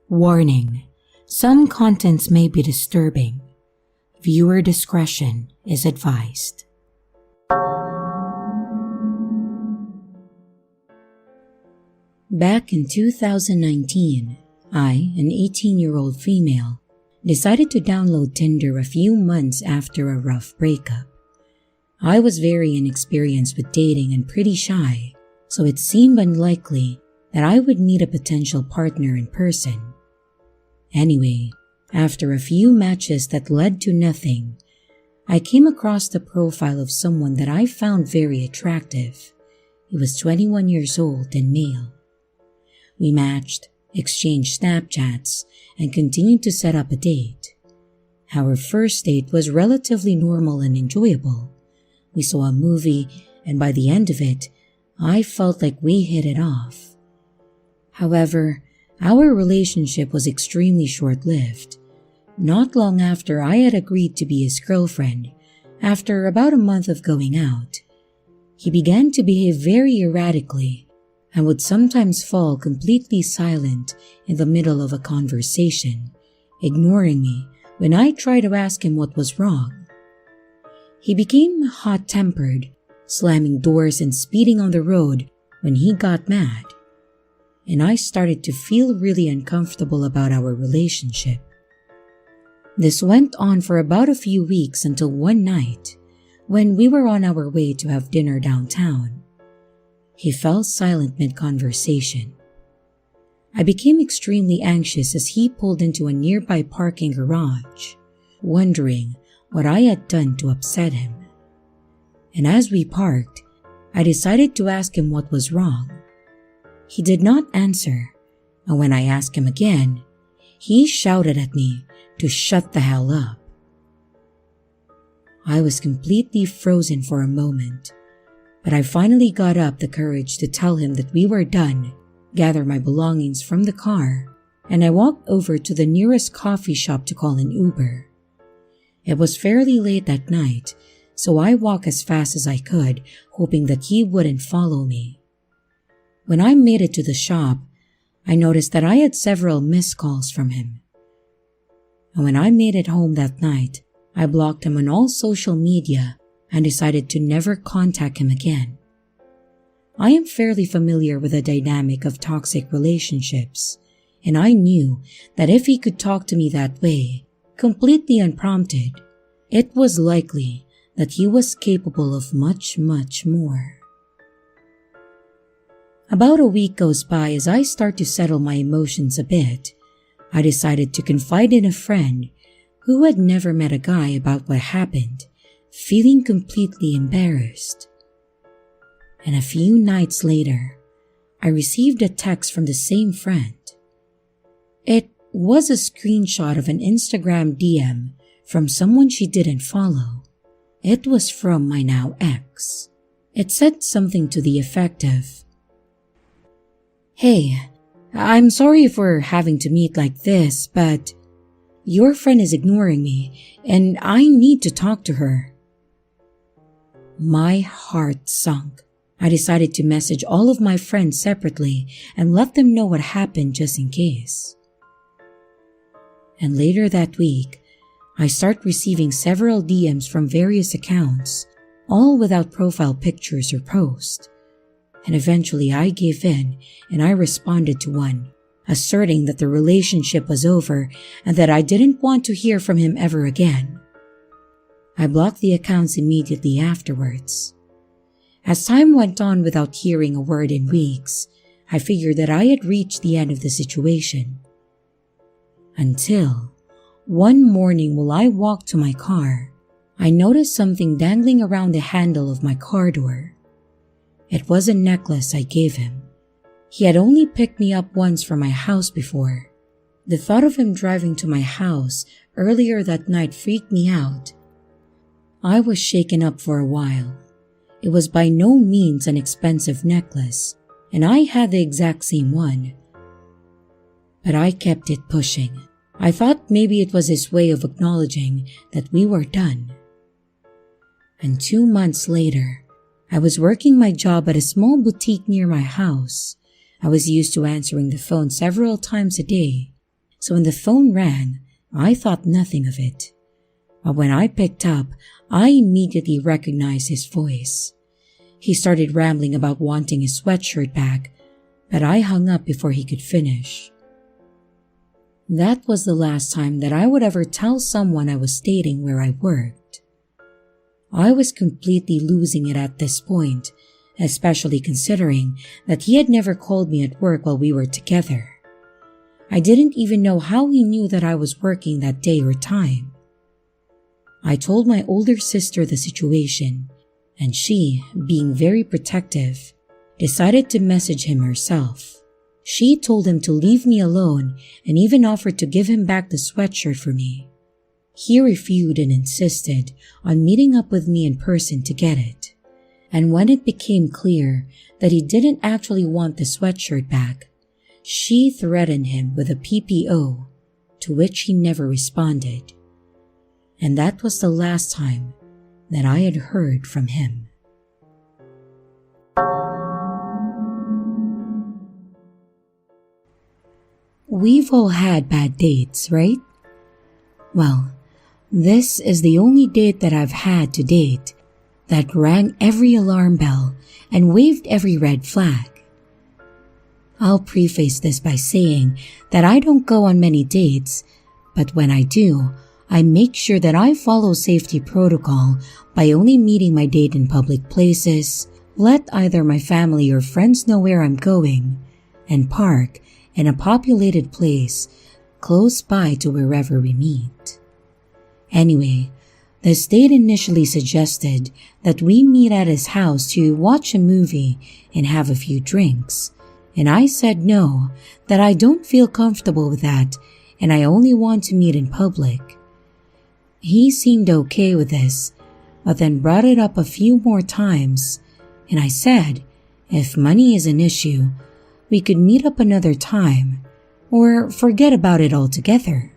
Warning: some contents may be disturbing. Viewer discretion is advised. Back in 2019, I, an 18-year-old female, decided to download Tinder a few months after a rough breakup. I was very inexperienced with dating and pretty shy, so it seemed unlikely that I would meet a potential partner in person. Anyway, after a few matches that led to nothing, I came across the profile of someone that I found very attractive. He was 21 years old and male. We matched, exchanged Snapchats, and continued to set up a date. Our first date was relatively normal and enjoyable. We saw a movie, and by the end of it, I felt like we hit it off. However, our relationship was extremely short-lived. Not long after I had agreed to be his girlfriend, after about a month of going out, he began to behave very erratically and would sometimes fall completely silent in the middle of a conversation, ignoring me when I tried to ask him what was wrong. He became hot-tempered, slamming doors and speeding on the road when he got mad, and I started to feel really uncomfortable about our relationship. This went on for about a few weeks until one night, when we were on our way to have dinner downtown. He fell silent mid-conversation. I became extremely anxious as he pulled into a nearby parking garage, wondering what I had done to upset him. And as we parked, I decided to ask him what was wrong. He did not answer, and when I asked him again, he shouted at me to shut the hell up. I was completely frozen for a moment, but I finally got up the courage to tell him that we were done, gather my belongings from the car, and I walked over to the nearest coffee shop to call an Uber. It was fairly late that night, so I walked as fast as I could, hoping that he wouldn't follow me. When I made it to the shop, I noticed that I had several missed calls from him. And when I made it home that night, I blocked him on all social media and decided to never contact him again. I am fairly familiar with the dynamic of toxic relationships, and I knew that if he could talk to me that way, completely unprompted, it was likely that he was capable of much, much more. About a week goes by as I start to settle my emotions a bit. I decided to confide in a friend who had never met a guy about what happened, feeling completely embarrassed. And a few nights later, I received a text from the same friend. It was a screenshot of an Instagram DM from someone she didn't follow. It was from my now ex. It said something to the effect of, "Hey, I'm sorry if we're having to meet like this, but your friend is ignoring me and I need to talk to her." My heart sunk. I decided to message all of my friends separately and let them know what happened just in case. And later that week, I start receiving several DMs from various accounts, all without profile pictures or posts. And eventually I gave in and I responded to one, asserting that the relationship was over and that I didn't want to hear from him ever again. I blocked the accounts immediately afterwards. As time went on without hearing a word in weeks, I figured that I had reached the end of the situation. Until one morning while I walked to my car, I noticed something dangling around the handle of my car door. It was a necklace I gave him. He had only picked me up once from my house before. The thought of him driving to my house earlier that night freaked me out. I was shaken up for a while. It was by no means an expensive necklace, and I had the exact same one. But I kept it pushing. I thought maybe it was his way of acknowledging that we were done. And 2 months later, I was working my job at a small boutique near my house. I was used to answering the phone several times a day, So when the phone rang, I thought nothing of it. But when I picked up, I immediately recognized his voice. He started rambling about wanting his sweatshirt back, but I hung up before he could finish. That was the last time that I would ever tell someone I was dating where I worked. I was completely losing it at this point, especially considering that he had never called me at work while we were together. I didn't even know how he knew that I was working that day or time. I told my older sister the situation, and she, being very protective, decided to message him herself. She told him to leave me alone and even offered to give him back the sweatshirt for me. He refused and insisted on meeting up with me in person to get it. And when it became clear that he didn't actually want the sweatshirt back, she threatened him with a PPO, to which he never responded. And that was the last time that I had heard from him. We've all had bad dates, right? Well, this is the only date that I've had to date that rang every alarm bell and waved every red flag. I'll preface this by saying that I don't go on many dates, but when I do, I make sure that I follow safety protocol by only meeting my date in public places, let either my family or friends know where I'm going, and park in a populated place close by to wherever we meet. Anyway, this date initially suggested that we meet at his house to watch a movie and have a few drinks, and I said no, that I don't feel comfortable with that and I only want to meet in public. He seemed okay with this, but then brought it up a few more times, and I said, if money is an issue, we could meet up another time, or forget about it altogether.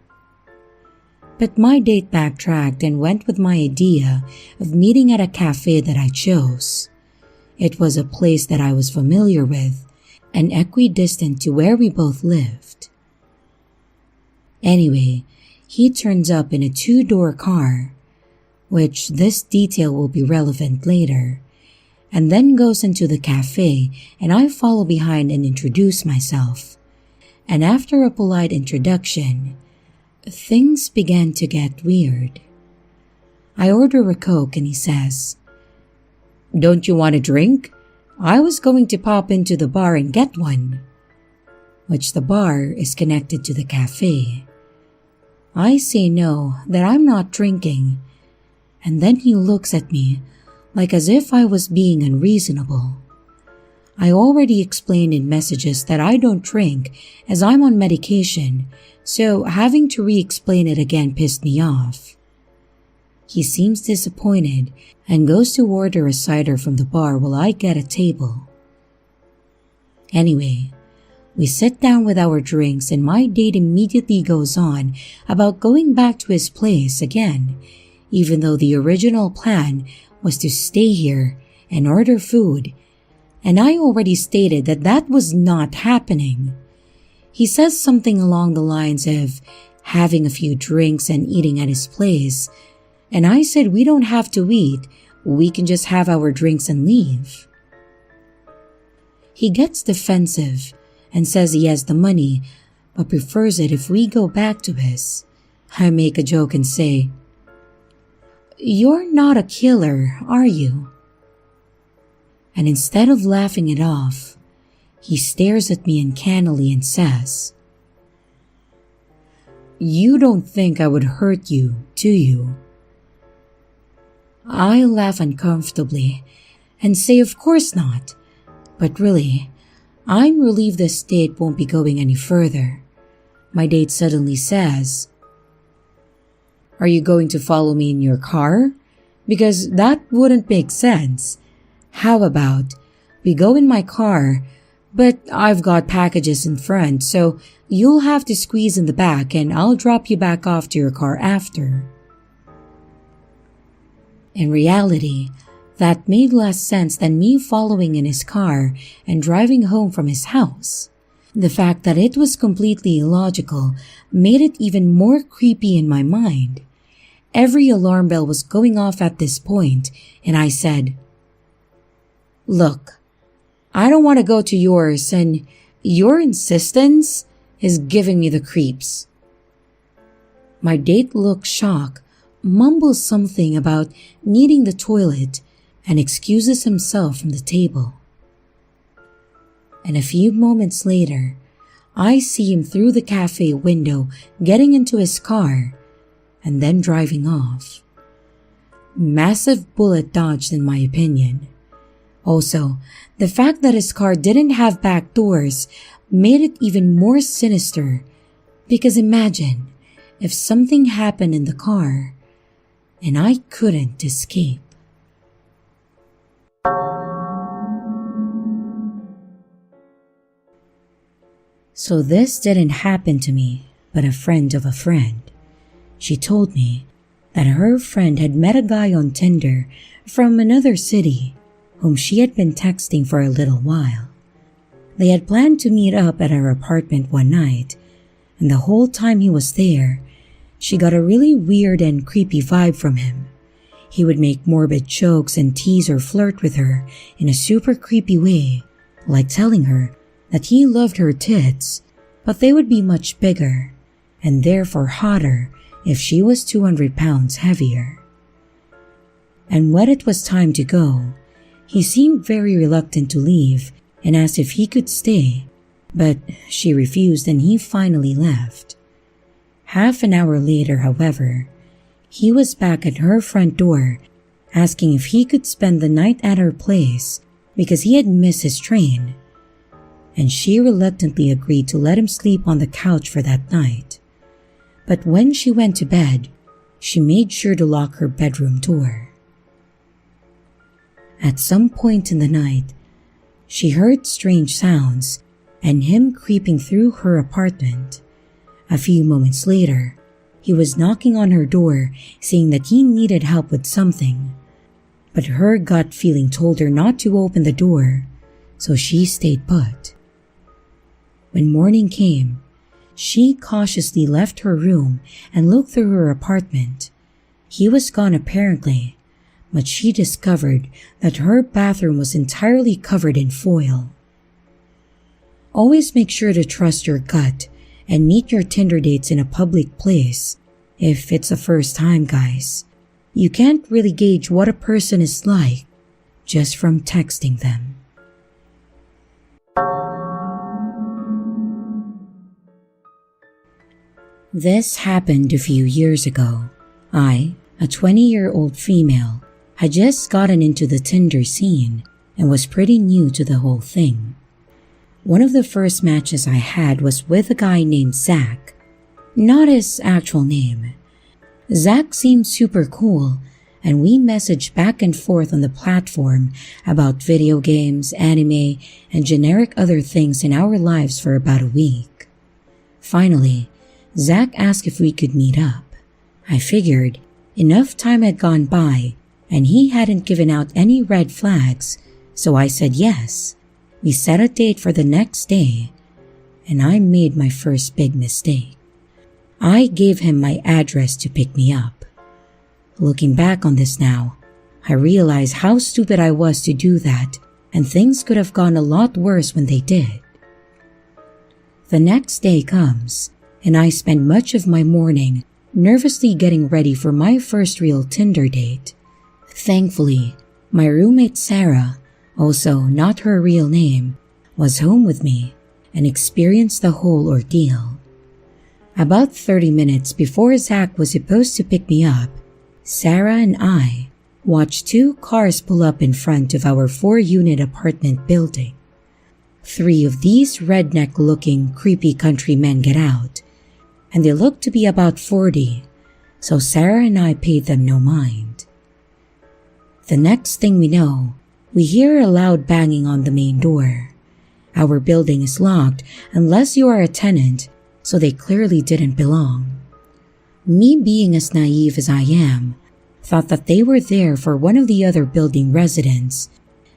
But my date backtracked and went with my idea of meeting at a cafe that I chose. It was a place that I was familiar with and equidistant to where we both lived. Anyway, he turns up in a 2-door car, which this detail will be relevant later, and then goes into the cafe, and I follow behind and introduce myself. And after a polite introduction, things began to get weird. I order a Coke and he says, "Don't you want a drink? I was going to pop into the bar and get one," which the bar is connected to the cafe. I say no, that I'm not drinking, and then he looks at me like as if I was being unreasonable. I already explained in messages that I don't drink as I'm on medication, so having to re-explain it again pissed me off. He seems disappointed and goes to order a cider from the bar while I get a table. Anyway, we sit down with our drinks and my date immediately goes on about going back to his place again, even though the original plan was to stay here and order food, and I already stated that that was not happening. He says something along the lines of having a few drinks and eating at his place, and I said we don't have to eat, we can just have our drinks and leave. He gets defensive and says he has the money, but prefers it if we go back to his. I make a joke and say, "You're not a killer, are you?" And instead of laughing it off, he stares at me uncannily and says, "You don't think I would hurt you, do you?" I laugh uncomfortably and say of course not, but really, I'm relieved this date won't be going any further. My date suddenly says, "Are you going to follow me in your car? Because that wouldn't make sense. How about we go in my car, but I've got packages in front, so you'll have to squeeze in the back and I'll drop you back off to your car after." In reality, that made less sense than me following in his car and driving home from his house. The fact that it was completely illogical made it even more creepy in my mind. Every alarm bell was going off at this point, and I said, "Look, I don't want to go to yours, and your insistence is giving me the creeps." My date looked shocked, mumbles something about needing the toilet, and excuses himself from the table. And a few moments later, I see him through the cafe window getting into his car and then driving off. Massive bullet dodged in my opinion. Also, the fact that his car didn't have back doors made it even more sinister, because imagine if something happened in the car and I couldn't escape. So this didn't happen to me, but a friend of a friend. She told me that her friend had met a guy on Tinder from another city whom she had been texting for a little while. They had planned to meet up at her apartment one night, and the whole time he was there, she got a really weird and creepy vibe from him. He would make morbid jokes and tease or flirt with her in a super creepy way, like telling her that he loved her tits, but they would be much bigger, and therefore hotter if she was 200 pounds heavier. And when it was time to go, he seemed very reluctant to leave and asked if he could stay, but she refused and he finally left. Half an hour later, however, he was back at her front door asking if he could spend the night at her place because he had missed his train, and she reluctantly agreed to let him sleep on the couch for that night. But when she went to bed, she made sure to lock her bedroom door. At some point in the night, she heard strange sounds and him creeping through her apartment. A few moments later, he was knocking on her door saying that he needed help with something, but her gut feeling told her not to open the door, so she stayed put. When morning came, she cautiously left her room and looked through her apartment. He was gone apparently, but she discovered that her bathroom was entirely covered in foil. Always make sure to trust your gut and meet your Tinder dates in a public place. If it's the first time, guys, you can't really gauge what a person is like just from texting them. This happened a few years ago. I, a 20-year-old female, had just gotten into the Tinder scene and was pretty new to the whole thing. One of the first matches I had was with a guy named Zach. Not his actual name. Zach seemed super cool, and we messaged back and forth on the platform about video games, anime, and generic other things in our lives for about a week. Finally, Zach asked if we could meet up. I figured enough time had gone by and he hadn't given out any red flags, so I said yes. We set a date for the next day, and I made my first big mistake. I gave him my address to pick me up. Looking back on this now, I realize how stupid I was to do that, and things could have gone a lot worse when they did. The next day comes, and I spend much of my morning nervously getting ready for my first real Tinder date. Thankfully, my roommate Sarah, also not her real name, was home with me and experienced the whole ordeal. About 30 minutes before Zach was supposed to pick me up, Sarah and I watched 2 cars pull up in front of our 4-unit apartment building. 3 of these redneck-looking creepy countrymen get out, and they looked to be about 40, so Sarah and I paid them no mind. The next thing we know, we hear a loud banging on the main door. Our building is locked unless you are a tenant, so they clearly didn't belong. Me, being as naive as I am, thought that they were there for one of the other building residents,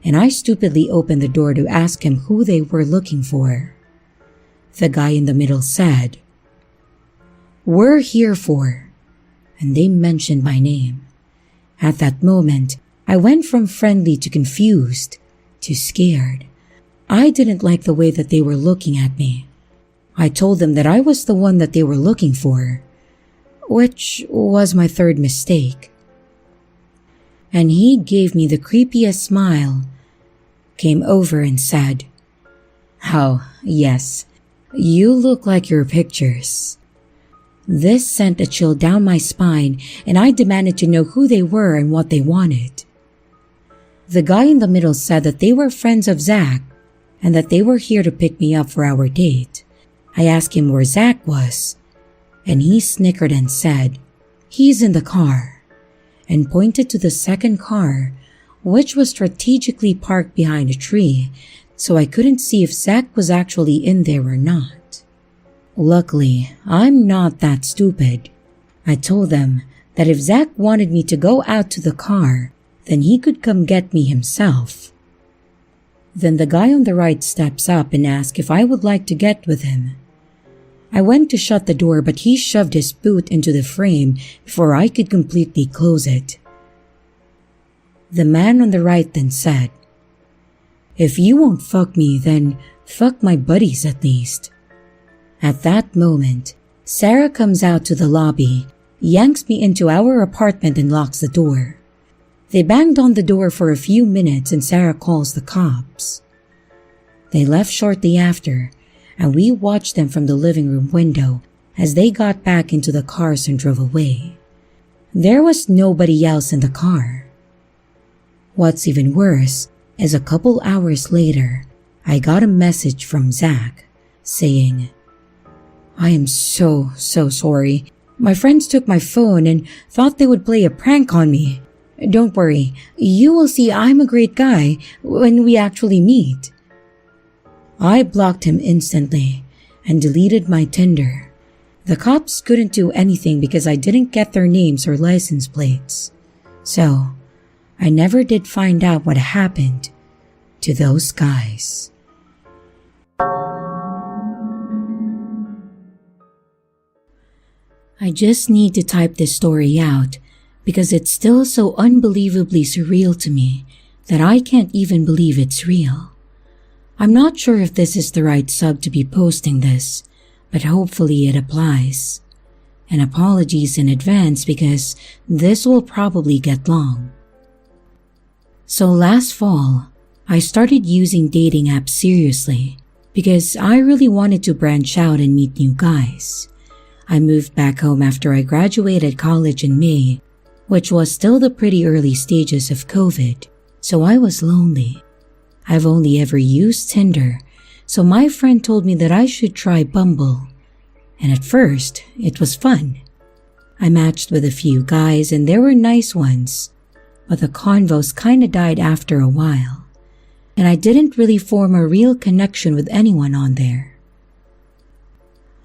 and I stupidly opened the door to ask him who they were looking for. The guy in the middle said, "We're here for," and they mentioned my name. At that moment, I went from friendly to confused to scared. I didn't like the way that they were looking at me. I told them that I was the one that they were looking for, which was my third mistake. And he gave me the creepiest smile, came over and said, "Oh, yes, you look like your pictures." This sent a chill down my spine, and I demanded to know who they were and what they wanted. The guy in the middle said that they were friends of Zach and that they were here to pick me up for our date. I asked him where Zach was, and he snickered and said, "He's in the car," and pointed to the second car, which was strategically parked behind a tree, so I couldn't see if Zach was actually in there or not. Luckily, I'm not that stupid. I told them that if Zach wanted me to go out to the car, then he could come get me himself. Then the guy on the right steps up and asks if I would like to get with him. I went to shut the door, but he shoved his boot into the frame before I could completely close it. The man on the right then said, "If you won't fuck me, then fuck my buddies at least." At that moment, Sarah comes out to the lobby, yanks me into our apartment and locks the door. They banged on the door for a few minutes and Sarah calls the cops. They left shortly after, and we watched them from the living room window as they got back into the cars and drove away. There was nobody else in the car. What's even worse is a couple hours later, I got a message from Zach saying, "I am so sorry. My friends took my phone and thought they would play a prank on me. Don't worry, you will see I'm a great guy when we actually meet." I blocked him instantly and deleted my Tinder. The cops couldn't do anything because I didn't get their names or license plates. So, I never did find out what happened to those guys. I just need to type this story out because it's still so unbelievably surreal to me that I can't even believe it's real. I'm not sure if this is the right sub to be posting this, but hopefully it applies. And apologies in advance because this will probably get long. So last fall, I started using dating apps seriously because I really wanted to branch out and meet new guys. I moved back home after I graduated college in May, which was still the pretty early stages of COVID, so I was lonely. I've only ever used Tinder, so my friend told me that I should try Bumble. And at first, it was fun. I matched with a few guys and there were nice ones, but the convos kinda died after a while, and I didn't really form a real connection with anyone on there.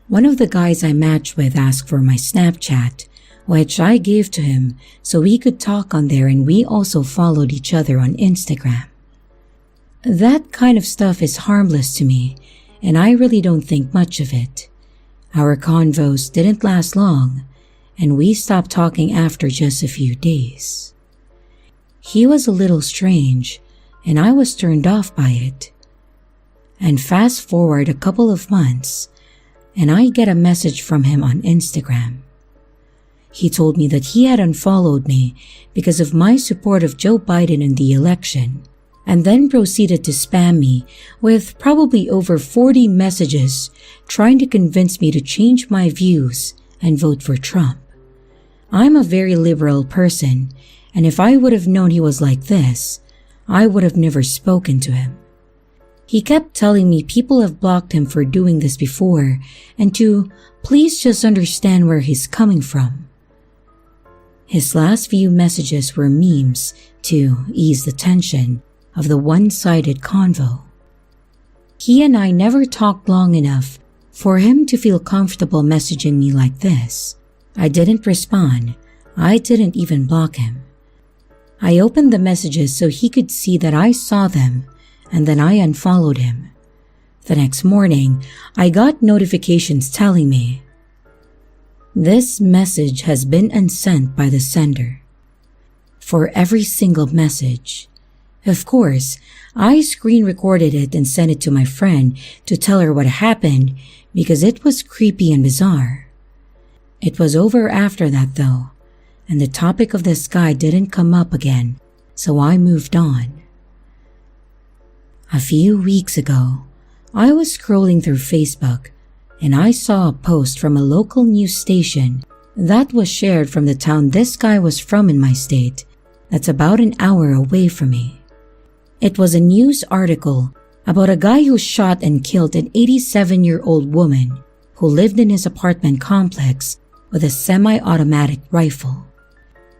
One of the guys I matched with asked for my Snapchat, which I gave to him so we could talk on there, and we also followed each other on Instagram. That kind of stuff is harmless to me, and I really don't think much of it. Our convos didn't last long, and we stopped talking after just a few days. He was a little strange, and I was turned off by it. And fast forward a couple of months, and I get a message from him on Instagram. He told me that he had unfollowed me because of my support of Joe Biden in the election, and then proceeded to spam me with probably over 40 messages trying to convince me to change my views and vote for Trump. I'm a very liberal person, and if I would have known he was like this, I would have never spoken to him. He kept telling me people have blocked him for doing this before and to please just understand where he's coming from. His last few messages were memes to ease the tension of the one-sided convo. He and I never talked long enough for him to feel comfortable messaging me like this. I didn't respond. I didn't even block him. I opened the messages so he could see that I saw them, and then I unfollowed him. The next morning, I got notifications telling me, "This message has been unsent by the sender." For every single message. Of course, I screen recorded it and sent it to my friend to tell her what happened because it was creepy and bizarre. It was over after that though, and the topic of this guy didn't come up again, so I moved on. A few weeks ago, I was scrolling through Facebook and I saw a post from a local news station that was shared from the town this guy was from in my state that's about an hour away from me. It was a news article about a guy who shot and killed an 87-year-old woman who lived in his apartment complex with a semi-automatic rifle.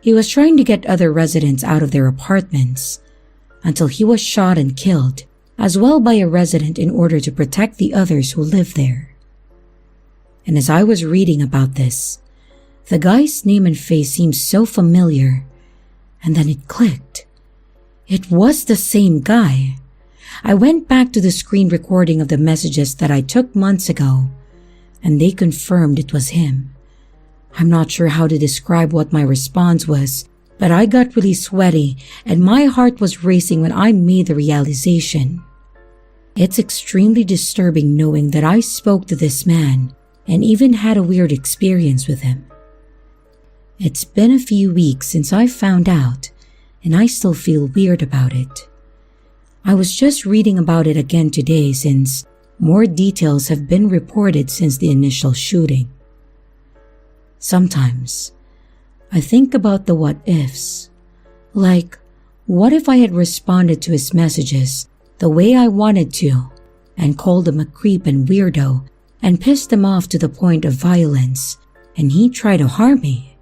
He was trying to get other residents out of their apartments until he was shot and killed as well by a resident in order to protect the others who lived there. And as I was reading about this, the guy's name and face seemed so familiar, and then it clicked. It was the same guy. I went back to the screen recording of the messages that I took months ago, and they confirmed it was him. I'm not sure how to describe what my response was, but I got really sweaty and my heart was racing when I made the realization. It's extremely disturbing knowing that I spoke to this man and even had a weird experience with him. It's been a few weeks since I found out, and I still feel weird about it. I was just reading about it again today since more details have been reported since the initial shooting. Sometimes, I think about the what-ifs. Like, what if I had responded to his messages the way I wanted to and called him a creep and weirdo and pissed him off to the point of violence and he tried to harm me?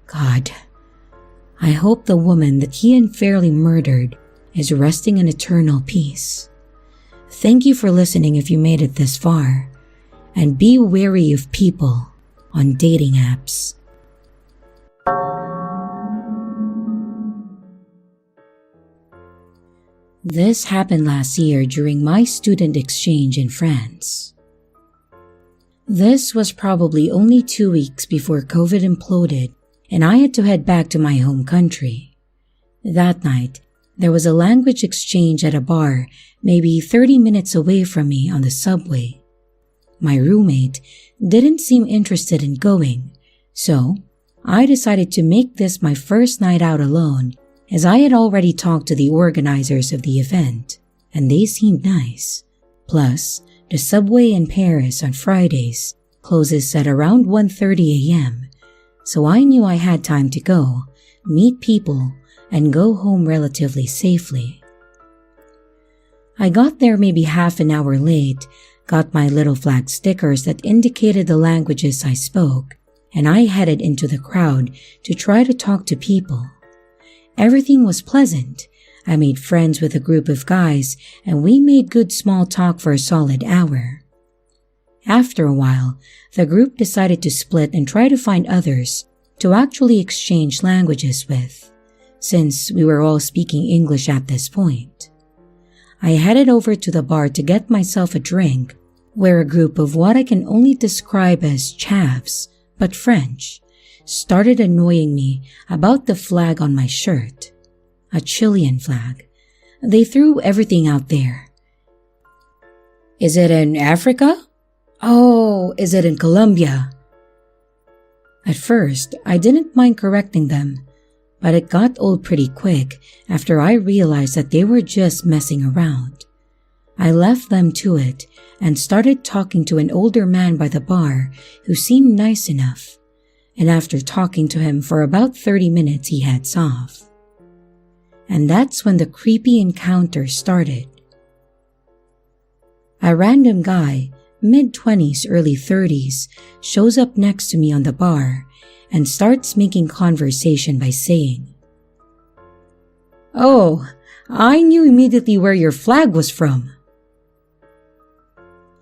God, I hope the woman that he unfairly murdered is resting in eternal peace. Thank you for listening if you made it this far, and be wary of people on dating apps. This happened last year during my student exchange in France. This was probably only 2 weeks before COVID imploded and I had to head back to my home country. That night, there was a language exchange at a bar maybe 30 minutes away from me on the subway. My roommate didn't seem interested in going, so I decided to make this my first night out alone as I had already talked to the organizers of the event, and they seemed nice. Plus, the subway in Paris on Fridays closes at around 1:30 a.m., so I knew I had time to go, meet people, and go home relatively safely. I got there maybe half an hour late, got my little flag stickers that indicated the languages I spoke, and I headed into the crowd to try to talk to people. Everything was pleasant. I made friends with a group of guys, and we made good small talk for a solid hour. After a while, the group decided to split and try to find others to actually exchange languages with, since we were all speaking English at this point. I headed over to the bar to get myself a drink, where a group of what I can only describe as chavs, but French, started annoying me about the flag on my shirt. A Chilean flag. They threw everything out there. Is it in Africa? Oh, is it in Colombia? At first, I didn't mind correcting them, but it got old pretty quick after I realized that they were just messing around. I left them to it and started talking to an older man by the bar who seemed nice enough, and after talking to him for about 30 minutes he heads off. And that's when the creepy encounter started. A random guy, mid-20s, early 30s, shows up next to me on the bar and starts making conversation by saying, "Oh, I knew immediately where your flag was from."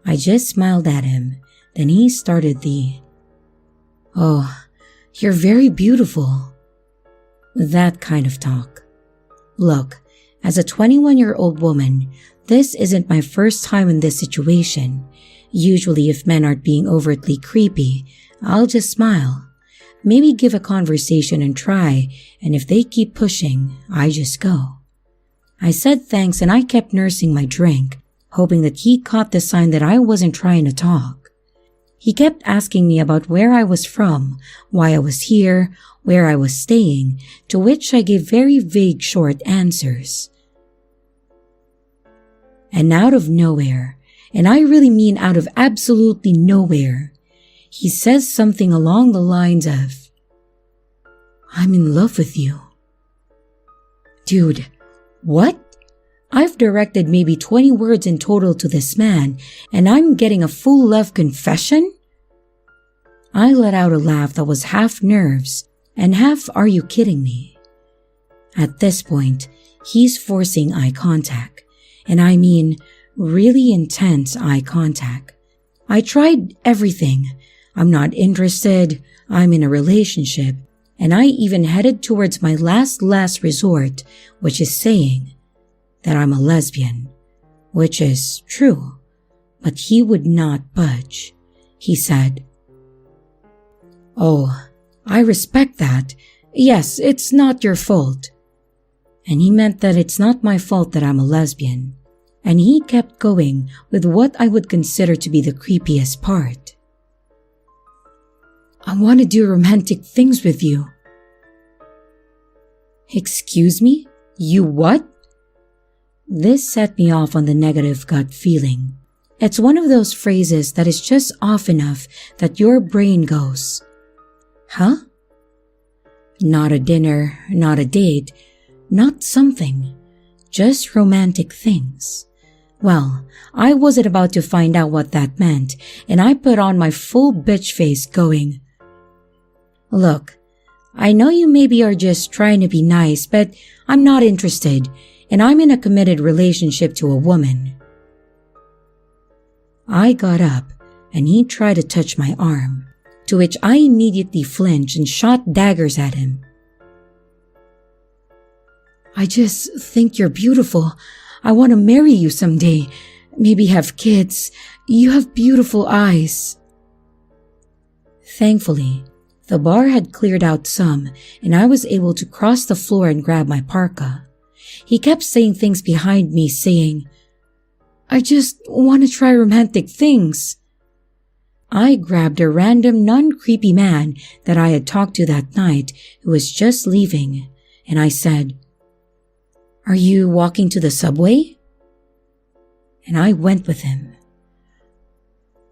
I just smiled at him, then he started the, "Oh, you're very beautiful." That kind of talk. Look, as a 21-year-old woman, This isn't my first time in this situation. Usually if men aren't being overtly creepy, I'll just smile. Maybe give a conversation and try, and if they keep pushing, I just go. I said thanks and I kept nursing my drink, hoping that he caught the sign that I wasn't trying to talk. He kept asking me about where I was from, why I was here, where I was staying, to which I gave very vague short answers. And out of nowhere, and I really mean out of absolutely nowhere, he says something along the lines of, "I'm in love with you." Dude, what? I've directed maybe 20 words in total to this man, and I'm getting a full love confession? I let out a laugh that was half nerves and half "are you kidding me?" At this point, he's forcing eye contact, and I mean really intense eye contact. I tried everything. I'm not interested, I'm in a relationship, and I even headed towards my last resort, which is saying that I'm a lesbian, which is true, but he would not budge. He said, "Oh, I respect that. Yes, it's not your fault." And he meant that it's not my fault that I'm a lesbian. And he kept going with what I would consider to be the creepiest part. "I want to do romantic things with you." Excuse me? You what? This set me off on the negative gut feeling. It's one of those phrases that is just off enough that your brain goes, "Huh?" Not a dinner, not a date, not something, just romantic things. Well, I wasn't about to find out what that meant, and I put on my full bitch face going, "Look, I know you maybe are just trying to be nice, but I'm not interested, and I'm in a committed relationship to a woman." I got up, and he tried to touch my arm, to which I immediately flinched and shot daggers at him. "I just think you're beautiful. I want to marry you someday, maybe have kids. You have beautiful eyes." Thankfully, the bar had cleared out some, and I was able to cross the floor and grab my parka. He kept saying things behind me, saying, "I just want to try romantic things." I grabbed a random non-creepy man that I had talked to that night who was just leaving, and I said, "Are you walking to the subway?" And I went with him.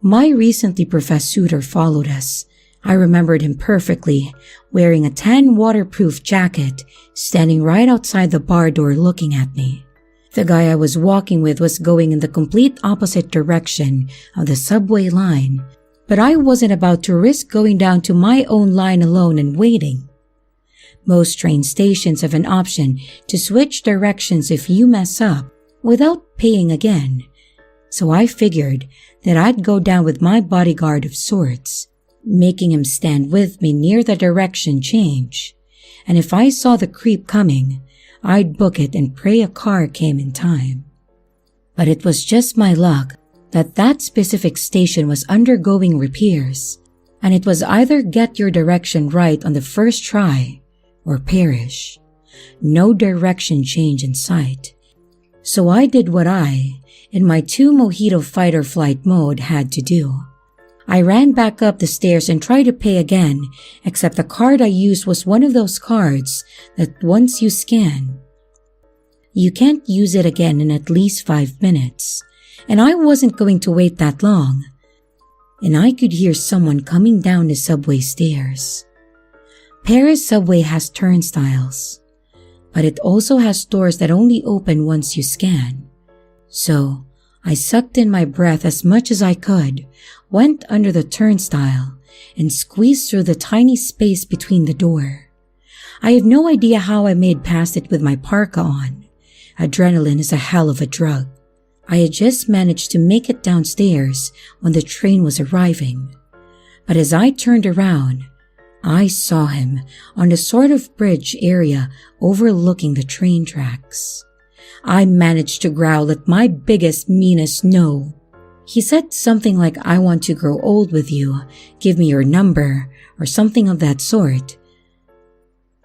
My recently professed suitor followed us. I remembered him perfectly, wearing a tan waterproof jacket, standing right outside the bar door looking at me. The guy I was walking with was going in the complete opposite direction of the subway line, but I wasn't about to risk going down to my own line alone and waiting. Most train stations have an option to switch directions if you mess up without paying again, so I figured that I'd go down with my bodyguard of sorts, making him stand with me near the direction change, and if I saw the creep coming, I'd book it and pray a car came in time. But it was just my luck that that specific station was undergoing repairs, and it was either get your direction right on the first try or perish. No direction change in sight. So I did what I, in my 2 mojito fight or flight mode, had to do. I ran back up the stairs and tried to pay again, except the card I used was one of those cards that once you scan, you can't use it again in at least 5 minutes, and I wasn't going to wait that long. And I could hear someone coming down the subway stairs. Paris subway has turnstiles, but it also has doors that only open once you scan. So I sucked in my breath as much as I could, went under the turnstile, and squeezed through the tiny space between the door. I have no idea how I made past it with my parka on. Adrenaline is a hell of a drug. I had just managed to make it downstairs when the train was arriving. But as I turned around, I saw him on the sort of bridge area overlooking the train tracks. I managed to growl at my biggest, meanest no. He said something like, "I want to grow old with you, give me your number," or something of that sort.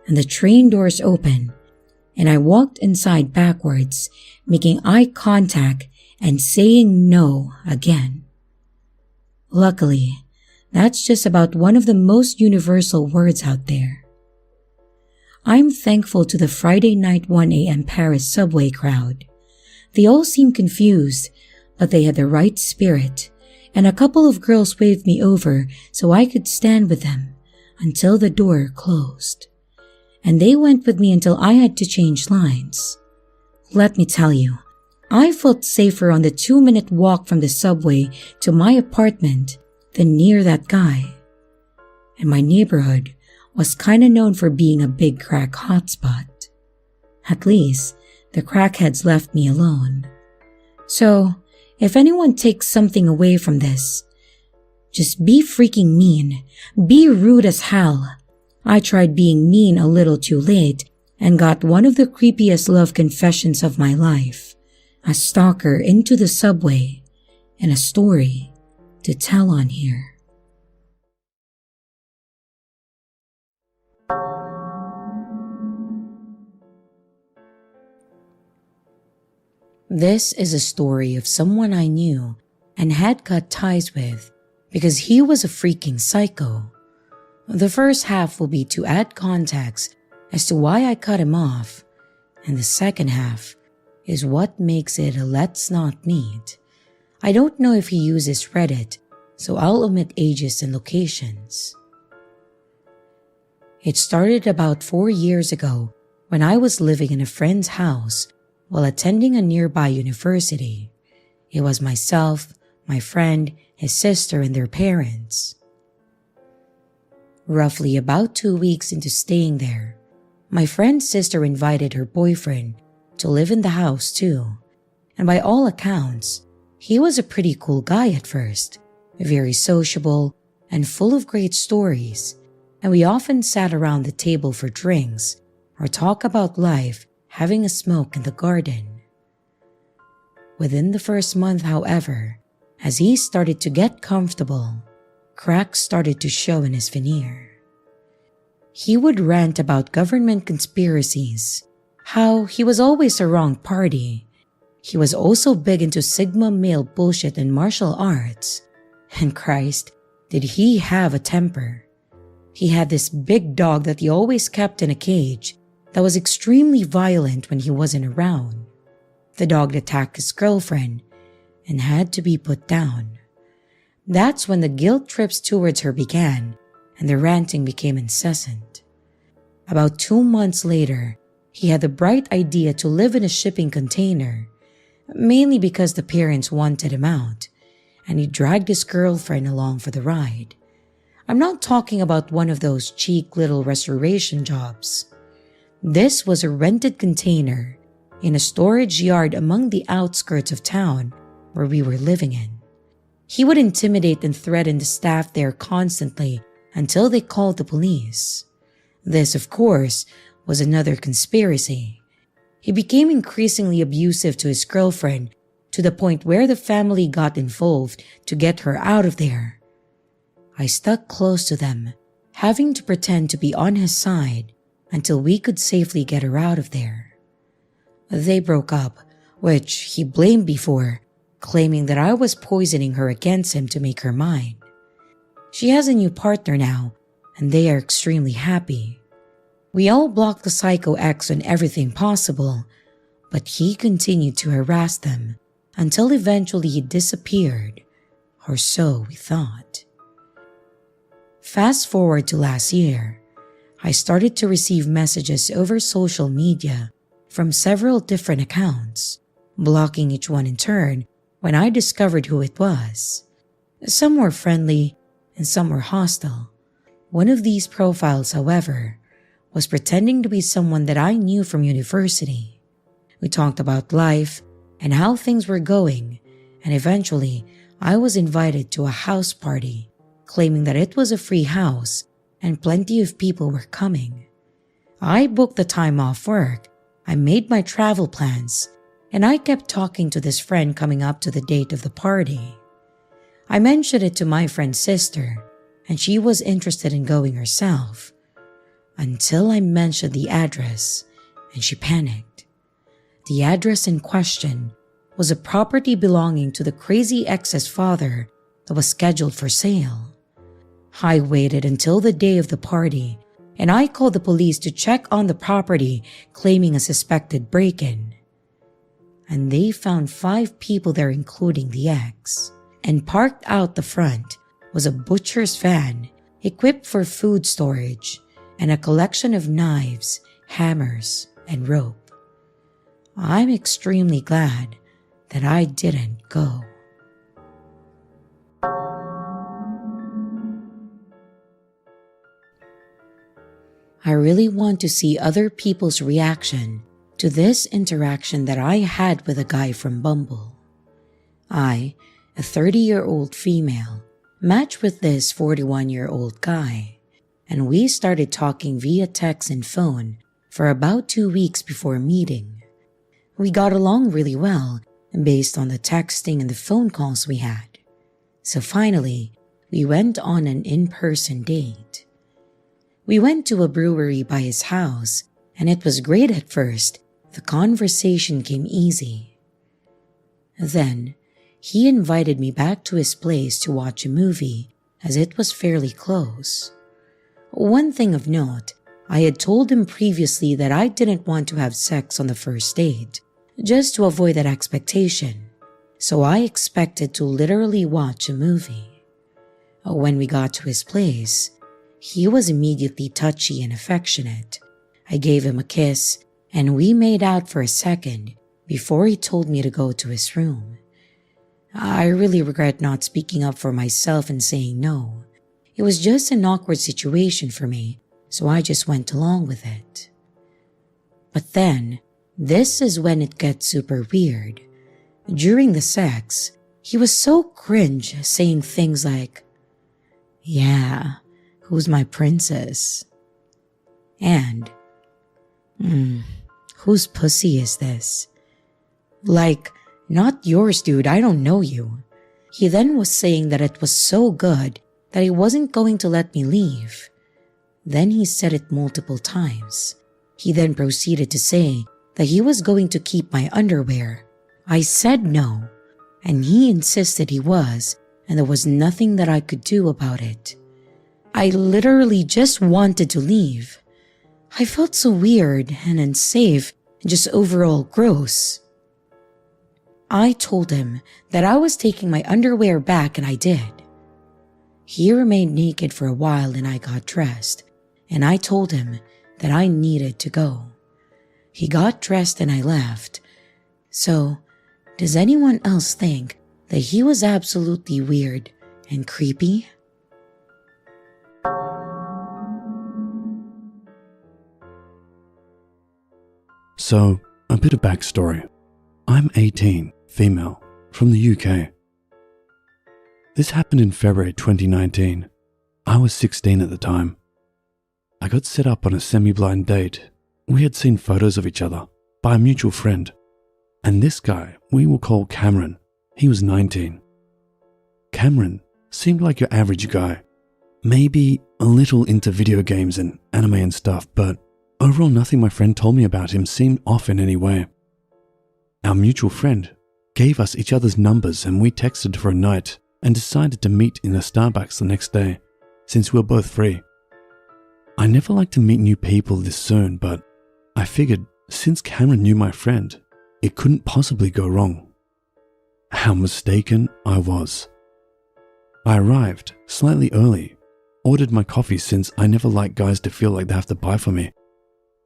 And the train doors opened, and I walked inside backwards, making eye contact and saying no again. Luckily, that's just about one of the most universal words out there. I'm thankful to the Friday night 1 a.m. Paris subway crowd. They all seemed confused, but they had the right spirit, and a couple of girls waved me over so I could stand with them until the door closed. And they went with me until I had to change lines. Let me tell you, I felt safer on the 2-minute walk from the subway to my apartment than near that guy. And my neighborhood was kinda known for being a big crack hotspot. At least, the crackheads left me alone. So, if anyone takes something away from this, just be freaking mean. Be rude as hell. I tried being mean a little too late and got one of the creepiest love confessions of my life. A stalker into the subway and a story to tell on here. This is a story of someone I knew and had cut ties with because he was a freaking psycho. The first half will be to add context as to why I cut him off, and the second half is what makes it a let's not meet. I don't know if he uses Reddit, so I'll omit ages and locations. It started about 4 years ago when I was living in a friend's house while attending a nearby university. It was myself, my friend, his sister, and their parents. Roughly about 2 weeks into staying there, my friend's sister invited her boyfriend to live in the house too, and by all accounts, he was a pretty cool guy at first, very sociable and full of great stories, and we often sat around the table for drinks or talk about life, having a smoke in the garden. Within the first month, however, as he started to get comfortable, cracks started to show in his veneer. He would rant about government conspiracies, how he was always the wrong party. He was also big into Sigma male bullshit and martial arts. And Christ, did he have a temper. He had this big dog that he always kept in a cage that was extremely violent when he wasn't around. The dog attacked his girlfriend and had to be put down. That's when the guilt trips towards her began and the ranting became incessant. About 2 months later, he had the bright idea to live in a shipping container, mainly because the parents wanted him out, and he dragged his girlfriend along for the ride. I'm not talking about one of those cheap little restoration jobs. This was a rented container in a storage yard among the outskirts of town where we were living in. He would intimidate and threaten the staff there constantly until they called the police. This, of course, was another conspiracy. He became increasingly abusive to his girlfriend to the point where the family got involved to get her out of there. I stuck close to them, having to pretend to be on his side until we could safely get her out of there. They broke up, which he blamed me for, claiming that I was poisoning her against him to make her mine. She has a new partner now, and they are extremely happy. We all blocked the psycho ex on everything possible, but he continued to harass them until eventually he disappeared, or so we thought. Fast forward to last year, I started to receive messages over social media from several different accounts, blocking each one in turn when I discovered who it was. Some were friendly and some were hostile. One of these profiles, however, was pretending to be someone that I knew from university. We talked about life and how things were going, and eventually I was invited to a house party, claiming that it was a free house and plenty of people were coming. I booked the time off work I made my travel plans, and I kept talking to this friend coming up to the date of the party. I mentioned it to my friend's sister, and she was interested in going herself, until I mentioned the address, and she panicked. The address in question was a property belonging to the crazy ex's father that was scheduled for sale. I waited until the day of the party, and I called the police to check on the property, claiming a suspected break-in. And they found 5 people there, including the ex. And parked out the front was a butcher's van equipped for food storage and a collection of knives, hammers, and rope. I'm extremely glad that I didn't go. I really want to see other people's reaction to this interaction that I had with a guy from Bumble. I, a 30-year-old female, matched with this 41-year-old guy, and we started talking via text and phone for about 2 weeks before meeting. We got along really well based on the texting and the phone calls we had. So finally, we went on an in-person date. We went to a brewery by his house, and it was great at first. The conversation came easy. Then, he invited me back to his place to watch a movie, as it was fairly close. One thing of note, I had told him previously that I didn't want to have sex on the first date, just to avoid that expectation, so I expected to literally watch a movie. When we got to his place, he was immediately touchy and affectionate. I gave him a kiss, and we made out for a second before he told me to go to his room. I really regret not speaking up for myself and saying no. It was just an awkward situation for me, so I just went along with it. But then, this is when it gets super weird. During the sex, he was so cringe, saying things like, "Yeah, who's my princess?" And, whose pussy is this? Like, not yours, dude, I don't know you. He then was saying that it was so good that he wasn't going to let me leave. Then he said it multiple times. He then proceeded to say that he was going to keep my underwear. I said no, and he insisted he was, and there was nothing that I could do about it. I literally just wanted to leave. I felt so weird and unsafe and just overall gross. I told him that I was taking my underwear back, and I did. He remained naked for a while, and I got dressed, and I told him that I needed to go. He got dressed and I left. So, does anyone else think that he was absolutely weird and creepy? So, a bit of backstory. I'm 18, female, from the UK. This happened in February 2019. I was 16 at the time. I got set up on a semi-blind date. We had seen photos of each other by a mutual friend. And this guy, we will call Cameron, he was 19. Cameron seemed like your average guy. Maybe a little into video games and anime and stuff, but overall nothing my friend told me about him seemed off in any way. Our mutual friend gave us each other's numbers, and we texted for a night and decided to meet in a Starbucks the next day, since we were both free. I never like to meet new people this soon, but I figured since Cameron knew my friend, it couldn't possibly go wrong. How mistaken I was. I arrived slightly early, ordered my coffee since I never like guys to feel like they have to buy for me,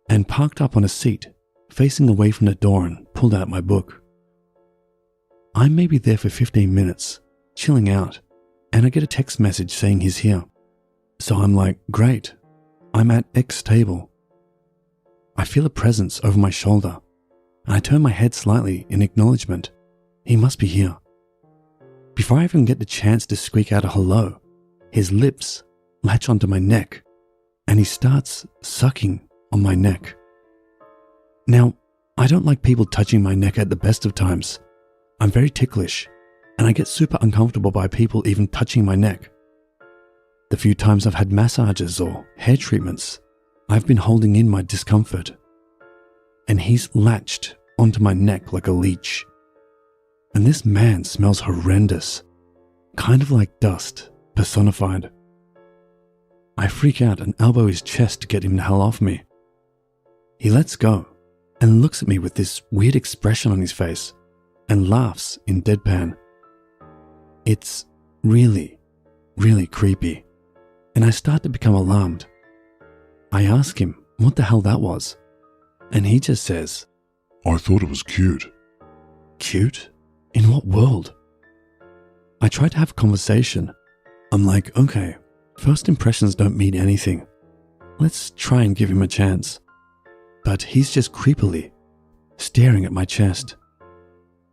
and parked up on a seat facing away from the door and pulled out my book. I may be there for 15 minutes, chilling out, and I get a text message saying he's here. So I'm like, great, I'm at X table. I feel a presence over my shoulder, and I turn my head slightly in acknowledgement. He must be here. Before I even get the chance to squeak out a hello, his lips latch onto my neck, and he starts sucking on my neck. Now, I don't like people touching my neck at the best of times. I'm very ticklish, and I get super uncomfortable by people even touching my neck. The few times I've had massages or hair treatments, I've been holding in my discomfort, and he's latched onto my neck like a leech. And this man smells horrendous, kind of like dust personified. I freak out and elbow his chest to get him the hell off me. He lets go and looks at me with this weird expression on his face and laughs in deadpan. It's really, really creepy, and I start to become alarmed. I ask him what the hell that was, and he just says, I thought it was cute. Cute? In what world? I try to have a conversation. I'm like, okay, first impressions don't mean anything. Let's try and give him a chance. But he's just creepily staring at my chest.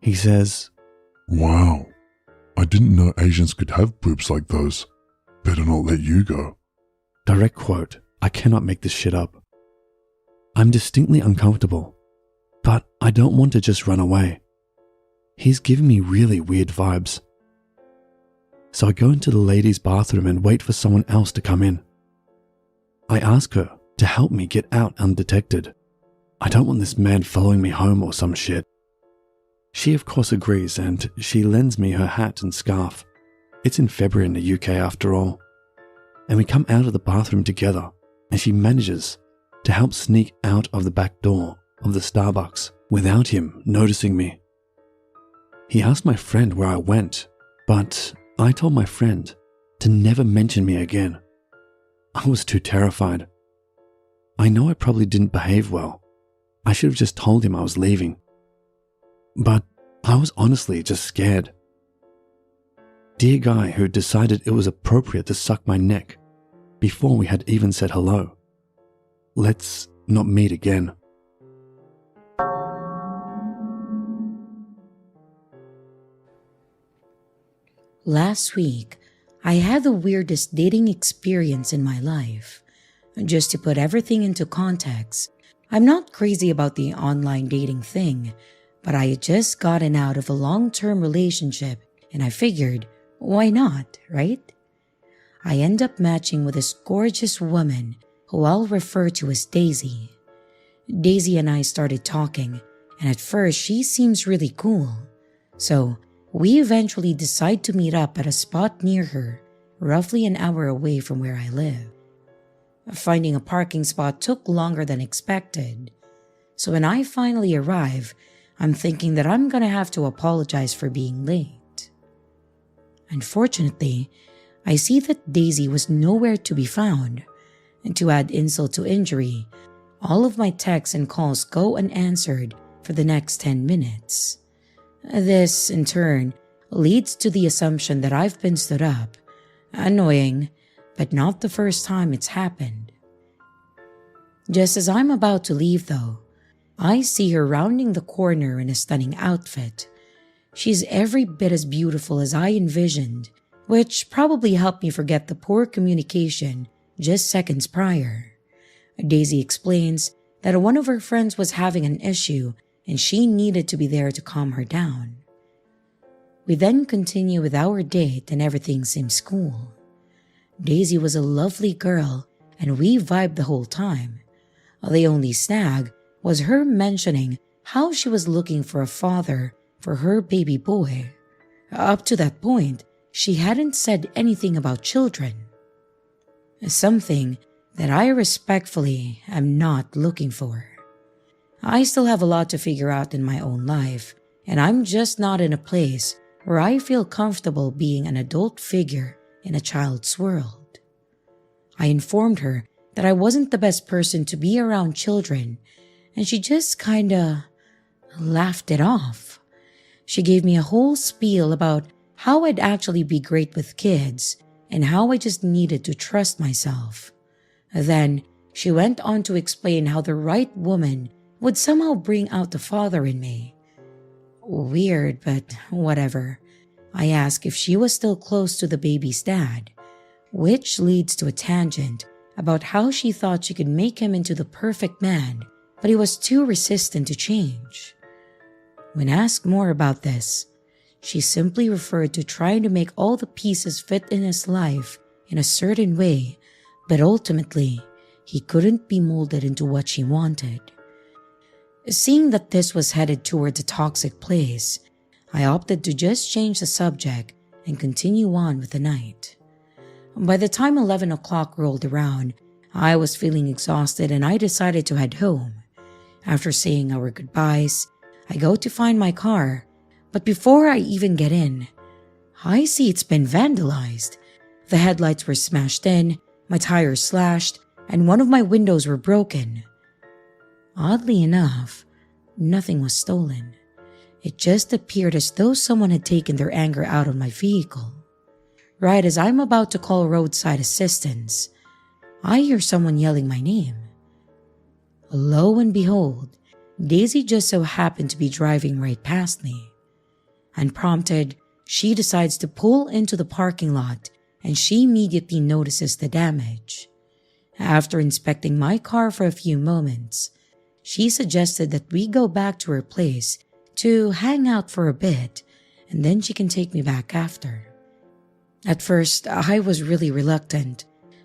He says, Wow, I didn't know Asians could have boobs like those. Better not let you go. Direct quote, I cannot make this shit up. I'm distinctly uncomfortable, but I don't want to just run away. He's giving me really weird vibes. So I go into the ladies' bathroom and wait for someone else to come in. I ask her to help me get out undetected. I don't want this man following me home or some shit. She of course agrees, and she lends me her hat and scarf. It's in February in the UK after all. And we come out of the bathroom together, and she manages to help sneak out of the back door of the Starbucks without him noticing me. He asked my friend where I went, but I told my friend to never mention me again. I was too terrified. I know I probably didn't behave well. I should have just told him I was leaving. But I was honestly just scared. Dear guy who decided it was appropriate to suck my neck before we had even said hello. Let's not meet again. Last week, I had the weirdest dating experience in my life. Just to put everything into context, I'm not crazy about the online dating thing, but I had just gotten out of a long-term relationship and I figured, why not, right? I end up matching with this gorgeous woman who I'll refer to as Daisy. Daisy and I started talking, and at first she seems really cool. So we eventually decide to meet up at a spot near her, roughly an hour away from where I live. Finding a parking spot took longer than expected. So when I finally arrive, I'm thinking that I'm gonna have to apologize for being late. Unfortunately, I see that Daisy was nowhere to be found. And to add insult to injury, all of my texts and calls go unanswered for the next 10 minutes. This, in turn, leads to the assumption that I've been stood up. Annoying, but not the first time it's happened. Just as I'm about to leave though, I see her rounding the corner in a stunning outfit. She's every bit as beautiful as I envisioned, which probably helped me forget the poor communication just seconds prior. Daisy explains that one of her friends was having an issue and she needed to be there to calm her down. We then continue with our date and everything seems cool. Daisy was a lovely girl and we vibed the whole time. The only snag was her mentioning how she was looking for a father for her baby boy. Up to that point, she hadn't said anything about children. Something that I respectfully am not looking for. I still have a lot to figure out in my own life, and I'm just not in a place where I feel comfortable being an adult figure in a child's world. I informed her that I wasn't the best person to be around children, and she just kinda laughed it off. She gave me a whole spiel about how I'd actually be great with kids and how I just needed to trust myself. Then she went on to explain how the right woman would somehow bring out the father in me. Weird, but whatever. I asked if she was still close to the baby's dad, which leads to a tangent about how she thought she could make him into the perfect man but he was too resistant to change. When asked more about this, she simply referred to trying to make all the pieces fit in his life in a certain way, but ultimately, he couldn't be molded into what she wanted. Seeing that this was headed towards a toxic place, I opted to just change the subject and continue on with the night. By the time 11 o'clock rolled around, I was feeling exhausted and I decided to head home. After saying our goodbyes, I go to find my car, but before I even get in, I see it's been vandalized. The headlights were smashed in, my tires slashed, and one of my windows were broken. Oddly enough, nothing was stolen. It just appeared as though someone had taken their anger out on my vehicle. Right as I'm about to call roadside assistance, I hear someone yelling my name. Lo and behold, Daisy just so happened to be driving right past me. Unprompted, she decides to pull into the parking lot and she immediately notices the damage. After inspecting my car for a few moments, she suggested that we go back to her place to hang out for a bit and then she can take me back after. At first, I was really reluctant,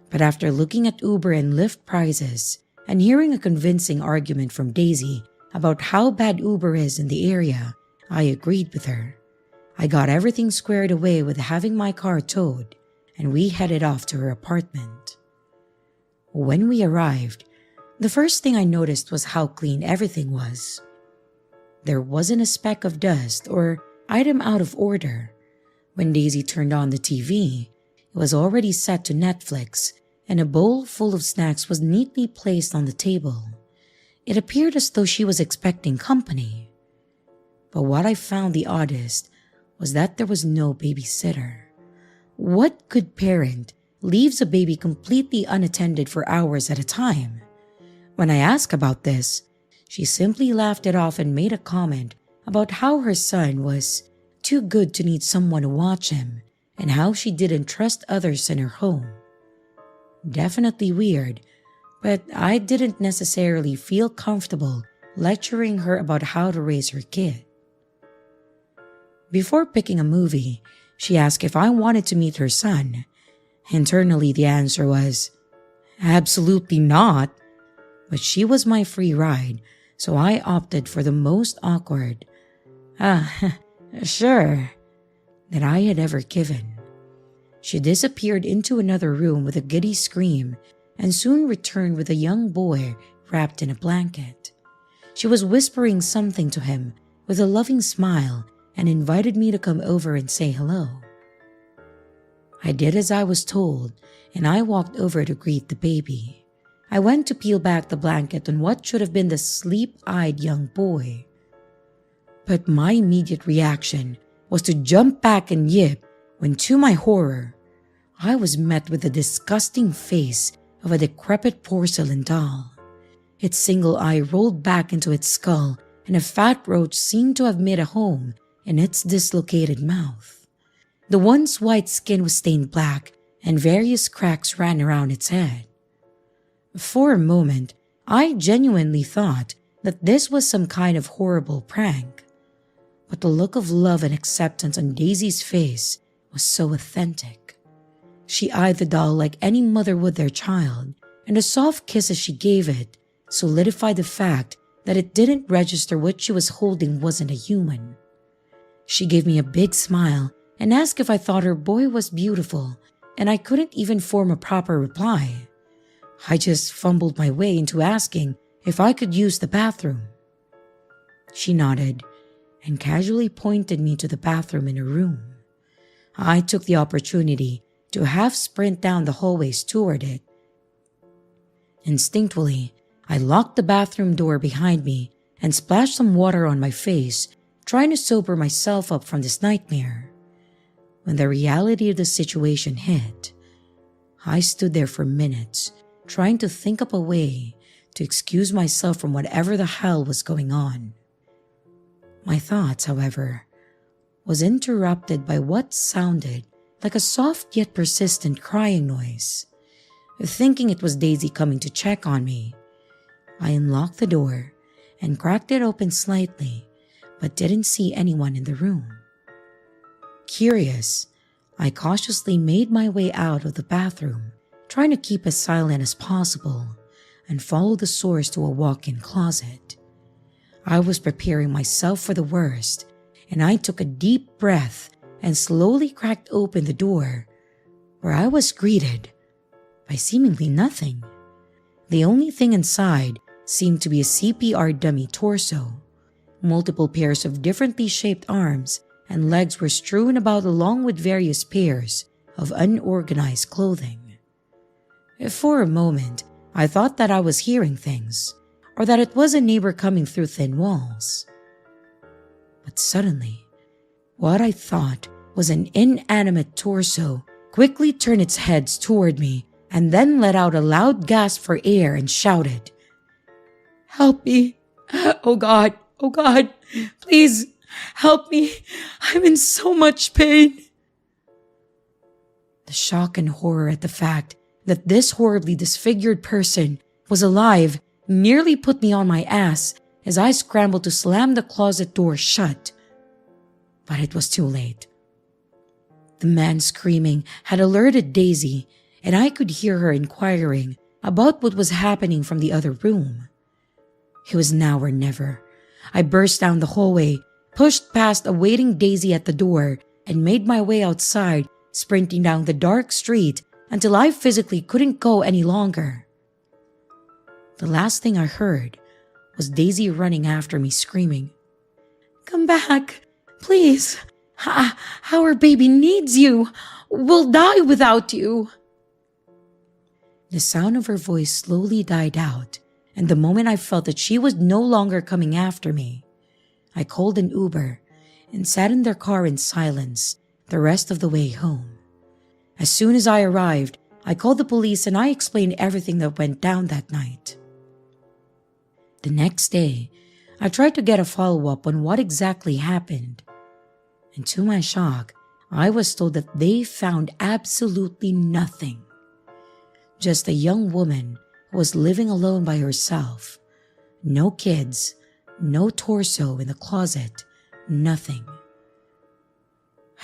but after looking at Uber and Lyft prices and hearing a convincing argument from Daisy about how bad Uber is in the area, I agreed with her. I got everything squared away with having my car towed, and we headed off to her apartment. When we arrived, the first thing I noticed was how clean everything was. There wasn't a speck of dust or item out of order. When Daisy turned on the TV, it was already set to Netflix, and a bowl full of snacks was neatly placed on the table. It appeared as though she was expecting company. But what I found the oddest was that there was no babysitter. What good parent leaves a baby completely unattended for hours at a time? When I asked about this, she simply laughed it off and made a comment about how her son was too good to need someone to watch him and how she didn't trust others in her home. Definitely weird, but I didn't necessarily feel comfortable lecturing her about how to raise her kid. Before picking a movie, she asked if I wanted to meet her son. Internally, the answer was, absolutely not. But she was my free ride, so I opted for the most awkward, sure, that I had ever given. She disappeared into another room with a giddy scream and soon returned with a young boy wrapped in a blanket. She was whispering something to him with a loving smile and invited me to come over and say hello. I did as I was told, and I walked over to greet the baby. I went to peel back the blanket on what should have been the sleep-eyed young boy. But my immediate reaction was to jump back and yip when, to my horror, I was met with the disgusting face of a decrepit porcelain doll. Its single eye rolled back into its skull and a fat roach seemed to have made a home in its dislocated mouth. The once white skin was stained black and various cracks ran around its head. For a moment, I genuinely thought that this was some kind of horrible prank. But the look of love and acceptance on Daisy's face was so authentic. She eyed the doll like any mother would their child, and the soft kisses she gave it solidified the fact that it didn't register what she was holding wasn't a human. She gave me a big smile and asked if I thought her boy was beautiful, and I couldn't even form a proper reply. I just fumbled my way into asking if I could use the bathroom. She nodded and casually pointed me to the bathroom in her room. I took the opportunity to half sprint down the hallways toward it. Instinctually, I locked the bathroom door behind me and splashed some water on my face, trying to sober myself up from this nightmare. When the reality of the situation hit, I stood there for minutes, trying to think up a way to excuse myself from whatever the hell was going on. My thoughts, however, was interrupted by what sounded like a soft yet persistent crying noise. Thinking it was Daisy coming to check on me, I unlocked the door and cracked it open slightly, but didn't see anyone in the room. Curious, I cautiously made my way out of the bathroom, trying to keep as silent as possible, and followed the source to a walk-in closet. I was preparing myself for the worst, and I took a deep breath and slowly cracked open the door, where I was greeted by seemingly nothing. The only thing inside seemed to be a CPR dummy torso. Multiple pairs of differently shaped arms and legs were strewn about along with various pairs of unorganized clothing. For a moment, I thought that I was hearing things, or that it was a neighbor coming through thin walls. But suddenly, what I thought was an inanimate torso quickly turned its head toward me and then let out a loud gasp for air and shouted, "Help me! Oh God, please help me! I'm in so much pain!" The shock and horror at the fact that this horribly disfigured person was alive nearly put me on my ass as I scrambled to slam the closet door shut. But it was too late. The man screaming had alerted Daisy, and I could hear her inquiring about what was happening from the other room. It was now or never. I burst down the hallway, pushed past awaiting Daisy at the door, and made my way outside, sprinting down the dark street until I physically couldn't go any longer. The last thing I heard was Daisy running after me, screaming, "Come back, please! Our baby needs you! We'll die without you!" The sound of her voice slowly died out, and the moment I felt that she was no longer coming after me, I called an Uber and sat in their car in silence the rest of the way home. As soon as I arrived, I called the police and I explained everything that went down that night. The next day, I tried to get a follow-up on what exactly happened, and to my shock, I was told that they found absolutely nothing. Just a young woman who was living alone by herself. No kids, no torso in the closet, nothing.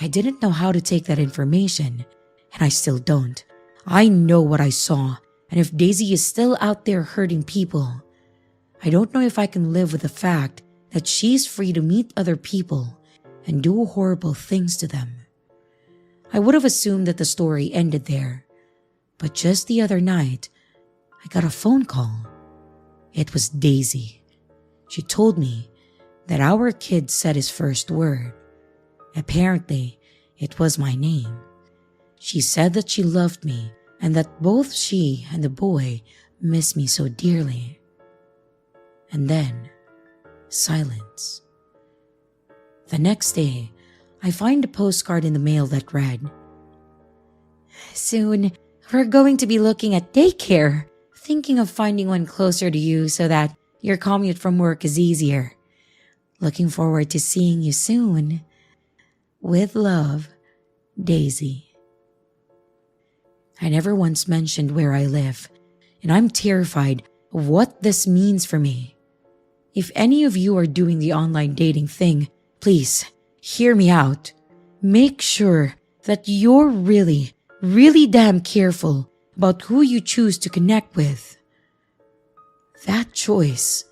I didn't know how to take that information, and I still don't. I know what I saw, and if Daisy is still out there hurting people, I don't know if I can live with the fact that she's free to meet other people and do horrible things to them. I would have assumed that the story ended there, but just the other night, I got a phone call. It was Daisy. She told me that our kid said his first word. Apparently, it was my name. She said that she loved me and that both she and the boy miss me so dearly. And then, silence. The next day, I find a postcard in the mail that read, "Soon, we're going to be looking at daycare, thinking of finding one closer to you so that your commute from work is easier. Looking forward to seeing you soon. With love, Daisy." I never once mentioned where I live, and I'm terrified of what this means for me. If any of you are doing the online dating thing, please hear me out. Make sure that you're really damn careful about who you choose to connect with. That choice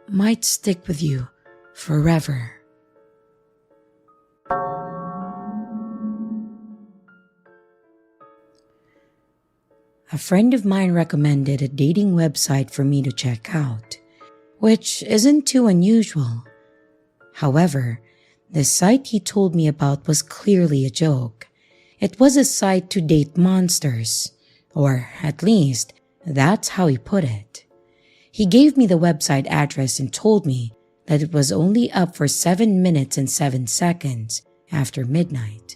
might stick with you forever. A friend of mine recommended a dating website for me to check out, which isn't too unusual. However, the site he told me about was clearly a joke. It was a site to date monsters, or at least that's how he put it. He gave me the website address and told me that it was only up for 7 minutes and 7 seconds after midnight.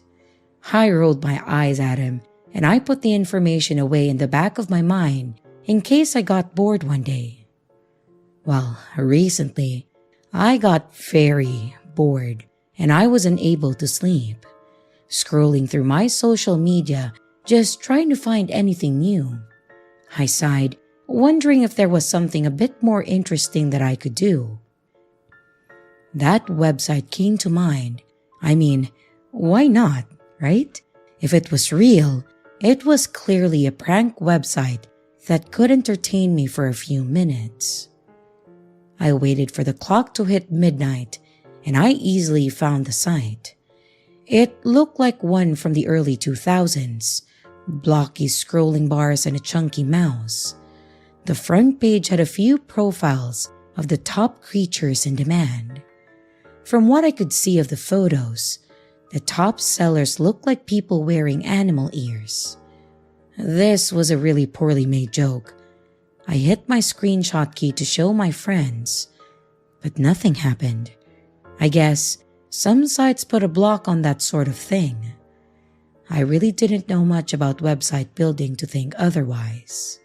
I rolled my eyes at him, and I put the information away in the back of my mind in case I got bored one day. Well, recently, I got very bored, and I wasn't able to sleep. Scrolling through my social media, just trying to find anything new. I sighed wondering if there was something a bit more interesting that I could do. That website came to mind. I mean, why not, right? If it was real, it was clearly a prank website that could entertain me for a few minutes. I waited for the clock to hit midnight, and I easily found the site. It looked like one from the early 2000s, blocky scrolling bars and a chunky mouse. The front page had a few profiles of the top creatures in demand. From what I could see of the photos, the top sellers looked like people wearing animal ears. This was a really poorly made joke. I hit my screenshot key to show my friends, but nothing happened. I guess some sites put a block on that sort of thing. I really didn't know much about website building to think otherwise.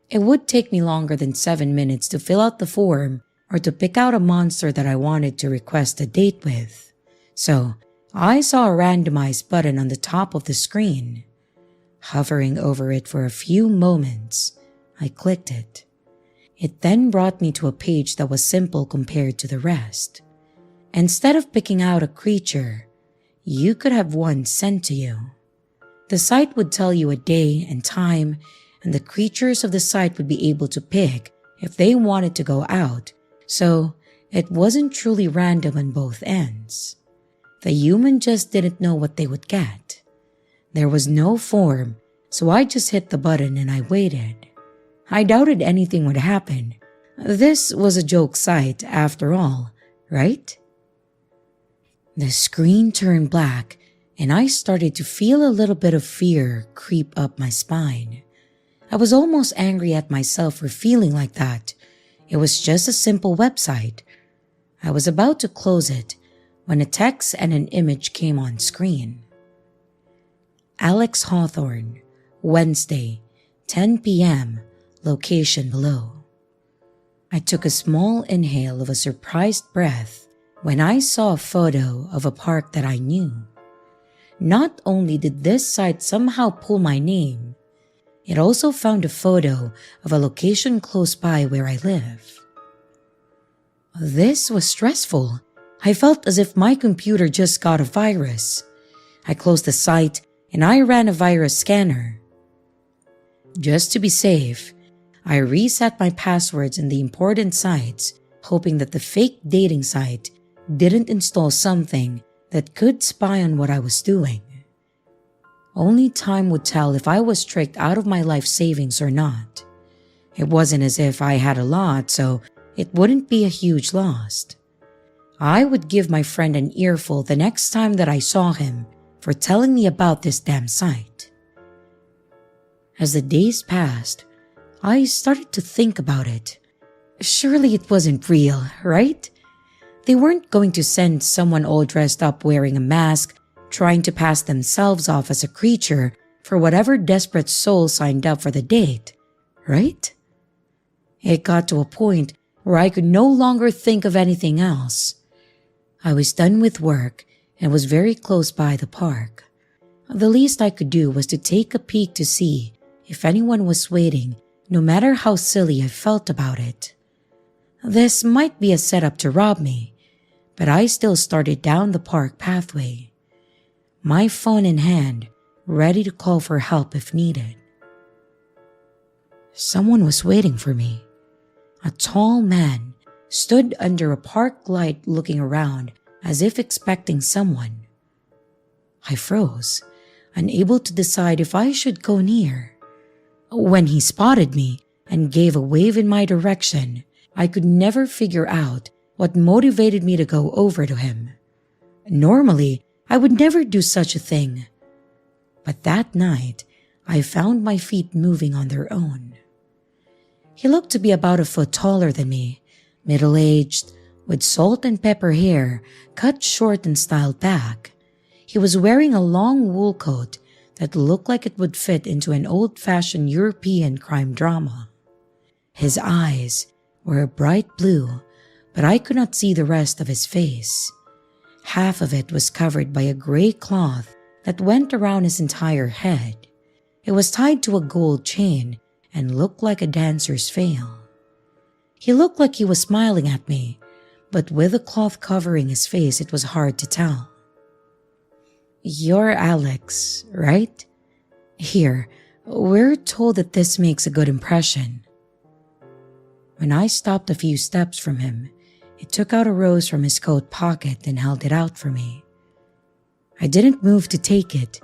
It would take me longer than 7 minutes to fill out the form or to pick out a monster that I wanted to request a date with. So I saw a randomized button on the top of the screen. Hovering over it for a few moments, I clicked it. It then brought me to a page that was simple compared to the rest. Instead of picking out a creature, you could have one sent to you. The site would tell you a day and time, and the creatures of the site would be able to pick if they wanted to go out, so it wasn't truly random on both ends. The human just didn't know what they would get. There was no form, so I just hit the button and I waited. I doubted anything would happen. This was a joke site after all, right? The screen turned black and I started to feel a little bit of fear creep up my spine. I was almost angry at myself for feeling like that. It was just a simple website. I was about to close it when a text and an image came on screen. Alex Hawthorne, Wednesday, 10 p.m., location below. I took a small inhale of a surprised breath when I saw a photo of a park that I knew. Not only did this site somehow pull my name, it also found a photo of a location close by where I live. This was stressful. I felt as if my computer just got a virus. I closed the site and I ran a virus scanner. Just to be safe, I reset my passwords in the important sites, hoping that the fake dating site didn't install something that could spy on what I was doing. Only time would tell if I was tricked out of my life savings or not. It wasn't as if I had a lot, so it wouldn't be a huge loss. I would give my friend an earful the next time that I saw him for telling me about this damn site. As the days passed, I started to think about it. Surely it wasn't real, right? They weren't going to send someone all dressed up wearing a mask, trying to pass themselves off as a creature for whatever desperate soul signed up for the date, right? It got to a point where I could no longer think of anything else. I was done with work and was very close by the park. The least I could do was to take a peek to see if anyone was waiting, no matter how silly I felt about it. This might be a setup to rob me, but I still started down the park pathway, my phone in hand, ready to call for help if needed. Someone was waiting for me. A tall man stood under a park light looking around as if expecting someone. I froze, unable to decide if I should go near. When he spotted me and gave a wave in my direction, I could never figure out what motivated me to go over to him. Normally, I would never do such a thing. But that night, I found my feet moving on their own. He looked to be about a foot taller than me, middle-aged, with salt and pepper hair cut short and styled back. He was wearing a long wool coat that looked like it would fit into an old-fashioned European crime drama. His eyes were a bright blue, but I could not see the rest of his face. Half of it was covered by a gray cloth that went around his entire head. It was tied to a gold chain and looked like a dancer's veil. He looked like he was smiling at me, but with the cloth covering his face, it was hard to tell. "You're Alex, right? Here, we're told that this makes a good impression." When I stopped a few steps from him, he took out a rose from his coat pocket and held it out for me. I didn't move to take it.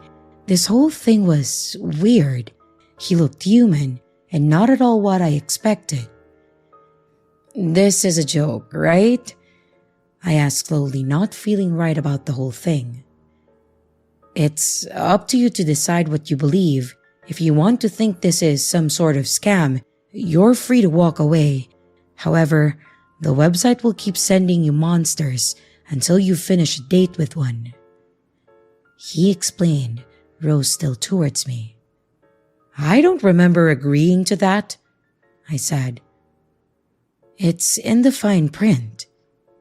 This whole thing was weird. He looked human and not at all what I expected. "This is a joke, right?" I asked slowly, not feeling right about the whole thing. "It's up to you to decide what you believe. If you want to think this is some sort of scam, you're free to walk away. However, the website will keep sending you monsters until you finish a date with one," he explained, rose still towards me. "I don't remember agreeing to that," I said. "It's in the fine print,"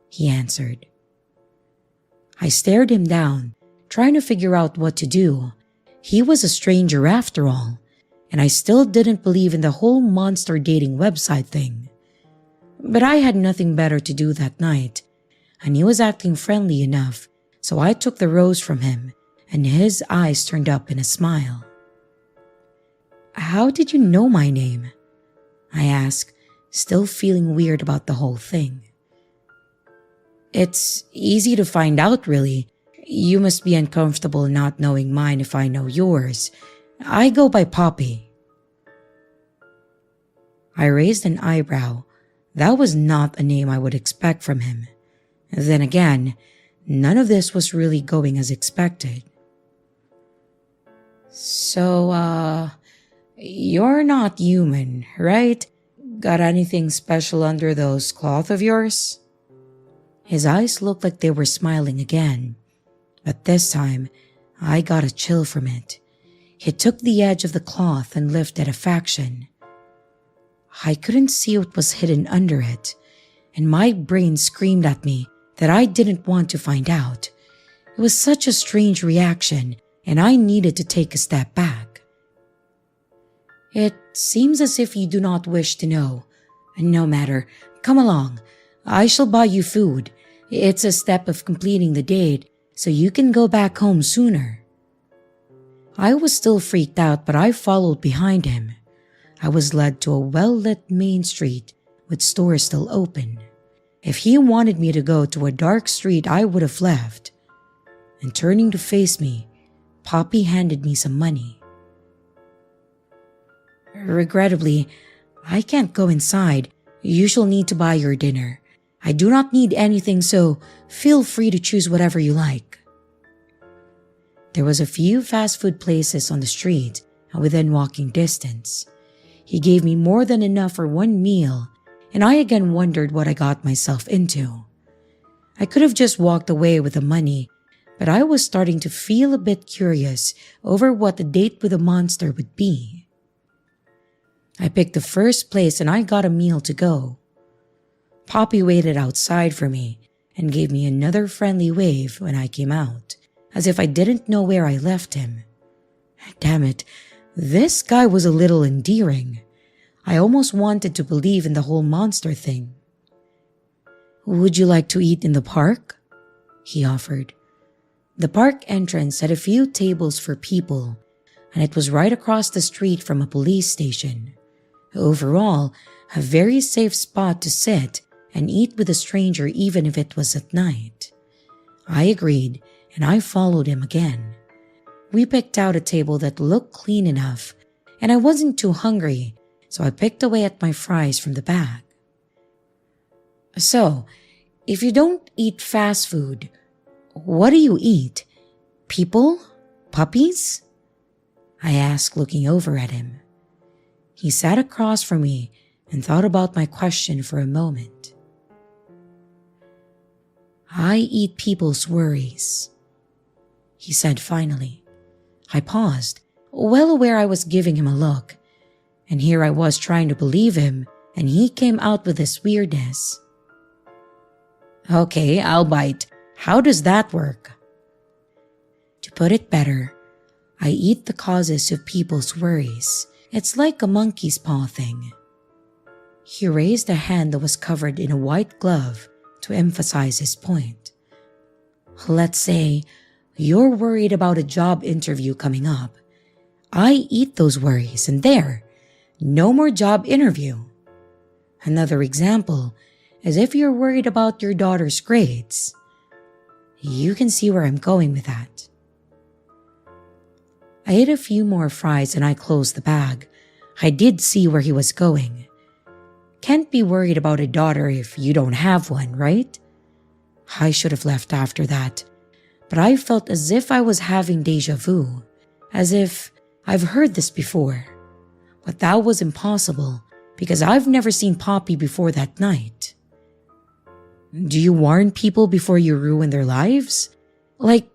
he answered. I stared him down, trying to figure out what to do. He was a stranger after all, and I still didn't believe in the whole monster dating website thing. But I had nothing better to do that night, and he was acting friendly enough, so I took the rose from him, and his eyes turned up in a smile. "How did you know my name?" I asked, still feeling weird about the whole thing. "It's easy to find out, really. You must be uncomfortable not knowing mine if I know yours. I go by Poppy." I raised an eyebrow. That was not a name I would expect from him. Then again, none of this was really going as expected. "So, you're not human, right? Got anything special under those cloth of yours?" His eyes looked like they were smiling again, but this time I got a chill from it. He took the edge of the cloth and lifted a fraction. I couldn't see what was hidden under it, and my brain screamed at me that I didn't want to find out. It was such a strange reaction, and I needed to take a step back. "It seems as if you do not wish to know. No matter, come along. I shall buy you food. It's a step of completing the date, so you can go back home sooner." I was still freaked out, but I followed behind him. I was led to a well-lit main street with stores still open. If he wanted me to go to a dark street, I would have left. And turning to face me, Poppy handed me some money. "Regrettably, I can't go inside. You shall need to buy your dinner. I do not need anything, so feel free to choose whatever you like." There was a few fast food places on the street and within walking distance. He gave me more than enough for one meal, and I again wondered what I got myself into. I could have just walked away with the money, but I was starting to feel a bit curious over what the date with the monster would be. I picked the first place and I got a meal to go. Poppy waited outside for me and gave me another friendly wave when I came out, as if I didn't know where I left him. Damn it, this guy was a little endearing. I almost wanted to believe in the whole monster thing. "Would you like to eat in the park?" he offered. The park entrance had a few tables for people, and it was right across the street from a police station. Overall, a very safe spot to sit and eat with a stranger even if it was at night. I agreed, and I followed him again. We picked out a table that looked clean enough, and I wasn't too hungry, so I picked away at my fries from the bag. "So, if you don't eat fast food, what do you eat? People? Puppies?" I asked, looking over at him. He sat across from me and thought about my question for a moment. "I eat people's worries," he said finally. I paused, well aware I was giving him a look, and here I was trying to believe him, and he came out with this weirdness. "Okay, I'll bite. How does that work?" To put it better, I eat the causes of people's worries, It's like a monkey's paw thing. He raised a hand that was covered in a white glove to emphasize his point. Let's say you're worried about a job interview coming up. I eat those worries and there, no more job interview. Another example is if you're worried about your daughter's grades. You can see where I'm going with that. I ate a few more fries and I closed the bag. I did see where he was going. Can't be worried about a daughter if you don't have one, right? I should have left after that, but I felt as if I was having deja vu, as if I've heard this before. But that was impossible because I've never seen Poppy before that night. Do you warn people before you ruin their lives? Like,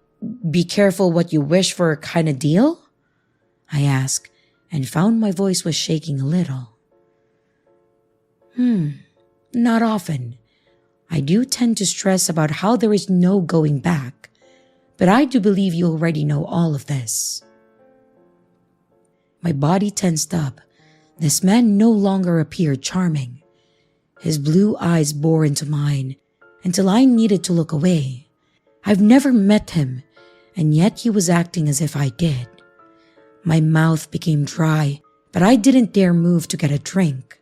be careful what you wish for kind of deal? I asked and found my voice was shaking a little. Not often. I do tend to stress about how there is no going back, but I do believe you already know all of this. My body tensed up. This man no longer appeared charming. His blue eyes bore into mine until I needed to look away. I've never met him, and yet he was acting as if I did. My mouth became dry, but I didn't dare move to get a drink.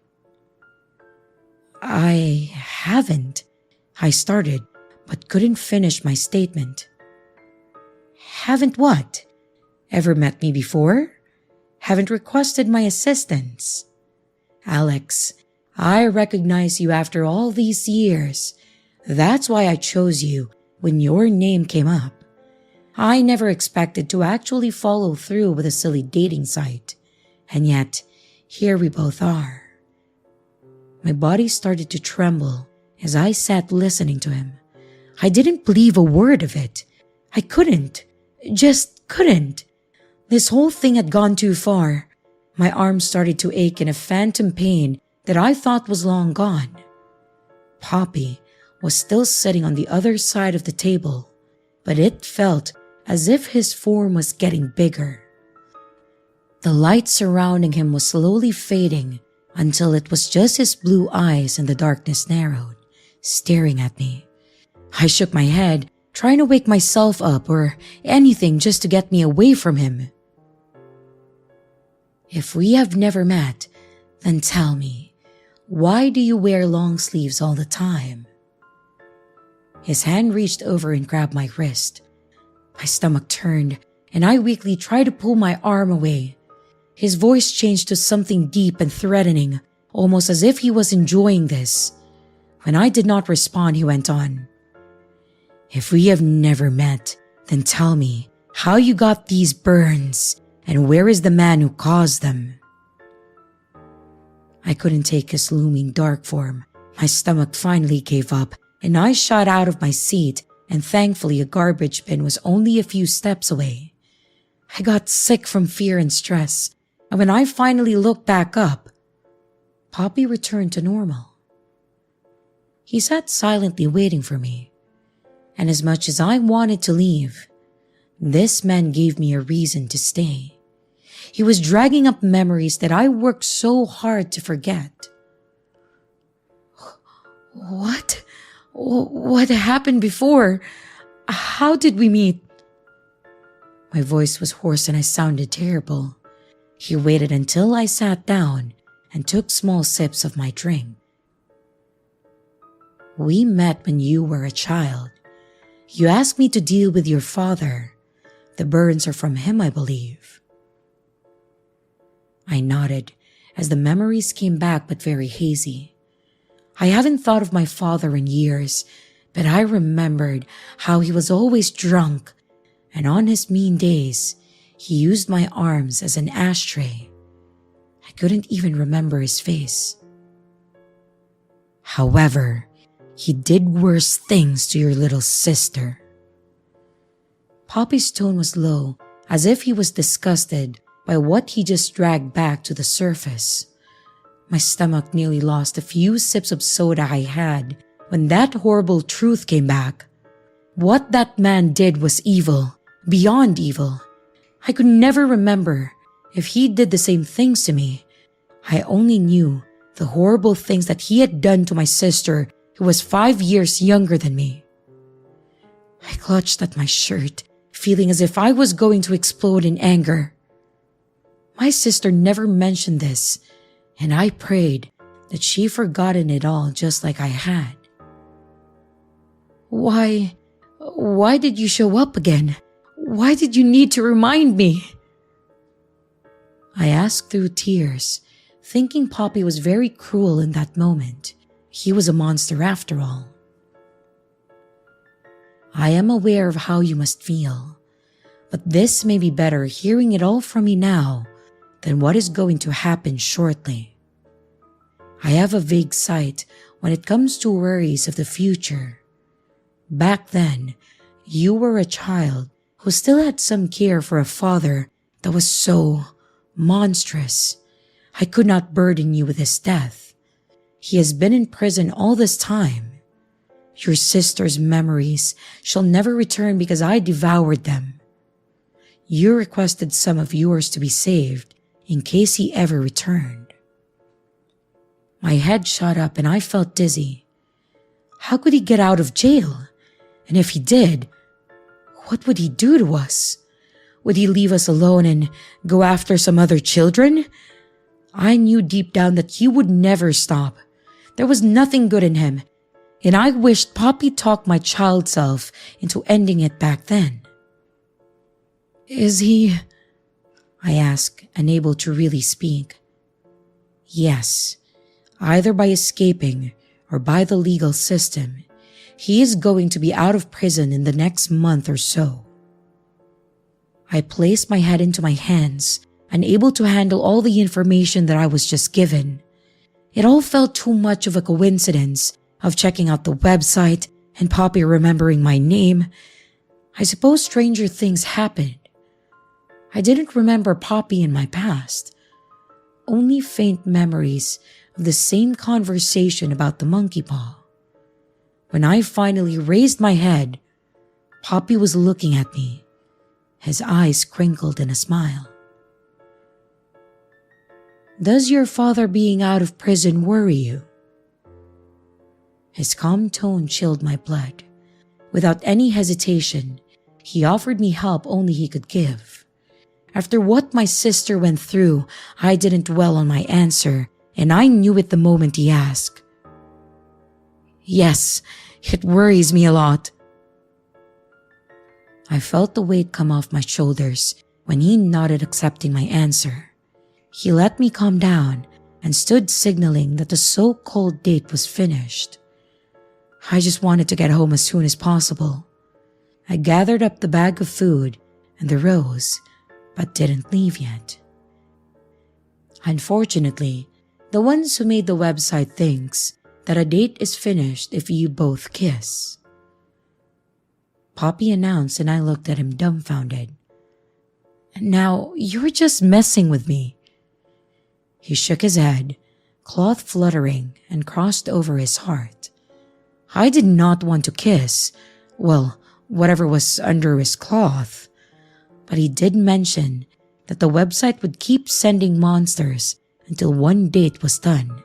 I haven't, I started, but couldn't finish my statement. Haven't what? Ever met me before? Haven't requested my assistance? Alex, I recognize you after all these years. That's why I chose you when your name came up. I never expected to actually follow through with a silly dating site. And yet, here we both are. My body started to tremble as I sat listening to him. I didn't believe a word of it. I couldn't. Just couldn't. This whole thing had gone too far. My arms started to ache in a phantom pain that I thought was long gone. Poppy was still sitting on the other side of the table, but it felt as if his form was getting bigger. The light surrounding him was slowly fading until it was just his blue eyes and the darkness narrowed, staring at me. I shook my head, trying to wake myself up or anything just to get me away from him. If we have never met, then tell me, why do you wear long sleeves all the time? His hand reached over and grabbed my wrist. My stomach turned, and I weakly tried to pull my arm away. His voice changed to something deep and threatening, almost as if he was enjoying this. When I did not respond, he went on. If we have never met, then tell me how you got these burns and where is the man who caused them? I couldn't take his looming dark form. My stomach finally gave up and I shot out of my seat, and thankfully a garbage bin was only a few steps away. I got sick from fear and stress, and when I finally looked back up, Poppy returned to normal. He sat silently waiting for me, and as much as I wanted to leave, this man gave me a reason to stay. He was dragging up memories that I worked so hard to forget. What happened before? How did we meet? My voice was hoarse and I sounded terrible. He waited until I sat down and took small sips of my drink. We met when you were a child. You asked me to deal with your father. The burns are from him, I believe. I nodded as the memories came back but very hazy. I haven't thought of my father in years, but I remembered how he was always drunk, and on his mean days, he used my arms as an ashtray. I couldn't even remember his face. However, he did worse things to your little sister. Poppy's tone was low, as if he was disgusted by what he just dragged back to the surface. My stomach nearly lost a few sips of soda I had when that horrible truth came back. What that man did was evil, beyond evil. I could never remember if he did the same things to me, I only knew the horrible things that he had done to my sister, who was 5 years younger than me. I clutched at my shirt, feeling as if I was going to explode in anger. My sister never mentioned this, and I prayed that she forgotten it all just like I had. Why did you show up again? Why did you need to remind me? I asked through tears, thinking Poppy was very cruel in that moment. He was a monster after all. I am aware of how you must feel, but this may be better hearing it all from me now than what is going to happen shortly. I have a vague sight when it comes to worries of the future. Back then, you were a child who still had some care for a father that was so monstrous. I could not burden you with his death. He has been in prison all this time. Your sister's memories shall never return because I devoured them. You requested some of yours to be saved in case he ever returned. My head shot up and I felt dizzy. How could he get out of jail? And if he did, what would he do to us? Would he leave us alone and go after some other children? I knew deep down that he would never stop. There was nothing good in him, and I wished Poppy talked my child self into ending it back then. Is he? I asked, unable to really speak. Yes, either by escaping or by the legal system. He is going to be out of prison in the next month or so. I placed my head into my hands, unable to handle all the information that I was just given. It all felt too much of a coincidence of checking out the website and Poppy remembering my name. I suppose stranger things happened. I didn't remember Poppy in my past. Only faint memories of the same conversation about the monkey paw. When I finally raised my head, Poppy was looking at me, his eyes crinkled in a smile. Does your father being out of prison worry you? His calm tone chilled my blood. Without any hesitation, he offered me help only he could give. After what my sister went through, I didn't dwell on my answer, and I knew it the moment he asked. Yes, it worries me a lot. I felt the weight come off my shoulders when he nodded, accepting my answer. He let me calm down and stood signaling that the so-called date was finished. I just wanted to get home as soon as possible. I gathered up the bag of food and the rose, but didn't leave yet. Unfortunately, the ones who made the website thinks that a date is finished if you both kiss. Poppy announced, and I looked at him dumbfounded. Now, you're just messing with me. He shook his head, cloth fluttering, and crossed over his heart. I did not want to kiss, well, whatever was under his cloth. But he did mention that the website would keep sending monsters until one date was done.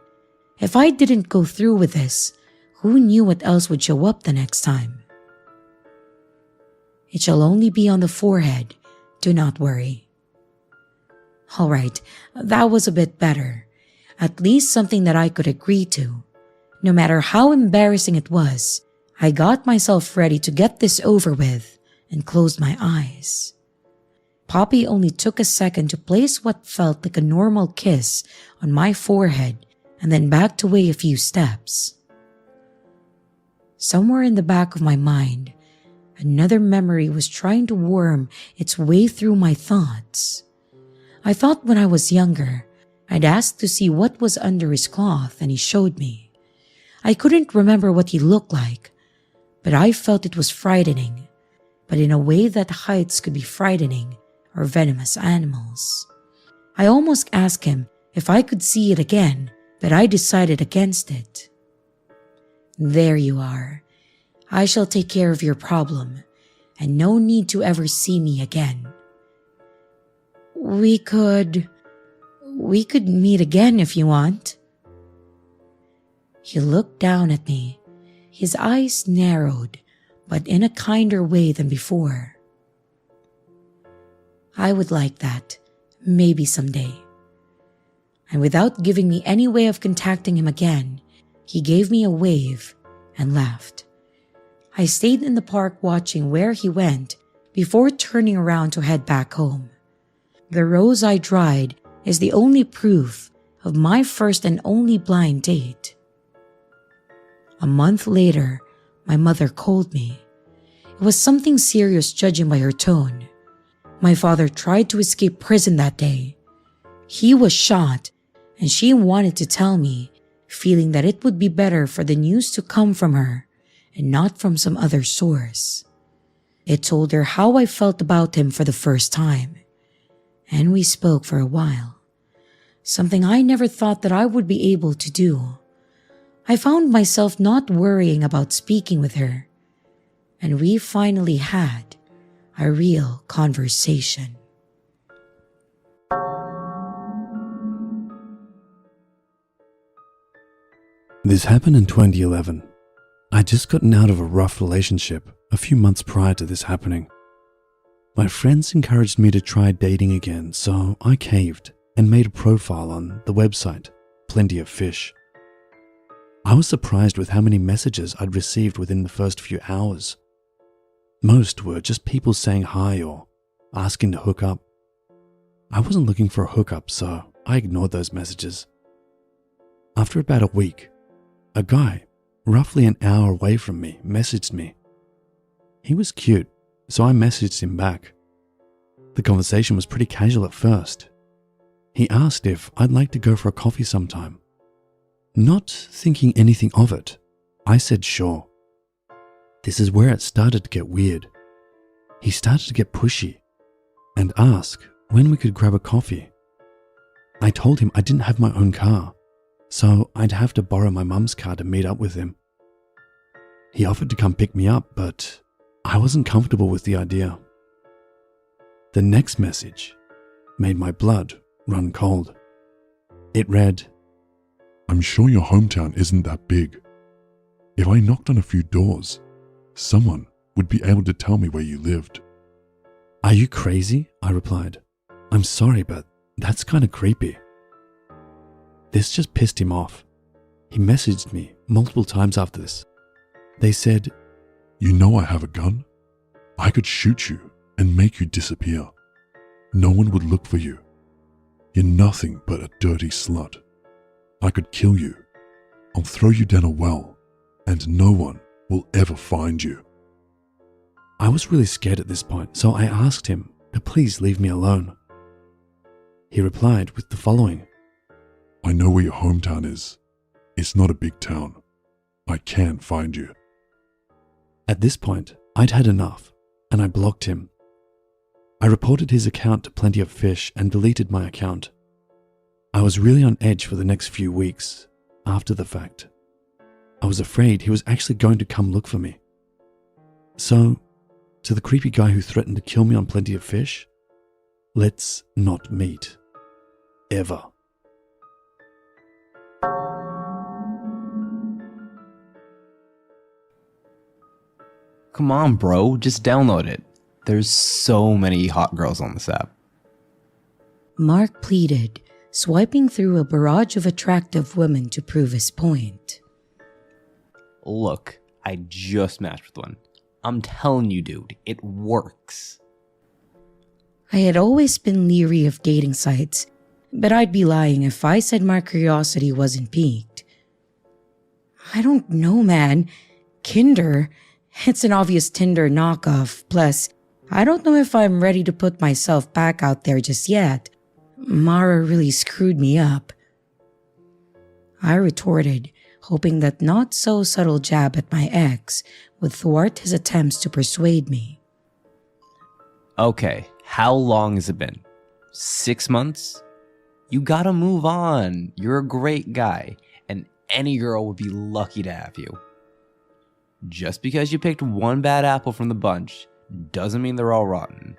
If I didn't go through with this, who knew what else would show up the next time? It shall only be on the forehead, do not worry. All right, that was a bit better. At least something that I could agree to. No matter how embarrassing it was, I got myself ready to get this over with and closed my eyes. Poppy only took a second to place what felt like a normal kiss on my forehead and then backed away a few steps. Somewhere in the back of my mind, another memory was trying to worm its way through my thoughts. I thought when I was younger, I'd asked to see what was under his cloth and he showed me. I couldn't remember what he looked like, but I felt it was frightening, but in a way that heights could be frightening or venomous animals. I almost asked him if I could see it again, but I decided against it. There you are. I shall take care of your problem, and no need to ever see me again. We could meet again if you want. He looked down at me. His eyes narrowed, but in a kinder way than before. I would like that, maybe someday. And without giving me any way of contacting him again, he gave me a wave and left. I stayed in the park watching where he went before turning around to head back home. The rose I dried is the only proof of my first and only blind date. A month later, my mother called me. It was something serious judging by her tone. My father tried to escape prison that day. He was shot, and she wanted to tell me, feeling that it would be better for the news to come from her and not from some other source. It told her how I felt about him for the first time, and we spoke for a while, something I never thought that I would be able to do. I found myself not worrying about speaking with her, and we finally had a real conversation. This happened in 2011. I'd just gotten out of a rough relationship a few months prior to this happening. My friends encouraged me to try dating again, so I caved and made a profile on the website, Plenty of Fish. I was surprised with how many messages I'd received within the first few hours. Most were just people saying hi or asking to hook up. I wasn't looking for a hookup, so I ignored those messages. After about a week, a guy, roughly an hour away from me, messaged me. He was cute, so I messaged him back. The conversation was pretty casual at first. He asked if I'd like to go for a coffee sometime. Not thinking anything of it, I said sure. This is where it started to get weird. He started to get pushy and ask when we could grab a coffee. I told him I didn't have my own car, so I'd have to borrow my mum's car to meet up with him. He offered to come pick me up, but I wasn't comfortable with the idea. The next message made my blood run cold. It read, I'm sure your hometown isn't that big. If I knocked on a few doors, someone would be able to tell me where you lived. Are you crazy? I replied. I'm sorry, but that's kind of creepy. This just pissed him off. He messaged me multiple times after this. They said, You know I have a gun? I could shoot you and make you disappear. No one would look for you. You're nothing but a dirty slut. I could kill you. I'll throw you down a well, and no one will ever find you. I was really scared at this point, so I asked him to please leave me alone. He replied with the following. I know where your hometown is. It's not a big town. I can find you. At this point, I'd had enough, and I blocked him. I reported his account to Plenty of Fish and deleted my account. I was really on edge for the next few weeks after the fact. I was afraid he was actually going to come look for me. So, to the creepy guy who threatened to kill me on Plenty of Fish, let's not meet. Ever. Come on, bro, just download it. There's so many hot girls on this app. Mark pleaded, swiping through a barrage of attractive women to prove his point. Look, I just matched with one. I'm telling you, dude, it works. I had always been leery of dating sites, but I'd be lying if I said my curiosity wasn't piqued. I don't know, man. Kinder, it's an obvious Tinder knockoff. Plus, I don't know if I'm ready to put myself back out there just yet. Mara really screwed me up. I retorted, hoping that not so subtle jab at my ex would thwart his attempts to persuade me. Okay, how long has it been? 6 months? You gotta move on. You're a great guy, and any girl would be lucky to have you. Just because you picked one bad apple from the bunch doesn't mean they're all rotten.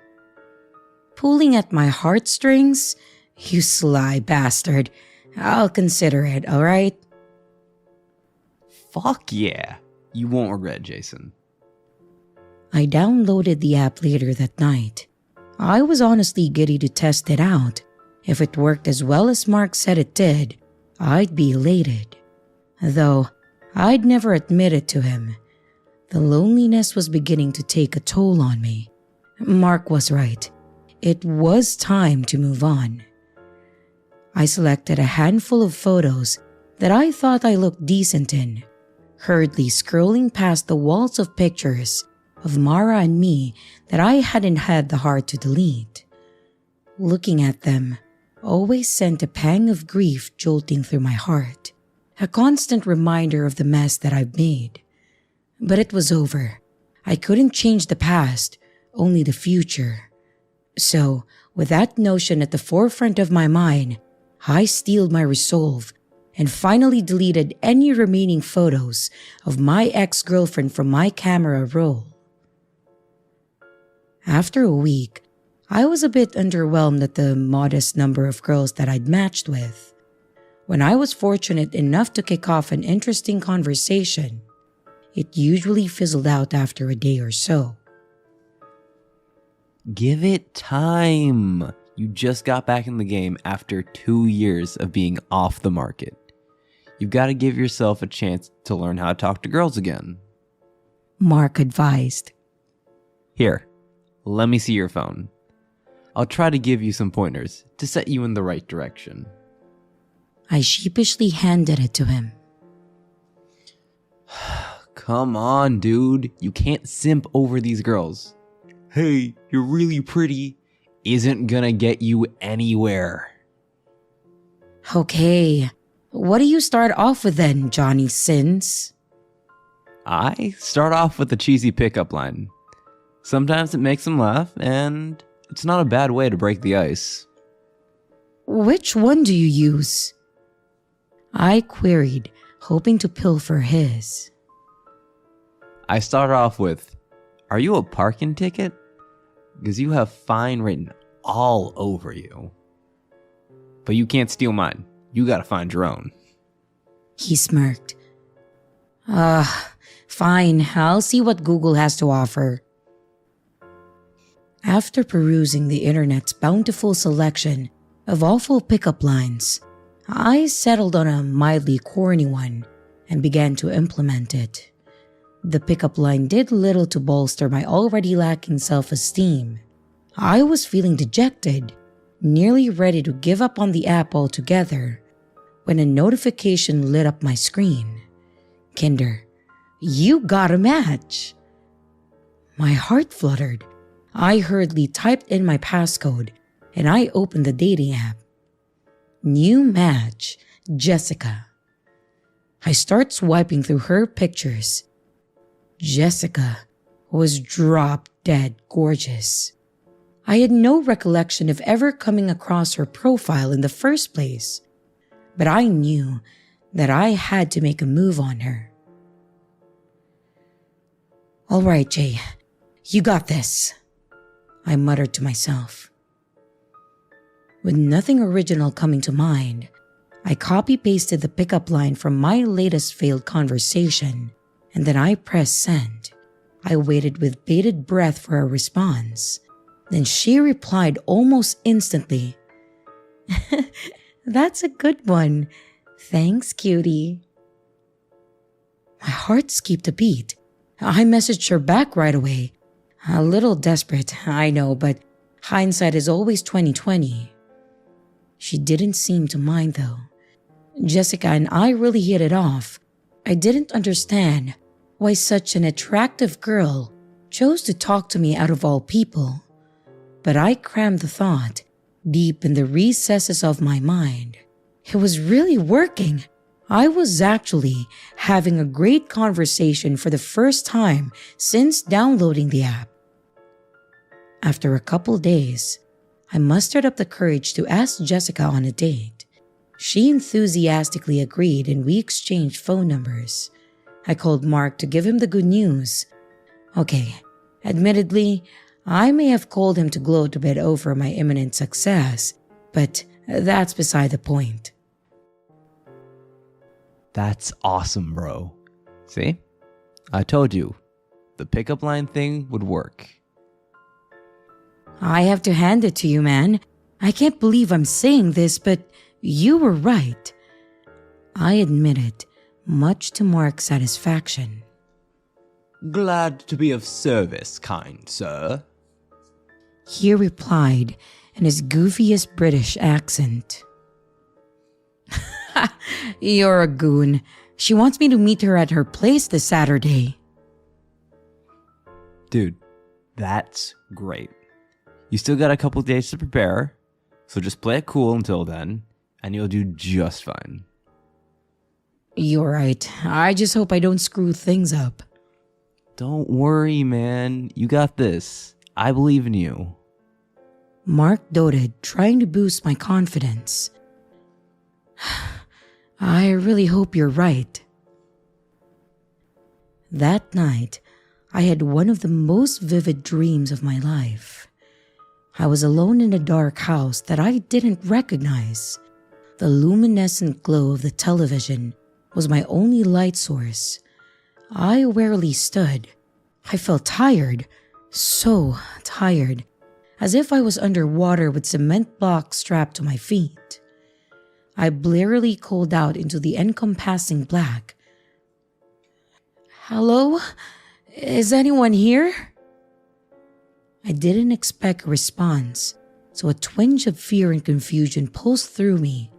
Pulling at my heartstrings? You sly bastard. I'll consider it, alright? Fuck yeah. You won't regret, Jason. I downloaded the app later that night. I was honestly giddy to test it out. If it worked as well as Mark said it did, I'd be elated. Though, I'd never admit it to him. The loneliness was beginning to take a toll on me. Mark was right. It was time to move on. I selected a handful of photos that I thought I looked decent in, hurriedly scrolling past the walls of pictures of Mara and me that I hadn't had the heart to delete. Looking at them always sent a pang of grief jolting through my heart, a constant reminder of the mess that I've made. But it was over. I couldn't change the past, only the future. So, with that notion at the forefront of my mind, I steeled my resolve and finally deleted any remaining photos of my ex-girlfriend from my camera roll. After a week, I was a bit underwhelmed at the modest number of girls that I'd matched with. When I was fortunate enough to kick off an interesting conversation, it usually fizzled out after a day or so. Give it time. You just got back in the game after 2 years of being off the market. You've got to give yourself a chance to learn how to talk to girls again. Mark advised. Here, let me see your phone. I'll try to give you some pointers to set you in the right direction. I sheepishly handed it to him. Come on, dude. You can't simp over these girls. Hey, you're really pretty isn't gonna get you anywhere. Okay, what do you start off with then, Johnny Sins? I start off with a cheesy pickup line. Sometimes it makes them laugh, and it's not a bad way to break the ice. Which one do you use? I queried, hoping to pilfer his. I start off with, are you a parking ticket? Because you have fine written all over you. But you can't steal mine. You gotta find your own. He smirked. Fine, I'll see what Google has to offer. After perusing the internet's bountiful selection of awful pickup lines, I settled on a mildly corny one and began to implement it. The pickup line did little to bolster my already lacking self-esteem. I was feeling dejected, nearly ready to give up on the app altogether, when a notification lit up my screen. Kinder, you got a match! My heart fluttered. I hurriedly typed in my passcode and I opened the dating app. New match, Jessica. I start swiping through her pictures. Jessica was drop-dead gorgeous. I had no recollection of ever coming across her profile in the first place, but I knew that I had to make a move on her. All right, Jay, you got this, I muttered to myself. With nothing original coming to mind, I copy-pasted the pickup line from my latest failed conversation, and then I pressed send. I waited with bated breath for a response. Then she replied almost instantly. That's a good one. Thanks, cutie. My heart skipped a beat. I messaged her back right away. A little desperate, I know, but hindsight is always 20/20. She didn't seem to mind though. Jessica and I really hit it off. I didn't understand why such an attractive girl chose to talk to me out of all people. But I crammed the thought deep in the recesses of my mind. It was really working. I was actually having a great conversation for the first time since downloading the app. After a couple days, I mustered up the courage to ask Jessica on a date. She enthusiastically agreed and we exchanged phone numbers. I called Mark to give him the good news. Okay, admittedly, I may have called him to gloat a bit over my imminent success, but that's beside the point. That's awesome, bro. See? I told you, the pickup line thing would work. I have to hand it to you, man. I can't believe I'm saying this, but you were right. I admit it, much to Mark's satisfaction. Glad to be of service, kind sir. He replied in his goofiest British accent. You're a goon. She wants me to meet her at her place this Saturday. Dude, that's great. You still got a couple days to prepare, so just play it cool until then, and you'll do just fine. You're right. I just hope I don't screw things up. Don't worry, man. You got this. I believe in you. Mark doted, trying to boost my confidence. I really hope you're right. That night, I had one of the most vivid dreams of my life. I was alone in a dark house that I didn't recognize. The luminescent glow of the television was my only light source. I warily stood. I felt tired, so tired, as if I was underwater with cement blocks strapped to my feet. I blearily called out into the encompassing black. Hello? Is anyone here? I didn't expect a response, so a twinge of fear and confusion pulsed through me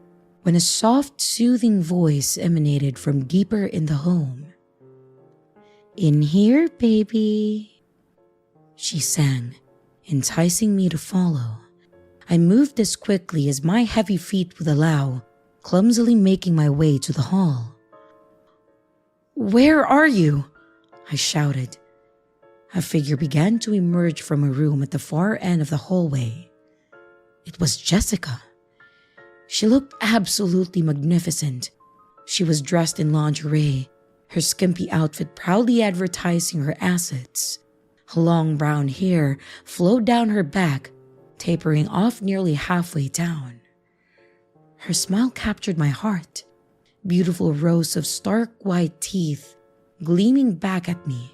when a soft, soothing voice emanated from deeper in the home. In here, baby, she sang, enticing me to follow. I moved as quickly as my heavy feet would allow, clumsily making my way to the hall. Where are you? I shouted. A figure began to emerge from a room at the far end of the hallway. It was Jessica. She looked absolutely magnificent. She was dressed in lingerie, her skimpy outfit proudly advertising her assets. Her long brown hair flowed down her back, tapering off nearly halfway down. Her smile captured my heart, beautiful rows of stark white teeth gleaming back at me.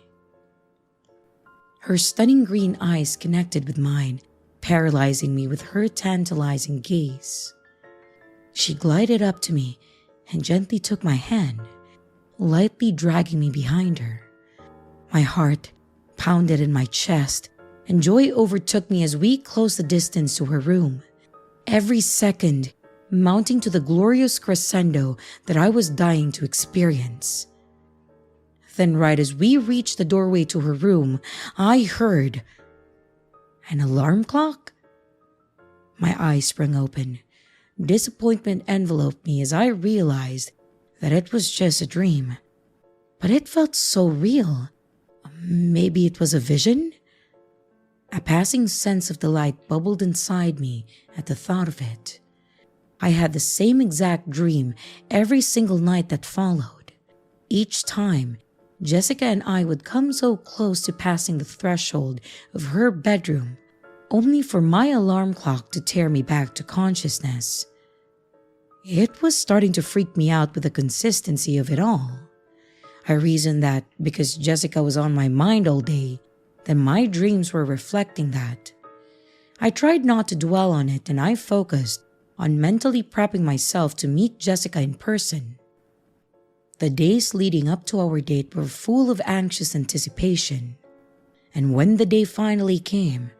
Her stunning green eyes connected with mine, paralyzing me with her tantalizing gaze. She glided up to me and gently took my hand, lightly dragging me behind her. My heart pounded in my chest, and joy overtook me as we closed the distance to her room, every second mounting to the glorious crescendo that I was dying to experience. Then right as we reached the doorway to her room, I heard an alarm clock. My eyes sprang open. Disappointment enveloped me as I realized that it was just a dream. But it felt so real. Maybe it was a vision? A passing sense of delight bubbled inside me at the thought of it. I had the same exact dream every single night that followed. Each time, Jessica and I would come so close to passing the threshold of her bedroom, only for my alarm clock to tear me back to consciousness. It was starting to freak me out with the consistency of it all. I reasoned that because Jessica was on my mind all day, then my dreams were reflecting that. I tried not to dwell on it, and I focused on mentally prepping myself to meet Jessica in person. The days leading up to our date were full of anxious anticipation, and when the day finally came,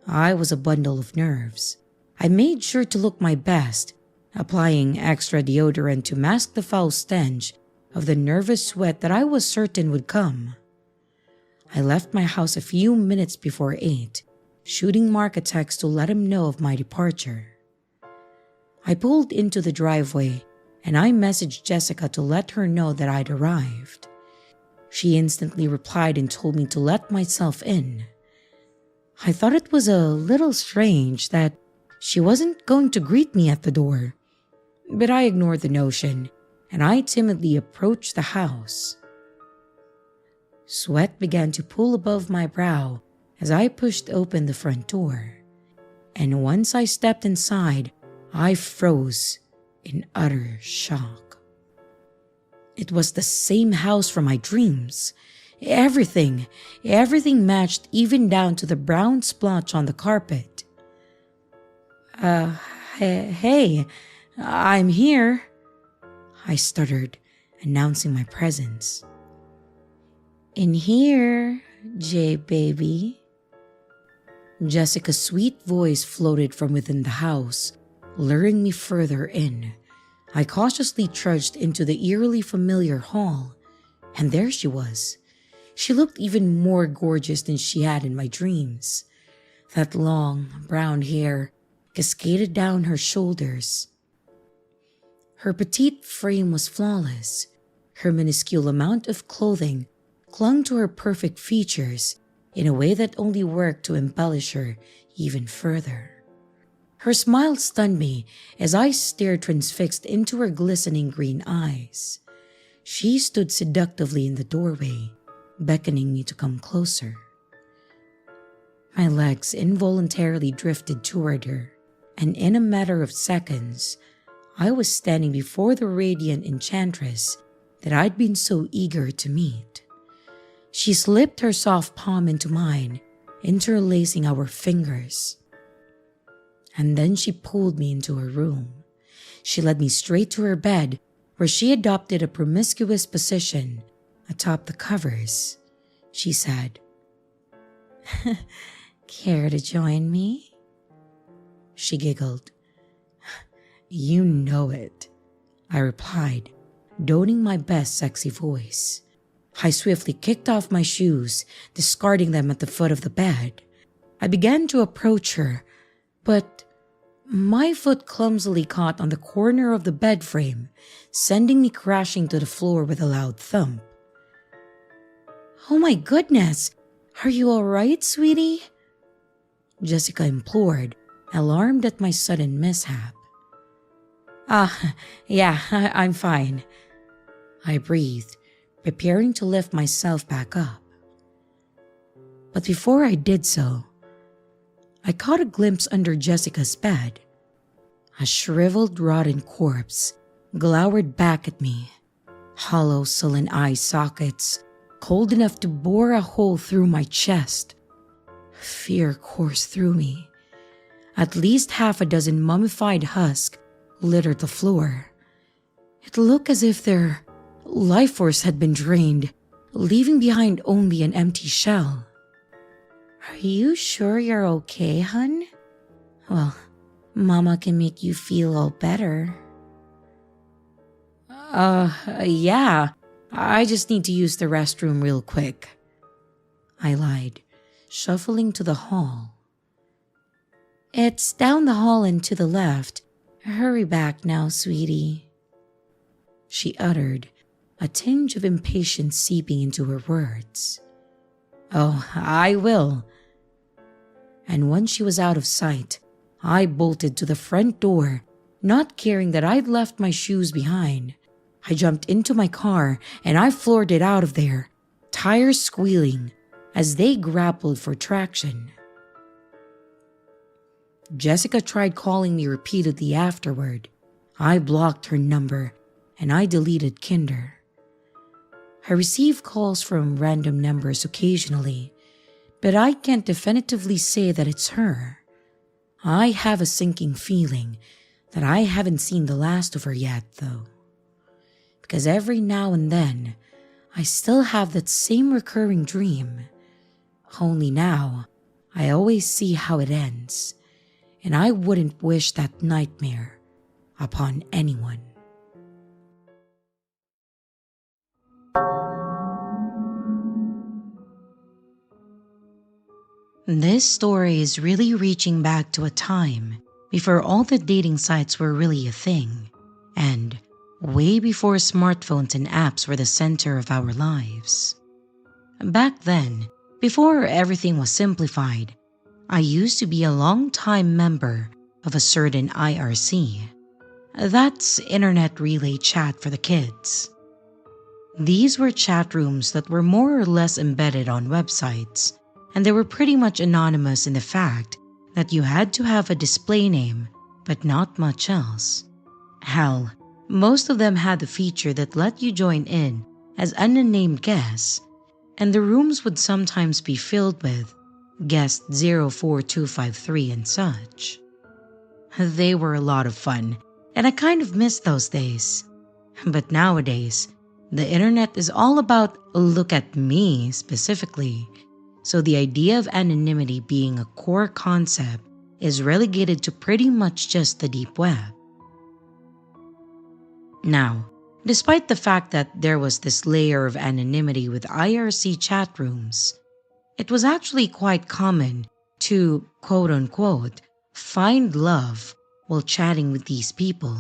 I was a bundle of nerves. I made sure to look my best, applying extra deodorant to mask the foul stench of the nervous sweat that I was certain would come. I left my house a few minutes before 8, shooting Mark a text to let him know of my departure. I pulled into the driveway and I messaged Jessica to let her know that I'd arrived. She instantly replied and told me to let myself in. I thought it was a little strange that she wasn't going to greet me at the door, but I ignored the notion and I timidly approached the house. Sweat began to pool above my brow as I pushed open the front door. And once I stepped inside, I froze in utter shock. It was the same house from my dreams. Everything matched, even down to the brown splotch on the carpet. Hey, I'm here," I stuttered, announcing my presence. "In here, Jay baby." Jessica's sweet voice floated from within the house, luring me further in. I cautiously trudged into the eerily familiar hall, and there she was. She looked even more gorgeous than she had in my dreams. That long, brown hair cascaded down her shoulders. Her petite frame was flawless. Her minuscule amount of clothing clung to her perfect features in a way that only worked to embellish her even further. Her smile stunned me as I stared transfixed into her glistening green eyes. She stood seductively in the doorway, beckoning me to come closer. My legs involuntarily drifted toward her, and in a matter of seconds, I was standing before the radiant enchantress that I'd been so eager to meet. She slipped her soft palm into mine, interlacing our fingers. And then she pulled me into her room. She led me straight to her bed, where she adopted a promiscuous position atop the covers. She said, "Care to join me?" She giggled. "You know it," I replied, donning my best sexy voice. I swiftly kicked off my shoes, discarding them at the foot of the bed. I began to approach her, but my foot clumsily caught on the corner of the bed frame, sending me crashing to the floor with a loud thump. "Oh my goodness, are you all right, sweetie?" Jessica implored, alarmed at my sudden mishap. Yeah, I'm fine," I breathed, preparing to lift myself back up. But before I did so, I caught a glimpse under Jessica's bed. A shriveled, rotten corpse glowered back at me, hollow, sullen eye sockets cold enough to bore a hole through my chest. Fear coursed through me. At least half a dozen mummified husks littered the floor. It looked as if their life force had been drained, leaving behind only an empty shell. "Are you sure you're okay, hun? Well, Mama can make you feel all better." Yeah, I just need to use the restroom real quick," I lied, shuffling to the hall. "It's down the hall and to the left. Hurry back now, sweetie," she uttered, a tinge of impatience seeping into her words. "Oh, I will." And once she was out of sight, I bolted to the front door, not caring that I'd left my shoes behind. I jumped into my car and I floored it out of there, tires squealing as they grappled for traction. Jessica tried calling me repeatedly afterward. I blocked her number and I deleted Kinder. I receive calls from random numbers occasionally, but I can't definitively say that it's her. I have a sinking feeling that I haven't seen the last of her yet, though. Because every now and then, I still have that same recurring dream. Only now, I always see how it ends, and I wouldn't wish that nightmare upon anyone. This story is really reaching back to a time before all the dating sites were really a thing, and way before smartphones and apps were the center of our lives. Back then, before everything was simplified, I used to be a long-time member of a certain IRC. That's Internet Relay Chat for the kids. These were chat rooms that were more or less embedded on websites, and they were pretty much anonymous in the fact that you had to have a display name, but not much else. Hell, most of them had the feature that let you join in as unnamed guests, and the rooms would sometimes be filled with guest 04253 and such. They were a lot of fun, and I kind of miss those days. But nowadays, the internet is all about look at me specifically, so the idea of anonymity being a core concept is relegated to pretty much just the deep web. Now, despite the fact that there was this layer of anonymity with IRC chat rooms, it was actually quite common to, quote-unquote, find love while chatting with these people.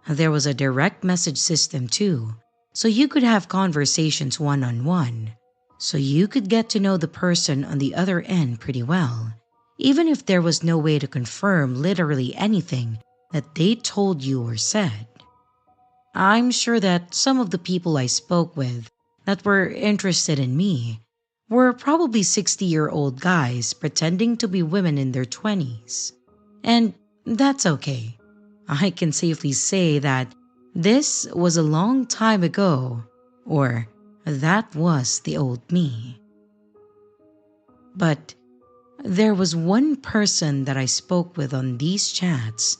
There was a direct message system too, so you could have conversations one-on-one, so you could get to know the person on the other end pretty well, even if there was no way to confirm literally anything that they told you or said. I'm sure that some of the people I spoke with that were interested in me were probably 60-year-old guys pretending to be women in their 20s. And that's okay. I can safely say that this was a long time ago, or that was the old me. But there was one person that I spoke with on these chats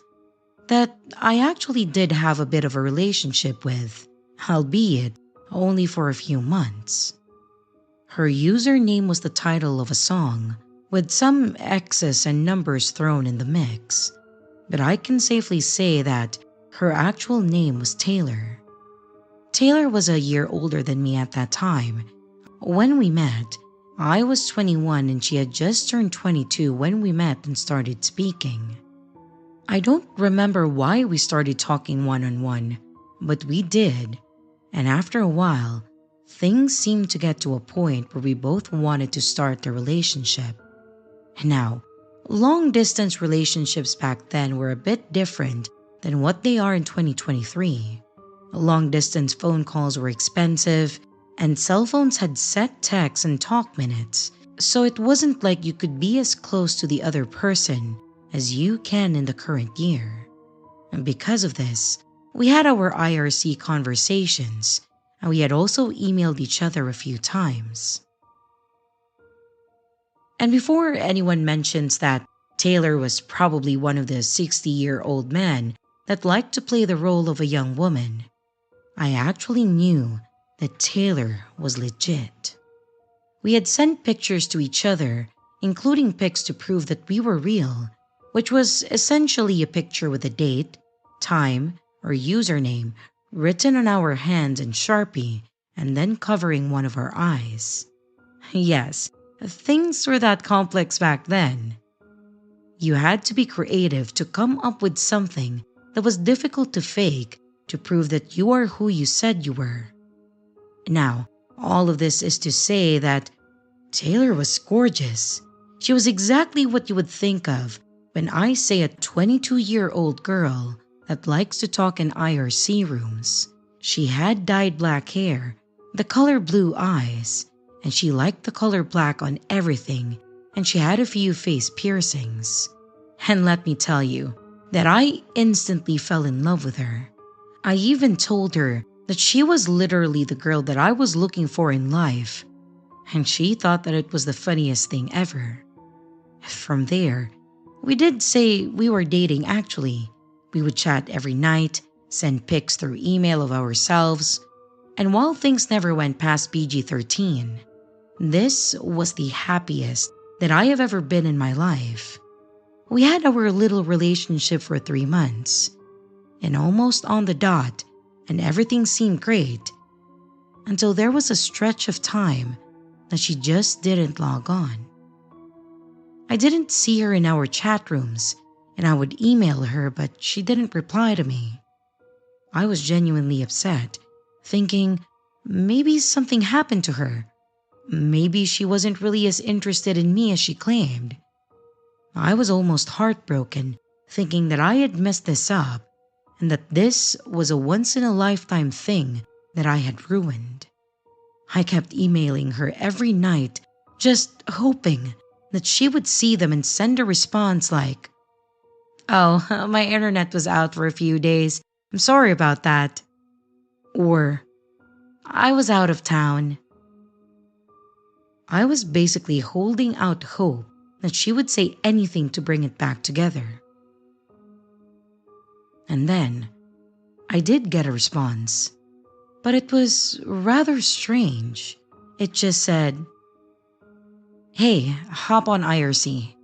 that I actually did have a bit of a relationship with, albeit only for a few months. Her username was the title of a song, with some X's and numbers thrown in the mix, but I can safely say that her actual name was Taylor. Taylor was a year older than me at that time. When we met, I was 21 and she had just turned 22 when we met and started speaking. I don't remember why we started talking one-on-one, but we did, and after a while, things seemed to get to a point where we both wanted to start the relationship. Now, long-distance relationships back then were a bit different than what they are in 2023. Long-distance phone calls were expensive, and cell phones had set texts and talk minutes, so it wasn't like you could be as close to the other person as you can in the current year. And because of this, we had our IRC conversations, and we had also emailed each other a few times. And before anyone mentions that Taylor was probably one of the 60-year-old men that liked to play the role of a young woman, I actually knew that Taylor was legit. We had sent pictures to each other, including pics to prove that we were real, which was essentially a picture with a date, time, or username written on our hands in Sharpie and then covering one of our eyes. Yes, things were that complex back then. You had to be creative to come up with something that was difficult to fake to prove that you are who you said you were. Now, all of this is to say that Taylor was gorgeous. She was exactly what you would think of when I say a 22-year-old girl that likes to talk in IRC rooms. She had dyed black hair, the color blue eyes, and she liked the color black on everything, and she had a few face piercings. And let me tell you that I instantly fell in love with her. I even told her that she was literally the girl that I was looking for in life, and she thought that it was the funniest thing ever. From there, we did say we were dating actually. We would chat every night, send pics through email of ourselves, and while things never went past PG-13, this was the happiest that I have ever been in my life. We had our little relationship for 3 months, and almost on the dot, and everything seemed great, until there was a stretch of time that she just didn't log on. I didn't see her in our chat rooms, and I would email her, but she didn't reply to me. I was genuinely upset, thinking maybe something happened to her. Maybe she wasn't really as interested in me as she claimed. I was almost heartbroken, thinking that I had messed this up, and that this was a once-in-a-lifetime thing that I had ruined. I kept emailing her every night just hoping that she would see them and send a response like, "Oh, my internet was out for a few days. I'm sorry about that." Or, "I was out of town." I was basically holding out hope that she would say anything to bring it back together. And then, I did get a response, but it was rather strange. It just said, "Hey, hop on IRC."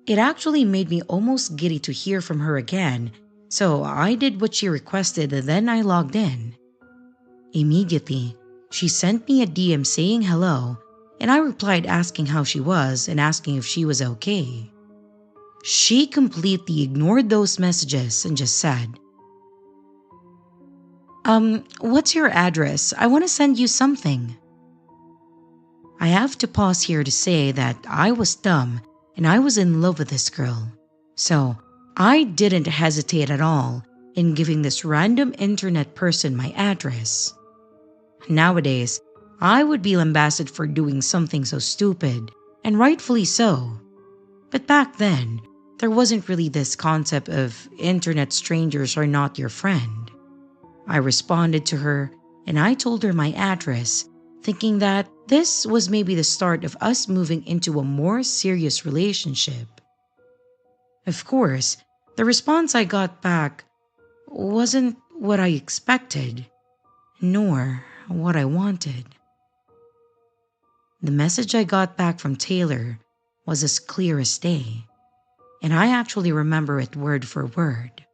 It actually made me almost giddy to hear from her again, so I did what she requested and then I logged in. Immediately, she sent me a DM saying hello, and I replied asking how she was and asking if she was okay. She completely ignored those messages and just said, "What's your address? I want to send you something." I have to pause here to say that I was dumb and I was in love with this girl. So I didn't hesitate at all in giving this random internet person my address. Nowadays, I would be lambasted for doing something so stupid, and rightfully so. But back then, there wasn't really this concept of internet strangers are not your friend. I responded to her and I told her my address, thinking that this was maybe the start of us moving into a more serious relationship. Of course, the response I got back wasn't what I expected, nor what I wanted. The message I got back from Taylor was as clear as day, and I actually remember it word for word.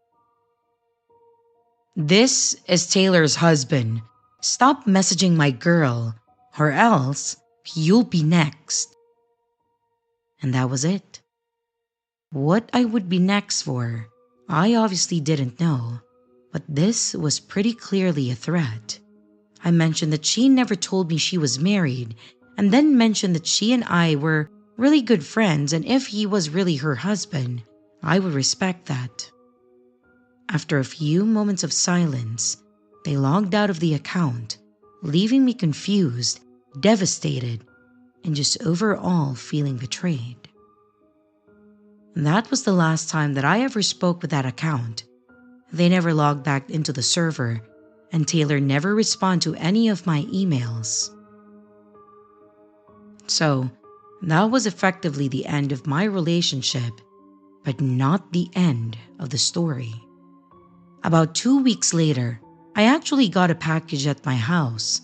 "This is Taylor's husband. Stop messaging my girl, or else you'll be next." And that was it. What I would be next for, I obviously didn't know, but this was pretty clearly a threat. I mentioned that she never told me she was married, and then mentioned that she and I were really good friends, and if he was really her husband, I would respect that. After a few moments of silence, they logged out of the account, leaving me confused, devastated, and just overall feeling betrayed. That was the last time that I ever spoke with that account. They never logged back into the server, and Taylor never responded to any of my emails. So, that was effectively the end of my relationship, but not the end of the story. About 2 weeks later, I actually got a package at my house.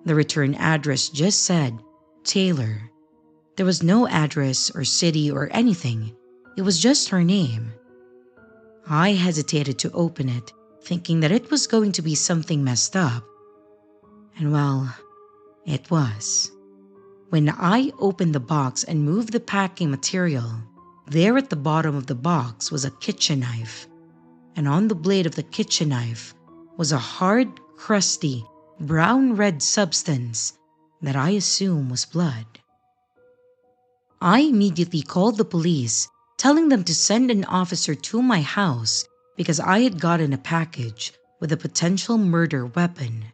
The return address just said, Taylor. There was no address or city or anything. It was just her name. I hesitated to open it, thinking that it was going to be something messed up. And well, it was. When I opened the box and moved the packing material, there at the bottom of the box was a kitchen knife. And on the blade of the kitchen knife was a hard, crusty, brown-red substance that I assume was blood. I immediately called the police, telling them to send an officer to my house because I had gotten a package with a potential murder weapon.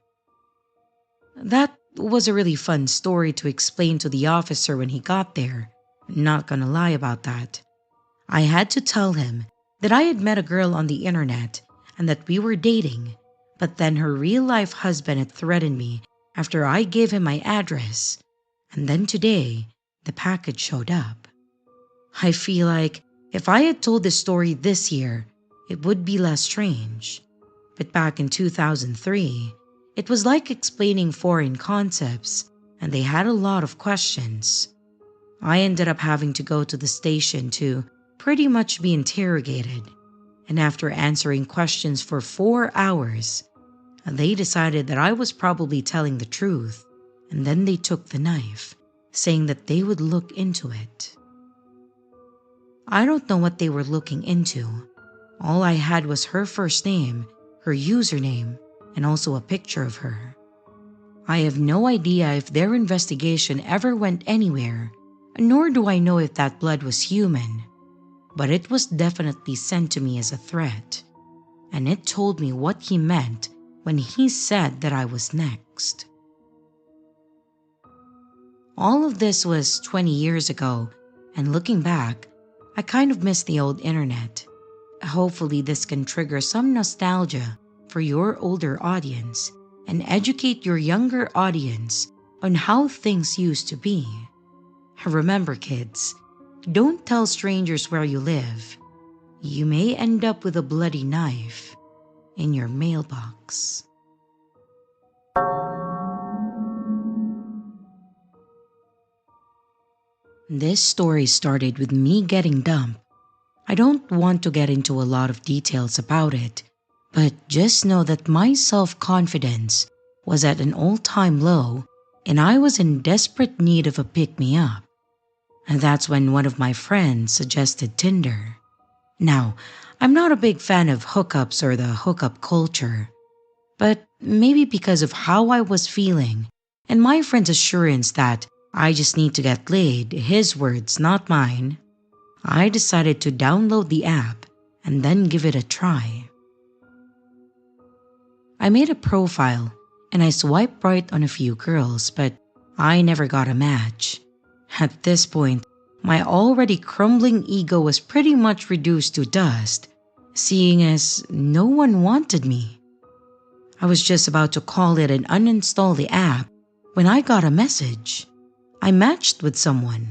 That was a really fun story to explain to the officer when he got there. Not gonna lie about that. I had to tell him that I had met a girl on the internet and that we were dating, but then her real-life husband had threatened me after I gave him my address, and then today, the package showed up. I feel like if I had told this story this year, it would be less strange. But back in 2003, it was like explaining foreign concepts, and they had a lot of questions. I ended up having to go to the station to pretty much be interrogated, and after answering questions for 4 hours, they decided that I was probably telling the truth, and then they took the knife, saying that they would look into it. I don't know what they were looking into. All I had was her first name, her username, and also a picture of her. I have no idea if their investigation ever went anywhere, nor do I know if that blood was human, but it was definitely sent to me as a threat, and it told me what he meant when he said that I was next. All of this was 20 years ago, and looking back, I kind of miss the old internet. Hopefully, this can trigger some nostalgia for your older audience and educate your younger audience on how things used to be. Remember, kids, don't tell strangers where you live. You may end up with a bloody knife in your mailbox. This story started with me getting dumped. I don't want to get into a lot of details about it, but just know that my self-confidence was at an all-time low and I was in desperate need of a pick-me-up. And that's when one of my friends suggested Tinder. Now, I'm not a big fan of hookups or the hookup culture, but maybe because of how I was feeling and my friend's assurance that I just need to get laid, his words, not mine, I decided to download the app and then give it a try. I made a profile and I swiped right on a few girls, but I never got a match. At this point, my already crumbling ego was pretty much reduced to dust, seeing as no one wanted me. I was just about to call it and uninstall the app when I got a message. I matched with someone.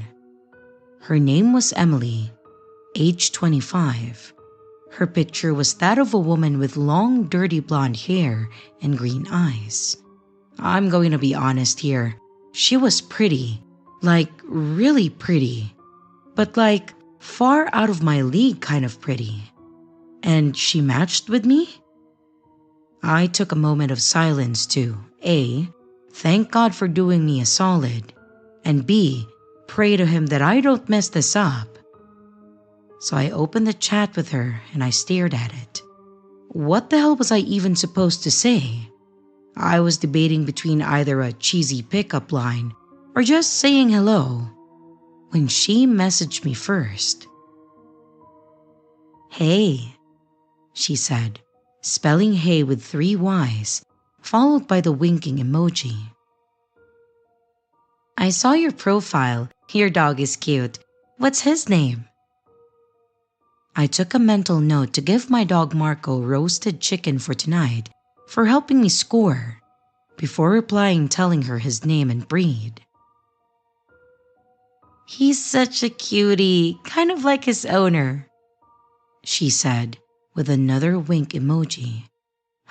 Her name was Emily, age 25. Her picture was that of a woman with long, dirty blonde hair and green eyes. I'm going to be honest here. She was pretty, like really pretty, but like far out of my league kind of pretty. And she matched with me? I took a moment of silence to A, thank God for doing me a solid, and B, pray to him that I don't mess this up. So I opened the chat with her and I stared at it. What the hell was I even supposed to say? I was debating between either a cheesy pickup line or just saying hello when she messaged me first. Hey, she said, spelling hey with 3 Y's, followed by the winking emoji. I saw your profile. Your dog is cute. What's his name? I took a mental note to give my dog Marco roasted chicken for tonight for helping me score, before replying telling her his name and breed. He's such a cutie, kind of like his owner, she said with another wink emoji.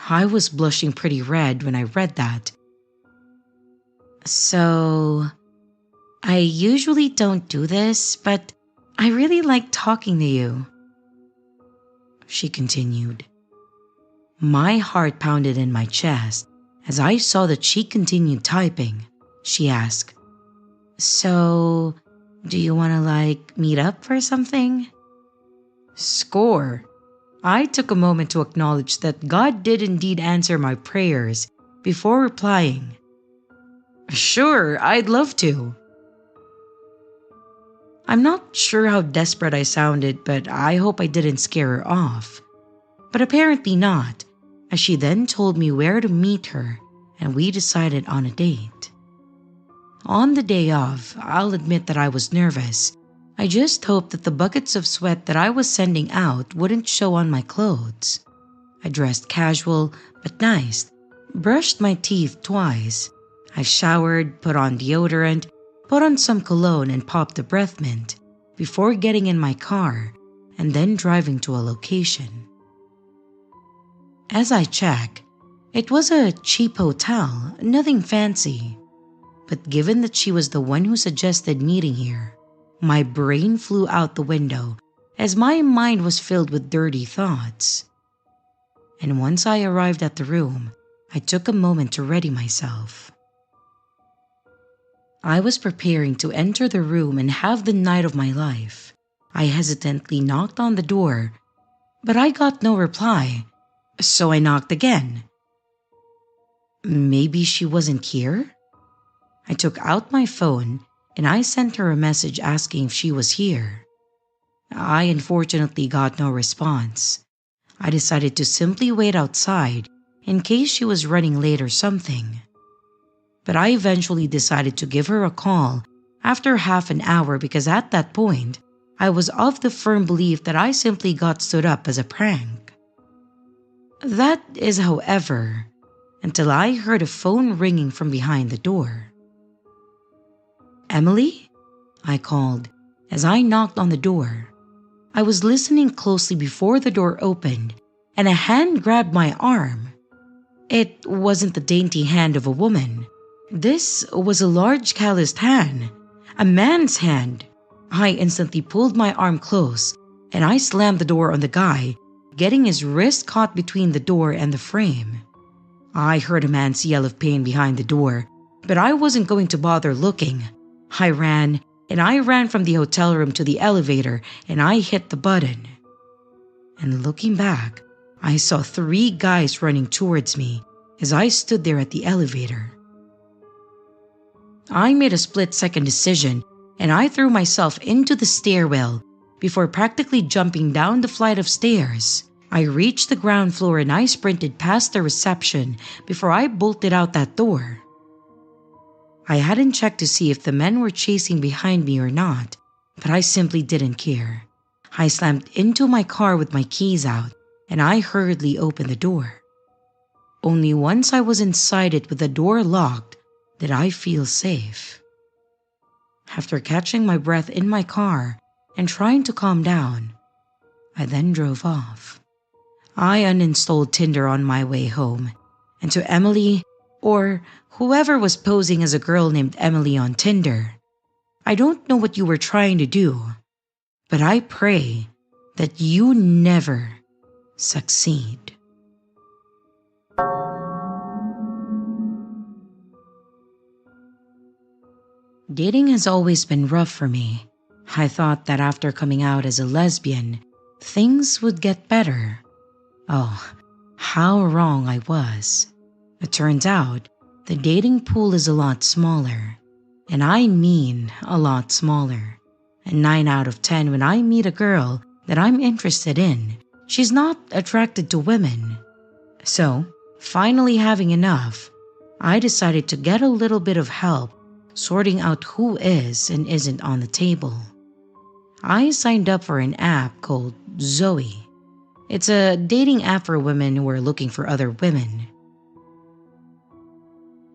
I was blushing pretty red when I read that. So, I usually don't do this, but I really like talking to you, she continued. My heart pounded in my chest as I saw that she continued typing. She asked, So, do you want to meet up for something? Score. I took a moment to acknowledge that God did indeed answer my prayers before replying. Sure, I'd love to. I'm not sure how desperate I sounded, but I hope I didn't scare her off. But apparently not, as she then told me where to meet her and we decided on a date. On the day of, I'll admit that I was nervous. I just hoped that the buckets of sweat that I was sending out wouldn't show on my clothes. I dressed casual but nice, brushed my teeth twice. I showered, put on deodorant, put on some cologne and popped a breath mint before getting in my car and then driving to a location. As I check, it was a cheap hotel, nothing fancy. But given that she was the one who suggested meeting here, my brain flew out the window as my mind was filled with dirty thoughts. And once I arrived at the room, I took a moment to ready myself. I was preparing to enter the room and have the night of my life. I hesitantly knocked on the door, but I got no reply, so I knocked again. Maybe she wasn't here? I took out my phone and I sent her a message asking if she was here. I unfortunately got no response. I decided to simply wait outside in case she was running late or something. but I eventually decided to give her a call after half an hour because at that point, I was of the firm belief that I simply got stood up as a prank. That is, however, until I heard a phone ringing from behind the door. "Emily?" I called as I knocked on the door. I was listening closely before the door opened, and a hand grabbed my arm. It wasn't the dainty hand of a woman. This was a large calloused hand, a man's hand. I instantly pulled my arm close, and I slammed the door on the guy, getting his wrist caught between the door and the frame. I heard a man's yell of pain behind the door, but I wasn't going to bother looking. I ran from the hotel room to the elevator, and I hit the button. And looking back, I saw 3 guys running towards me as I stood there at the elevator. I made a split-second decision, and I threw myself into the stairwell before practically jumping down the flight of stairs. I reached the ground floor and I sprinted past the reception before I bolted out that door. I hadn't checked to see if the men were chasing behind me or not, but I simply didn't care. I slammed into my car with my keys out, and I hurriedly opened the door. Only once I was inside it with the door locked did I feel safe. After catching my breath in my car and trying to calm down, I then drove off. I uninstalled Tinder on my way home, and to Emily, or whoever was posing as a girl named Emily on Tinder, I don't know what you were trying to do, but I pray that you never succeed. Dating has always been rough for me. I thought that after coming out as a lesbian, things would get better. Oh, how wrong I was. It turns out the dating pool is a lot smaller. And I mean a lot smaller. And 9 out of 10 when I meet a girl that I'm interested in, she's not attracted to women. So, finally having enough, I decided to get a little bit of help sorting out who is and isn't on the table. I signed up for an app called Zoe. It's a dating app for women who are looking for other women.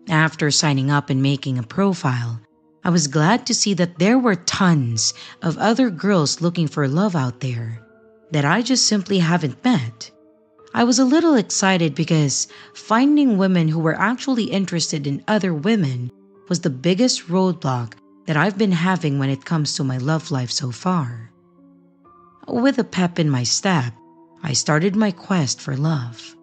After signing up and making a profile, I was glad to see that there were tons of other girls looking for love out there that I just simply haven't met. I was a little excited because finding women who were actually interested in other women was the biggest roadblock that I've been having when it comes to my love life so far. With a pep in my step, I started my quest for love.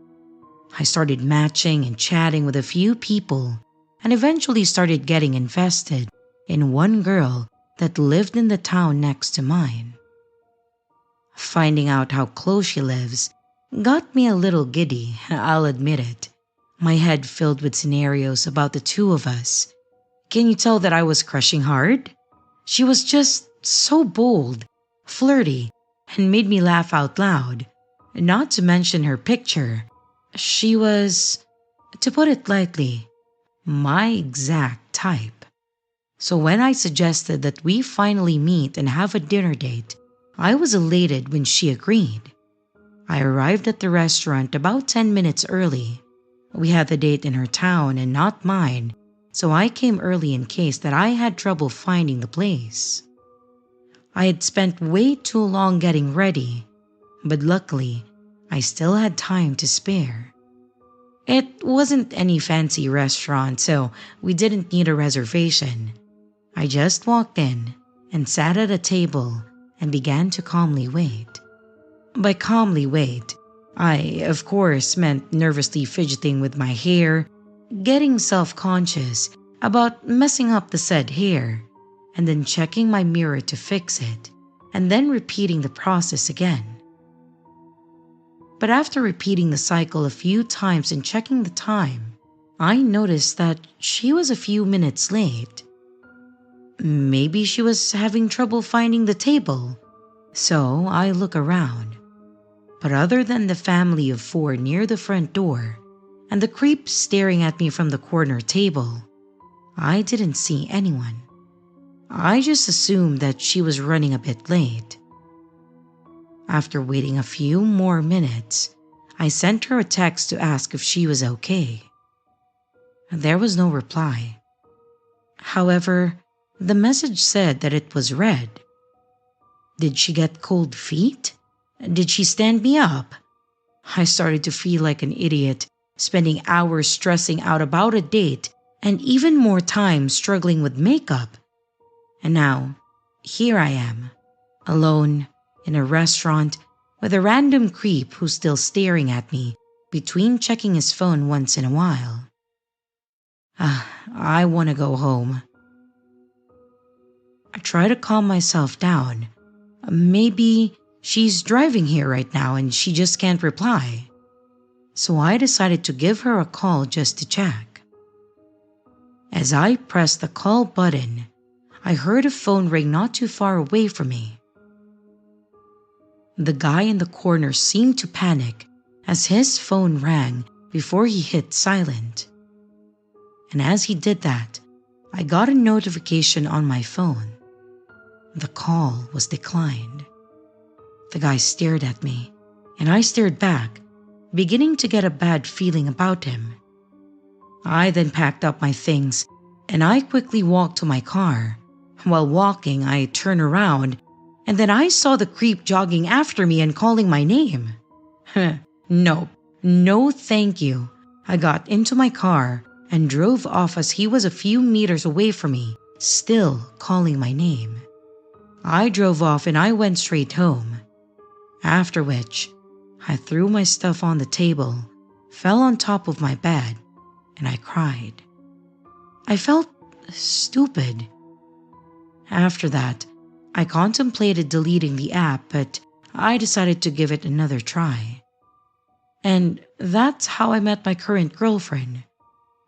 I started matching and chatting with a few people and eventually started getting invested in one girl that lived in the town next to mine. Finding out how close she lives got me a little giddy, I'll admit it. My head filled with scenarios about the two of us. Can you tell that I was crushing hard? She was just so bold, flirty, and made me laugh out loud. Not to mention her picture. She was, to put it lightly, my exact type. So when I suggested that we finally meet and have a dinner date, I was elated when she agreed. I arrived at the restaurant about 10 minutes early. We had the date in her town and not mine, so I came early in case that I had trouble finding the place. I had spent way too long getting ready, but luckily, I still had time to spare. It wasn't any fancy restaurant, so we didn't need a reservation. I just walked in and sat at a table and began to calmly wait. By calmly wait, I, of course, meant nervously fidgeting with my hair, getting self-conscious about messing up the said hair, and then checking my mirror to fix it, and then repeating the process again. But after repeating the cycle a few times and checking the time, I noticed that she was a few minutes late. Maybe she was having trouble finding the table, so I look around. But other than the family of 4 near the front door, and the creep staring at me from the corner table, I didn't see anyone. I just assumed that she was running a bit late. After waiting a few more minutes, I sent her a text to ask if she was okay. There was no reply. However, the message said that it was read. Did she get cold feet? Did she stand me up? I started to feel like an idiot, spending hours stressing out about a date and even more time struggling with makeup. And now, here I am, alone in a restaurant with a random creep who's still staring at me between checking his phone once in a while. I want to go home. I try to calm myself down. Maybe she's driving here right now and she just can't reply. So I decided to give her a call just to check. As I pressed the call button, I heard a phone ring not too far away from me. The guy in the corner seemed to panic as his phone rang before he hit silent. And as he did that, I got a notification on my phone. The call was declined. The guy stared at me, and I stared back, beginning to get a bad feeling about him. I then packed up my things, and I quickly walked to my car. While walking, I turned around, and then I saw the creep jogging after me and calling my name. Nope, no thank you. I got into my car and drove off as he was a few meters away from me, still calling my name. I drove off and I went straight home. After which, I threw my stuff on the table, fell on top of my bed, and I cried. I felt stupid. After that, I contemplated deleting the app, but I decided to give it another try. And that's how I met my current girlfriend.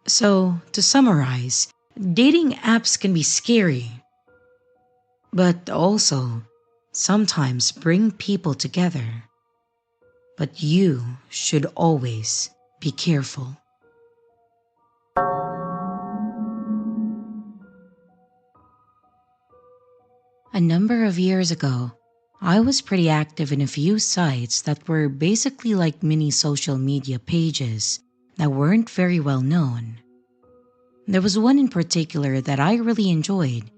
So, to summarize, dating apps can be scary, but also sometimes bring people together. But you should always be careful. A number of years ago, I was pretty active in a few sites that were basically like mini social media pages that weren't very well known. There was one in particular that I really enjoyed.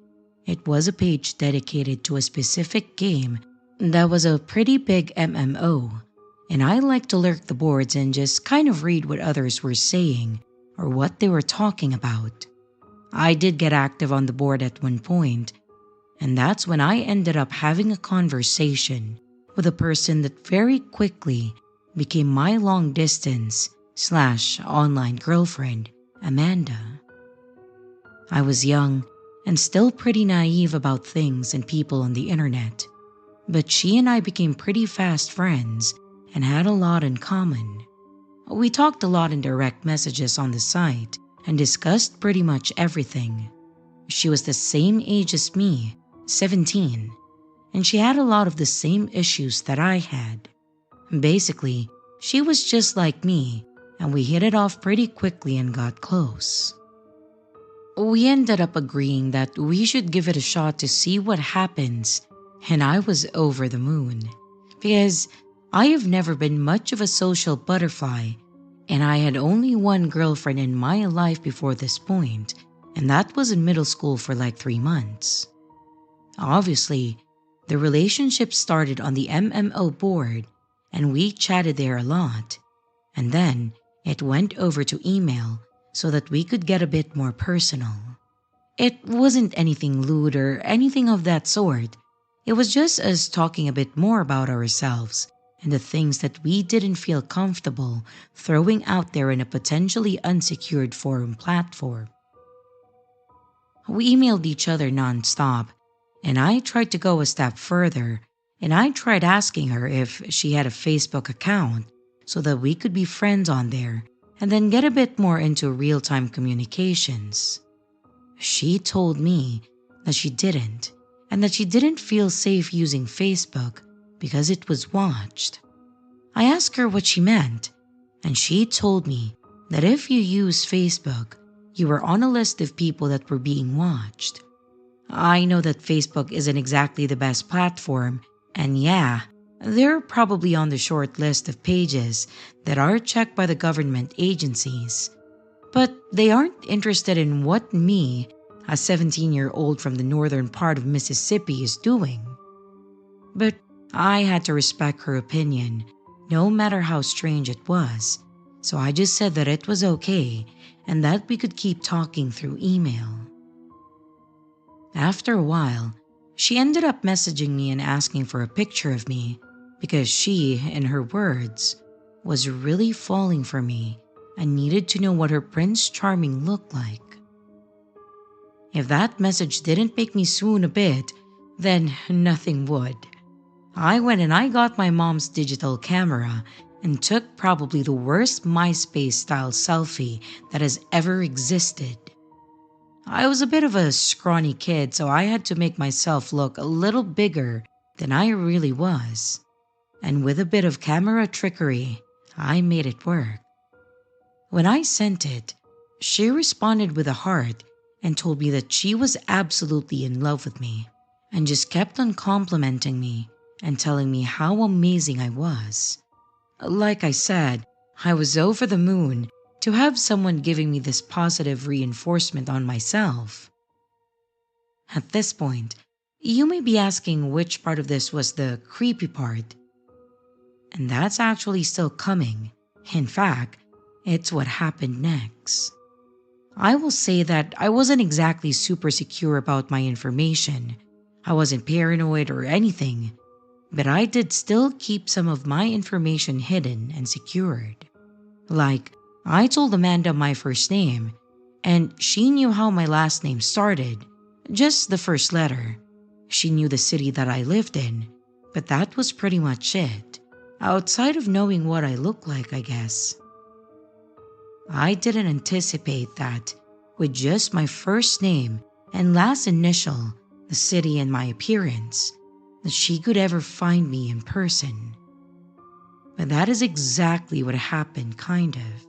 It was a page dedicated to a specific game that was a pretty big MMO, and I liked to lurk the boards and just kind of read what others were saying or what they were talking about. I did get active on the board at one point, and that's when I ended up having a conversation with a person that very quickly became my long-distance/online girlfriend, Amanda. I was young and still pretty naive about things and people on the internet, but she and I became pretty fast friends and had a lot in common. We talked a lot in direct messages on the site and discussed pretty much everything. She was the same age as me, 17, and she had a lot of the same issues that I had. Basically, she was just like me, and we hit it off pretty quickly and got close. We ended up agreeing that we should give it a shot to see what happens, and I was over the moon, because I have never been much of a social butterfly, and I had only one girlfriend in my life before this point, and that was in middle school for like 3 months. Obviously, the relationship started on the MMO board, and we chatted there a lot, and then it went over to email so that we could get a bit more personal. It wasn't anything lewd or anything of that sort. It was just us talking a bit more about ourselves and the things that we didn't feel comfortable throwing out there in a potentially unsecured forum platform. We emailed each other non-stop, and I tried to go a step further, and I tried asking her if she had a Facebook account so that we could be friends on there and then get a bit more into real-time communications. She told me that she didn't, and that she didn't feel safe using Facebook because it was watched. I asked her what she meant, and she told me that if you use Facebook, you were on a list of people that were being watched. I know that Facebook isn't exactly the best platform, and yeah, they're probably on the short list of pages that are checked by the government agencies. But they aren't interested in what me, a 17-year-old from the northern part of Mississippi, is doing. But I had to respect her opinion, no matter how strange it was, so I just said that it was okay and that we could keep talking through email. After a while, she ended up messaging me and asking for a picture of me because she, in her words, was really falling for me and needed to know what her Prince Charming looked like. If that message didn't make me swoon a bit, then nothing would. I went and I got my mom's digital camera and took probably the worst MySpace-style selfie that has ever existed. I was a bit of a scrawny kid, so I had to make myself look a little bigger than I really was. And with a bit of camera trickery, I made it work. When I sent it, she responded with a heart and told me that she was absolutely in love with me and just kept on complimenting me and telling me how amazing I was. Like I said, I was over the moon to have someone giving me this positive reinforcement on myself. At this point, you may be asking which part of this was the creepy part. And that's actually still coming. In fact, it's what happened next. I will say that I wasn't exactly super secure about my information. I wasn't paranoid or anything, but I did still keep some of my information hidden and secured. Like, I told Amanda my first name, and she knew how my last name started, just the first letter. She knew the city that I lived in, but that was pretty much it, outside of knowing what I looked like, I guess. I didn't anticipate that, with just my first name and last initial, the city and my appearance, that she could ever find me in person. But that is exactly what happened, kind of.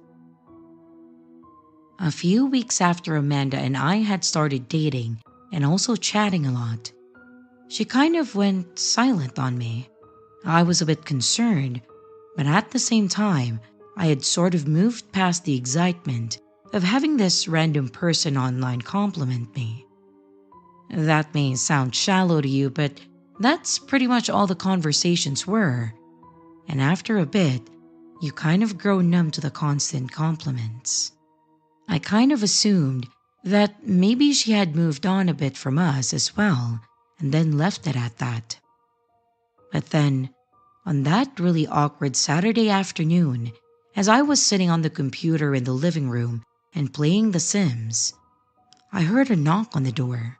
A few weeks after Amanda and I had started dating and also chatting a lot, she kind of went silent on me. I was a bit concerned, but at the same time, I had sort of moved past the excitement of having this random person online compliment me. That may sound shallow to you, but that's pretty much all the conversations were. And after a bit, you kind of grow numb to the constant compliments. I kind of assumed that maybe she had moved on a bit from us as well, and then left it at that. But then, on that really awkward Saturday afternoon, as I was sitting on the computer in the living room and playing The Sims, I heard a knock on the door.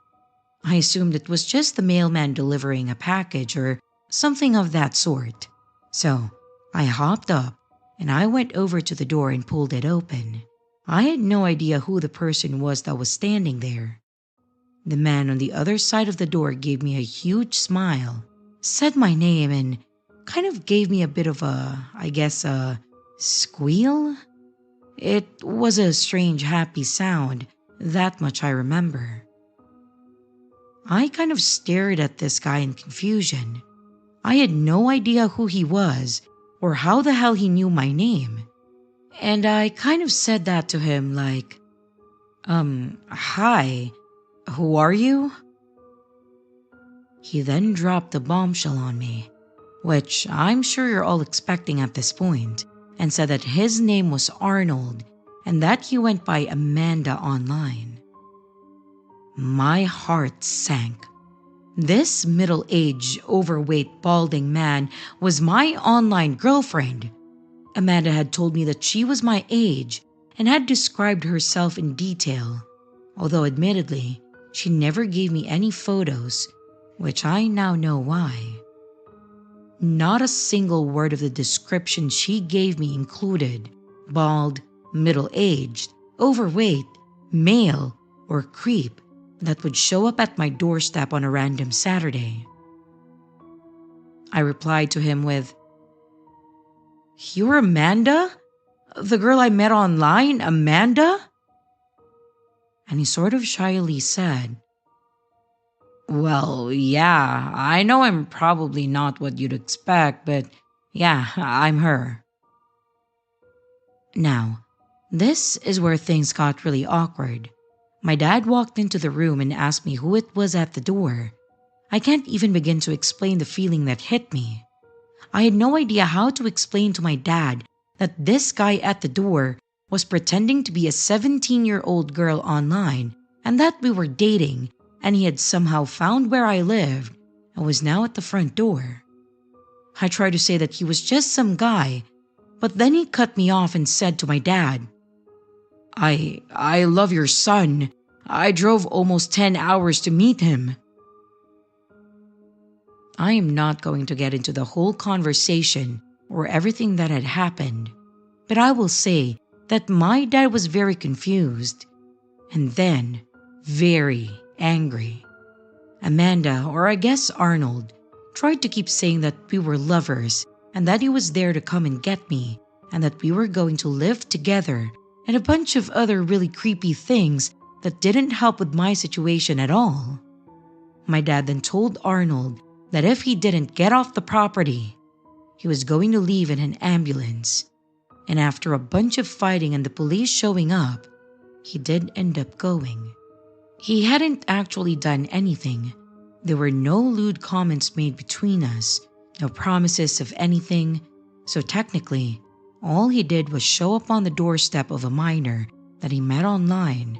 I assumed it was just the mailman delivering a package or something of that sort. So, I hopped up and I went over to the door and pulled it open. I had no idea who the person was that was standing there. The man on the other side of the door gave me a huge smile, said my name, and kind of gave me a bit of a squeal? It was a strange, happy sound, that much I remember. I kind of stared at this guy in confusion. I had no idea who he was or how the hell he knew my name. And I kind of said that to him like, hi, who are you? He then dropped a bombshell on me, which I'm sure you're all expecting at this point, and said that his name was Arnold and that he went by Amanda online. My heart sank. This middle-aged, overweight, balding man was my online girlfriend. Amanda had told me that she was my age and had described herself in detail, although admittedly, she never gave me any photos, which I now know why. Not a single word of the description she gave me included bald, middle-aged, overweight, male, or creep that would show up at my doorstep on a random Saturday. I replied to him with, "You're Amanda? The girl I met online, Amanda?" and he sort of shyly said, "Well, yeah, I know I'm probably not what you'd expect, but yeah, I'm her." Now, this is where things got really awkward. My dad walked into the room and asked me who it was at the door. I can't even begin to explain the feeling that hit me. I had no idea how to explain to my dad that this guy at the door was pretending to be a 17-year-old girl online and that we were dating, and he had somehow found where I lived and was now at the front door. I tried to say that he was just some guy, but then he cut me off and said to my dad, I love your son. I drove almost 10 hours to meet him." I am not going to get into the whole conversation or everything that had happened, but I will say that my dad was very confused and then very angry. Amanda, or I guess Arnold, tried to keep saying that we were lovers and that he was there to come and get me and that we were going to live together and a bunch of other really creepy things that didn't help with my situation at all. My dad then told Arnold that if he didn't get off the property, he was going to leave in an ambulance. And after a bunch of fighting and the police showing up, he did end up going. He hadn't actually done anything. There were no lewd comments made between us, no promises of anything, so technically, all he did was show up on the doorstep of a minor that he met online,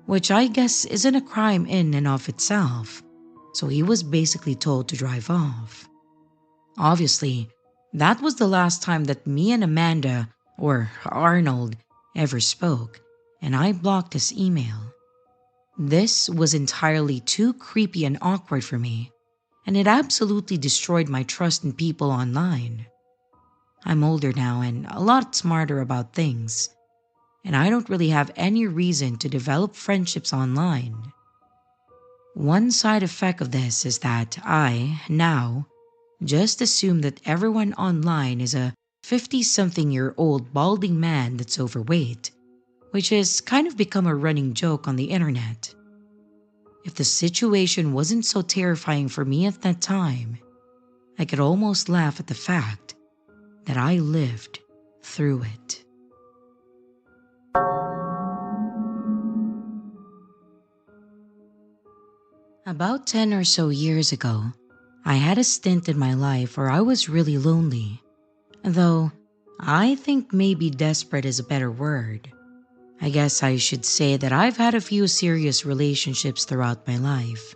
which I guess isn't a crime in and of itself, so he was basically told to drive off. Obviously, that was the last time that me and Amanda, or Arnold, ever spoke, and I blocked his email. This was entirely too creepy and awkward for me, and it absolutely destroyed my trust in people online. I'm older now and a lot smarter about things, and I don't really have any reason to develop friendships online. One side effect of this is that I, now, just assume that everyone online is a 50-something-year-old balding man that's overweight, which has kind of become a running joke on the internet. If the situation wasn't so terrifying for me at that time, I could almost laugh at the fact that I lived through it. About 10 or so years ago, I had a stint in my life where I was really lonely. Though, I think maybe desperate is a better word. I guess I should say that I've had a few serious relationships throughout my life.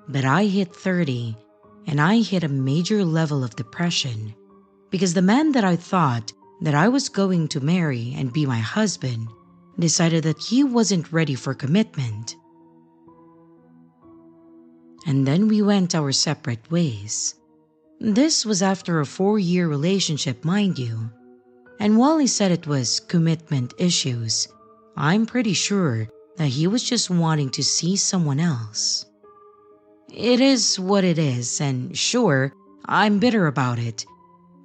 But I hit 30, and I hit a major level of depression because the man that I thought that I was going to marry and be my husband decided that he wasn't ready for commitment. And then we went our separate ways. This was after a 4-year relationship, mind you. And while he said it was commitment issues, I'm pretty sure that he was just wanting to see someone else. It is what it is, and sure, I'm bitter about it,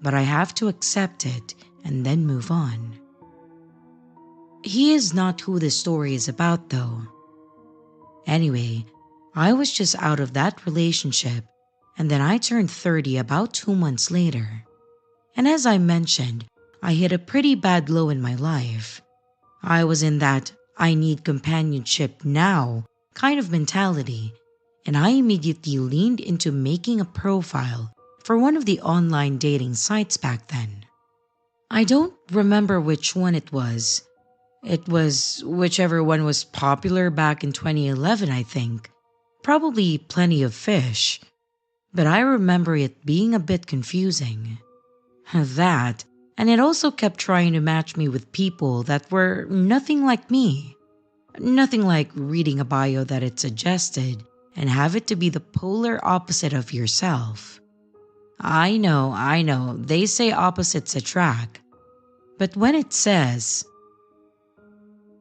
but I have to accept it and then move on. He is not who this story is about, though. Anyway, I was just out of that relationship, and then I turned 30 about 2 months later. And as I mentioned, I hit a pretty bad low in my life. I was in that I need companionship now kind of mentality, and I immediately leaned into making a profile for one of the online dating sites back then. I don't remember which one it was. It was whichever one was popular back in 2011, I think. Probably Plenty of Fish. But I remember it being a bit confusing. That, and it also kept trying to match me with people that were nothing like me. Nothing like reading a bio that it suggested and have it to be the polar opposite of yourself. I know, they say opposites attract. But when it says,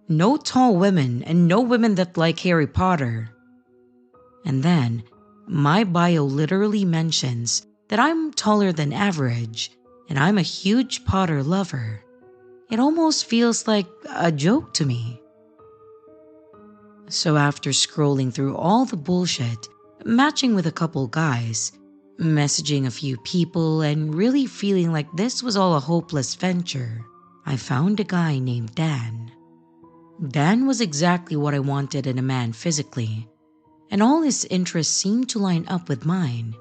"No tall women and no women that like Harry Potter," and then my bio literally mentions that I'm taller than average and I'm a huge Potter lover, it almost feels like a joke to me. So after scrolling through all the bullshit, matching with a couple guys, messaging a few people, and really feeling like this was all a hopeless venture, I found a guy named Dan. Dan was exactly what I wanted in a man physically, and all his interests seemed to line up with mine.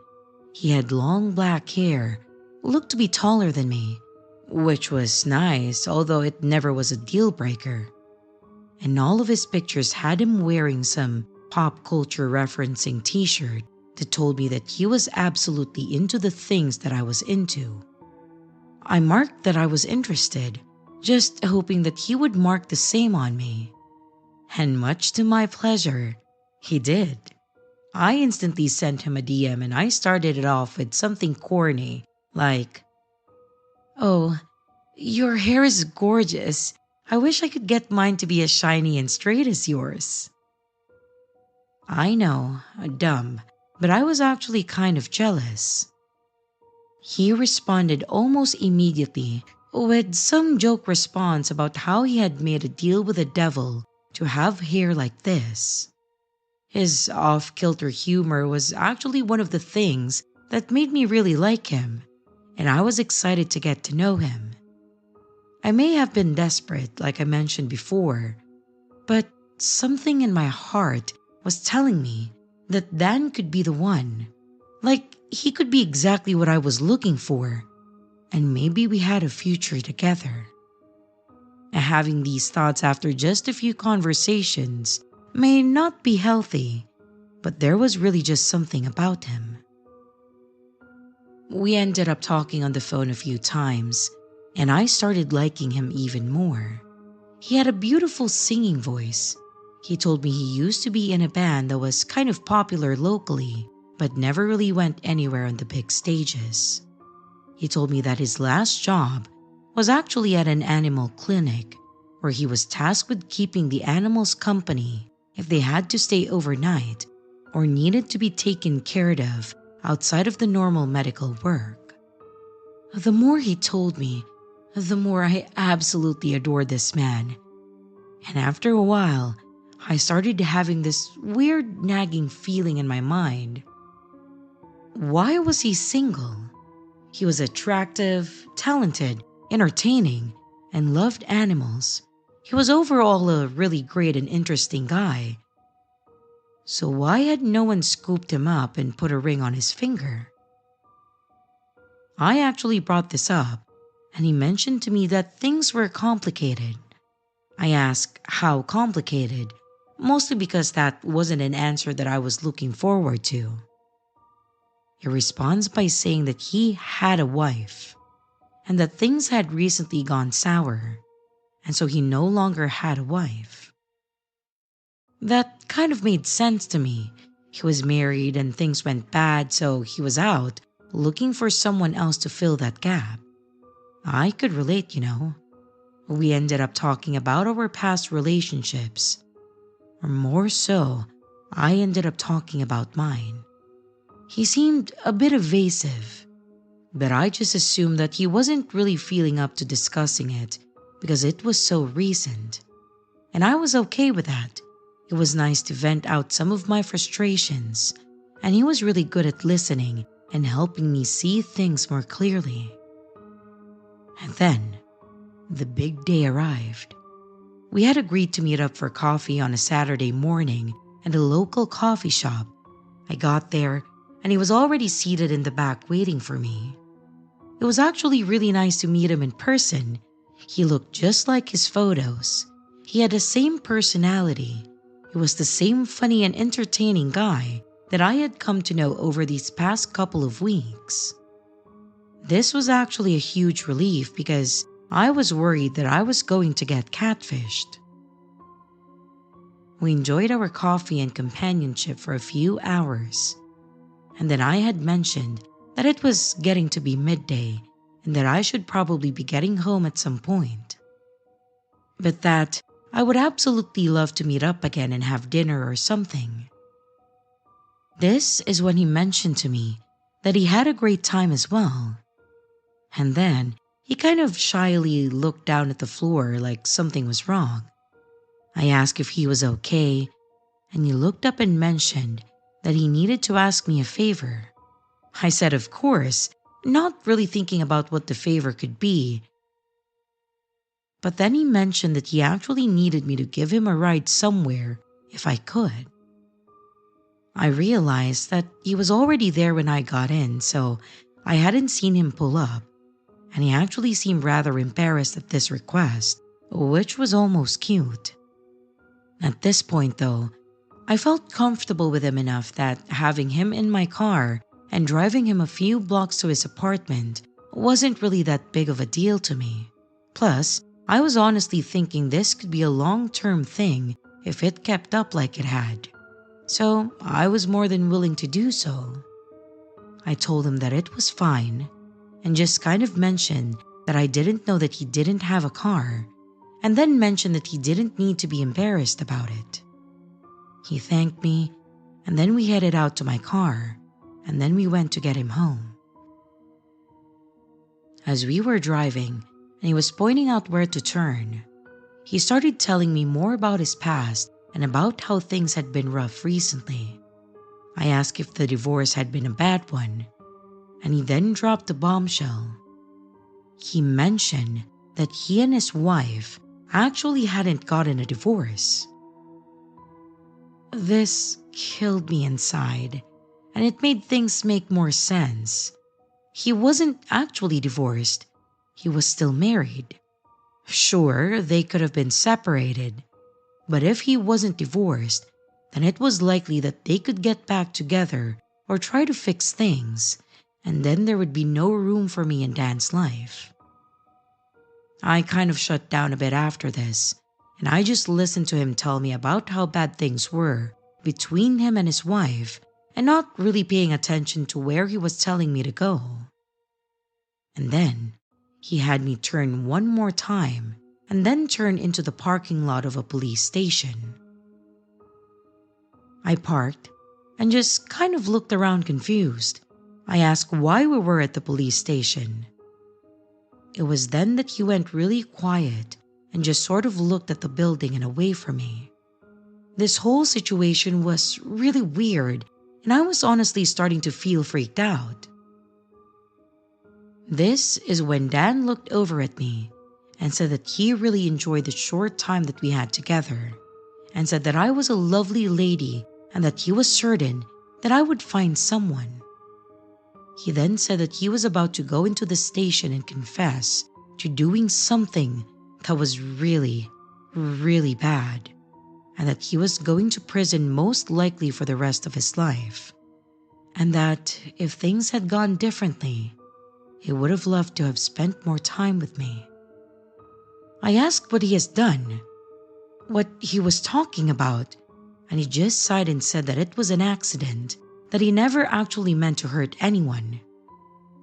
He had long black hair, looked to be taller than me, which was nice, although it never was a deal breaker. And all of his pictures had him wearing some pop culture referencing t-shirt that told me that he was absolutely into the things that I was into. I marked that I was interested, just hoping that he would mark the same on me. And much to my pleasure, he did. I instantly sent him a DM and I started it off with something corny, like, "Oh, your hair is gorgeous. I wish I could get mine to be as shiny and straight as yours." I know, dumb, but I was actually kind of jealous. He responded almost immediately with some joke response about how he had made a deal with the devil to have hair like this. His off-kilter humor was actually one of the things that made me really like him, and I was excited to get to know him. I may have been desperate, like I mentioned before, but something in my heart was telling me that Dan could be the one. Like, he could be exactly what I was looking for, and maybe we had a future together. And having these thoughts after just a few conversations may not be healthy, but there was really just something about him. We ended up talking on the phone a few times, and I started liking him even more. He had a beautiful singing voice. He told me he used to be in a band that was kind of popular locally, but never really went anywhere on the big stages. He told me that his last job was actually at an animal clinic, where he was tasked with keeping the animals company if they had to stay overnight or needed to be taken care of outside of the normal medical work. The more he told me, the more I absolutely adored this man. And after a while, I started having this weird nagging feeling in my mind. Why was he single? He was attractive, talented, entertaining, and loved animals. He was overall a really great and interesting guy. So why had no one scooped him up and put a ring on his finger? I actually brought this up, and he mentioned to me that things were complicated. I asked how complicated, mostly because that wasn't an answer that I was looking forward to. He responds by saying that he had a wife, and that things had recently gone sour, and so he no longer had a wife. That kind of made sense to me. He was married and things went bad, so he was out looking for someone else to fill that gap. I could relate, you know. We ended up talking about our past relationships. Or more so, I ended up talking about mine. He seemed a bit evasive, but I just assumed that he wasn't really feeling up to discussing it because it was so recent. And I was okay with that. It was nice to vent out some of my frustrations, and he was really good at listening and helping me see things more clearly. And then, the big day arrived. We had agreed to meet up for coffee on a Saturday morning at a local coffee shop. I got there, and he was already seated in the back waiting for me. It was actually really nice to meet him in person. He looked just like his photos. He had the same personality. He was the same funny and entertaining guy that I had come to know over these past couple of weeks. This was actually a huge relief because I was worried that I was going to get catfished. We enjoyed our coffee and companionship for a few hours, and then I had mentioned that it was getting to be midday and that I should probably be getting home at some point. But that I would absolutely love to meet up again and have dinner or something. This is when he mentioned to me that he had a great time as well. And then he kind of shyly looked down at the floor like something was wrong. I asked if he was okay, and he looked up and mentioned that he needed to ask me a favor. I said, of course, not really thinking about what the favor could be. But then he mentioned that he actually needed me to give him a ride somewhere if I could. I realized that he was already there when I got in, so I hadn't seen him pull up, and he actually seemed rather embarrassed at this request, which was almost cute. At this point though, I felt comfortable with him enough that having him in my car and driving him a few blocks to his apartment wasn't really that big of a deal to me. Plus, I was honestly thinking this could be a long-term thing if it kept up like it had. So I was more than willing to do so. I told him that it was fine and just kind of mentioned that I didn't know that he didn't have a car, and then mentioned that he didn't need to be embarrassed about it. He thanked me, and then we headed out to my car, and then we went to get him home. As we were driving, and he was pointing out where to turn, he started telling me more about his past and about how things had been rough recently. I asked if the divorce had been a bad one, and he then dropped a bombshell. He mentioned that he and his wife actually hadn't gotten a divorce. This killed me inside, and it made things make more sense. He wasn't actually divorced, he was still married. Sure, they could have been separated, but if he wasn't divorced, then it was likely that they could get back together or try to fix things, and then there would be no room for me in Dan's life. I kind of shut down a bit after this, and I just listened to him tell me about how bad things were between him and his wife, and not really paying attention to where he was telling me to go. And then he had me turn one more time and then turn into the parking lot of a police station. I parked and just kind of looked around confused. I asked why we were at the police station. It was then that he went really quiet and just sort of looked at the building and away from me. This whole situation was really weird, and I was honestly starting to feel freaked out. This is when Dan looked over at me and said that he really enjoyed the short time that we had together, and said that I was a lovely lady and that he was certain that I would find someone. He then said that he was about to go into the station and confess to doing something that was really, really bad, and that he was going to prison most likely for the rest of his life, and that if things had gone differently, he would have loved to have spent more time with me. I asked what he has done, what he was talking about, and he just sighed and said that it was an accident, that he never actually meant to hurt anyone,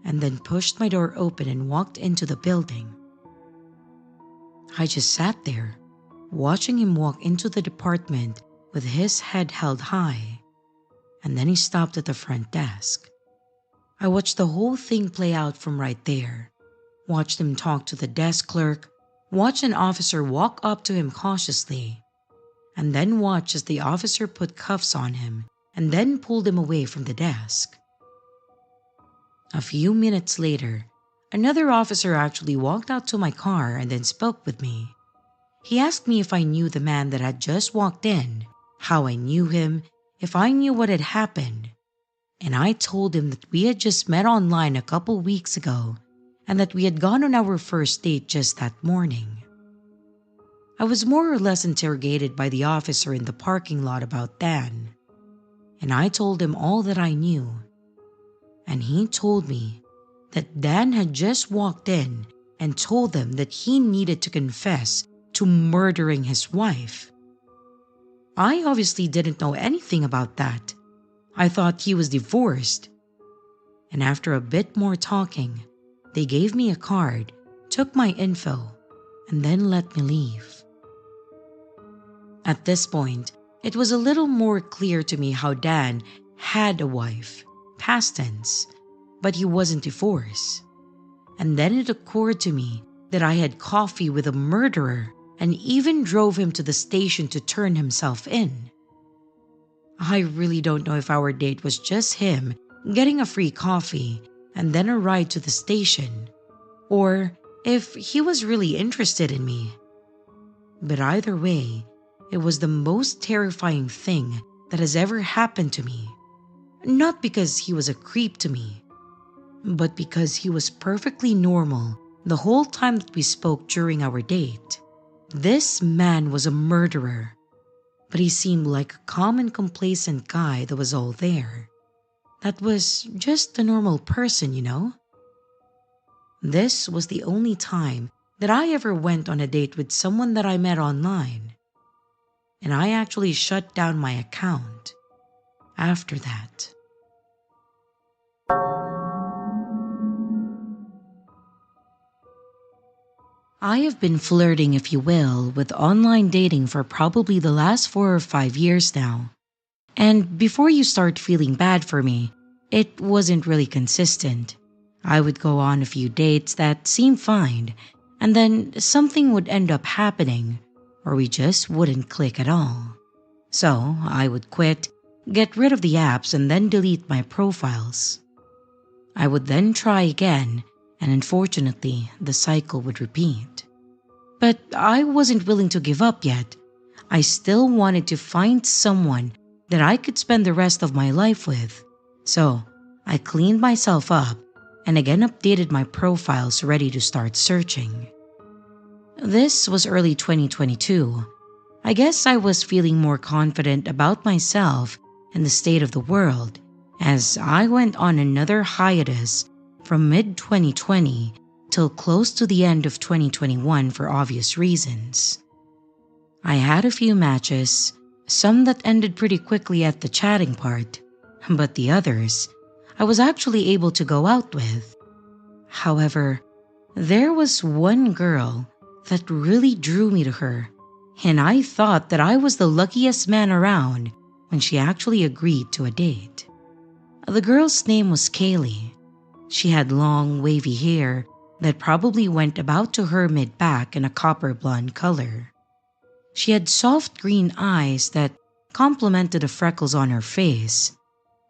and then pushed my door open and walked into the building. I just sat there, watching him walk into the department with his head held high, and then he stopped at the front desk. I watched the whole thing play out from right there, watched him talk to the desk clerk, watched an officer walk up to him cautiously, and then watched as the officer put cuffs on him and then pulled him away from the desk. A few minutes later, another officer actually walked out to my car and then spoke with me. He asked me if I knew the man that had just walked in, how I knew him, if I knew what had happened, and I told him that we had just met online a couple weeks ago and that we had gone on our first date just that morning. I was more or less interrogated by the officer in the parking lot about Dan, and I told him all that I knew, and he told me that Dan had just walked in and told them that he needed to confess to murdering his wife. I obviously didn't know anything about that. I thought he was divorced. And after a bit more talking, they gave me a card, took my info, and then let me leave. At this point, it was a little more clear to me how Dan had a wife, past tense, but he wasn't divorced. And then it occurred to me that I had coffee with a murderer and even drove him to the station to turn himself in. I really don't know if our date was just him getting a free coffee and then a ride to the station, or if he was really interested in me. But either way, it was the most terrifying thing that has ever happened to me. Not because he was a creep to me, but because he was perfectly normal the whole time that we spoke during our date. This man was a murderer, but he seemed like a calm and complacent guy that was all there. That was just a normal person, you know? This was the only time that I ever went on a date with someone that I met online. And I actually shut down my account after that. I have been flirting, if you will, with online dating for probably the last 4 or 5 years now. And before you start feeling bad for me, it wasn't really consistent. I would go on a few dates that seemed fine, and then something would end up happening, or we just wouldn't click at all. So I would quit, get rid of the apps, and then delete my profiles. I would then try again, and unfortunately, the cycle would repeat. But I wasn't willing to give up yet. I still wanted to find someone that I could spend the rest of my life with. So I cleaned myself up and again updated my profiles ready to start searching. This was early 2022. I guess I was feeling more confident about myself and the state of the world as I went on another hiatus from mid-2020 till close to the end of 2021 for obvious reasons. I had a few matches, some that ended pretty quickly at the chatting part, but the others I was actually able to go out with. However, there was one girl that really drew me to her, and I thought that I was the luckiest man around when she actually agreed to a date. The girl's name was Kaylee. She had long, wavy hair that probably went about to her mid-back in a copper blonde color. She had soft green eyes that complemented the freckles on her face,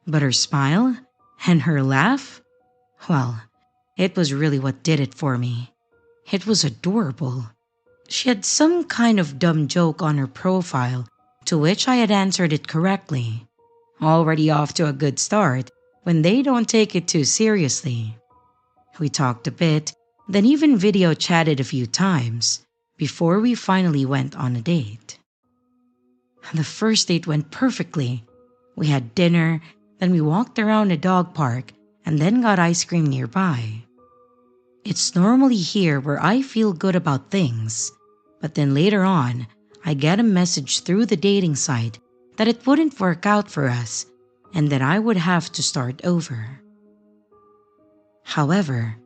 but her smile and her laugh, well, it was really what did it for me. It was adorable. She had some kind of dumb joke on her profile to which I had answered it correctly. Already off to a good start when they don't take it too seriously. We talked a bit, then even video chatted a few times before we finally went on a date. The first date went perfectly. We had dinner, then we walked around a dog park and then got ice cream nearby. It's normally here where I feel good about things, but then later on, I get a message through the dating site that it wouldn't work out for us and that I would have to start over. However,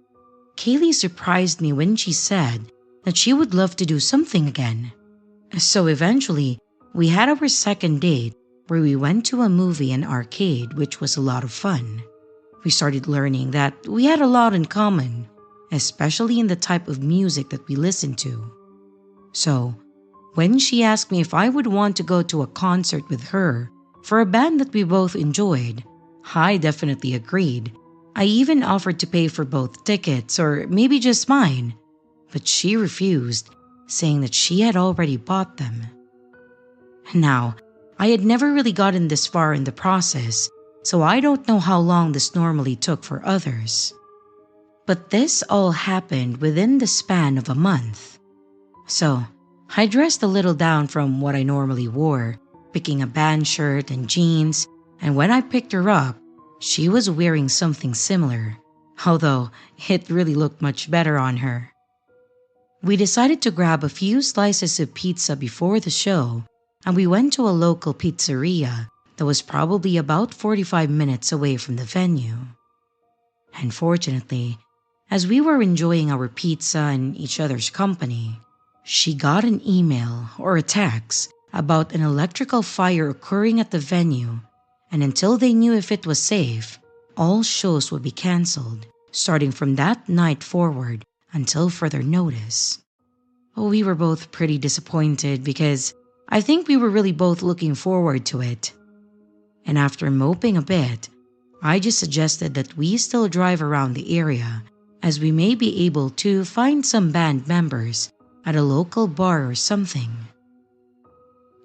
Kaylee surprised me when she said that she would love to do something again. So eventually, we had our second date where we went to a movie and arcade, which was a lot of fun. We started learning that we had a lot in common, especially in the type of music that we listened to. So, when she asked me if I would want to go to a concert with her for a band that we both enjoyed, I definitely agreed. I even offered to pay for both tickets or maybe just mine, but she refused, saying that she had already bought them. Now, I had never really gotten this far in the process, so I don't know how long this normally took for others. But this all happened within the span of a month. So, I dressed a little down from what I normally wore, picking a band shirt and jeans, and when I picked her up, she was wearing something similar, although it really looked much better on her. We decided to grab a few slices of pizza before the show, and we went to a local pizzeria that was probably about 45 minutes away from the venue. Unfortunately, as we were enjoying our pizza and each other's company, she got an email or a text about an electrical fire occurring at the venue, and until they knew if it was safe, all shows would be cancelled, starting from that night forward until further notice. We were both pretty disappointed because I think we were really both looking forward to it. and after moping a bit, I just suggested that we still drive around the area as we may be able to find some band members at a local bar or something.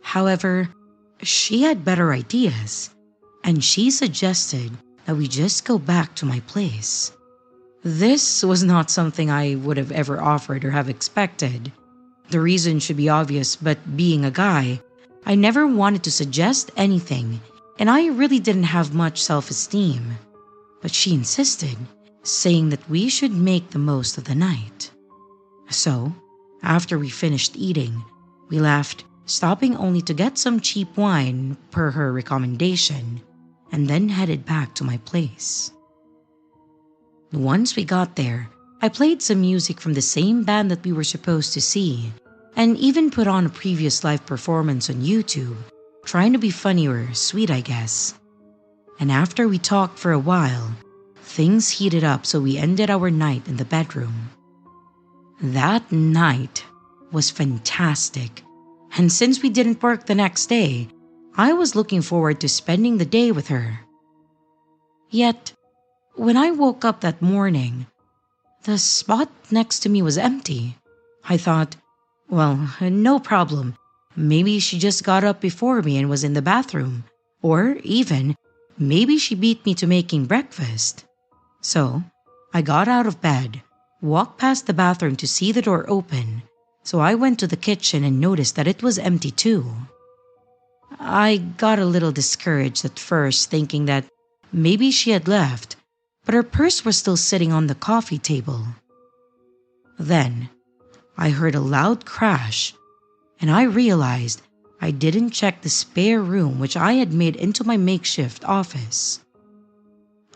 However, she had better ideas, and she suggested that we just go back to my place. This was not something I would have ever offered or have expected. The reason should be obvious, but being a guy, I never wanted to suggest anything, and I really didn't have much self-esteem. But she insisted, saying that we should make the most of the night. So, after we finished eating, we left, stopping only to get some cheap wine per her recommendation, and then headed back to my place. Once we got there, I played some music from the same band that we were supposed to see, and even put on a previous live performance on YouTube, trying to be funny or sweet, I guess. And after we talked for a while, things heated up, so we ended our night in the bedroom. That night was fantastic, and since we didn't work the next day, I was looking forward to spending the day with her. Yet, when I woke up that morning, the spot next to me was empty. I thought, well, no problem. Maybe she just got up before me and was in the bathroom. Or even, maybe she beat me to making breakfast. So, I got out of bed, walked past the bathroom to see the door open. So I went to the kitchen and noticed that it was empty too. I got a little discouraged at first, thinking that maybe she had left, but her purse was still sitting on the coffee table. Then, I heard a loud crash, and I realized I didn't check the spare room which I had made into my makeshift office.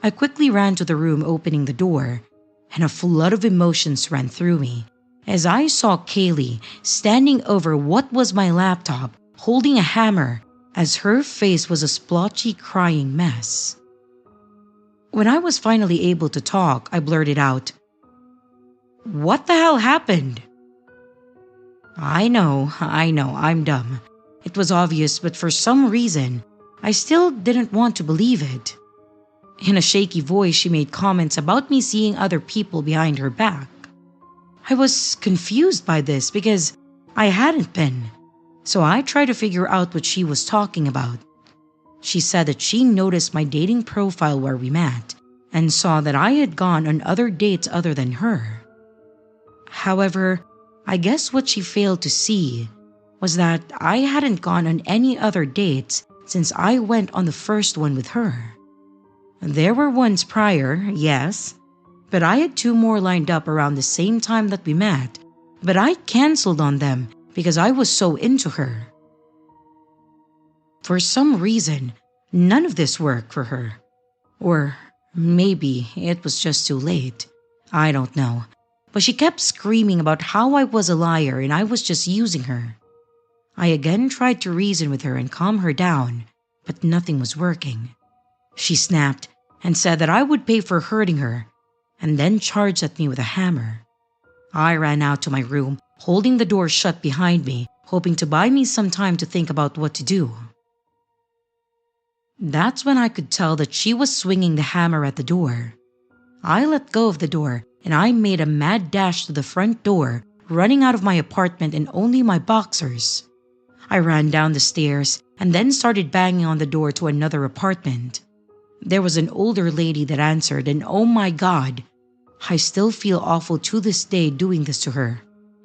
I quickly ran to the room, opening the door, and a flood of emotions ran through me as I saw Kaylee standing over what was my laptop, holding a hammer, as her face was a splotchy crying mess. When I was finally able to talk, I blurted out, "What the hell happened?" I know, I'm dumb. It was obvious, but for some reason, I still didn't want to believe it. In a shaky voice, she made comments about me seeing other people behind her back. I was confused by this because I hadn't been, so I tried to figure out what she was talking about. She said that she noticed my dating profile where we met and saw that I had gone on other dates other than her. However, I guess what she failed to see was that I hadn't gone on any other dates since I went on the first one with her. There were ones prior, yes, but I had 2 more lined up around the same time that we met, but I canceled on them because I was so into her. For some reason, none of this worked for her. Or maybe it was just too late. I don't know. But she kept screaming about how I was a liar and I was just using her. I again tried to reason with her and calm her down, but nothing was working. She snapped and said that I would pay for hurting her, and then charged at me with a hammer. I ran out to my room, holding the door shut behind me, hoping to buy me some time to think about what to do. That's when I could tell that she was swinging the hammer at the door. I let go of the door, and I made a mad dash to the front door, running out of my apartment in only my boxers. I ran down the stairs and then started banging on the door to another apartment. There was an older lady that answered, and oh my God, I still feel awful to this day doing this to her.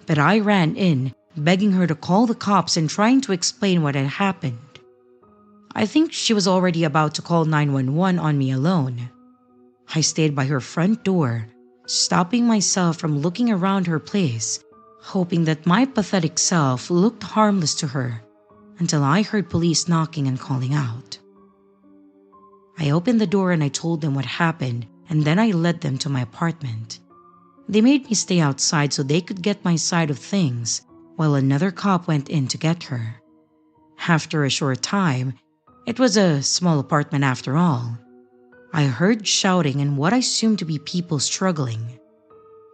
But I ran in, begging her to call the cops and trying to explain what had happened. I think she was already about to call 911 on me alone. I stayed by her front door, stopping myself from looking around her place, hoping that my pathetic self looked harmless to her, until I heard police knocking and calling out. I opened the door and I told them what happened, and then I led them to my apartment. They made me stay outside so they could get my side of things, while another cop went in to get her. After a short time, it was a small apartment after all, I heard shouting and what I assumed to be people struggling.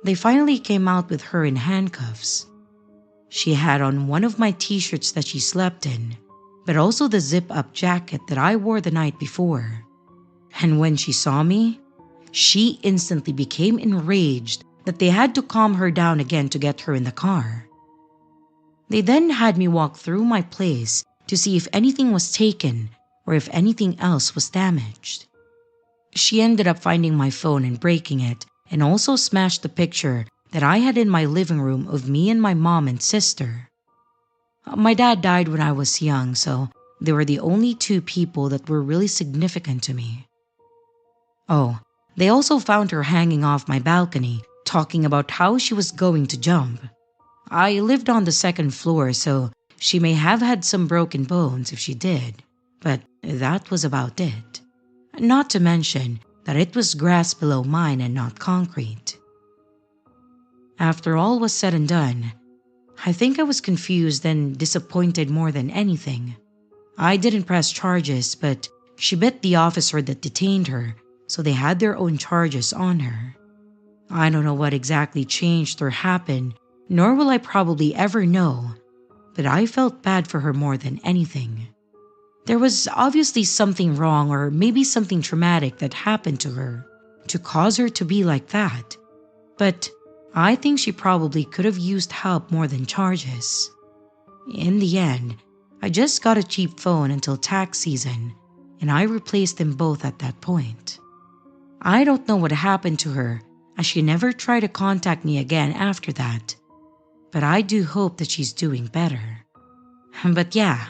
They finally came out with her in handcuffs. She had on one of my t-shirts that she slept in, but also the zip-up jacket that I wore the night before. And when she saw me, she instantly became enraged that they had to calm her down again to get her in the car. They then had me walk through my place to see if anything was taken or if anything else was damaged. She ended up finding my phone and breaking it, and also smashed the picture that I had in my living room of me and my mom and sister. My dad died when I was young, so they were the only two people that were really significant to me. Oh, they also found her hanging off my balcony, talking about how she was going to jump. I lived on the second floor, so she may have had some broken bones if she did, but that was about it. Not to mention that it was grass below mine and not concrete. After all was said and done, I think I was confused and disappointed more than anything. I didn't press charges, but she bit the officer that detained her, so they had their own charges on her. I don't know what exactly changed or happened, nor will I probably ever know, but I felt bad for her more than anything. There was obviously something wrong or maybe something traumatic that happened to her to cause her to be like that, but I think she probably could have used help more than charges. In the end, I just got a cheap phone until tax season, and I replaced them both at that point. I don't know what happened to her, as she never tried to contact me again after that, but I do hope that she's doing better. But yeah,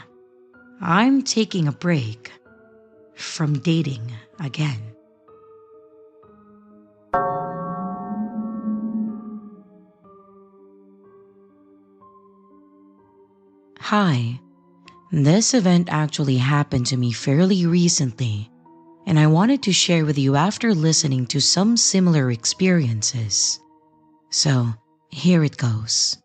I'm taking a break from dating again. Hi, this event actually happened to me fairly recently, and I wanted to share with you after listening to some similar experiences. So, here it goes.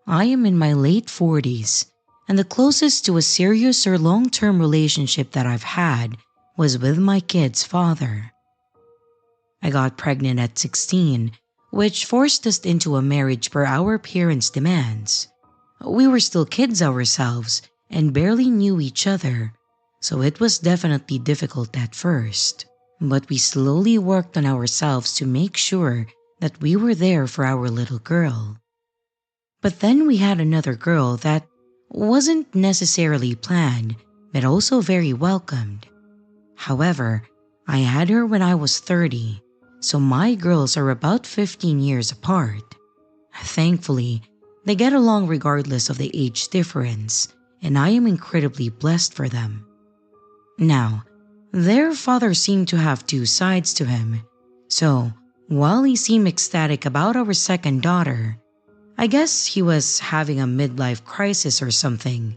I am in my late 40s, and the closest to a serious or long-term relationship that I've had was with my kid's father. I got pregnant at 16, which forced us into a marriage per our parents' demands. We were still kids ourselves and barely knew each other, so it was definitely difficult at first. But we slowly worked on ourselves to make sure that we were there for our little girl. But then we had another girl that wasn't necessarily planned, but also very welcomed. However, I had her when I was 30, so my girls are about 15 years apart. Thankfully, they get along regardless of the age difference, and I am incredibly blessed for them. Now, their father seemed to have two sides to him, so while he seemed ecstatic about our second daughter, I guess he was having a midlife crisis or something,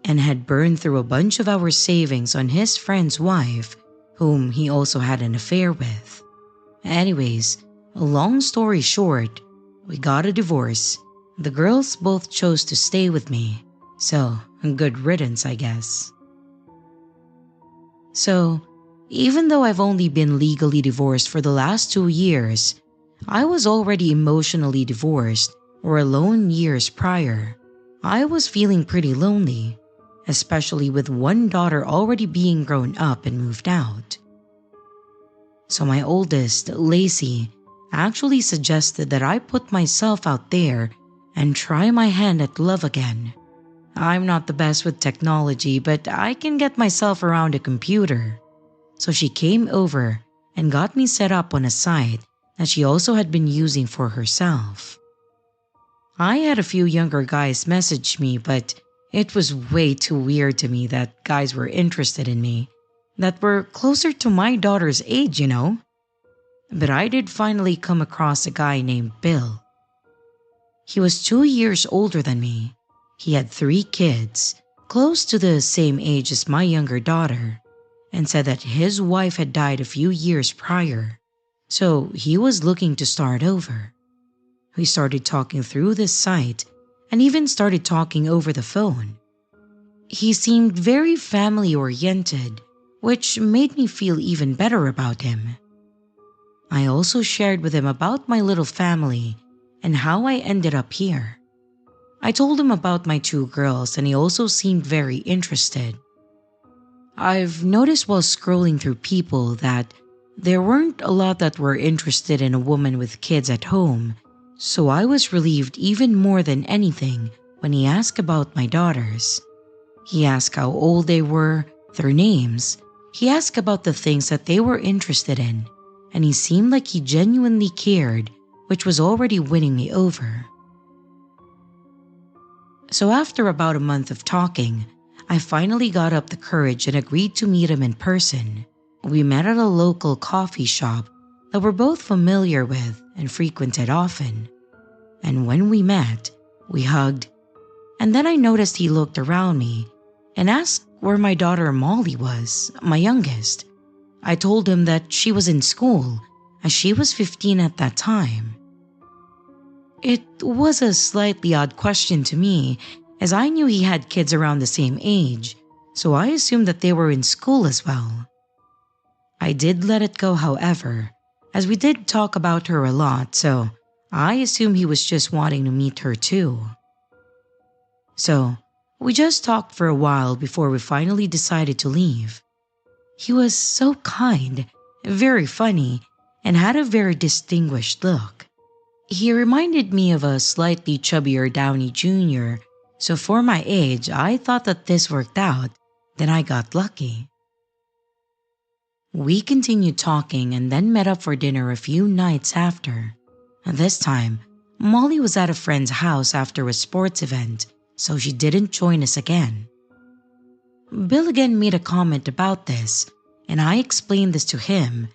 and had burned through a bunch of our savings on his friend's wife, whom he also had an affair with. Anyways, long story short, we got a divorce. The girls both chose to stay with me, so good riddance, I guess. So, even though I've only been legally divorced for the last 2 years, I was already emotionally divorced or alone years prior. I was feeling pretty lonely, especially with one daughter already being grown up and moved out. So my oldest, Lacey, actually suggested that I put myself out there and try my hand at love again. I'm not the best with technology, but I can get myself around a computer. So she came over and got me set up on a site that she also had been using for herself. I had a few younger guys message me, but it was way too weird to me that guys were interested in me, that were closer to my daughter's age, you know. But I did finally come across a guy named Bill. He was 2 years older than me. He had 3 kids, close to the same age as my younger daughter, and said that his wife had died a few years prior, so he was looking to start over. We started talking through this site and even started talking over the phone. He seemed very family-oriented, which made me feel even better about him. I also shared with him about my little family and how I ended up here. I told him about my two girls and he also seemed very interested. I've noticed while scrolling through people that there weren't a lot that were interested in a woman with kids at home, so I was relieved even more than anything when he asked about my daughters. He asked how old they were, their names. He asked about the things that they were interested in, and he seemed like he genuinely cared, which was already winning me over. So after about a month of talking, I finally got up the courage and agreed to meet him in person. We met at a local coffee shop that we're both familiar with and frequented often. And when we met, we hugged, and then I noticed he looked around me and asked where my daughter Molly was, my youngest. I told him that she was in school, as she was 15 at that time. It was a slightly odd question to me, as I knew he had kids around the same age, so I assumed that they were in school as well. I did let it go, however, as we did talk about her a lot, so I assumed he was just wanting to meet her too. So, we just talked for a while before we finally decided to leave. He was so kind, very funny, and had a very distinguished look. He reminded me of a slightly chubbier Downey Jr., so for my age, I thought that this worked out, then I got lucky. We continued talking and then met up for dinner a few nights after. This time, Molly was at a friend's house after a sports event, so she didn't join us again. Bill again made a comment about this, and I explained this to him,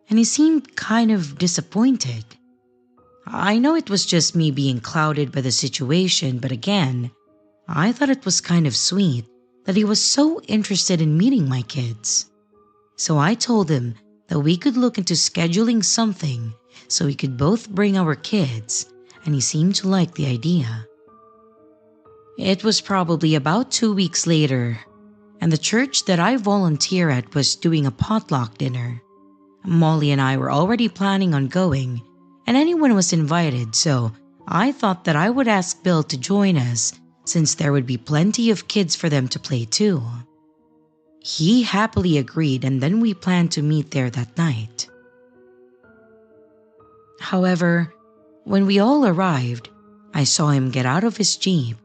and he seemed kind of disappointed. I know it was just me being clouded by the situation, but again, I thought it was kind of sweet that he was so interested in meeting my kids. So I told him that we could look into scheduling something so we could both bring our kids, and he seemed to like the idea. It was probably about 2 weeks later, and the church that I volunteer at was doing a potluck dinner. Molly and I were already planning on going, and anyone was invited, so I thought that I would ask Bill to join us since there would be plenty of kids for them to play too. He happily agreed, and then we planned to meet there that night. However, when we all arrived, I saw him get out of his Jeep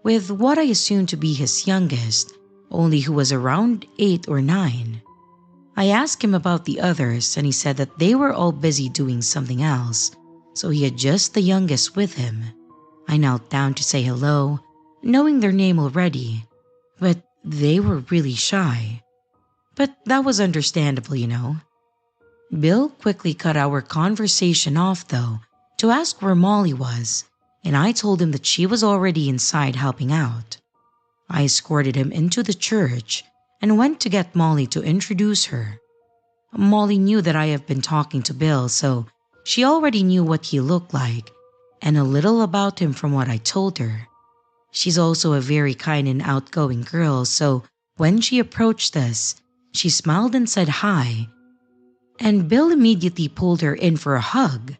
with what I assumed to be his youngest, only who was around 8 or 9. I asked him about the others and he said that they were all busy doing something else, so he had just the youngest with him. I knelt down to say hello, knowing their name already, but they were really shy. But that was understandable, you know. Bill quickly cut our conversation off though to ask where Molly was, and I told him that she was already inside helping out. I escorted him into the church and went to get Molly to introduce her. Molly knew that I have been talking to Bill, so she already knew what he looked like and a little about him from what I told her. She's also a very kind and outgoing girl, so when she approached us, she smiled and said hi, and Bill immediately pulled her in for a hug.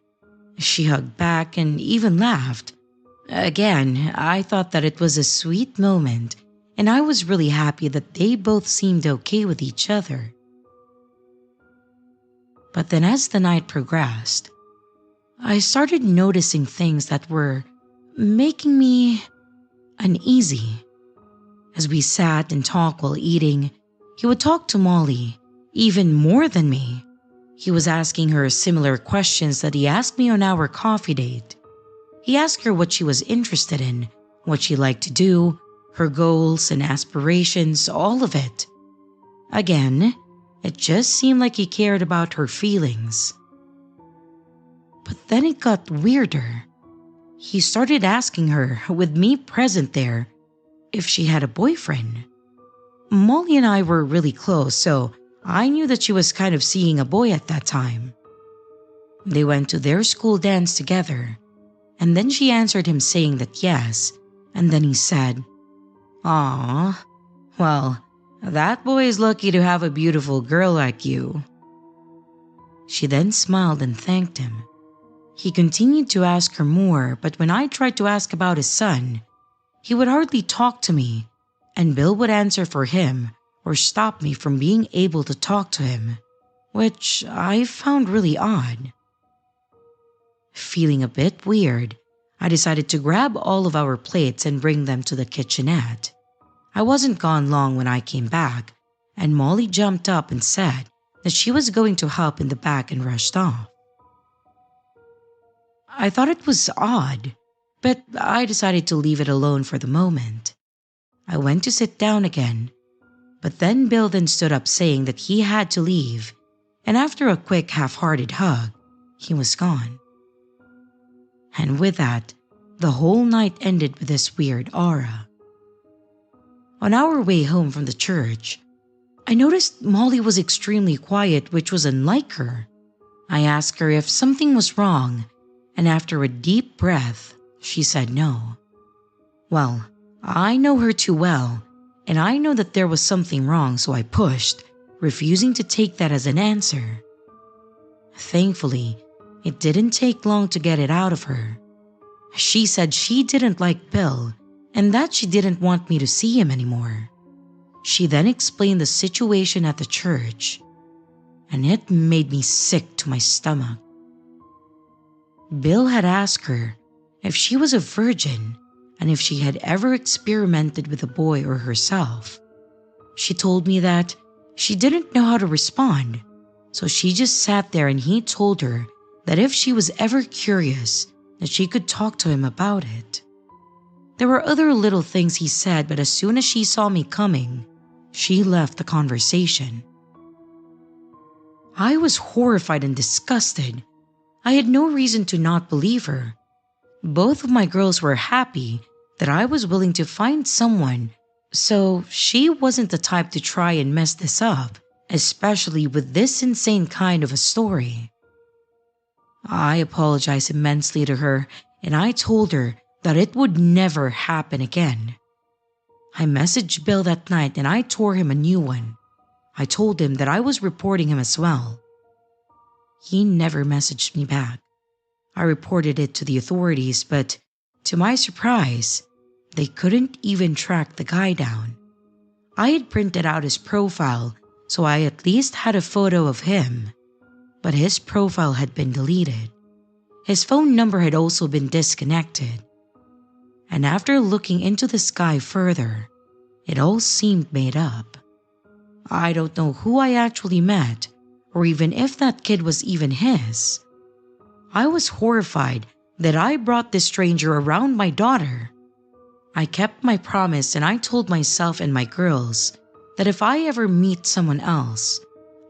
She hugged back and even laughed. Again, I thought that it was a sweet moment, and I was really happy that they both seemed okay with each other. But then as the night progressed, I started noticing things that were making me uneasy. As we sat and talked while eating, he would talk to Molly, even more than me. He was asking her similar questions that he asked me on our coffee date. He asked her what she was interested in, what she liked to do, her goals and aspirations, all of it. Again, it just seemed like he cared about her feelings. But then it got weirder. He started asking her, with me present there, if she had a boyfriend. Molly and I were really close, so I knew that she was kind of seeing a boy at that time. They went to their school dance together, and then she answered him saying that yes, and then he said, "Aw, well, that boy is lucky to have a beautiful girl like you." She then smiled and thanked him. He continued to ask her more, but when I tried to ask about his son, he would hardly talk to me, and Bill would answer for him or stop me from being able to talk to him, which I found really odd. Feeling a bit weird, I decided to grab all of our plates and bring them to the kitchenette. I wasn't gone long when I came back, and Molly jumped up and said that she was going to help in the back and rushed off. I thought it was odd, but I decided to leave it alone for the moment. I went to sit down again, but then Bill then stood up saying that he had to leave, and after a quick half-hearted hug, he was gone. And with that, the whole night ended with this weird aura. On our way home from the church, I noticed Molly was extremely quiet, which was unlike her. I asked her if something was wrong, and after a deep breath, she said no. Well, I know her too well, and I know that there was something wrong, so I pushed, refusing to take that as an answer. Thankfully, it didn't take long to get it out of her. She said she didn't like Bill and that she didn't want me to see him anymore. She then explained the situation at the church, and it made me sick to my stomach. Bill had asked her if she was a virgin and if she had ever experimented with a boy or herself. She told me that she didn't know how to respond, so she just sat there and he told her that if she was ever curious, that she could talk to him about it. There were other little things he said, but as soon as she saw me coming, she left the conversation. I was horrified and disgusted. I had no reason to not believe her. Both of my girls were happy that I was willing to find someone, so she wasn't the type to try and mess this up, especially with this insane kind of a story. I apologized immensely to her, and I told her that it would never happen again. I messaged Bill that night and I tore him a new one. I told him that I was reporting him as well. He never messaged me back. I reported it to the authorities, but to my surprise, they couldn't even track the guy down. I had printed out his profile, so I at least had a photo of him, but his profile had been deleted. His phone number had also been disconnected. And after looking into the sky further, it all seemed made up. I don't know who I actually met, or even if that kid was even his. I was horrified that I brought this stranger around my daughter. I kept my promise and I told myself and my girls that if I ever meet someone else,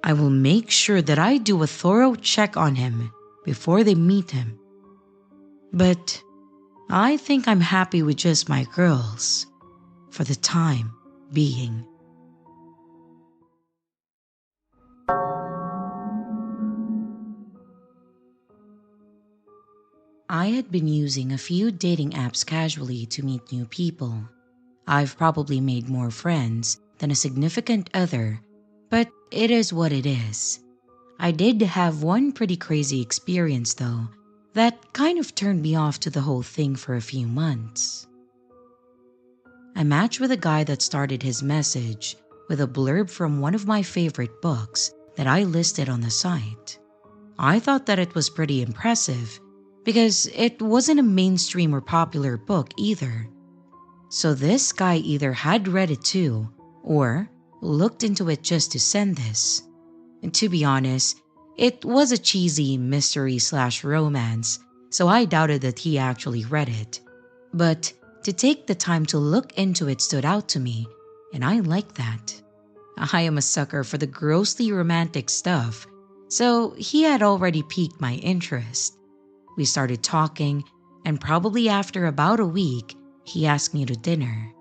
I will make sure that I do a thorough check on him before they meet him. But I think I'm happy with just my girls, for the time being. I had been using a few dating apps casually to meet new people. I've probably made more friends than a significant other, but it is what it is. I did have one pretty crazy experience though, that kind of turned me off to the whole thing for a few months. I matched with a guy that started his message with a blurb from one of my favorite books that I listed on the site. I thought that it was pretty impressive because it wasn't a mainstream or popular book either. So this guy either had read it too or looked into it just to send this. And to be honest, it was a cheesy mystery/romance, so I doubted that he actually read it. But to take the time to look into it stood out to me, and I like that. I am a sucker for the grossly romantic stuff, so he had already piqued my interest. We started talking, and probably after about a week, he asked me to dinner.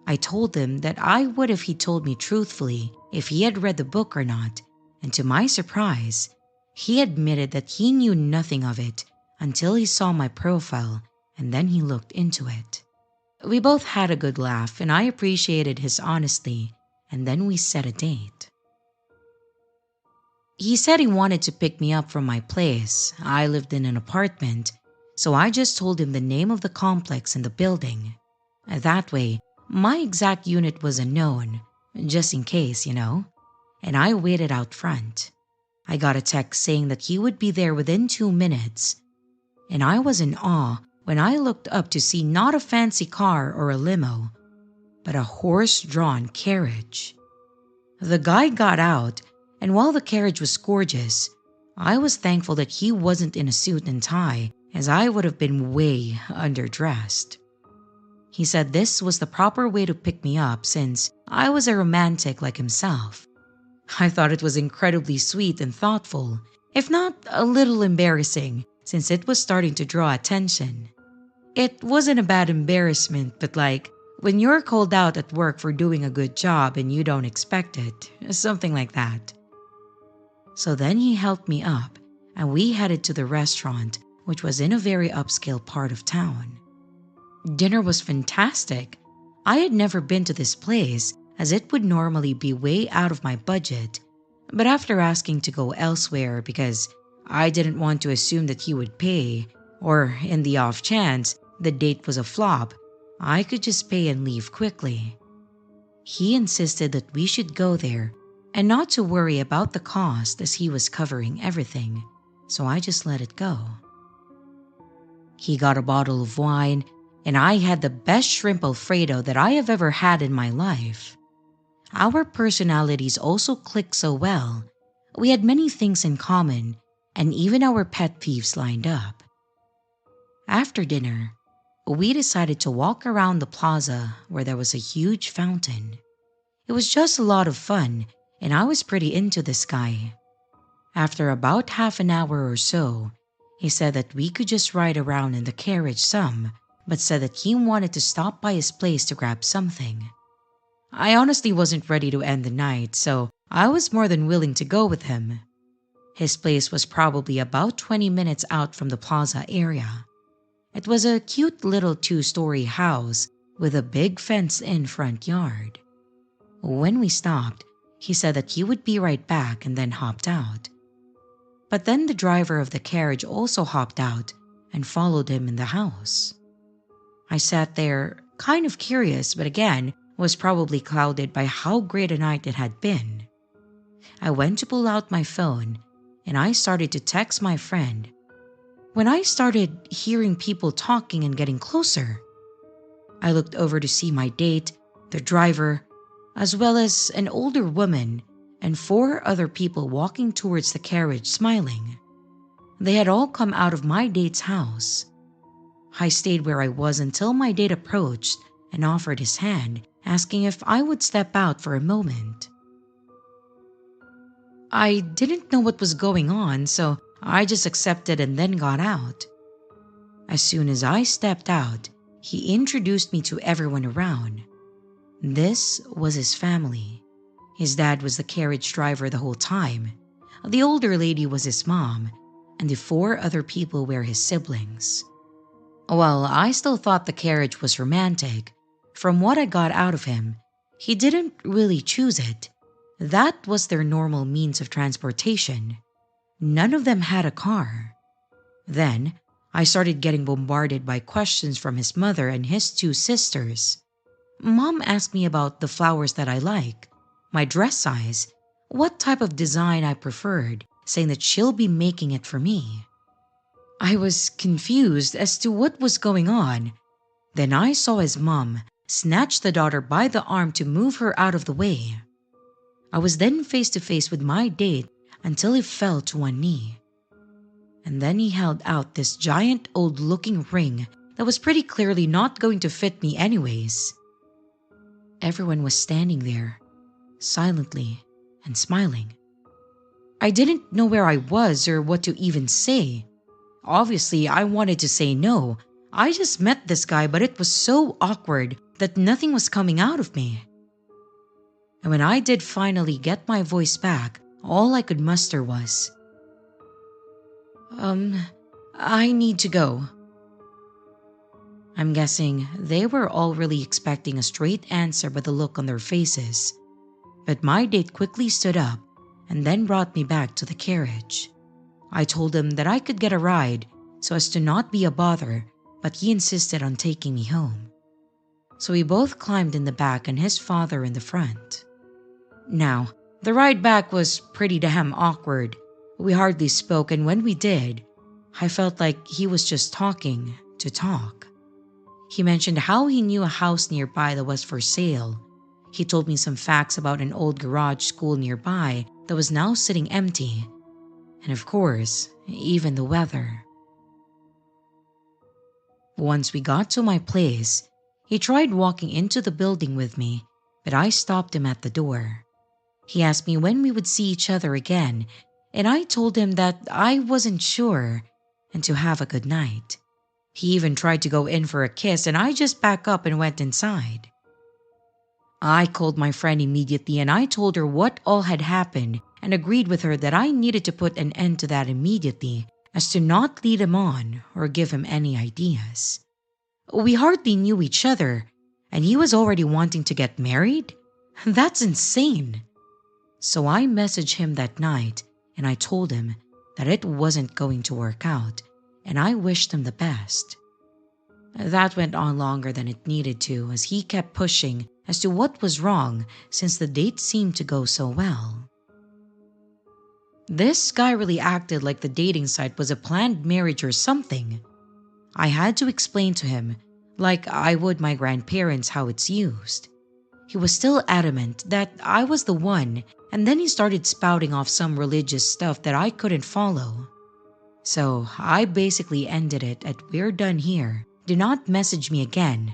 I told him that I would if he told me truthfully if he had read the book or not, and to my surprise, he admitted that he knew nothing of it until he saw my profile and then he looked into it. We both had a good laugh and I appreciated his honesty, and then we set a date. He said he wanted to pick me up from my place. I lived in an apartment, so I just told him the name of the complex and the building. That way, my exact unit was unknown, just in case, and I waited out front. I got a text saying that he would be there within 2 minutes, and I was in awe when I looked up to see not a fancy car or a limo, but a horse-drawn carriage. The guy got out, and while the carriage was gorgeous, I was thankful that he wasn't in a suit and tie, as I would have been way underdressed. He said this was the proper way to pick me up since I was a romantic like himself. I thought it was incredibly sweet and thoughtful, if not a little embarrassing since it was starting to draw attention. It wasn't a bad embarrassment, but like when you're called out at work for doing a good job and you don't expect it, something like that. So then he helped me up and we headed to the restaurant, which was in a very upscale part of town. Dinner was fantastic. I had never been to this place as it would normally be way out of my budget, but after asking to go elsewhere because I didn't want to assume that he would pay, or in the off chance the date was a flop, I could just pay and leave quickly. He insisted that we should go there and not to worry about the cost as he was covering everything, so I just let it go. He got a bottle of wine, and I had the best shrimp Alfredo that I have ever had in my life. Our personalities also clicked so well. We had many things in common, and even our pet peeves lined up. After dinner, we decided to walk around the plaza where there was a huge fountain. It was just a lot of fun, and I was pretty into this guy. After about half an hour or so, he said that we could just ride around in the carriage some, but said that he wanted to stop by his place to grab something. I honestly wasn't ready to end the night, so I was more than willing to go with him. His place was probably about 20 minutes out from the plaza area. It was a cute little 2-story house with a big fenced-in front yard. When we stopped, he said that he would be right back and then hopped out. But then the driver of the carriage also hopped out and followed him in the house. I sat there, kind of curious, but again, was probably clouded by how great a night it had been. I went to pull out my phone, and I started to text my friend, when I started hearing people talking and getting closer. I looked over to see my date, the driver, as well as an older woman and 4 other people walking towards the carriage smiling. They had all come out of my date's house. I stayed where I was until my date approached and offered his hand, asking if I would step out for a moment. I didn't know what was going on, so I just accepted and then got out. As soon as I stepped out, he introduced me to everyone around. This was his family. His dad was the carriage driver the whole time. The older lady was his mom, and the 4 other people were his siblings. While I still thought the carriage was romantic, from what I got out of him, he didn't really choose it. That was their normal means of transportation. None of them had a car. Then, I started getting bombarded by questions from his mother and his 2 sisters. Mom asked me about the flowers that I like, my dress size, what type of design I preferred, saying that she'll be making it for me. I was confused as to what was going on. Then I saw his mom snatch the daughter by the arm to move her out of the way. I was then face to face with my date until he fell to one knee. And then he held out this giant old-looking ring that was pretty clearly not going to fit me anyways. Everyone was standing there, silently and smiling. I didn't know where I was or what to even say. Obviously, I wanted to say no. I just met this guy, but it was so awkward that nothing was coming out of me. And when I did finally get my voice back, all I could muster was, I need to go. I'm guessing they were all really expecting a straight answer by the look on their faces. But my date quickly stood up and then brought me back to the carriage. I told him that I could get a ride so as to not be a bother, but he insisted on taking me home. So we both climbed in the back and his father in the front. Now, the ride back was pretty damn awkward. We hardly spoke, and when we did, I felt like he was just talking to talk. He mentioned how he knew a house nearby that was for sale. He told me some facts about an old garage school nearby that was now sitting empty. And of course, even the weather. Once we got to my place, he tried walking into the building with me, but I stopped him at the door. He asked me when we would see each other again, and I told him that I wasn't sure and to have a good night. He even tried to go in for a kiss, and I just backed up and went inside. I called my friend immediately and I told her what all had happened and agreed with her that I needed to put an end to that immediately, as to not lead him on or give him any ideas. We hardly knew each other, and he was already wanting to get married? That's insane. So I messaged him that night and I told him that it wasn't going to work out, and I wished him the best. That went on longer than it needed to, as he kept pushing as to what was wrong since the date seemed to go so well. This guy really acted like the dating site was a planned marriage or something. I had to explain to him, like I would my grandparents, how it's used. He was still adamant that I was the one, and then he started spouting off some religious stuff that I couldn't follow. So I basically ended it at "we're done here, do not message me again,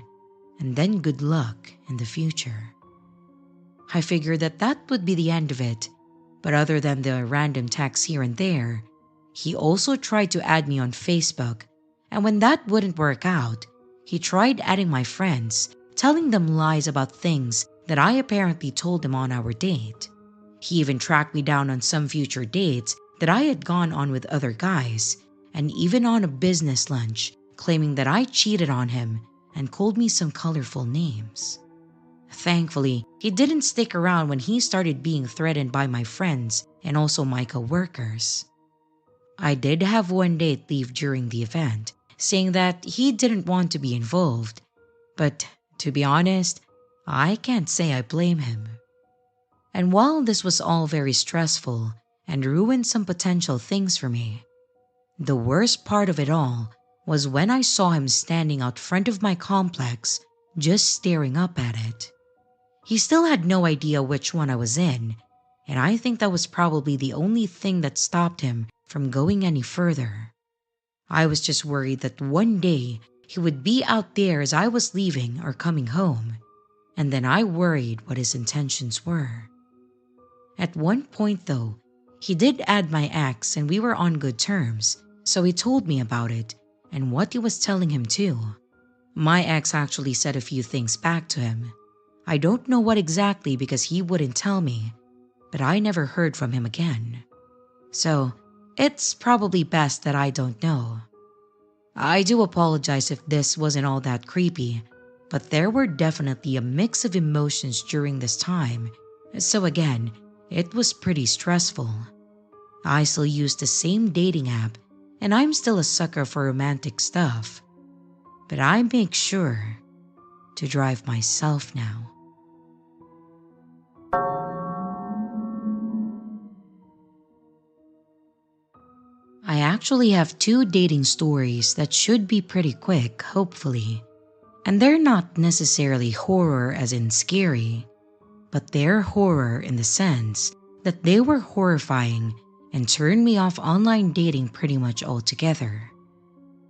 and then good luck in the future." I figured that that would be the end of it, but other than the random texts here and there, he also tried to add me on Facebook, and when that wouldn't work out, he tried adding my friends, telling them lies about things that I apparently told him on our date. He even tracked me down on some future dates that I had gone on with other guys, and even on a business lunch, claiming that I cheated on him and called me some colorful names. Thankfully, he didn't stick around when he started being threatened by my friends and also my coworkers. I did have one date leave during the event, saying that he didn't want to be involved, but to be honest, I can't say I blame him. And while this was all very stressful and ruined some potential things for me, the worst part of it all was when I saw him standing out front of my complex, just staring up at it. He still had no idea which one I was in, and I think that was probably the only thing that stopped him from going any further. I was just worried that one day he would be out there as I was leaving or coming home, and then I worried what his intentions were. At one point though, he did add my ex and we were on good terms, so he told me about it and what he was telling him too. My ex actually said a few things back to him. I don't know what exactly because he wouldn't tell me, but I never heard from him again. So, it's probably best that I don't know. I do apologize if this wasn't all that creepy, but there were definitely a mix of emotions during this time, so again, it was pretty stressful. I still use the same dating app, and I'm still a sucker for romantic stuff, but I make sure to drive myself now. I actually have two dating stories that should be pretty quick, hopefully. And they're not necessarily horror as in scary, but they're horror in the sense that they were horrifying and turned me off online dating pretty much altogether.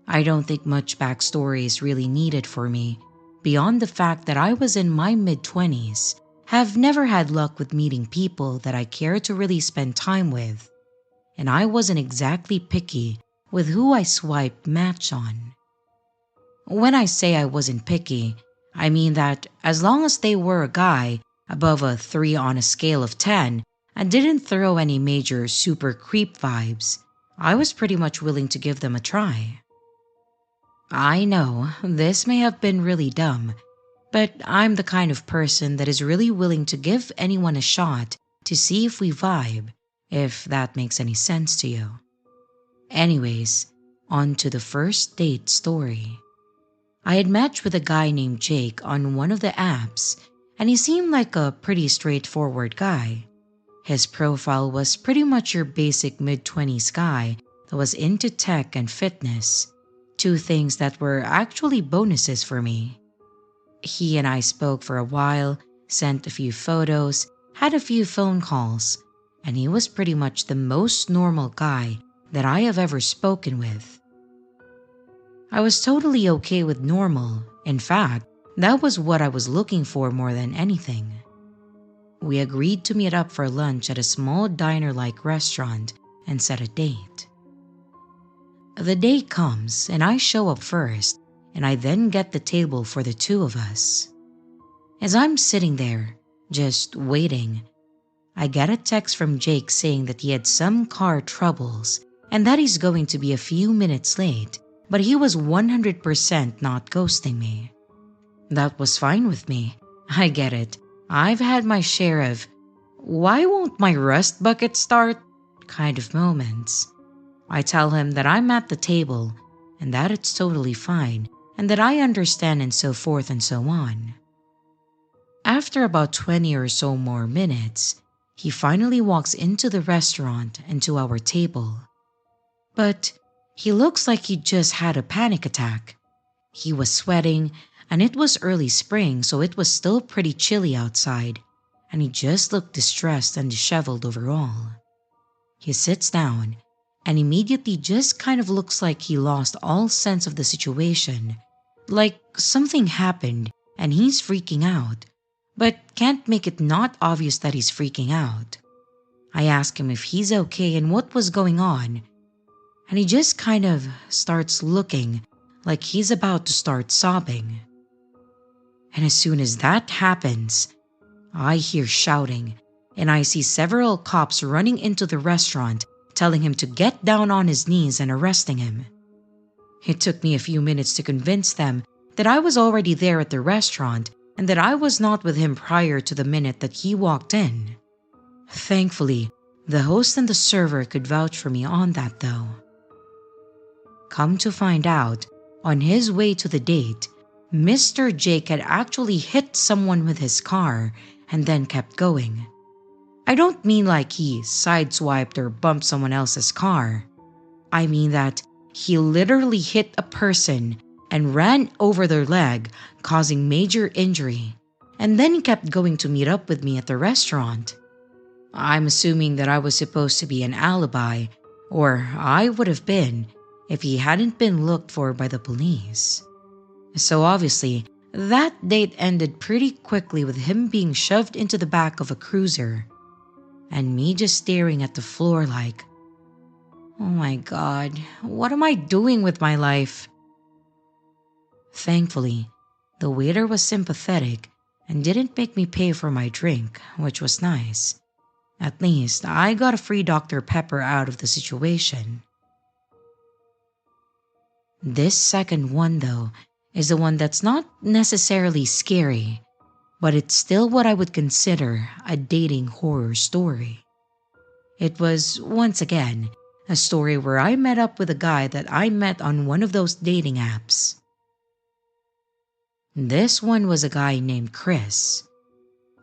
I don't think much backstory is really needed for me, beyond the fact that I was in my mid-20s, have never had luck with meeting people that I care to really spend time with, and I wasn't exactly picky with who I swiped match on. When I say I wasn't picky, I mean that as long as they were a guy above a 3 on a scale of 10 and didn't throw any major super creep vibes, I was pretty much willing to give them a try. I know this may have been really dumb, but I'm the kind of person that is really willing to give anyone a shot to see if we vibe, if that makes any sense to you. Anyways, on to the first date story. I had matched with a guy named Jake on one of the apps, and he seemed like a pretty straightforward guy. His profile was pretty much your basic mid-20s guy that was into tech and fitness, two things that were actually bonuses for me. He and I spoke for a while, sent a few photos, had a few phone calls, and he was pretty much the most normal guy that I have ever spoken with. I was totally okay with normal. In fact, that was what I was looking for more than anything. We agreed to meet up for lunch at a small diner-like restaurant and set a date. The day comes and I show up first, and I then get the table for the two of us. As I'm sitting there, just waiting, I get a text from Jake saying that he had some car troubles and that he's going to be a few minutes late, but he was 100% not ghosting me. That was fine with me. I get it. I've had my share of "why won't my rust bucket start?" kind of moments. I tell him that I'm at the table and that it's totally fine and that I understand and so forth and so on. After about 20 or so more minutes, he finally walks into the restaurant and to our table. But he looks like he just had a panic attack. He was sweating, and it was early spring, so it was still pretty chilly outside, and he just looked distressed and disheveled overall. He sits down and immediately just kind of looks like he lost all sense of the situation, like something happened and he's freaking out, but can't make it not obvious that he's freaking out. I ask him if he's okay and what was going on, and he just kind of starts looking like he's about to start sobbing. And as soon as that happens, I hear shouting, and I see several cops running into the restaurant telling him to get down on his knees and arresting him. It took me a few minutes to convince them that I was already there at the restaurant and that I was not with him prior to the minute that he walked in. Thankfully, the host and the server could vouch for me on that though. Come to find out, on his way to the date, Mr. Jake had actually hit someone with his car and then kept going. I don't mean like he sideswiped or bumped someone else's car. I mean that he literally hit a person and ran over their leg, causing major injury, and then he kept going to meet up with me at the restaurant. I'm assuming that I was supposed to be an alibi, or I would have been if he hadn't been looked for by the police. So obviously, that date ended pretty quickly with him being shoved into the back of a cruiser, and me just staring at the floor like, oh my god, what am I doing with my life? Thankfully, the waiter was sympathetic and didn't make me pay for my drink, which was nice. At least, I got a free Dr. Pepper out of the situation. This second one, though, is the one that's not necessarily scary, but it's still what I would consider a dating horror story. It was, once again, a story where I met up with a guy that I met on one of those dating apps. This one was a guy named Chris.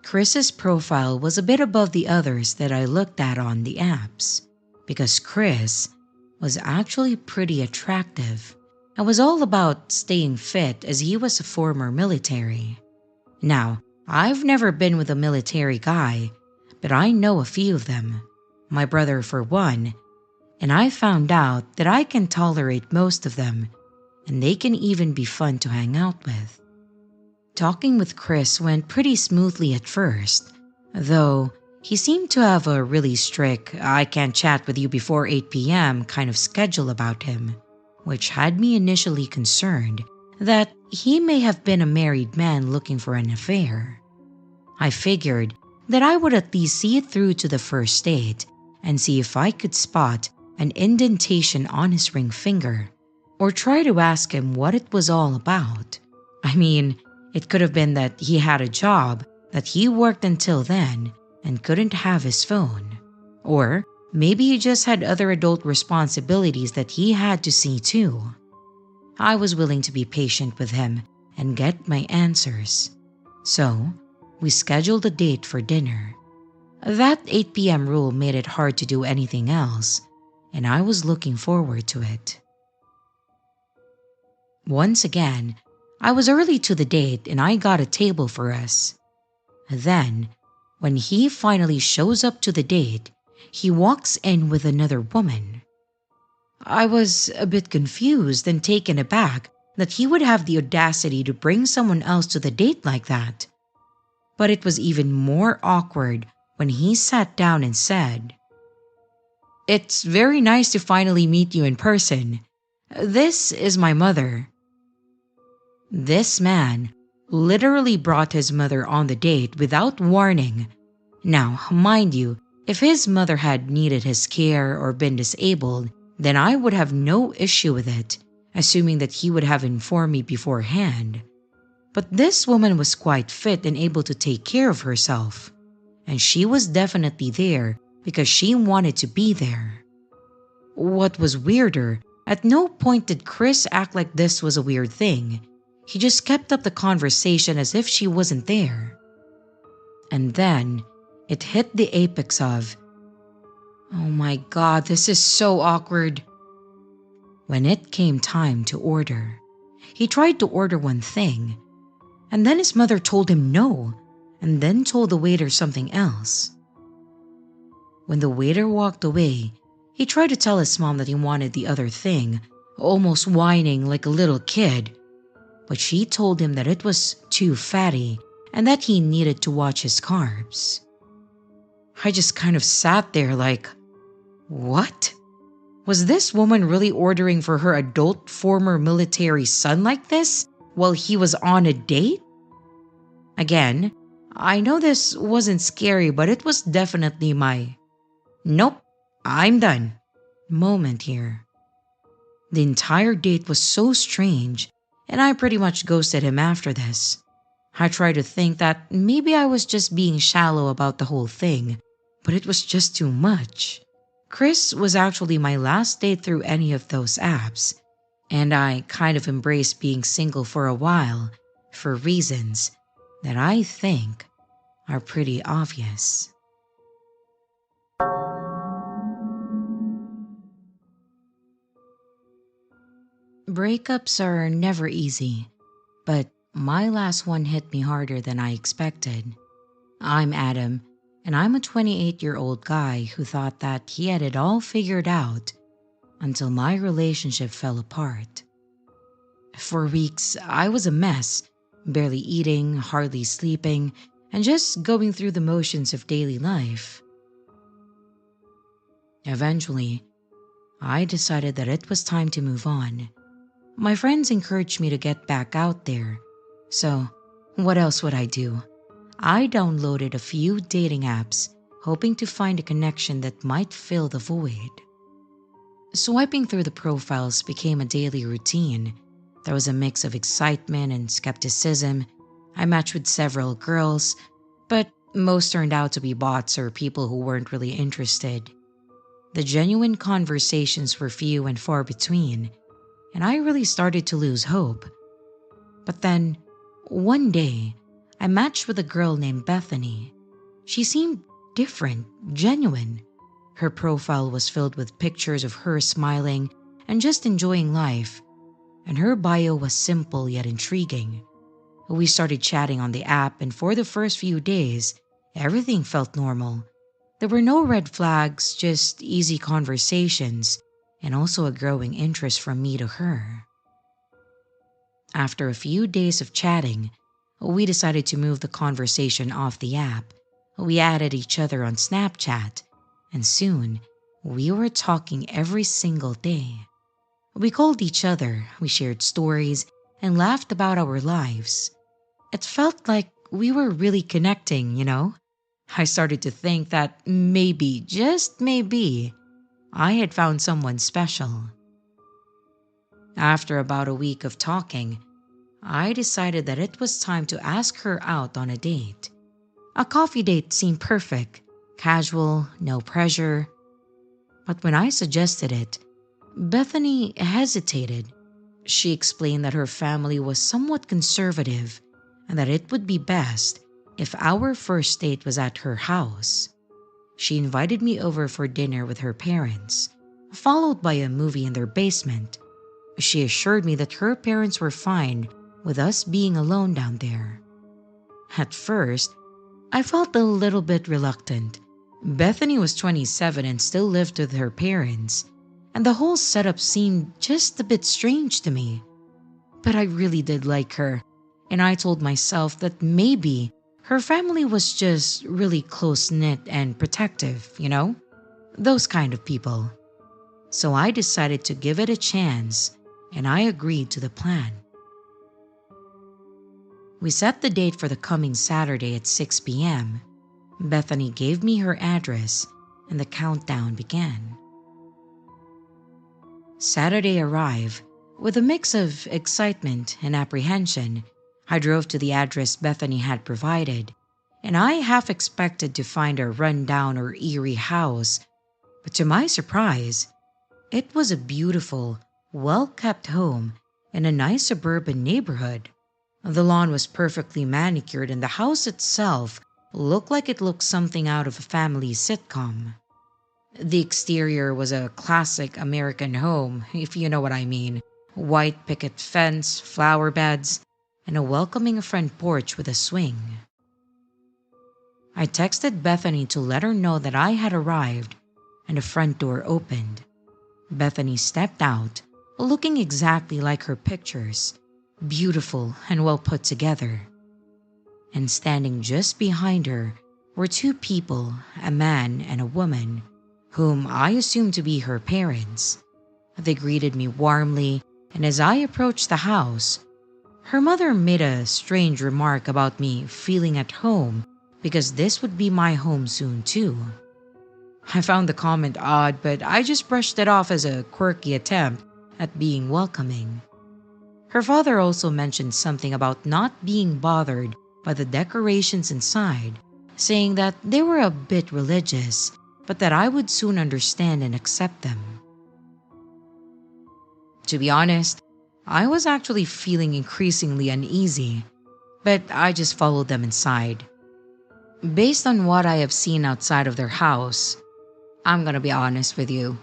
Chris's profile was a bit above the others that I looked at on the apps, because Chris was actually pretty attractive and was all about staying fit as he was a former military. Now, I've never been with a military guy, but I know a few of them, my brother for one, and I found out that I can tolerate most of them, and they can even be fun to hang out with. Talking with Chris went pretty smoothly at first, though he seemed to have a really strict "I can't chat with you before 8 p.m. kind of schedule about him, which had me initially concerned that he may have been a married man looking for an affair. I figured that I would at least see it through to the first date and see if I could spot an indentation on his ring finger, or try to ask him what it was all about. I mean, it could have been that he had a job that he worked until then and couldn't have his phone. Or maybe he just had other adult responsibilities that he had to see too. I was willing to be patient with him and get my answers. So, we scheduled a date for dinner. That 8 p.m. rule made it hard to do anything else, and I was looking forward to it. Once again, I was early to the date and I got a table for us. Then, when he finally shows up to the date, he walks in with another woman. I was a bit confused and taken aback that he would have the audacity to bring someone else to the date like that. But it was even more awkward when he sat down and said, "It's very nice to finally meet you in person. This is my mother." This man literally brought his mother on the date without warning. Now, mind you, if his mother had needed his care or been disabled, then I would have no issue with it, assuming that he would have informed me beforehand. But this woman was quite fit and able to take care of herself, and she was definitely there because she wanted to be there. What was weirder, at no point did Chris act like this was a weird thing. He just kept up the conversation as if she wasn't there. And then, it hit the apex of, "Oh my God, this is so awkward." When it came time to order, he tried to order one thing, and then his mother told him no, and then told the waiter something else. When the waiter walked away, he tried to tell his mom that he wanted the other thing, almost whining like a little kid. But she told him that it was too fatty and that he needed to watch his carbs. I just kind of sat there like, what? Was this woman really ordering for her adult former military son like this while he was on a date? Again, I know this wasn't scary, but it was definitely my "nope, I'm done" moment here. The entire date was so strange, and I pretty much ghosted him after this. I tried to think that maybe I was just being shallow about the whole thing, but it was just too much. Chris was actually my last date through any of those apps, and I kind of embraced being single for a while for reasons that I think are pretty obvious. Breakups are never easy, but my last one hit me harder than I expected. I'm Adam, and I'm a 28-year-old guy who thought that he had it all figured out until my relationship fell apart. For weeks, I was a mess, barely eating, hardly sleeping, and just going through the motions of daily life. Eventually, I decided that it was time to move on. My friends encouraged me to get back out there, so what else would I do? I downloaded a few dating apps, hoping to find a connection that might fill the void. Swiping through the profiles became a daily routine. There was a mix of excitement and skepticism. I matched with several girls, but most turned out to be bots or people who weren't really interested. The genuine conversations were few and far between, and I really started to lose hope. But then, one day, I matched with a girl named Bethany. She seemed different, genuine. Her profile was filled with pictures of her smiling and just enjoying life, and her bio was simple yet intriguing. We started chatting on the app, and for the first few days, everything felt normal. There were no red flags, just easy conversations, and also a growing interest from me to her. After a few days of chatting, we decided to move the conversation off the app. We added each other on Snapchat, and soon we were talking every single day. We called each other, we shared stories, and laughed about our lives. It felt like we were really connecting, you know? I started to think that maybe, just maybe, I had found someone special. After about a week of talking, I decided that it was time to ask her out on a date. A coffee date seemed perfect, casual, no pressure. But when I suggested it, Bethany hesitated. She explained that her family was somewhat conservative and that it would be best if our first date was at her house. She invited me over for dinner with her parents, followed by a movie in their basement. She assured me that her parents were fine with us being alone down there. At first, I felt a little bit reluctant. Bethany was 27 and still lived with her parents, and the whole setup seemed just a bit strange to me. But I really did like her, and I told myself that maybe her family was just really close-knit and protective, Those kind of people. So I decided to give it a chance, and I agreed to the plan. We set the date for the coming Saturday at 6 p.m. Bethany gave me her address, and the countdown began. Saturday arrived. With a mix of excitement and apprehension, I drove to the address Bethany had provided, and I half expected to find a run-down or eerie house, but to my surprise, it was a beautiful, well-kept home in a nice suburban neighborhood. The lawn was perfectly manicured and the house itself looked like it looked something out of a family sitcom. The exterior was a classic American home, if you know what I mean. White picket fence, flower beds, and a welcoming front porch with a swing. I texted Bethany to let her know that I had arrived, and the front door opened. Bethany stepped out, looking exactly like her pictures, beautiful and well put together. And standing just behind her were two people, a man and a woman, whom I assumed to be her parents. They greeted me warmly, and as I approached the house, her mother made a strange remark about me feeling at home because this would be my home soon too. I found the comment odd, but I just brushed it off as a quirky attempt at being welcoming. Her father also mentioned something about not being bothered by the decorations inside, saying that they were a bit religious, but that I would soon understand and accept them. To be honest, I was actually feeling increasingly uneasy, but I just followed them inside. Based on what I have seen outside of their house, I'm gonna be honest with you.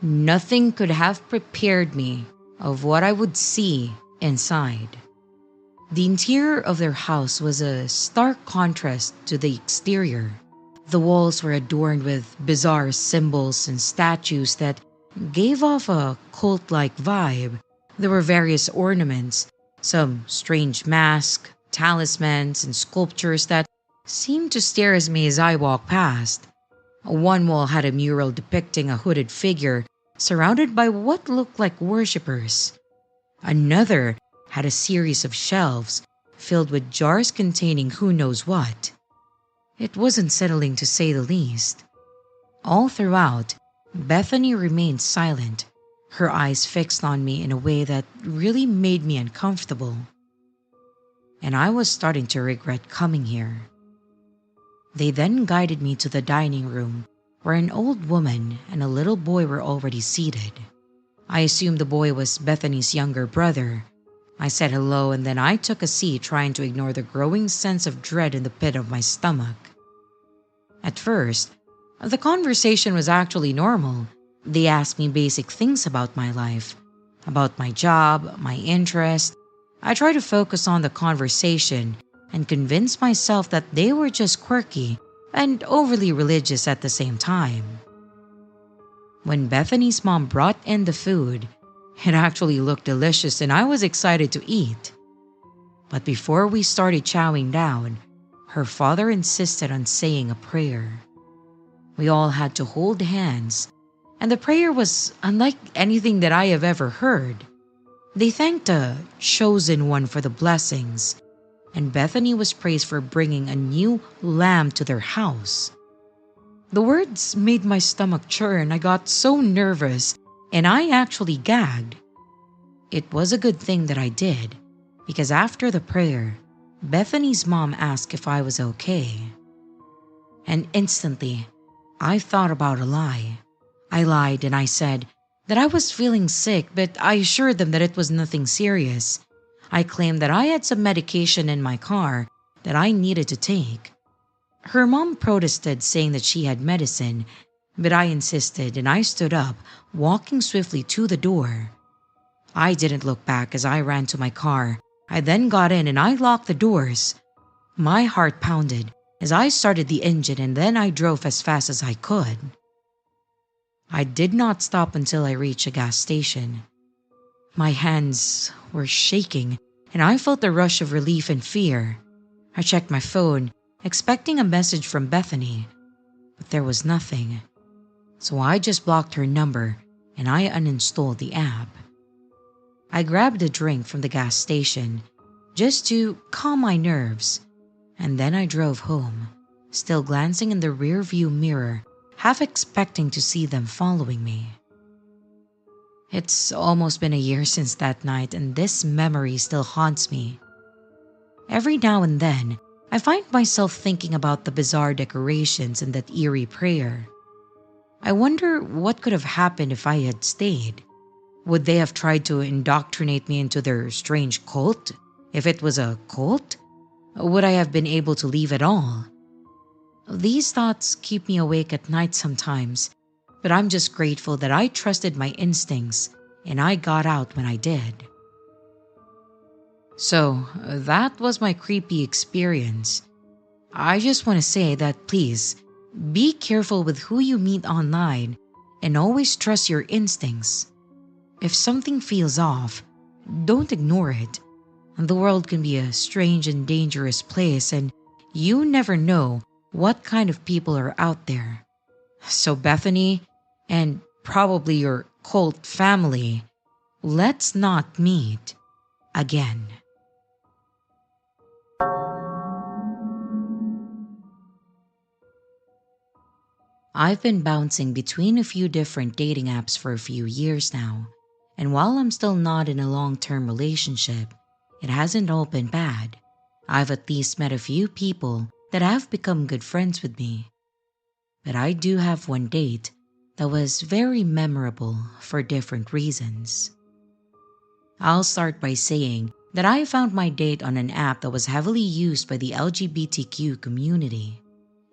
Nothing could have prepared me of what I would see inside. The interior of their house was a stark contrast to the exterior. The walls were adorned with bizarre symbols and statues that gave off a cult-like vibe. There were various ornaments, some strange masks, talismans, and sculptures that seemed to stare at me as I walked past. One wall had a mural depicting a hooded figure surrounded by what looked like worshippers. Another had a series of shelves filled with jars containing who knows what. It was unsettling to say the least. All throughout, Bethany remained silent, her eyes fixed on me in a way that really made me uncomfortable. And I was starting to regret coming here. They then guided me to the dining room, where an old woman and a little boy were already seated. I assumed the boy was Bethany's younger brother. I said hello and then I took a seat, trying to ignore the growing sense of dread in the pit of my stomach. At first, the conversation was actually normal. They asked me basic things about my life, about my job, my interest. I tried to focus on the conversation and convince myself that they were just quirky and overly religious at the same time. When Bethany's mom brought in the food, it actually looked delicious and I was excited to eat. But before we started chowing down, her father insisted on saying a prayer. We all had to hold hands, and the prayer was unlike anything that I have ever heard. They thanked a chosen one for the blessings, and Bethany was praised for bringing a new lamb to their house. The words made my stomach churn. I got so nervous, and I actually gagged. It was a good thing that I did, because after the prayer, Bethany's mom asked if I was okay. And instantly, I thought about a lie. I lied and I said that I was feeling sick, but I assured them that it was nothing serious. I claimed that I had some medication in my car that I needed to take. Her mom protested, saying that she had medicine, but I insisted and I stood up, walking swiftly to the door. I didn't look back as I ran to my car. I then got in and I locked the doors. My heart pounded as I started the engine and then I drove as fast as I could. I did not stop until I reached a gas station. My hands were shaking and I felt a rush of relief and fear. I checked my phone, expecting a message from Bethany, but there was nothing. So I just blocked her number and I uninstalled the app. I grabbed a drink from the gas station just to calm my nerves, and then I drove home, still glancing in the rearview mirror, half expecting to see them following me. It's almost been a year since that night, and this memory still haunts me. Every now and then, I find myself thinking about the bizarre decorations and that eerie prayer. I wonder what could have happened if I had stayed. Would they have tried to indoctrinate me into their strange cult? If it was a cult, would I have been able to leave at all? These thoughts keep me awake at night sometimes, but I'm just grateful that I trusted my instincts and I got out when I did. So, that was my creepy experience. I just want to say that please, be careful with who you meet online and always trust your instincts. If something feels off, don't ignore it. The world can be a strange and dangerous place, and you never know what kind of people are out there. So Bethany, and probably your cult family, let's not meet again. I've been bouncing between a few different dating apps for a few years now, and while I'm still not in a long-term relationship, it hasn't all been bad. I've at least met a few people that have become good friends with me. But I do have one date that was very memorable for different reasons. I'll start by saying that I found my date on an app that was heavily used by the LGBTQ community.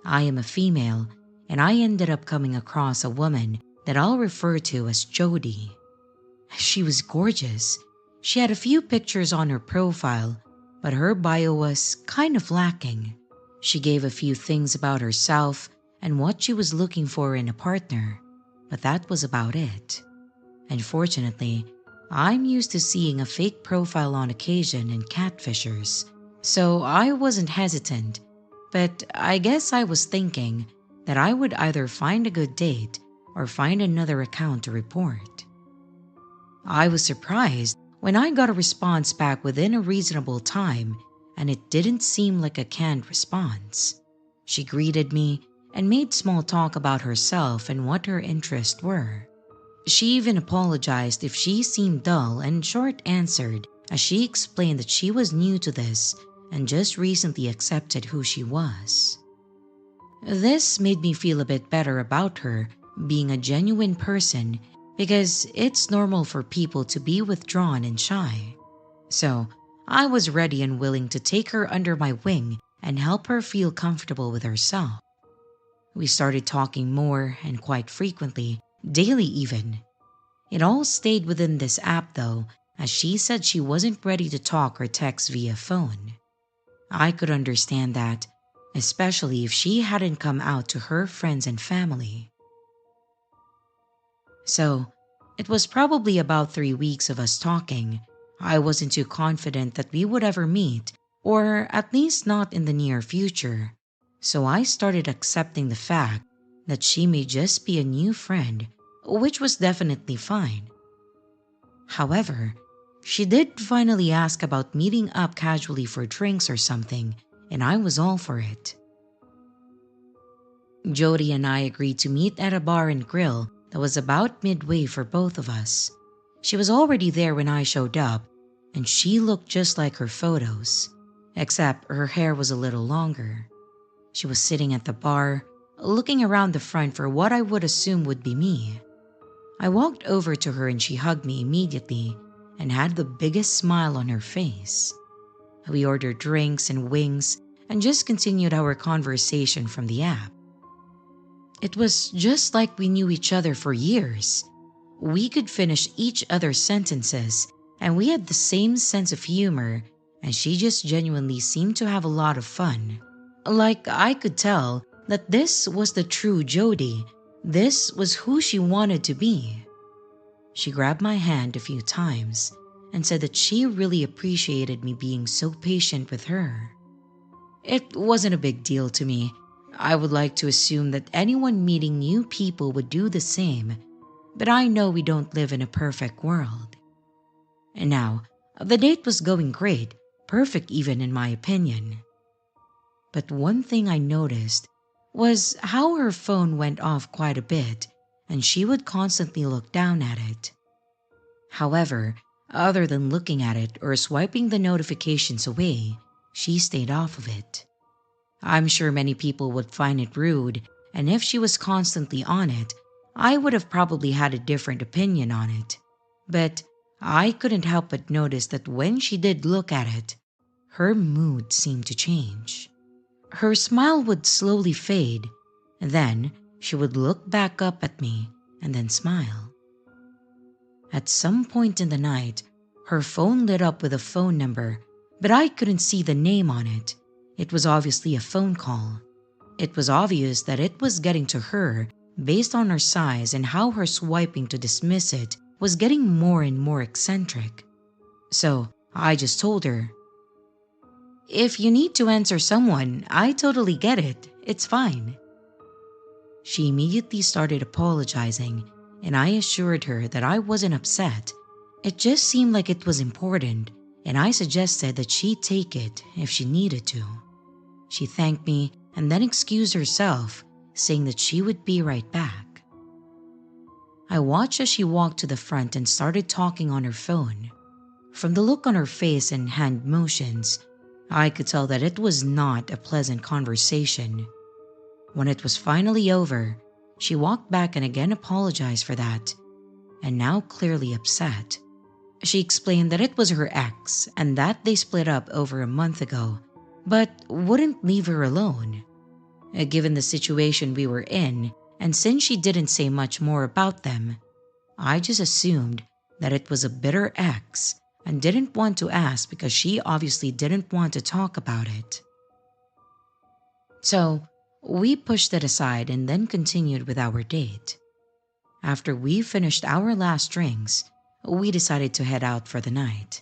I am a female, and I ended up coming across a woman that I'll refer to as Jody. She was gorgeous. She had a few pictures on her profile, but her bio was kind of lacking. She gave a few things about herself and what she was looking for in a partner, but that was about it. Unfortunately, I'm used to seeing a fake profile on occasion in catfishers, so I wasn't hesitant, but I guess I was thinking that I would either find a good date or find another account to report. I was surprised when I got a response back within a reasonable time, and it didn't seem like a canned response. She greeted me and made small talk about herself and what her interests were. She even apologized if she seemed dull and short answered, as she explained that she was new to this and just recently accepted who she was. This made me feel a bit better about her being a genuine person, because it's normal for people to be withdrawn and shy. So I was ready and willing to take her under my wing and help her feel comfortable with herself. We started talking more and quite frequently, daily even. It all stayed within this app though, as she said she wasn't ready to talk or text via phone. I could understand that, especially if she hadn't come out to her friends and family. So, it was probably about 3 weeks of us talking. I wasn't too confident that we would ever meet, or at least not in the near future. So I started accepting the fact that she may just be a new friend, which was definitely fine. However, she did finally ask about meeting up casually for drinks or something, and I was all for it. Jody and I agreed to meet at a bar and grill that was about midway for both of us. She was already there when I showed up, and she looked just like her photos, except her hair was a little longer. She was sitting at the bar, looking around the front for what I would assume would be me. I walked over to her and she hugged me immediately and had the biggest smile on her face. We ordered drinks and wings and just continued our conversation from the app. It was just like we knew each other for years. We could finish each other's sentences and we had the same sense of humor, and she just genuinely seemed to have a lot of fun. Like I could tell that this was the true Jody. This was who she wanted to be. She grabbed my hand a few times and said that she really appreciated me being so patient with her. It wasn't a big deal to me. I would like to assume that anyone meeting new people would do the same, but I know we don't live in a perfect world. And now, the date was going great, perfect even in my opinion. But one thing I noticed was how her phone went off quite a bit and she would constantly look down at it. However, other than looking at it or swiping the notifications away, she stayed off of it. I'm sure many people would find it rude, and if she was constantly on it, I would have probably had a different opinion on it. But I couldn't help but notice that when she did look at it, her mood seemed to change. Her smile would slowly fade, and then she would look back up at me and then smile. At some point in the night, her phone lit up with a phone number, but I couldn't see the name on it. It was obviously a phone call. It was obvious that it was getting to her based on her size and how her swiping to dismiss it was getting more and more eccentric. So I just told her, "If you need to answer someone, I totally get it. It's fine." She immediately started apologizing, and I assured her that I wasn't upset. It just seemed like it was important, and I suggested that she take it if she needed to. She thanked me and then excused herself, saying that she would be right back. I watched as she walked to the front and started talking on her phone. From the look on her face and hand motions, I could tell that it was not a pleasant conversation. When it was finally over, she walked back and again apologized for that, and now clearly upset. She explained that it was her ex and that they split up over a month ago, but wouldn't leave her alone. Given the situation we were in, and since she didn't say much more about them, I just assumed that it was a bitter ex and didn't want to ask because she obviously didn't want to talk about it. So we pushed it aside and then continued with our date. After we finished our last drinks, we decided to head out for the night.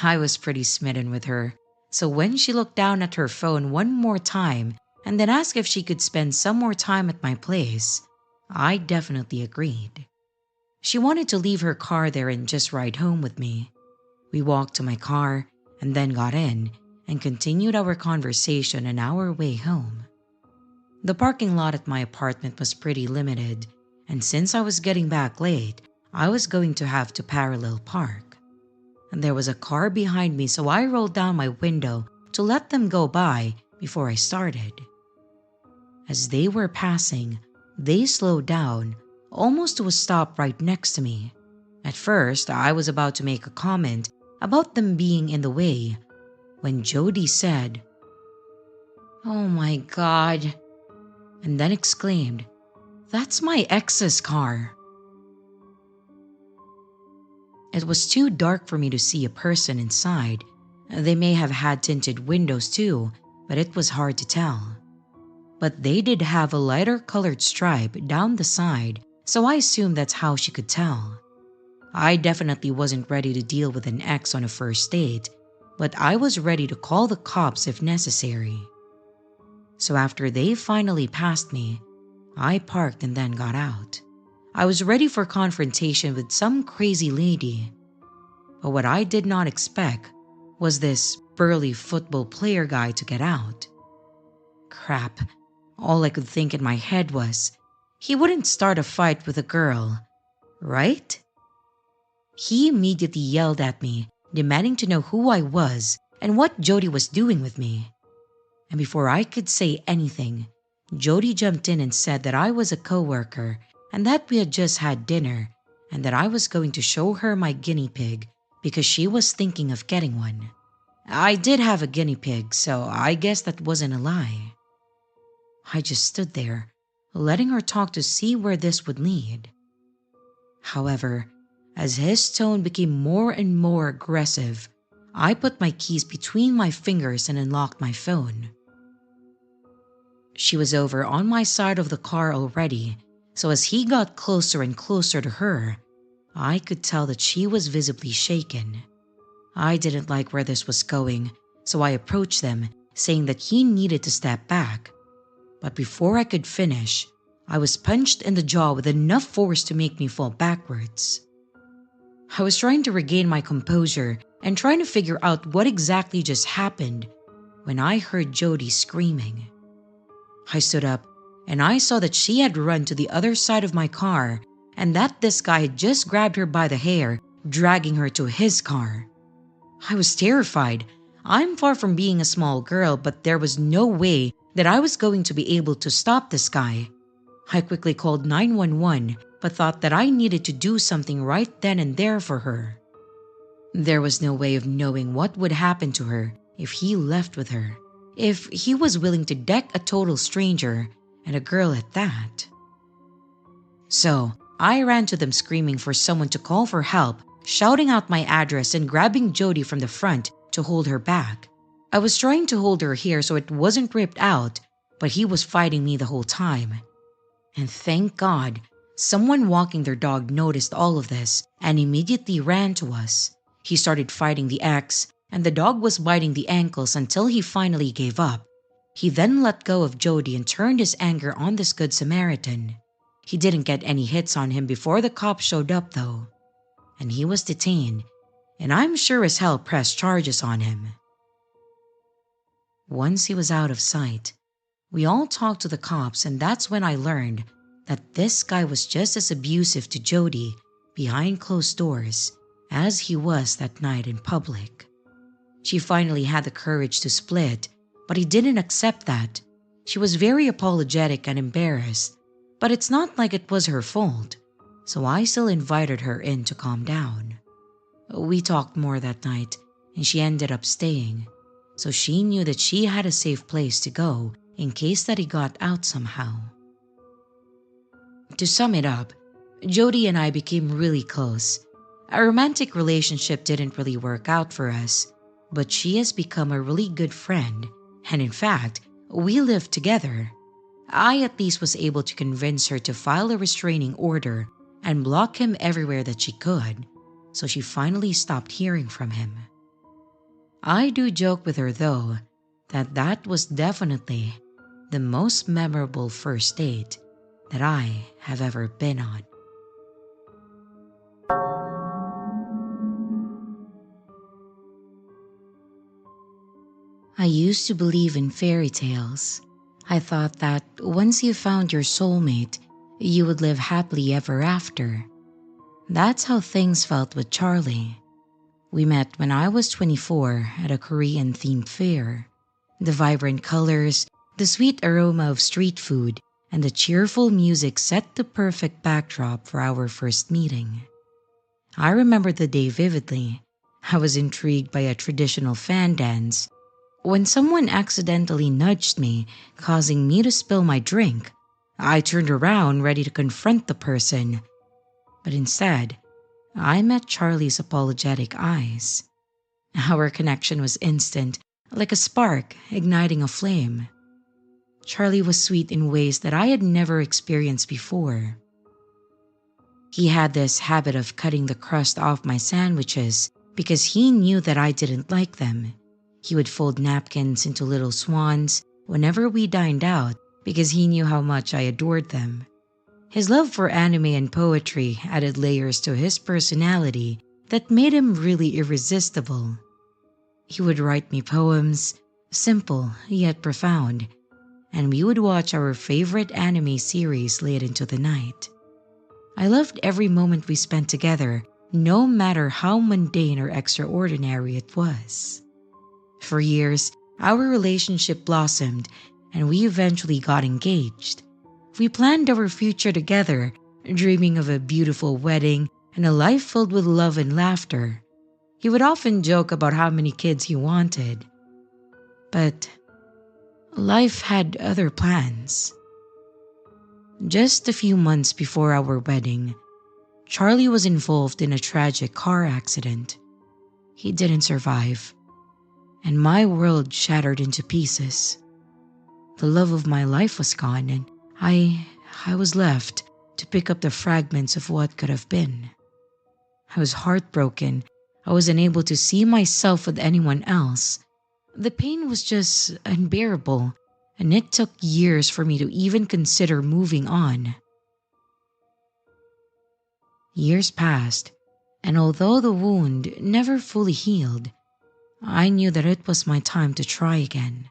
I was pretty smitten with her, so when she looked down at her phone one more time and then asked if she could spend some more time at my place, I definitely agreed. She wanted to leave her car there and just ride home with me. We walked to my car and then got in and continued our conversation on our way home. The parking lot at my apartment was pretty limited, and since I was getting back late, I was going to have to parallel park. And there was a car behind me, so I rolled down my window to let them go by before I started. As they were passing, they slowed down, almost to a stop right next to me. At first, I was about to make a comment about them being in the way, when Jody said, "Oh my God," and then exclaimed, "That's my ex's car." It was too dark for me to see a person inside. They may have had tinted windows too, but it was hard to tell. But they did have a lighter colored stripe down the side, so I assumed that's how she could tell. I definitely wasn't ready to deal with an ex on a first date, but I was ready to call the cops if necessary. So after they finally passed me, I parked and then got out. I was ready for confrontation with some crazy lady. But what I did not expect was this burly football player guy to get out. Crap, all I could think in my head was, he wouldn't start a fight with a girl, right? He immediately yelled at me, demanding to know who I was and what Jody was doing with me. And before I could say anything, Jody jumped in and said that I was a coworker and that we had just had dinner, and that I was going to show her my guinea pig because she was thinking of getting one. I did have a guinea pig, so I guess that wasn't a lie. I just stood there, letting her talk to see where this would lead. However, as his tone became more and more aggressive, I put my keys between my fingers and unlocked my phone. She was over on my side of the car already, so as he got closer and closer to her, I could tell that she was visibly shaken. I didn't like where this was going, so I approached them, saying that he needed to step back. But before I could finish, I was punched in the jaw with enough force to make me fall backwards. I was trying to regain my composure and trying to figure out what exactly just happened when I heard Jody screaming. I stood up and I saw that she had run to the other side of my car and that this guy had just grabbed her by the hair, dragging her to his car. I was terrified. I'm far from being a small girl, but there was no way that I was going to be able to stop this guy. I quickly called 911, but thought that I needed to do something right then and there for her. There was no way of knowing what would happen to her if he left with her, if he was willing to deck a total stranger, and a girl at that. So, I ran to them screaming for someone to call for help, shouting out my address and grabbing Jody from the front to hold her back. I was trying to hold her hair so it wasn't ripped out, but he was fighting me the whole time. And thank God, someone walking their dog noticed all of this and immediately ran to us. He started fighting the ex, and the dog was biting the ankles until he finally gave up. He then let go of Jody and turned his anger on this good Samaritan. He didn't get any hits on him before the cops showed up though, and he was detained, and I'm sure as hell pressed charges on him. Once he was out of sight, we all talked to the cops, and that's when I learned that this guy was just as abusive to Jody behind closed doors as he was that night in public. She finally had the courage to split, but he didn't accept that. She was very apologetic and embarrassed, but it's not like it was her fault, so I still invited her in to calm down. We talked more that night, and she ended up staying, so she knew that she had a safe place to go in case that he got out somehow. To sum it up, Jody and I became really close. Our romantic relationship didn't really work out for us, but she has become a really good friend, and in fact, we live together. I at least was able to convince her to file a restraining order and block him everywhere that she could, so she finally stopped hearing from him. I do joke with her though, that was definitely the most memorable first date that I have ever been on. I used to believe in fairy tales. I thought that once you found your soulmate, you would live happily ever after. That's how things felt with Charlie. We met when I was 24 at a Korean-themed fair. The vibrant colors, the sweet aroma of street food, and the cheerful music set the perfect backdrop for our first meeting. I remember the day vividly. I was intrigued by a traditional fan dance. When someone accidentally nudged me, causing me to spill my drink, I turned around ready to confront the person. But instead, I met Charlie's apologetic eyes. Our connection was instant, like a spark igniting a flame. Charlie was sweet in ways that I had never experienced before. He had this habit of cutting the crust off my sandwiches because he knew that I didn't like them. He would fold napkins into little swans whenever we dined out because he knew how much I adored them. His love for anime and poetry added layers to his personality that made him really irresistible. He would write me poems, simple yet profound, and we would watch our favorite anime series late into the night. I loved every moment we spent together, no matter how mundane or extraordinary it was. For years, our relationship blossomed, and we eventually got engaged. We planned our future together, dreaming of a beautiful wedding and a life filled with love and laughter. He would often joke about how many kids he wanted. But life had other plans. Just a few months before our wedding, Charlie was involved in a tragic car accident. He didn't survive, and my world shattered into pieces. The love of my life was gone, and I was left to pick up the fragments of what could have been. I was heartbroken. I wasn't able to see myself with anyone else. The pain was just unbearable, and it took years for me to even consider moving on. Years passed, and although the wound never fully healed, I knew that it was my time to try again.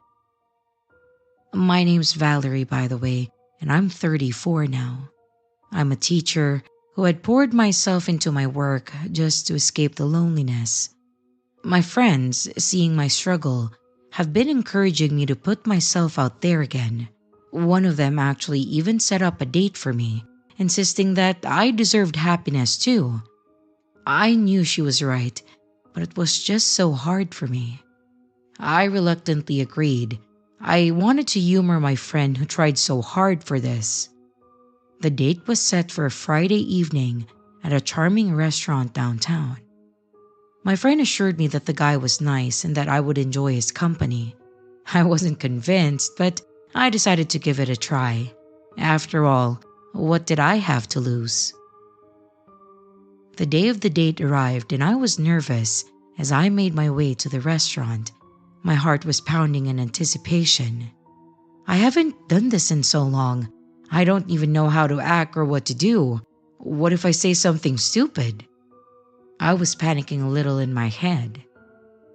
My name's Valerie, by the way, and I'm 34 now. I'm a teacher who had poured myself into my work just to escape the loneliness. My friends, seeing my struggle, have been encouraging me to put myself out there again. One of them actually even set up a date for me, insisting that I deserved happiness too. I knew she was right, but it was just so hard for me. I reluctantly agreed. I wanted to humor my friend who tried so hard for this. The date was set for a Friday evening at a charming restaurant downtown. My friend assured me that the guy was nice and that I would enjoy his company. I wasn't convinced, but I decided to give it a try. After all, what did I have to lose? The day of the date arrived and I was nervous as I made my way to the restaurant. My heart was pounding in anticipation. I haven't done this in so long. I don't even know how to act or what to do. What if I say something stupid? I was panicking a little in my head.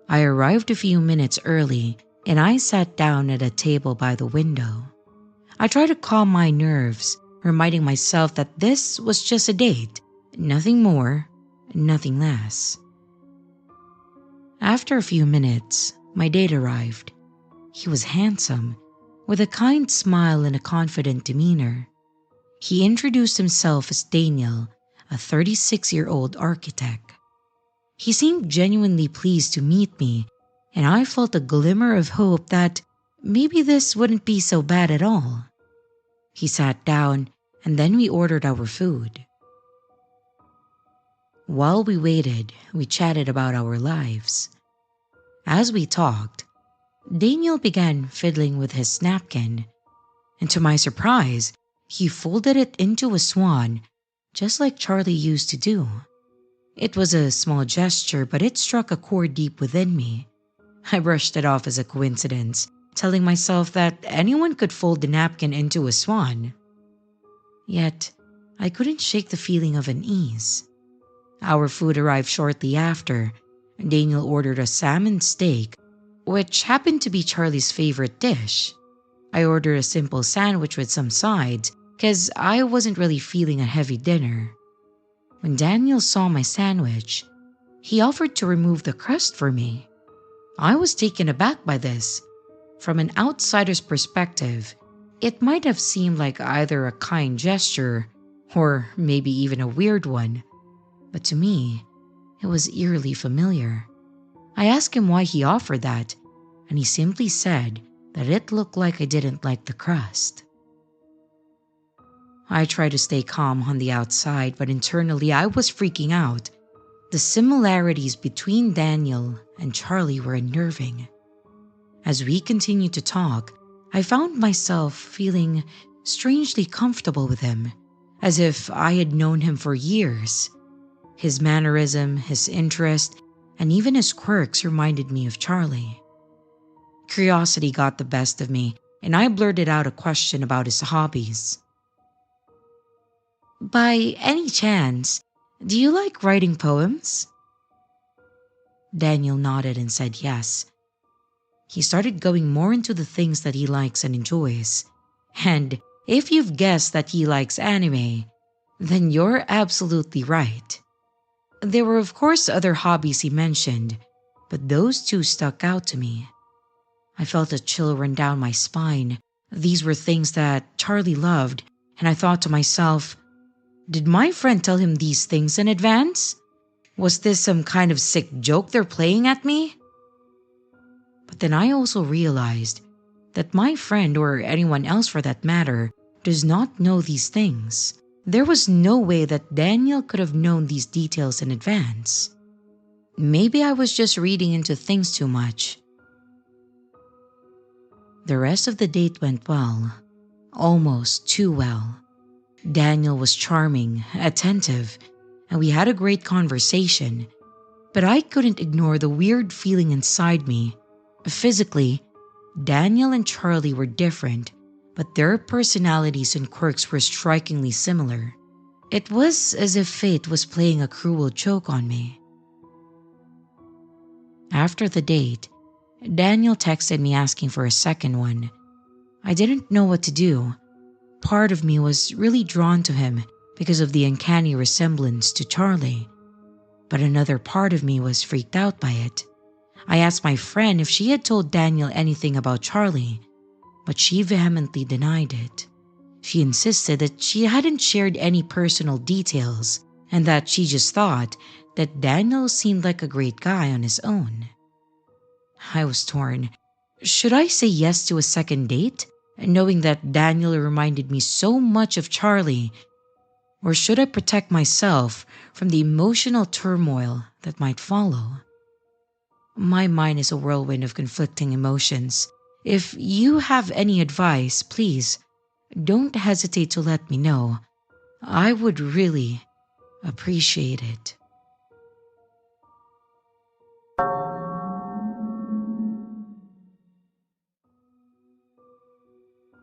I arrived a few minutes early and I sat down at a table by the window. I tried to calm my nerves, reminding myself that this was just a date, nothing more, nothing less. After a few minutes, my date arrived. He was handsome, with a kind smile and a confident demeanor. He introduced himself as Daniel, a 36-year-old architect. He seemed genuinely pleased to meet me, and I felt a glimmer of hope that maybe this wouldn't be so bad at all. He sat down, and then we ordered our food. While we waited, we chatted about our lives. As we talked, Daniel began fiddling with his napkin, and to my surprise, he folded it into a swan, just like Charlie used to do. It was a small gesture, but it struck a chord deep within me. I brushed it off as a coincidence, telling myself that anyone could fold the napkin into a swan. Yet, I couldn't shake the feeling of unease. Our food arrived shortly after. Daniel ordered a salmon steak, which happened to be Charlie's favorite dish. I ordered a simple sandwich with some sides, because I wasn't really feeling a heavy dinner. When Daniel saw my sandwich, he offered to remove the crust for me. I was taken aback by this. From an outsider's perspective, it might have seemed like either a kind gesture or maybe even a weird one. But to me, it was eerily familiar. I asked him why he offered that, and he simply said that it looked like I didn't like the crust. I tried to stay calm on the outside, but internally I was freaking out. The similarities between Daniel and Charlie were unnerving. As we continued to talk, I found myself feeling strangely comfortable with him, as if I had known him for years. His mannerism, his interest, and even his quirks reminded me of Charlie. Curiosity got the best of me, and I blurted out a question about his hobbies. By any chance, do you like writing poems? Daniel nodded and said yes. He started going more into the things that he likes and enjoys. And if you've guessed that he likes anime, then you're absolutely right. There were of course other hobbies he mentioned, but those two stuck out to me. I felt a chill run down my spine. These were things that Charlie loved, and I thought to myself, Did my friend tell him these things in advance? Was this some kind of sick joke they're playing at me? But then I also realized that my friend, or anyone else for that matter, does not know these things. There was no way that Daniel could have known these details in advance. Maybe I was just reading into things too much. The rest of the date went well, almost too well. Daniel was charming, attentive, and we had a great conversation, but I couldn't ignore the weird feeling inside me. Physically, Daniel and Charlie were different, but their personalities and quirks were strikingly similar. It was as if fate was playing a cruel joke on me. After the date, Daniel texted me asking for a second one. I didn't know what to do. Part of me was really drawn to him because of the uncanny resemblance to Charlie, but another part of me was freaked out by it. I asked my friend if she had told Daniel anything about Charlie, but she vehemently denied it. She insisted that she hadn't shared any personal details and that she just thought that Daniel seemed like a great guy on his own. I was torn. Should I say yes to a second date, knowing that Daniel reminded me so much of Charlie, or should I protect myself from the emotional turmoil that might follow? My mind is a whirlwind of conflicting emotions. If you have any advice, please don't hesitate to let me know. I would really appreciate it.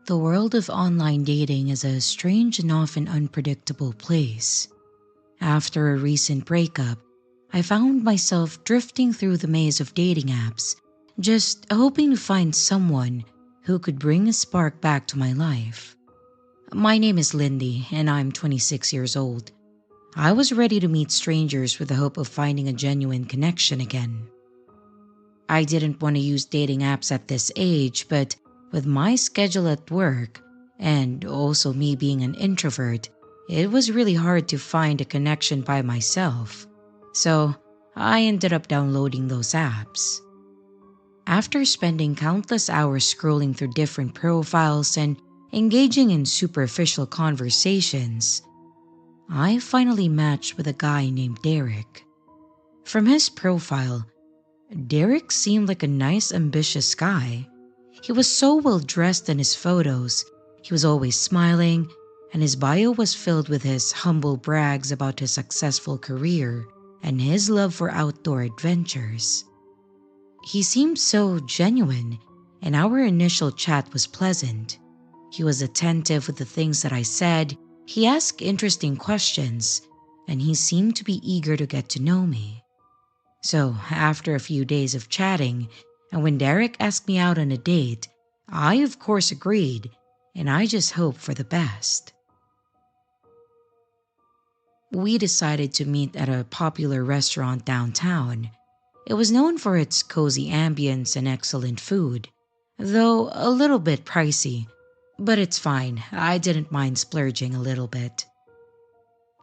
The world of online dating is a strange and often unpredictable place. After a recent breakup, I found myself drifting through the maze of dating apps, just hoping to find someone who could bring a spark back to my life. My name is Lindy, and I'm 26 years old. I was ready to meet strangers with the hope of finding a genuine connection again. I didn't want to use dating apps at this age, but with my schedule at work, and also me being an introvert, it was really hard to find a connection by myself. So I ended up downloading those apps. After spending countless hours scrolling through different profiles and engaging in superficial conversations, I finally matched with a guy named Derek. From his profile, Derek seemed like a nice, ambitious guy. He was so well dressed in his photos, he was always smiling, and his bio was filled with his humble brags about his successful career and his love for outdoor adventures. He seemed so genuine, and our initial chat was pleasant. He was attentive with the things that I said, he asked interesting questions, and he seemed to be eager to get to know me. So, after a few days of chatting, and when Derek asked me out on a date, I of course agreed, and I just hoped for the best. We decided to meet at a popular restaurant downtown. It was known for its cozy ambience and excellent food, though a little bit pricey, but it's fine, I didn't mind splurging a little bit.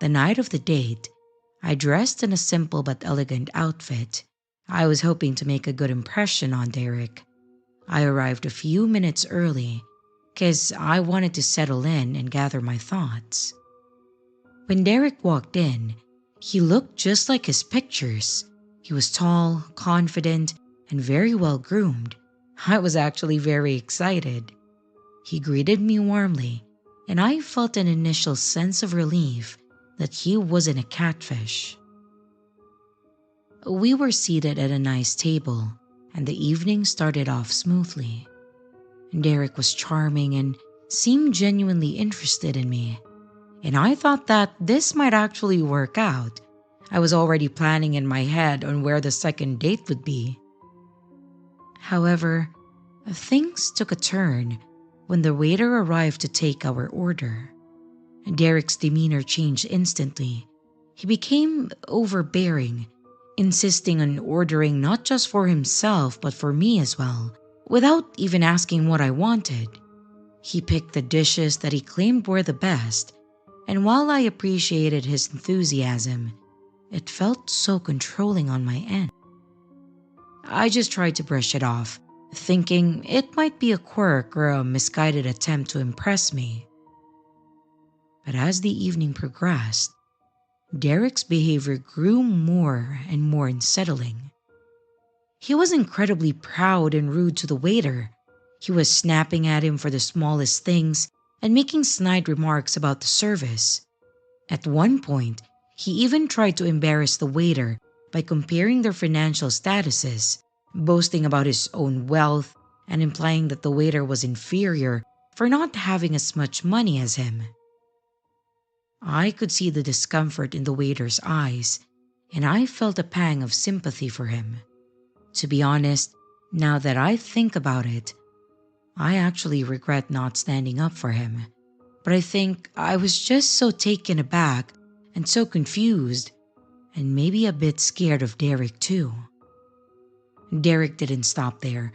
The night of the date, I dressed in a simple but elegant outfit. I was hoping to make a good impression on Derek. I arrived a few minutes early, because I wanted to settle in and gather my thoughts. When Derek walked in, he looked just like his pictures. He was tall, confident, and very well groomed. I was actually very excited. He greeted me warmly, and I felt an initial sense of relief that he wasn't a catfish. We were seated at a nice table, and the evening started off smoothly. Derek was charming and seemed genuinely interested in me, and I thought that this might actually work out. I was already planning in my head on where the second date would be. However, things took a turn when the waiter arrived to take our order. Derek's demeanor changed instantly. He became overbearing, insisting on ordering not just for himself but for me as well, without even asking what I wanted. He picked the dishes that he claimed were the best, and while I appreciated his enthusiasm, it felt so controlling on my end. I just tried to brush it off, thinking it might be a quirk or a misguided attempt to impress me. But as the evening progressed, Derek's behavior grew more and more unsettling. He was incredibly proud and rude to the waiter. He was snapping at him for the smallest things and making snide remarks about the service. At one point, he even tried to embarrass the waiter by comparing their financial statuses, boasting about his own wealth and implying that the waiter was inferior for not having as much money as him. I could see the discomfort in the waiter's eyes, and I felt a pang of sympathy for him. To be honest, now that I think about it, I actually regret not standing up for him. But I think I was just so taken aback and so confused, and maybe a bit scared of Derek too. Derek didn't stop there.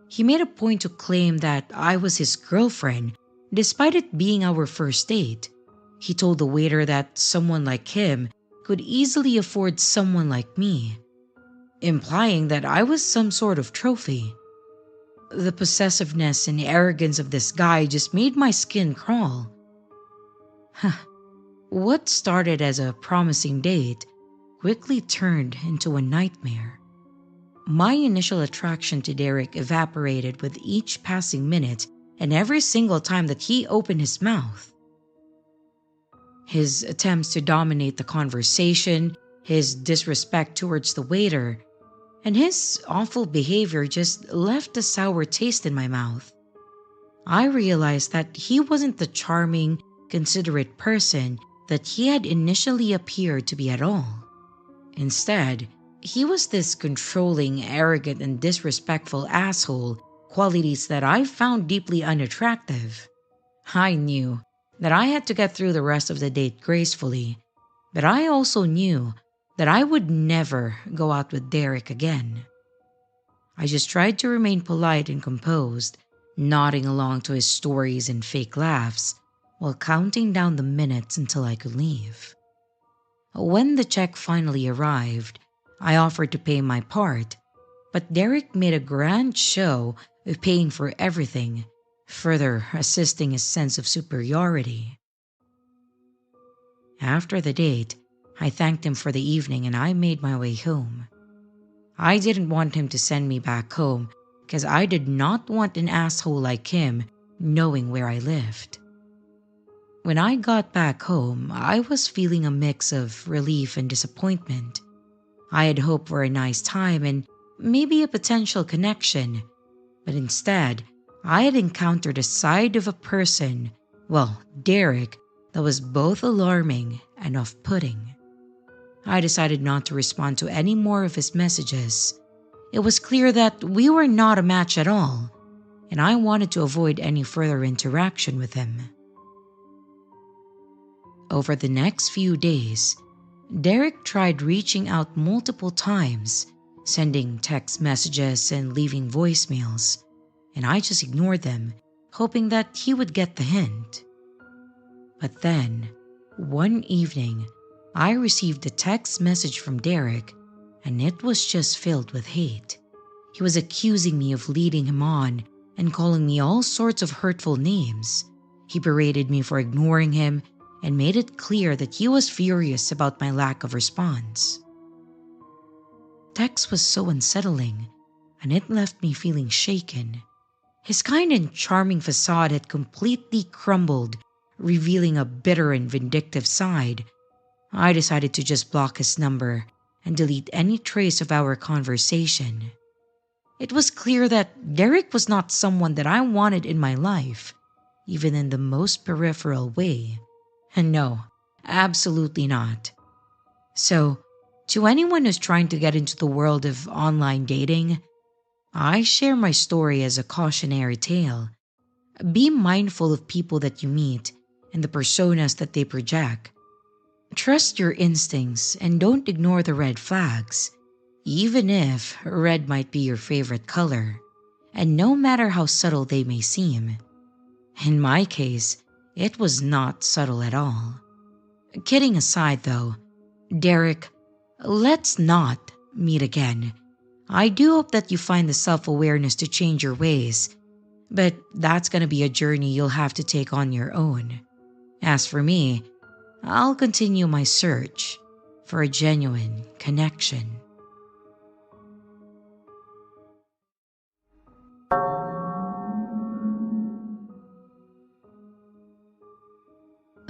He made a point to claim that I was his girlfriend, despite it being our first date. He told the waiter that someone like him could easily afford someone like me, implying that I was some sort of trophy. The possessiveness and arrogance of this guy just made my skin crawl. What started as a promising date quickly turned into a nightmare. My initial attraction to Derek evaporated with each passing minute and every single time that he opened his mouth. His attempts to dominate the conversation, his disrespect towards the waiter, and his awful behavior just left a sour taste in my mouth. I realized that he wasn't the charming, considerate person that he had initially appeared to be at all. Instead, he was this controlling, arrogant, and disrespectful asshole, qualities that I found deeply unattractive. I knew that I had to get through the rest of the date gracefully, but I also knew that I would never go out with Derek again. I just tried to remain polite and composed, nodding along to his stories and fake laughs, while counting down the minutes until I could leave. When the check finally arrived, I offered to pay my part, but Derek made a grand show of paying for everything, further assisting his sense of superiority. After the date, I thanked him for the evening and I made my way home. I didn't want him to send me back home because I did not want an asshole like him knowing where I lived. When I got back home, I was feeling a mix of relief and disappointment. I had hoped for a nice time and maybe a potential connection, but instead, I had encountered a side of a person, Derek, that was both alarming and off-putting. I decided not to respond to any more of his messages. It was clear that we were not a match at all, and I wanted to avoid any further interaction with him. Over the next few days, Derek tried reaching out multiple times, sending text messages and leaving voicemails, and I just ignored them, hoping that he would get the hint. But then, one evening, I received a text message from Derek, and it was just filled with hate. He was accusing me of leading him on and calling me all sorts of hurtful names. He berated me for ignoring him and made it clear that he was furious about my lack of response. Text was so unsettling, and it left me feeling shaken. His kind and charming facade had completely crumbled, revealing a bitter and vindictive side. I decided to just block his number and delete any trace of our conversation. It was clear that Derek was not someone that I wanted in my life, even in the most peripheral way. And no, absolutely not. So, to anyone who's trying to get into the world of online dating, I share my story as a cautionary tale. Be mindful of people that you meet and the personas that they project. Trust your instincts and don't ignore the red flags, even if red might be your favorite color, and no matter how subtle they may seem. In my case, it was not subtle at all. Kidding aside though, Derek, let's not meet again. I do hope that you find the self-awareness to change your ways, but that's gonna be a journey you'll have to take on your own. As for me, I'll continue my search for a genuine connection.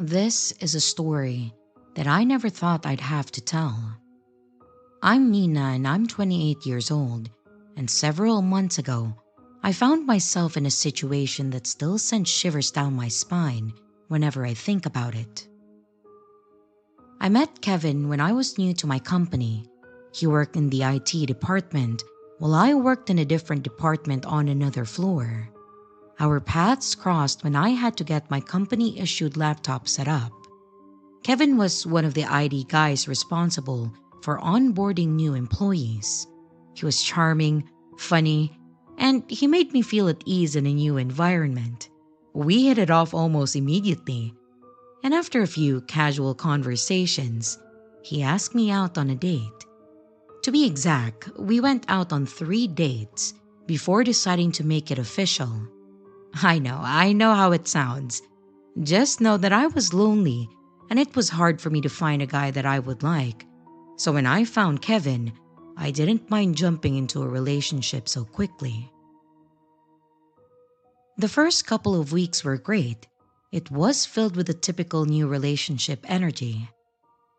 This is a story that I never thought I'd have to tell. I'm Nina and I'm 28 years old, and several months ago, I found myself in a situation that still sends shivers down my spine whenever I think about it. I met Kevin when I was new to my company. He worked in the IT department while I worked in a different department on another floor. Our paths crossed when I had to get my company-issued laptop set up. Kevin was one of the ID guys responsible for onboarding new employees. He was charming, funny, and he made me feel at ease in a new environment. We hit it off almost immediately, and after a few casual conversations, he asked me out on a date. To be exact, we went out on 3 dates before deciding to make it official. I know how it sounds. Just know that I was lonely and it was hard for me to find a guy that I would like. So when I found Kevin, I didn't mind jumping into a relationship so quickly. The first couple of weeks were great. It was filled with the typical new relationship energy.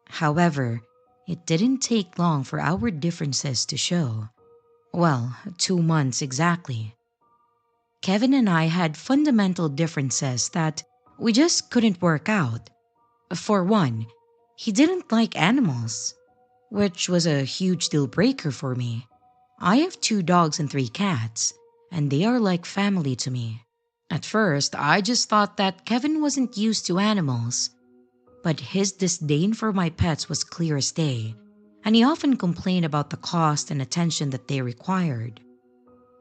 However, it didn't take long for our differences to show. Well, 2 months exactly. Kevin and I had fundamental differences that we just couldn't work out. For one, he didn't like animals, which was a huge deal breaker for me. I have 2 dogs and 3 cats, and they are like family to me. At first, I just thought that Kevin wasn't used to animals, but his disdain for my pets was clear as day, and he often complained about the cost and attention that they required.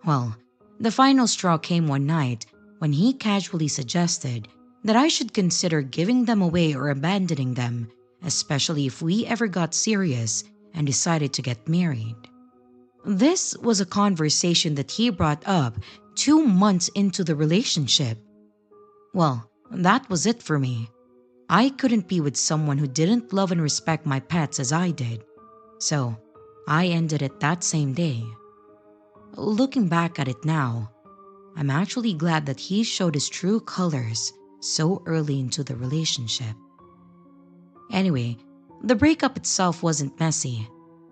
Well, the final straw came one night when he casually suggested that I should consider giving them away or abandoning them, especially if we ever got serious and decided to get married. This was a conversation that he brought up 2 months into the relationship. Well, that was it for me. I couldn't be with someone who didn't love and respect my pets as I did. So, I ended it that same day. Looking back at it now, I'm actually glad that he showed his true colors so early into the relationship. Anyway, the breakup itself wasn't messy.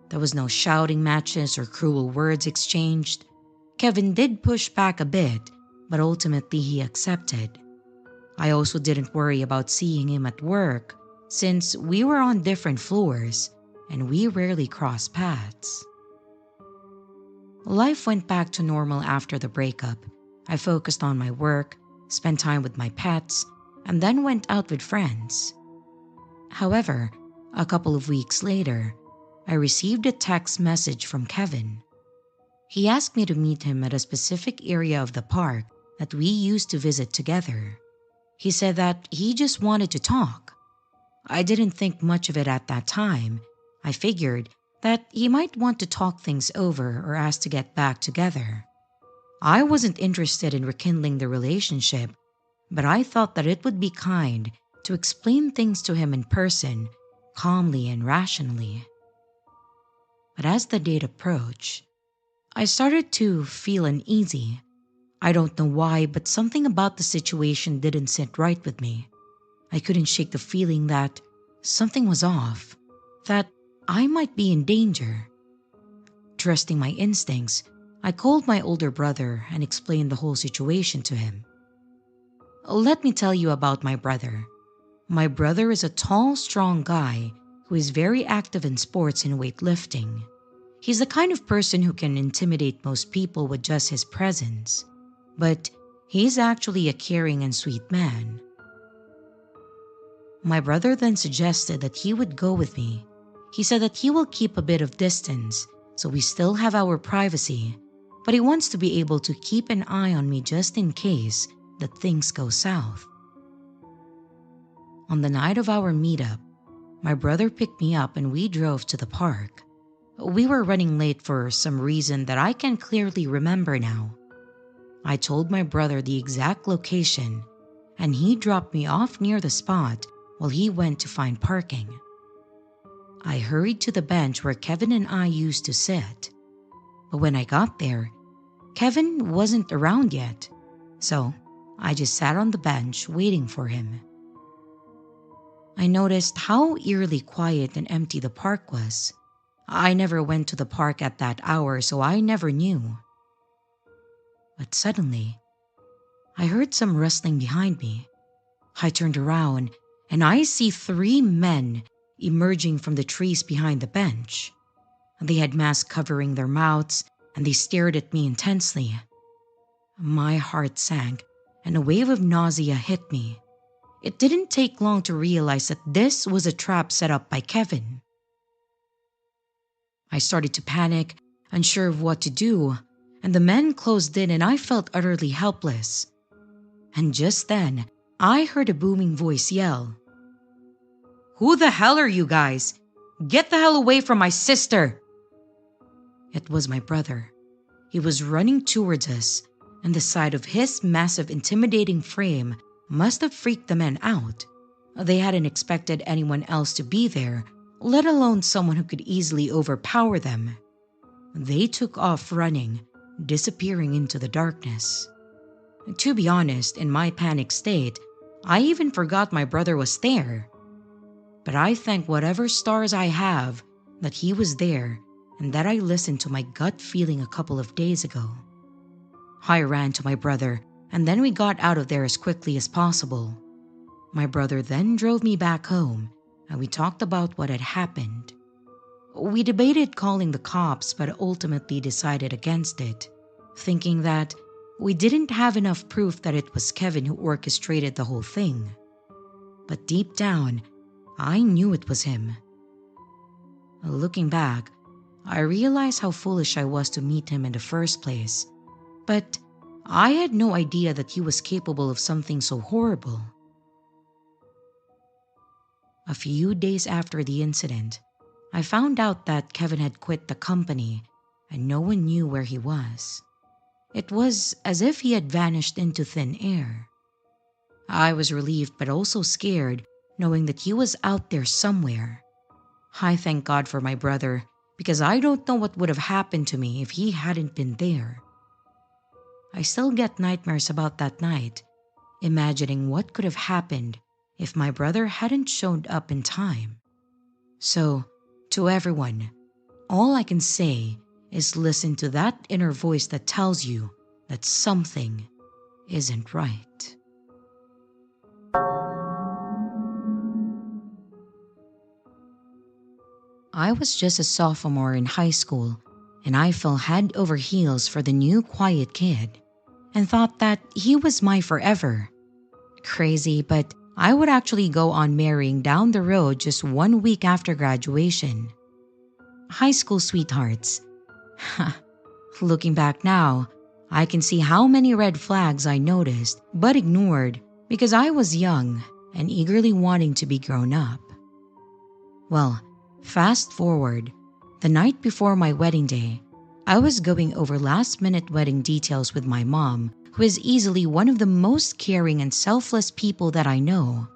There was no shouting matches or cruel words exchanged. Kevin did push back a bit, but ultimately he accepted. I also didn't worry about seeing him at work since we were on different floors and we rarely crossed paths. Life went back to normal after the breakup. I focused on my work, spent time with my pets, and then went out with friends. However, a couple of weeks later, I received a text message from Kevin. He asked me to meet him at a specific area of the park that we used to visit together. He said that he just wanted to talk. I didn't think much of it at that time. I figured that he might want to talk things over or ask to get back together. I wasn't interested in rekindling the relationship, but I thought that it would be kind to explain things to him in person, calmly and rationally. But as the date approached, I started to feel uneasy. I don't know why, but something about the situation didn't sit right with me. I couldn't shake the feeling that something was off, that I might be in danger. Trusting my instincts, I called my older brother and explained the whole situation to him. Let me tell you about my brother. My brother is a tall, strong guy who is very active in sports and weightlifting. He's the kind of person who can intimidate most people with just his presence, but he's actually a caring and sweet man. My brother then suggested that he would go with me. He said that he will keep a bit of distance, so we still have our privacy, but he wants to be able to keep an eye on me just in case that things go south. On the night of our meetup, my brother picked me up and we drove to the park. We were running late for some reason that I can clearly remember now. I told my brother the exact location, and he dropped me off near the spot while he went to find parking. I hurried to the bench where Kevin and I used to sit. But when I got there, Kevin wasn't around yet, so I just sat on the bench waiting for him. I noticed how eerily quiet and empty the park was. I never went to the park at that hour, so I never knew. But suddenly, I heard some rustling behind me. I turned around and I see 3 men emerging from the trees behind the bench. They had masks covering their mouths and they stared at me intensely. My heart sank and a wave of nausea hit me. It didn't take long to realize that this was a trap set up by Kevin. I started to panic, unsure of what to do, and the men closed in and I felt utterly helpless. And just then, I heard a booming voice yell, "Who the hell are you guys? Get the hell away from my sister!" It was my brother. He was running towards us, and the sight of his massive, intimidating frame must have freaked the men out. They hadn't expected anyone else to be there, let alone someone who could easily overpower them. They took off running, disappearing into the darkness. To be honest, in my panic state, I even forgot my brother was there. But I thank whatever stars I have that he was there and that I listened to my gut feeling a couple of days ago. I ran to my brother and then we got out of there as quickly as possible. My brother then drove me back home and we talked about what had happened. We debated calling the cops but ultimately decided against it, thinking that we didn't have enough proof that it was Kevin who orchestrated the whole thing. But deep down, I knew it was him. Looking back, I realized how foolish I was to meet him in the first place, but I had no idea that he was capable of something so horrible. A few days after the incident, I found out that Kevin had quit the company and no one knew where he was. It was as if he had vanished into thin air. I was relieved but also scared, knowing that he was out there somewhere. I thank God for my brother, because I don't know what would have happened to me if he hadn't been there. I still get nightmares about that night, imagining what could have happened if my brother hadn't shown up in time. So, to everyone, all I can say is listen to that inner voice that tells you that something isn't right. I was just a sophomore in high school, and I fell head over heels for the new quiet kid and thought that he was my forever. Crazy, but I would actually go on marrying down the road just 1 week after graduation. High school sweethearts. Looking back now, I can see how many red flags I noticed but ignored because I was young and eagerly wanting to be grown up. Well, fast forward, the night before my wedding day, I was going over last-minute wedding details with my mom, who is easily one of the most caring and selfless people that I know.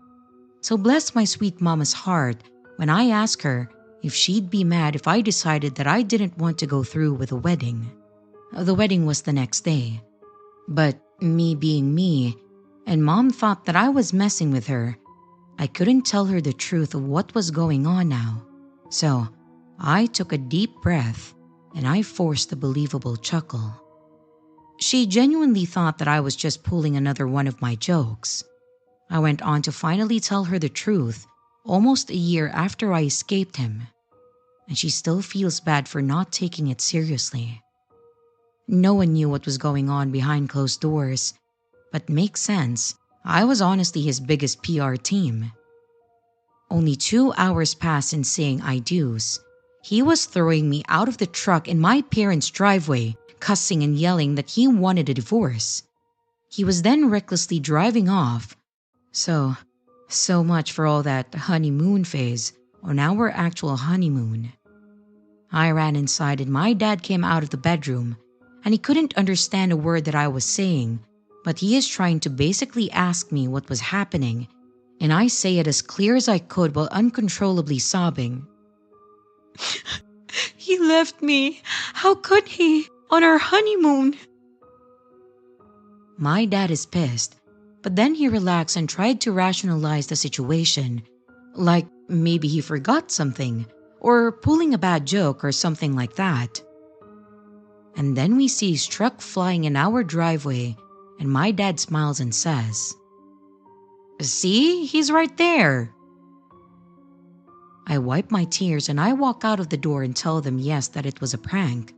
So bless my sweet mama's heart when I asked her if she'd be mad if I decided that I didn't want to go through with the wedding. The wedding was the next day, but me being me, and mom thought that I was messing with her, I couldn't tell her the truth of what was going on now. So I took a deep breath and I forced a believable chuckle. She genuinely thought that I was just pulling another one of my jokes. I went on to finally tell her the truth almost a year after I escaped him, and she still feels bad for not taking it seriously. No one knew what was going on behind closed doors, but makes sense. I was honestly his biggest PR team. Only 2 hours passed in saying I do's. He was throwing me out of the truck in my parents' driveway, cussing and yelling that he wanted a divorce. He was then recklessly driving off. So much for all that honeymoon phase on our actual honeymoon. I ran inside and my dad came out of the bedroom, and he couldn't understand a word that I was saying, but he is trying to basically ask me what was happening, and I say it as clear as I could while uncontrollably sobbing. He left me. How could he? On our honeymoon. My dad is pissed, but then he relaxed and tried to rationalize the situation, like maybe he forgot something, or pulling a bad joke or something like that. And then we see his truck flying in our driveway, and my dad smiles and says, "See, he's right there." I wipe my tears and I walk out of the door and tell them yes, that it was a prank.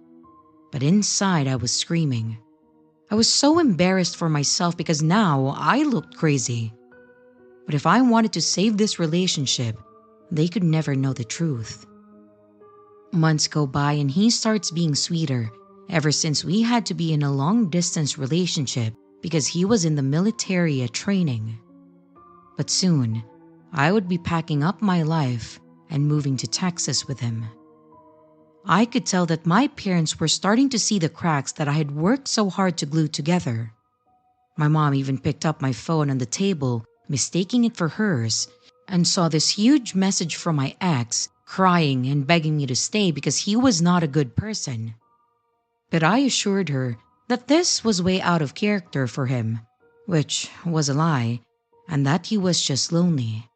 But inside I was screaming. I was so embarrassed for myself because now I looked crazy. But if I wanted to save this relationship, they could never know the truth. Months go by and he starts being sweeter ever since we had to be in a long-distance relationship because he was in the military at training. But soon, I would be packing up my life and moving to Texas with him. I could tell that my parents were starting to see the cracks that I had worked so hard to glue together. My mom even picked up my phone on the table, mistaking it for hers, and saw this huge message from my ex, crying and begging me to stay because he was not a good person. But I assured her that this was way out of character for him, which was a lie, and that he was just lonely.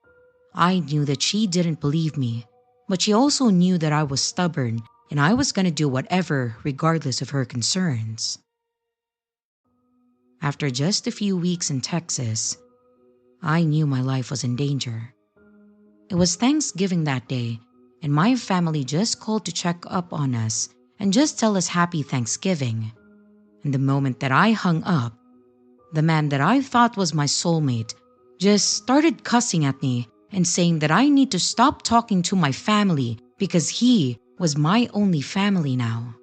I knew that she didn't believe me, but she also knew that I was stubborn and I was going to do whatever regardless of her concerns. After just a few weeks in Texas, I knew my life was in danger. It was Thanksgiving that day, and my family just called to check up on us and just tell us Happy Thanksgiving. And the moment that I hung up, the man that I thought was my soulmate just started cussing at me and saying that I need to stop talking to my family because he was my only family now.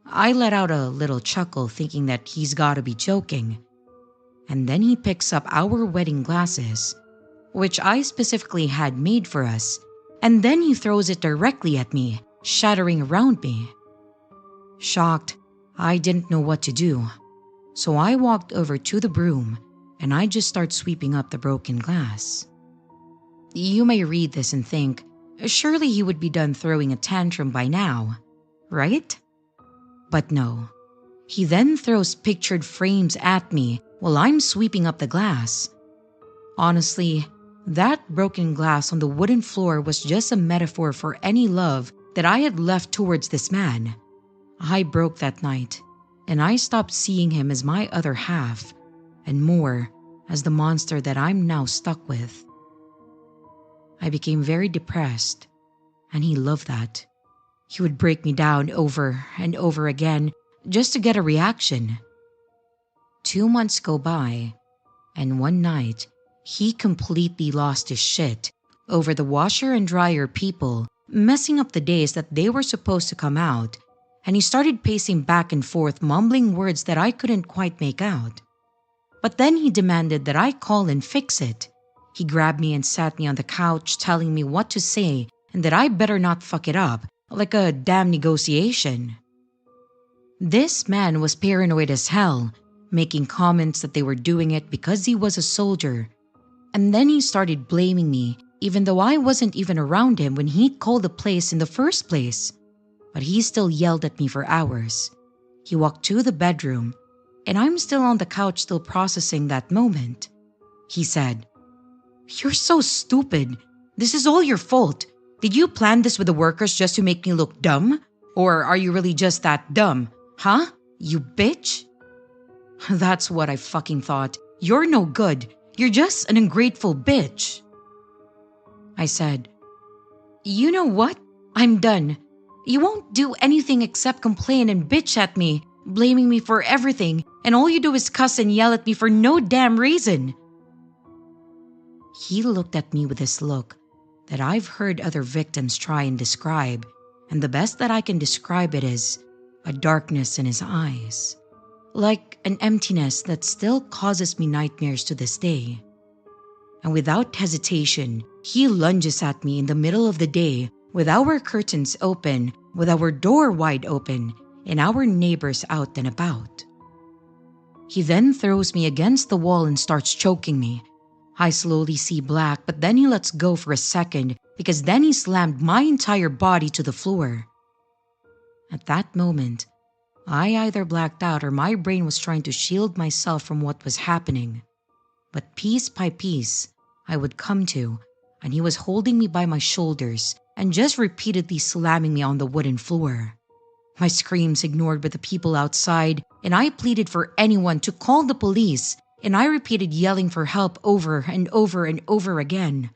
I let out a little chuckle thinking that he's gotta be joking. And then he picks up our wedding glasses, which I specifically had made for us, and then he throws it directly at me, shattering around me. Shocked, I didn't know what to do, so I walked over to the broom and I just start sweeping up the broken glass. You may read this and think, surely he would be done throwing a tantrum by now, right? But no. He then throws pictured frames at me while I'm sweeping up the glass. Honestly, that broken glass on the wooden floor was just a metaphor for any love that I had left towards this man. I broke that night, and I stopped seeing him as my other half, and more as the monster that I'm now stuck with. I became very depressed, and he loved that. He would break me down over and over again just to get a reaction. 2 months go by, and one night, he completely lost his shit over the washer and dryer people messing up the days that they were supposed to come out, and he started pacing back and forth mumbling words that I couldn't quite make out. But then he demanded that I call and fix it. He grabbed me and sat me on the couch telling me what to say and that I better not fuck it up, like a damn negotiation. This man was paranoid as hell, making comments that they were doing it because he was a soldier. And then he started blaming me, even though I wasn't even around him when he called the place in the first place. But he still yelled at me for hours. He walked to the bedroom, and I'm still on the couch still processing that moment. He said, "You're so stupid. This is all your fault. Did you plan this with the workers just to make me look dumb? Or are you really just that dumb? Huh? You bitch?" That's what I fucking thought. You're no good. You're just an ungrateful bitch. I said, "You know what? I'm done. You won't do anything except complain and bitch at me, blaming me for everything, and all you do is cuss and yell at me for no damn reason." He looked at me with this look that I've heard other victims try and describe, and the best that I can describe it is a darkness in his eyes, like an emptiness that still causes me nightmares to this day. and without hesitation, he lunges at me in the middle of the day with our curtains open, with our door wide open, and our neighbors out and about. He then throws me against the wall and starts choking me. I slowly see black, but then he lets go for a second because then he slammed my entire body to the floor. At that moment, I either blacked out or my brain was trying to shield myself from what was happening. But piece by piece, I would come to, and he was holding me by my shoulders and just repeatedly slamming me on the wooden floor. My screams ignored by the people outside, and I pleaded for anyone to call the police, and I repeated yelling for help over and over and over again.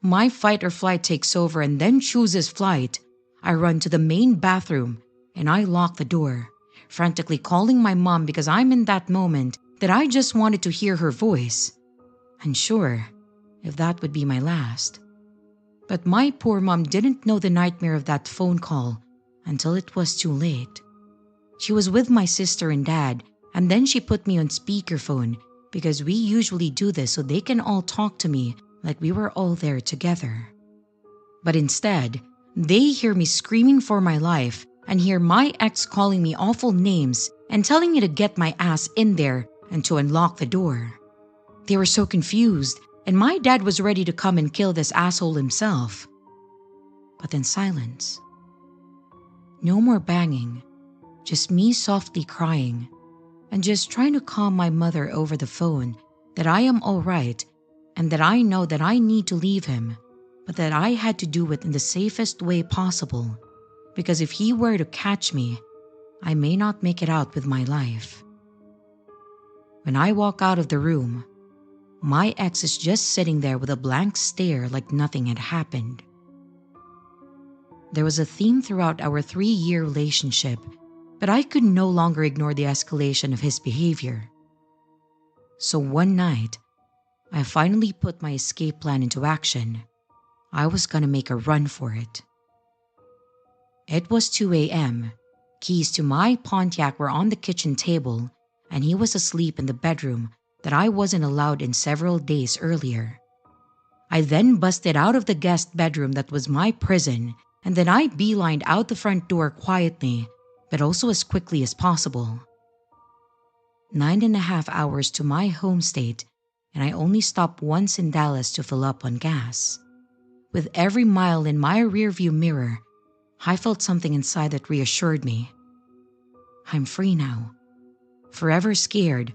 My fight or flight takes over and then chooses flight. I run to the main bathroom, and I lock the door, frantically calling my mom because I'm in that moment that I just wanted to hear her voice. Unsure if that would be my last. But my poor mom didn't know the nightmare of that phone call until it was too late. She was with my sister and dad, and then she put me on speakerphone because we usually do this so they can all talk to me like we were all there together. But instead, they hear me screaming for my life and hear my ex calling me awful names and telling me to get my ass in there and to unlock the door. They were so confused, and my dad was ready to come and kill this asshole himself. But then silence. No more banging, just me softly crying and just trying to calm my mother over the phone that I am all right and that I know that I need to leave him, but that I had to do it in the safest way possible because if he were to catch me, I may not make it out with my life. When I walk out of the room, my ex is just sitting there with a blank stare like nothing had happened. There was a theme throughout our 3-year relationship, but I could no longer ignore the escalation of his behavior. So one night, I finally put my escape plan into action. I was gonna make a run for it. It was 2 a.m. Keys to my Pontiac were on the kitchen table, and he was asleep in the bedroom that I wasn't allowed in several days earlier. I then busted out of the guest bedroom that was my prison, and then I beelined out the front door quietly, but also as quickly as possible. 9.5 hours to my home state, and I only stopped once in Dallas to fill up on gas. With every mile in my rearview mirror, I felt something inside that reassured me. I'm free now, forever scared,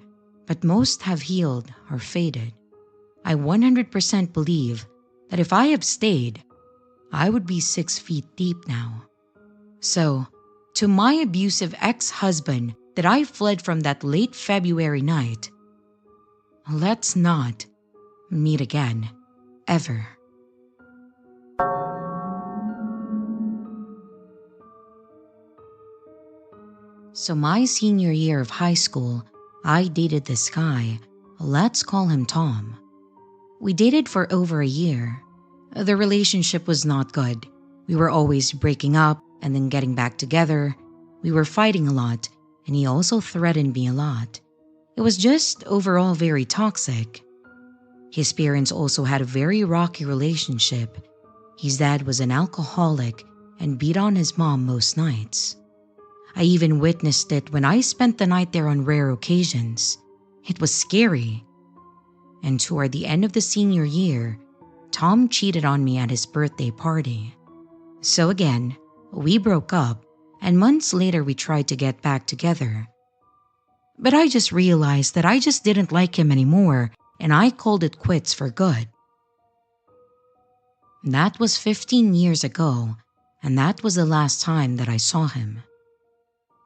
but most have healed or faded. I 100% believe that if I have stayed, I would be 6 feet deep now. So, to my abusive ex-husband that I fled from that late February night, let's not meet again, ever. So my senior year of high school, I dated this guy. Let's call him Tom. We dated for over a year. The relationship was not good. We were always breaking up and then getting back together. We were fighting a lot, and he also threatened me a lot. It was just overall very toxic. His parents also had a very rocky relationship. His dad was an alcoholic and beat on his mom most nights. I even witnessed it when I spent the night there on rare occasions. It was scary. And toward the end of the senior year, Tom cheated on me at his birthday party. So again, we broke up, and months later we tried to get back together. But I just realized that I just didn't like him anymore, and I called it quits for good. That was 15 years ago, and that was the last time that I saw him.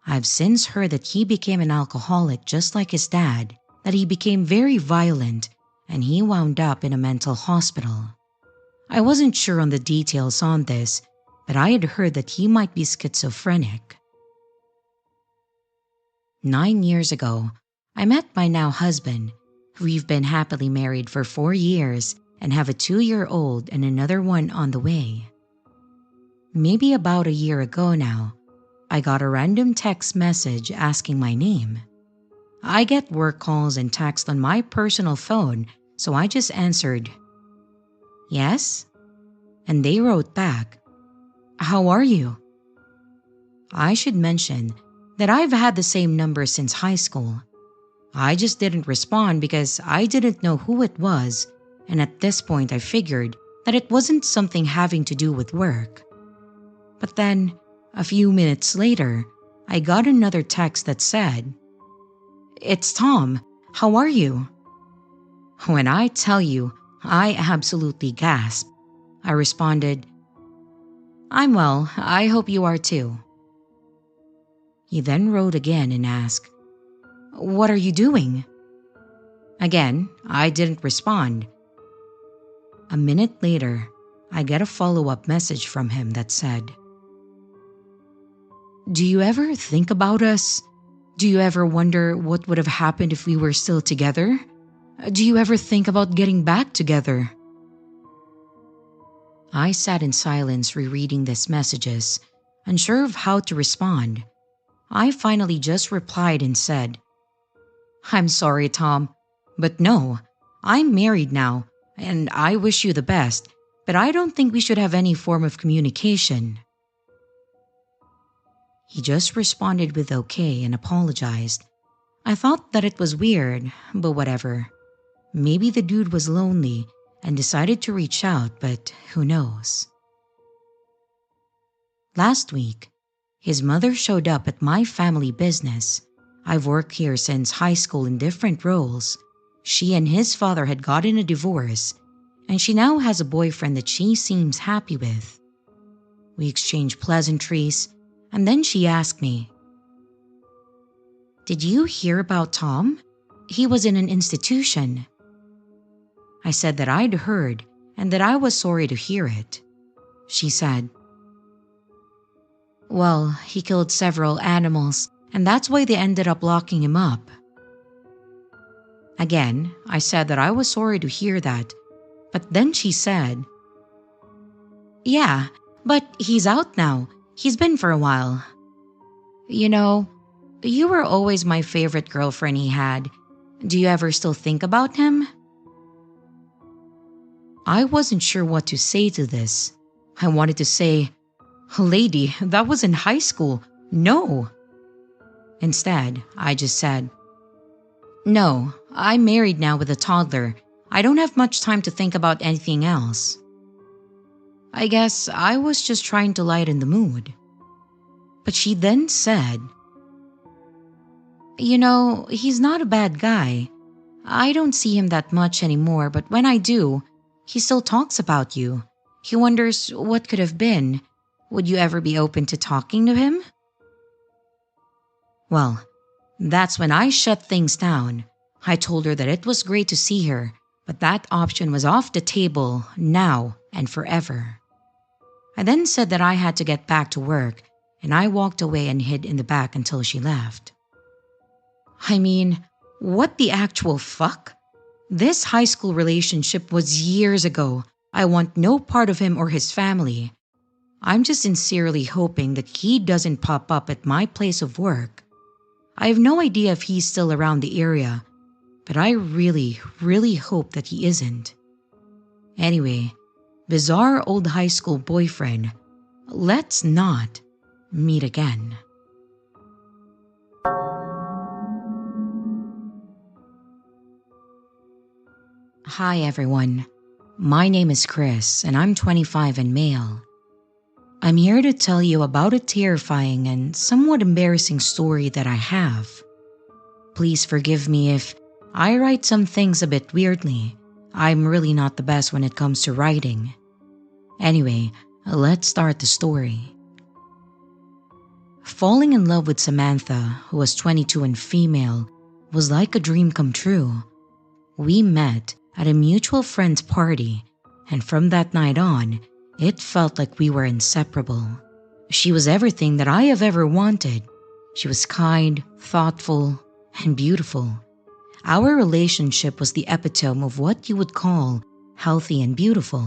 I've since heard that he became an alcoholic just like his dad, that he became very violent, and he wound up in a mental hospital. I wasn't sure on the details on this, but I had heard that he might be schizophrenic. 9 years ago, I met my now husband. We've been happily married for 4 years and have a 2-year-old and another one on the way. Maybe about a year ago now, I got a random text message asking my name. I get work calls and texts on my personal phone, so I just answered, "Yes?" And they wrote back, "How are you?" I should mention that I've had the same number since high school. I just didn't respond because I didn't know who it was, and at this point I figured that it wasn't something having to do with work. But then, a few minutes later, I got another text that said, "It's Tom. How are you?" When I tell you, I absolutely gasped. I responded, "I'm well. I hope you are too." He then wrote again and asked, "What are you doing?" Again, I didn't respond. A minute later, I get a follow-up message from him that said, "Do you ever think about us? Do you ever wonder what would have happened if we were still together? Do you ever think about getting back together?" I sat in silence rereading these messages, unsure of how to respond. I finally just replied and said, "I'm sorry, Tom, but no, I'm married now, and I wish you the best, but I don't think we should have any form of communication." He just responded with okay and apologized. I thought that it was weird, but whatever. Maybe the dude was lonely and decided to reach out, but who knows. Last week, his mother showed up at my family business. I've worked here since high school in different roles. She and his father had gotten a divorce, and she now has a boyfriend that she seems happy with. We exchanged pleasantries, and then she asked me, "Did you hear about Tom? He was in an institution." I said that I'd heard and that I was sorry to hear it. She said, "Well, he killed several animals, and that's why they ended up locking him up." Again, I said that I was sorry to hear that, but then she said, "Yeah, but he's out now. He's been for a while. You know, you were always my favorite girlfriend he had. Do you ever still think about him?" I wasn't sure what to say to this. I wanted to say, "Lady, that was in high school. No." Instead, I just said, "No, I'm married now with a toddler. I don't have much time to think about anything else." I guess I was just trying to lighten the mood. But she then said, "You know, he's not a bad guy. I don't see him that much anymore, but when I do, he still talks about you. He wonders what could have been. Would you ever be open to talking to him?" Well, that's when I shut things down. I told her that it was great to see her, but that option was off the table now and forever. I then said that I had to get back to work, and I walked away and hid in the back until she left. I mean, what the actual fuck? This high school relationship was years ago. I want no part of him or his family. I'm just sincerely hoping that he doesn't pop up at my place of work. I have no idea if he's still around the area, but I really, really hope that he isn't. Anyway, bizarre old high school boyfriend, let's not meet again. Hi everyone, my name is Chris and I'm 25 and male. I'm here to tell you about a terrifying and somewhat embarrassing story that I have. Please forgive me if I write some things a bit weirdly. I'm really not the best when it comes to writing. Anyway, let's start the story. Falling in love with Samantha, who was 22 and female, was like a dream come true. We met at a mutual friend's party, and from that night on, it felt like we were inseparable. She was everything that I have ever wanted. She was kind, thoughtful, and beautiful. Our relationship was the epitome of what you would call healthy and beautiful.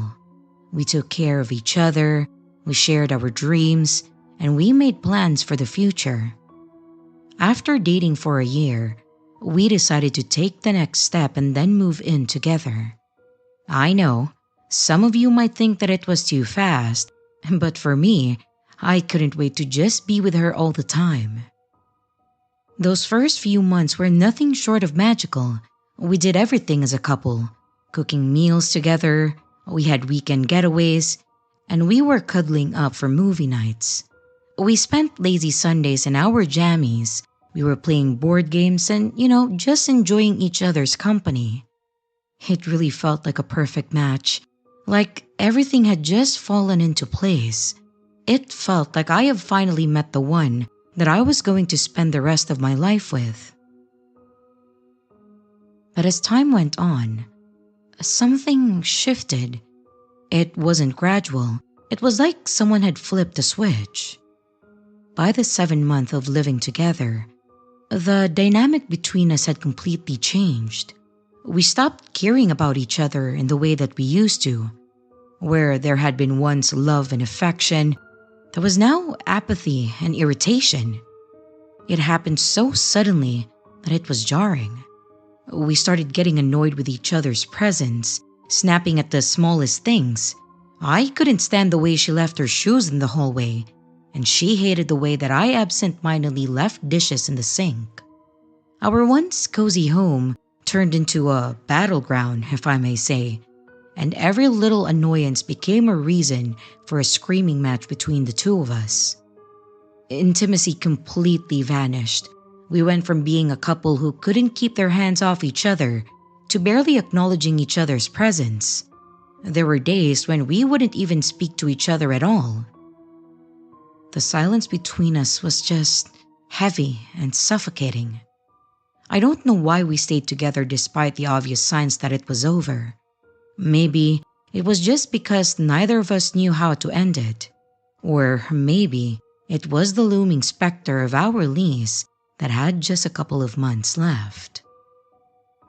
We took care of each other, we shared our dreams, and we made plans for the future. After dating for a year, we decided to take the next step and then move in together. I know, Some of you might think that it was too fast, but for me, I couldn't wait to just be with her all the time. Those first few months were nothing short of magical. We did everything as a couple, cooking meals together, we had weekend getaways, and we were cuddling up for movie nights. We spent lazy Sundays in our jammies. We were playing board games and, just enjoying each other's company. It really felt like a perfect match, like everything had just fallen into place. It felt like I have finally met the one that I was going to spend the rest of my life with. But as time went on, something shifted. It wasn't gradual. It was like someone had flipped a switch. By the 7th month of living together, the dynamic between us had completely changed. We stopped caring about each other in the way that we used to. Where there had been once love and affection, there was now apathy and irritation. It happened so suddenly that it was jarring. We started getting annoyed with each other's presence, snapping at the smallest things. I couldn't stand the way she left her shoes in the hallway, and she hated the way that I absent-mindedly left dishes in the sink. Our once cozy home turned into a battleground, if I may say, and every little annoyance became a reason for a screaming match between the two of us. Intimacy completely vanished. We went from being a couple who couldn't keep their hands off each other to barely acknowledging each other's presence. There were days when we wouldn't even speak to each other at all. The silence between us was just heavy and suffocating. I don't know why we stayed together despite the obvious signs that it was over. Maybe it was just because neither of us knew how to end it. Or maybe it was the looming specter of our lease that had just a couple of months left.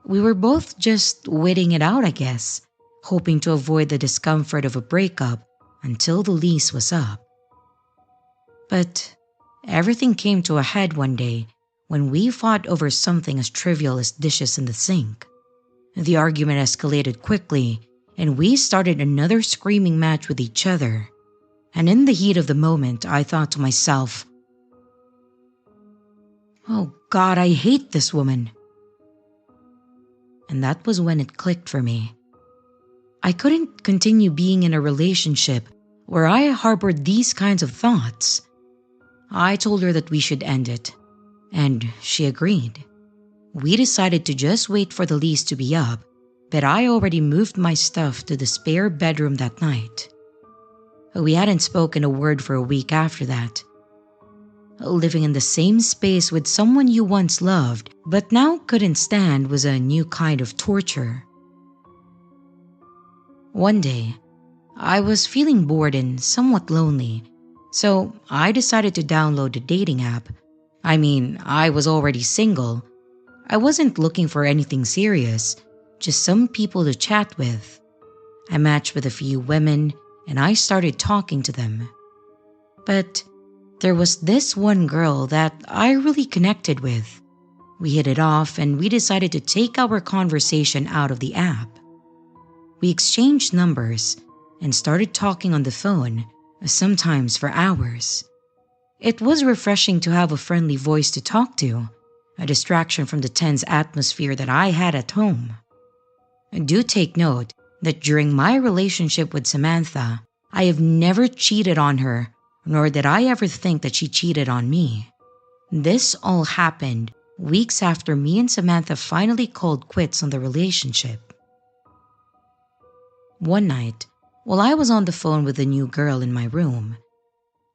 We were both just waiting it out, I guess, hoping to avoid the discomfort of a breakup until the lease was up. But everything came to a head one day when we fought over something as trivial as dishes in the sink. The argument escalated quickly, and we started another screaming match with each other. And in the heat of the moment, I thought to myself, "Oh God, I hate this woman." And that was when it clicked for me. I couldn't continue being in a relationship where I harbored these kinds of thoughts. I told her that we should end it, and she agreed. We decided to just wait for the lease to be up, but I already moved my stuff to the spare bedroom that night. We hadn't spoken a word for a week after that. Living in the same space with someone you once loved but now couldn't stand was a new kind of torture. One day, I was feeling bored and somewhat lonely, so I decided to download the dating app. I mean, I was already single. I wasn't looking for anything serious, just some people to chat with. I matched with a few women and I started talking to them. But there was this one girl that I really connected with. We hit it off and we decided to take our conversation out of the app. We exchanged numbers and started talking on the phone, sometimes for hours. It was refreshing to have a friendly voice to talk to, a distraction from the tense atmosphere that I had at home. Do take note that during my relationship with Samantha, I have never cheated on her, nor did I ever think that she cheated on me. This all happened weeks after me and Samantha finally called quits on the relationship. One night, while I was on the phone with a new girl in my room,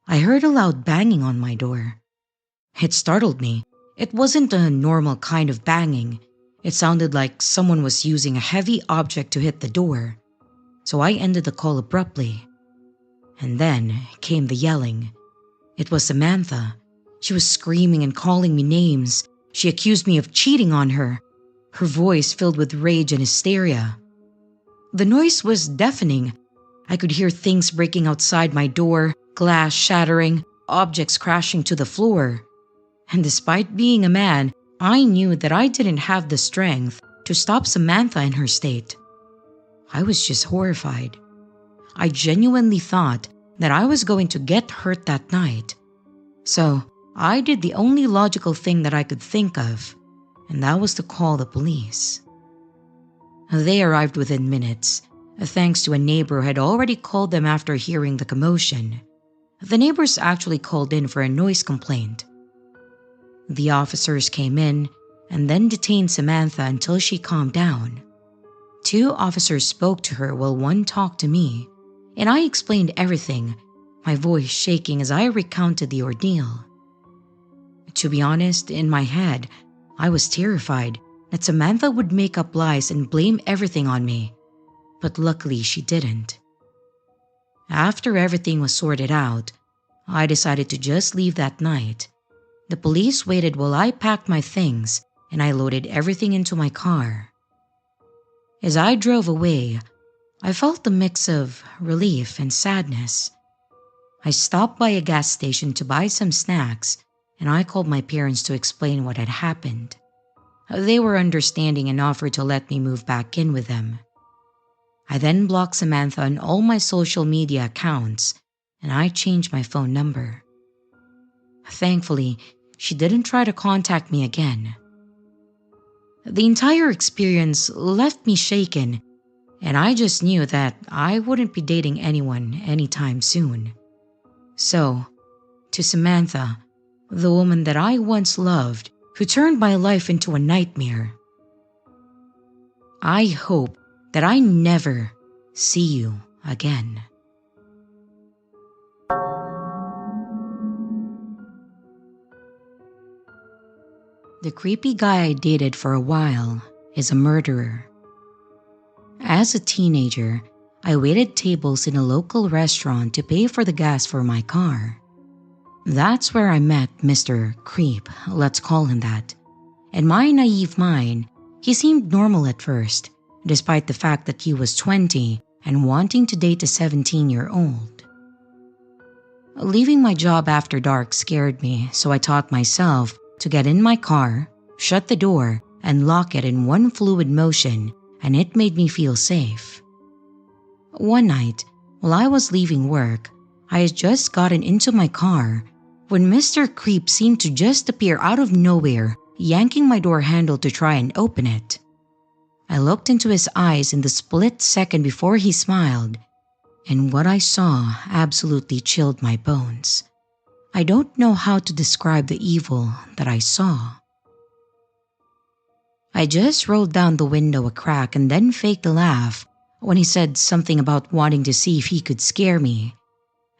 I heard a loud banging on my door. It startled me. It wasn't a normal kind of banging. It sounded like someone was using a heavy object to hit the door. So I ended the call abruptly. And then came the yelling. It was Samantha. She was screaming and calling me names. She accused me of cheating on her, her voice filled with rage and hysteria. The noise was deafening. I could hear things breaking outside my door, glass shattering, objects crashing to the floor. And despite being a man, I knew that I didn't have the strength to stop Samantha in her state. I was just horrified. I genuinely thought that I was going to get hurt that night. So I did the only logical thing that I could think of, and that was to call the police. They arrived within minutes, thanks to a neighbor who had already called them after hearing the commotion. The neighbors actually called in for a noise complaint. The officers came in and then detained Samantha until she calmed down. 2 officers spoke to her while one talked to me, and I explained everything, my voice shaking as I recounted the ordeal. To be honest, in my head, I was terrified that Samantha would make up lies and blame everything on me, but luckily she didn't. After everything was sorted out, I decided to just leave that night. The police waited while I packed my things and I loaded everything into my car. As I drove away, I felt a mix of relief and sadness. I stopped by a gas station to buy some snacks and I called my parents to explain what had happened. They were understanding and offered to let me move back in with them. I then blocked Samantha on all my social media accounts and I changed my phone number. Thankfully, she didn't try to contact me again. The entire experience left me shaken, and I just knew that I wouldn't be dating anyone anytime soon. So, to Samantha, the woman that I once loved, who turned my life into a nightmare, I hope that I never see you again. The creepy guy I dated for a while is a murderer. As a teenager, I waited tables in a local restaurant to pay for the gas for my car. That's where I met Mr. Creep, let's call him that. In my naive mind, he seemed normal at first, despite the fact that he was 20 and wanting to date a 17-year-old. Leaving my job after dark scared me, so I taught myself to get in my car, shut the door, and lock it in one fluid motion, and it made me feel safe. One night, while I was leaving work, I had just gotten into my car when Mr. Creep seemed to just appear out of nowhere, yanking my door handle to try and open it. I looked into his eyes in the split second before he smiled, and what I saw absolutely chilled my bones. I don't know how to describe the evil that I saw. I just rolled down the window a crack and then faked a laugh when he said something about wanting to see if he could scare me,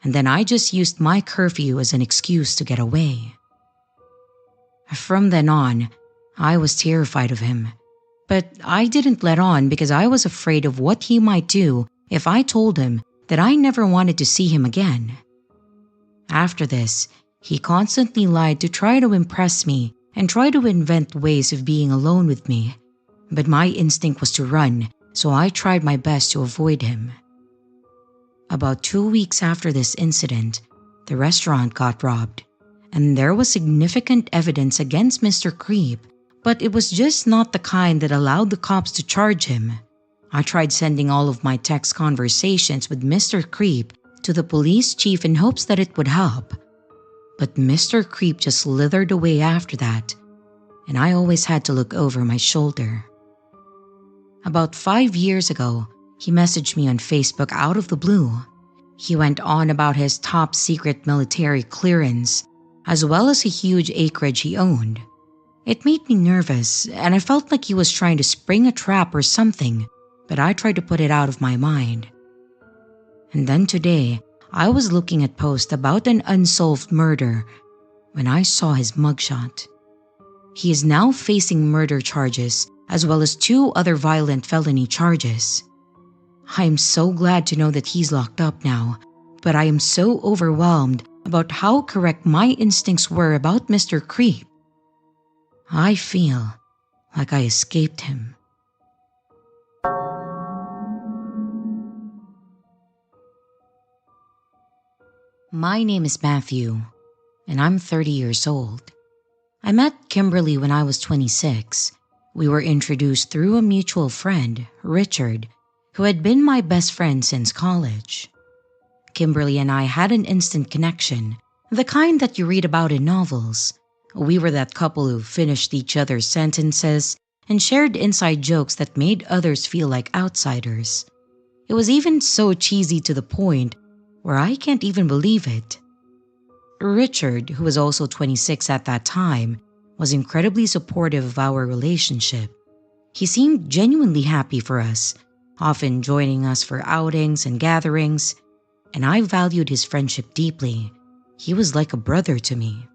and then I just used my curfew as an excuse to get away. From then on, I was terrified of him, but I didn't let on because I was afraid of what he might do if I told him that I never wanted to see him again. After this, he constantly lied to try to impress me and try to invent ways of being alone with me, but my instinct was to run, so I tried my best to avoid him. About 2 weeks after this incident, the restaurant got robbed, and there was significant evidence against Mr. Creep, but it was just not the kind that allowed the cops to charge him. I tried sending all of my text conversations with Mr. Creep to the police chief in hopes that it would help. But Mr. Creep just slithered away after that, and I always had to look over my shoulder. About 5 years ago, he messaged me on Facebook out of the blue. He went on about his top secret military clearance, as well as a huge acreage he owned. It made me nervous, and I felt like he was trying to spring a trap or something, but I tried to put it out of my mind. And then today, I was looking at posts about an unsolved murder when I saw his mugshot. He is now facing murder charges as well as 2 other violent felony charges. I am so glad to know that he's locked up now, but I am so overwhelmed about how correct my instincts were about Mr. Creep. I feel like I escaped him. My name is Matthew, and I'm 30 years old. I met Kimberly when I was 26. We were introduced through a mutual friend, Richard, who had been my best friend since college. Kimberly and I had an instant connection, the kind that you read about in novels. We were that couple who finished each other's sentences and shared inside jokes that made others feel like outsiders. It was even so cheesy to the point where I can't even believe it. Richard, who was also 26 at that time, was incredibly supportive of our relationship. He seemed genuinely happy for us, often joining us for outings and gatherings, and I valued his friendship deeply. He was like a brother to me.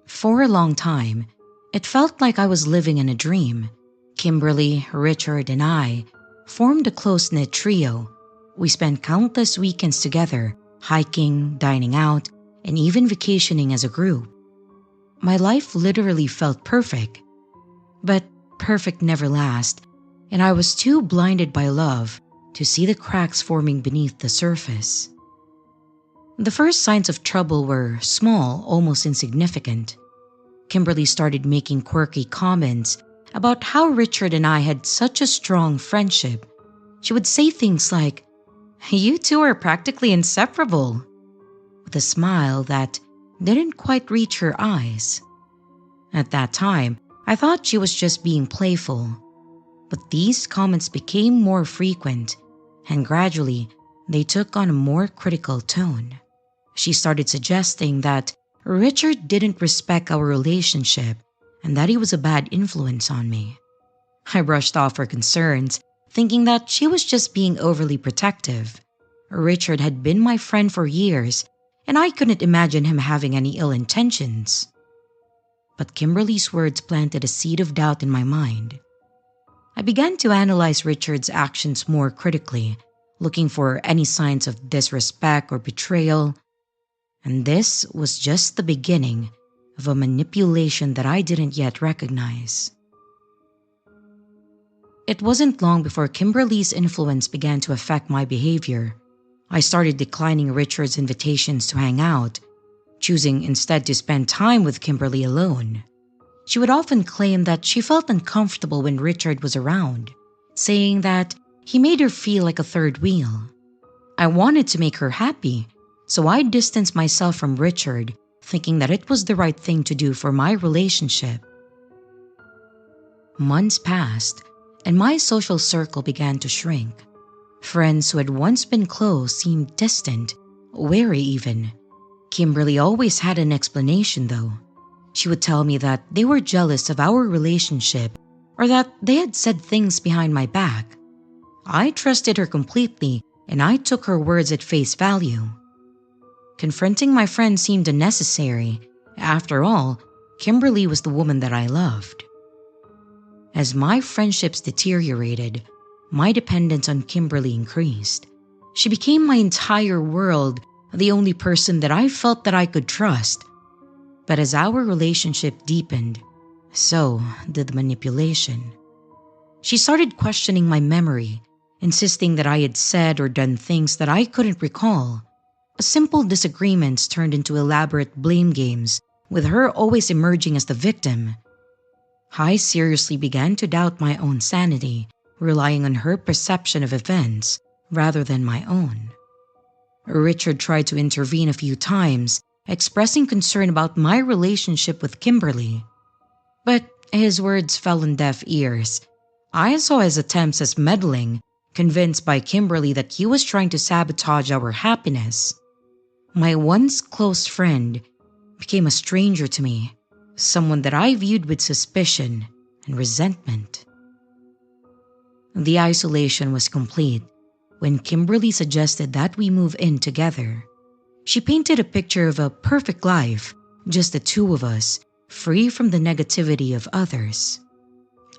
For a long time, it felt like I was living in a dream. Kimberly, Richard, and I formed a close-knit trio. We spent countless weekends together, hiking, dining out, and even vacationing as a group. My life literally felt perfect. But perfect never lasts, and I was too blinded by love to see the cracks forming beneath the surface. The first signs of trouble were small, almost insignificant. Kimberly started making quirky comments about how Richard and I had such a strong friendship. She would say things like, "You two are practically inseparable," with a smile that didn't quite reach her eyes. At that time, I thought she was just being playful. But these comments became more frequent, and gradually, they took on a more critical tone. She started suggesting that Richard didn't respect our relationship and that he was a bad influence on me. I brushed off her concerns, thinking that she was just being overly protective. Richard had been my friend for years, and I couldn't imagine him having any ill intentions. But Kimberly's words planted a seed of doubt in my mind. I began to analyze Richard's actions more critically, looking for any signs of disrespect or betrayal. And this was just the beginning of a manipulation that I didn't yet recognize. It wasn't long before Kimberly's influence began to affect my behavior. I started declining Richard's invitations to hang out, choosing instead to spend time with Kimberly alone. She would often claim that she felt uncomfortable when Richard was around, saying that he made her feel like a third wheel. I wanted to make her happy, so I distanced myself from Richard, thinking that it was the right thing to do for my relationship. Months passed, and my social circle began to shrink. Friends who had once been close seemed distant, wary even. Kimberly always had an explanation though. She would tell me that they were jealous of our relationship or that they had said things behind my back. I trusted her completely and I took her words at face value. Confronting my friend seemed unnecessary. After all, Kimberly was the woman that I loved. As my friendships deteriorated, my dependence on Kimberly increased. She became my entire world, the only person that I felt that I could trust. But as our relationship deepened, so did the manipulation. She started questioning my memory, insisting that I had said or done things that I couldn't recall. Simple disagreements turned into elaborate blame games, with her always emerging as the victim. I seriously began to doubt my own sanity, relying on her perception of events rather than my own. Richard tried to intervene a few times, expressing concern about my relationship with Kimberly. But his words fell on deaf ears. I saw his attempts as meddling, convinced by Kimberly that he was trying to sabotage our happiness. My once close friend became a stranger to me, someone that I viewed with suspicion and resentment. The isolation was complete when Kimberly suggested that we move in together. She painted a picture of a perfect life, just the two of us, free from the negativity of others.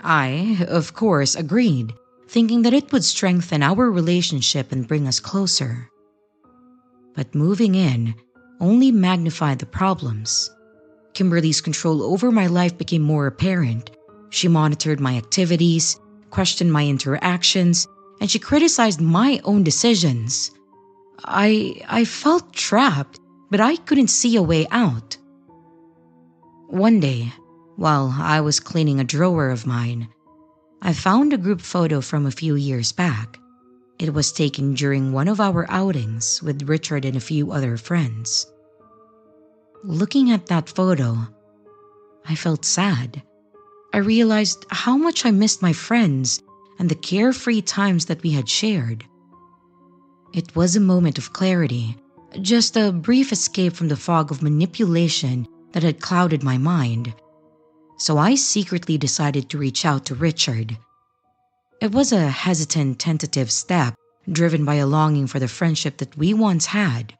I, of course, agreed, thinking that it would strengthen our relationship and bring us closer. But moving in only magnified the problems. Kimberly's control over my life became more apparent. She monitored my activities, questioned my interactions, and she criticized my own decisions. I felt trapped, but I couldn't see a way out. One day, while I was cleaning a drawer of mine, I found a group photo from a few years back. It was taken during one of our outings with Richard and a few other friends. Looking at that photo, I felt sad. I realized how much I missed my friends and the carefree times that we had shared. It was a moment of clarity, just a brief escape from the fog of manipulation that had clouded my mind. So I secretly decided to reach out to Richard. It was a hesitant, tentative step, driven by a longing for the friendship that we once had.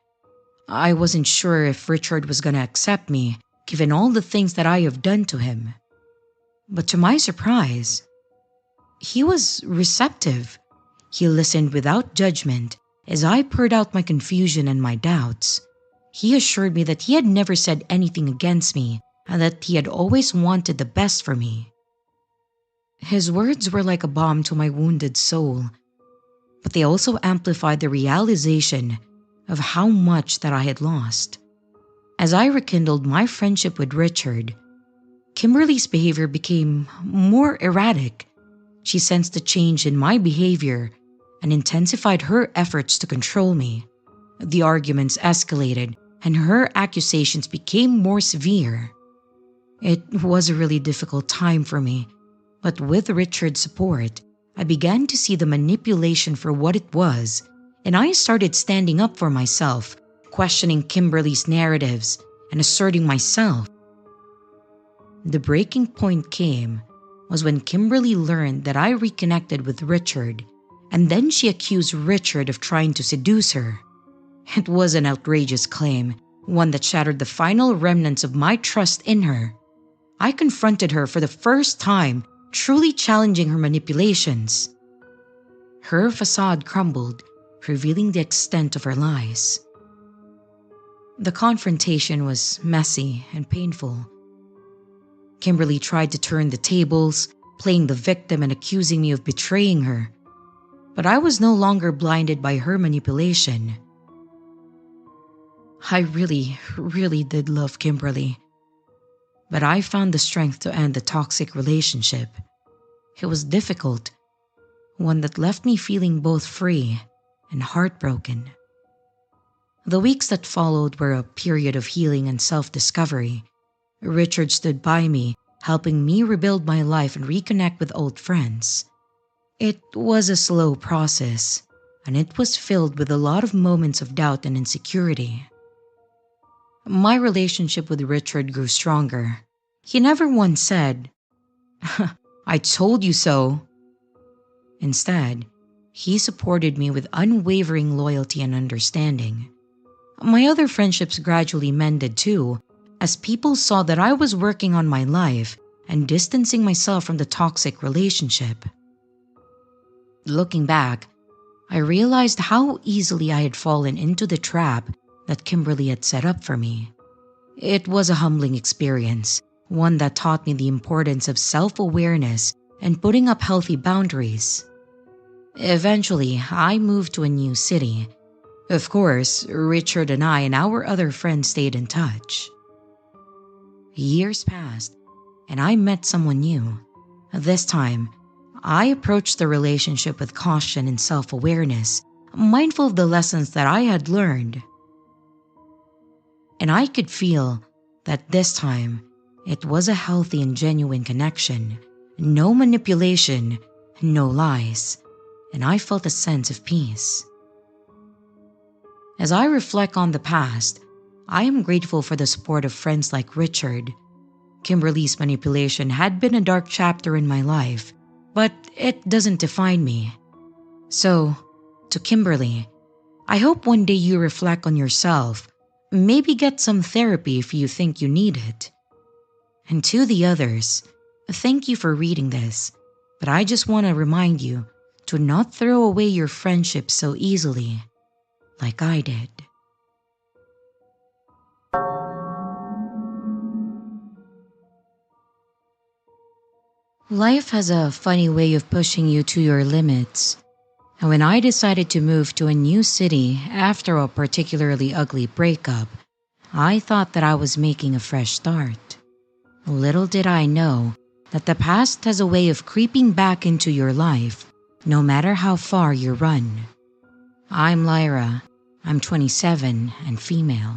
I wasn't sure if Richard was going to accept me, given all the things that I have done to him. But to my surprise, he was receptive. He listened without judgment as I poured out my confusion and my doubts. He assured me that he had never said anything against me and that he had always wanted the best for me. His words were like a balm to my wounded soul, but they also amplified the realization of how much that I had lost. As I rekindled my friendship with Richard, Kimberly's behavior became more erratic. She sensed a change in my behavior and intensified her efforts to control me. The arguments escalated and her accusations became more severe. It was a really difficult time for me, but with Richard's support, I began to see the manipulation for what it was, and I started standing up for myself, questioning Kimberly's narratives and asserting myself. The breaking point came was when Kimberly learned that I reconnected with Richard, and then she accused Richard of trying to seduce her. It was an outrageous claim, one that shattered the final remnants of my trust in her. I confronted her for the first time, truly challenging her manipulations. Her facade crumbled, revealing the extent of her lies. The confrontation was messy and painful. Kimberly tried to turn the tables, playing the victim and accusing me of betraying her. But I was no longer blinded by her manipulation. I really did love Kimberly. But I found the strength to end the toxic relationship. It was difficult, one that left me feeling both free and heartbroken. The weeks that followed were a period of healing and self-discovery. Richard stood by me, helping me rebuild my life and reconnect with old friends. It was a slow process, and it was filled with a lot of moments of doubt and insecurity. My relationship with Richard grew stronger. He never once said, "I told you so." Instead, he supported me with unwavering loyalty and understanding. My other friendships gradually mended too, as people saw that I was working on my life and distancing myself from the toxic relationship. Looking back, I realized how easily I had fallen into the trap that Kimberly had set up for me. It was a humbling experience, one that taught me the importance of self-awareness and putting up healthy boundaries. Eventually, I moved to a new city. Of course, Richard and I and our other friends stayed in touch. Years passed, and I met someone new. This time, I approached the relationship with caution and self-awareness, mindful of the lessons that I had learned. And I could feel that this time, it was a healthy and genuine connection. No manipulation, no lies, and I felt a sense of peace. As I reflect on the past, I am grateful for the support of friends like Richard. Kimberly's manipulation had been a dark chapter in my life, but it doesn't define me. So, to Kimberly, I hope one day you reflect on yourself, maybe get some therapy if you think you need it. And to the others, thank you for reading this, but I just want to remind you to not throw away your friendship so easily, like I did. Life has a funny way of pushing you to your limits. And when I decided to move to a new city after a particularly ugly breakup, I thought that I was making a fresh start. Little did I know that the past has a way of creeping back into your life, no matter how far you run. I'm Lyra. I'm 27 and female.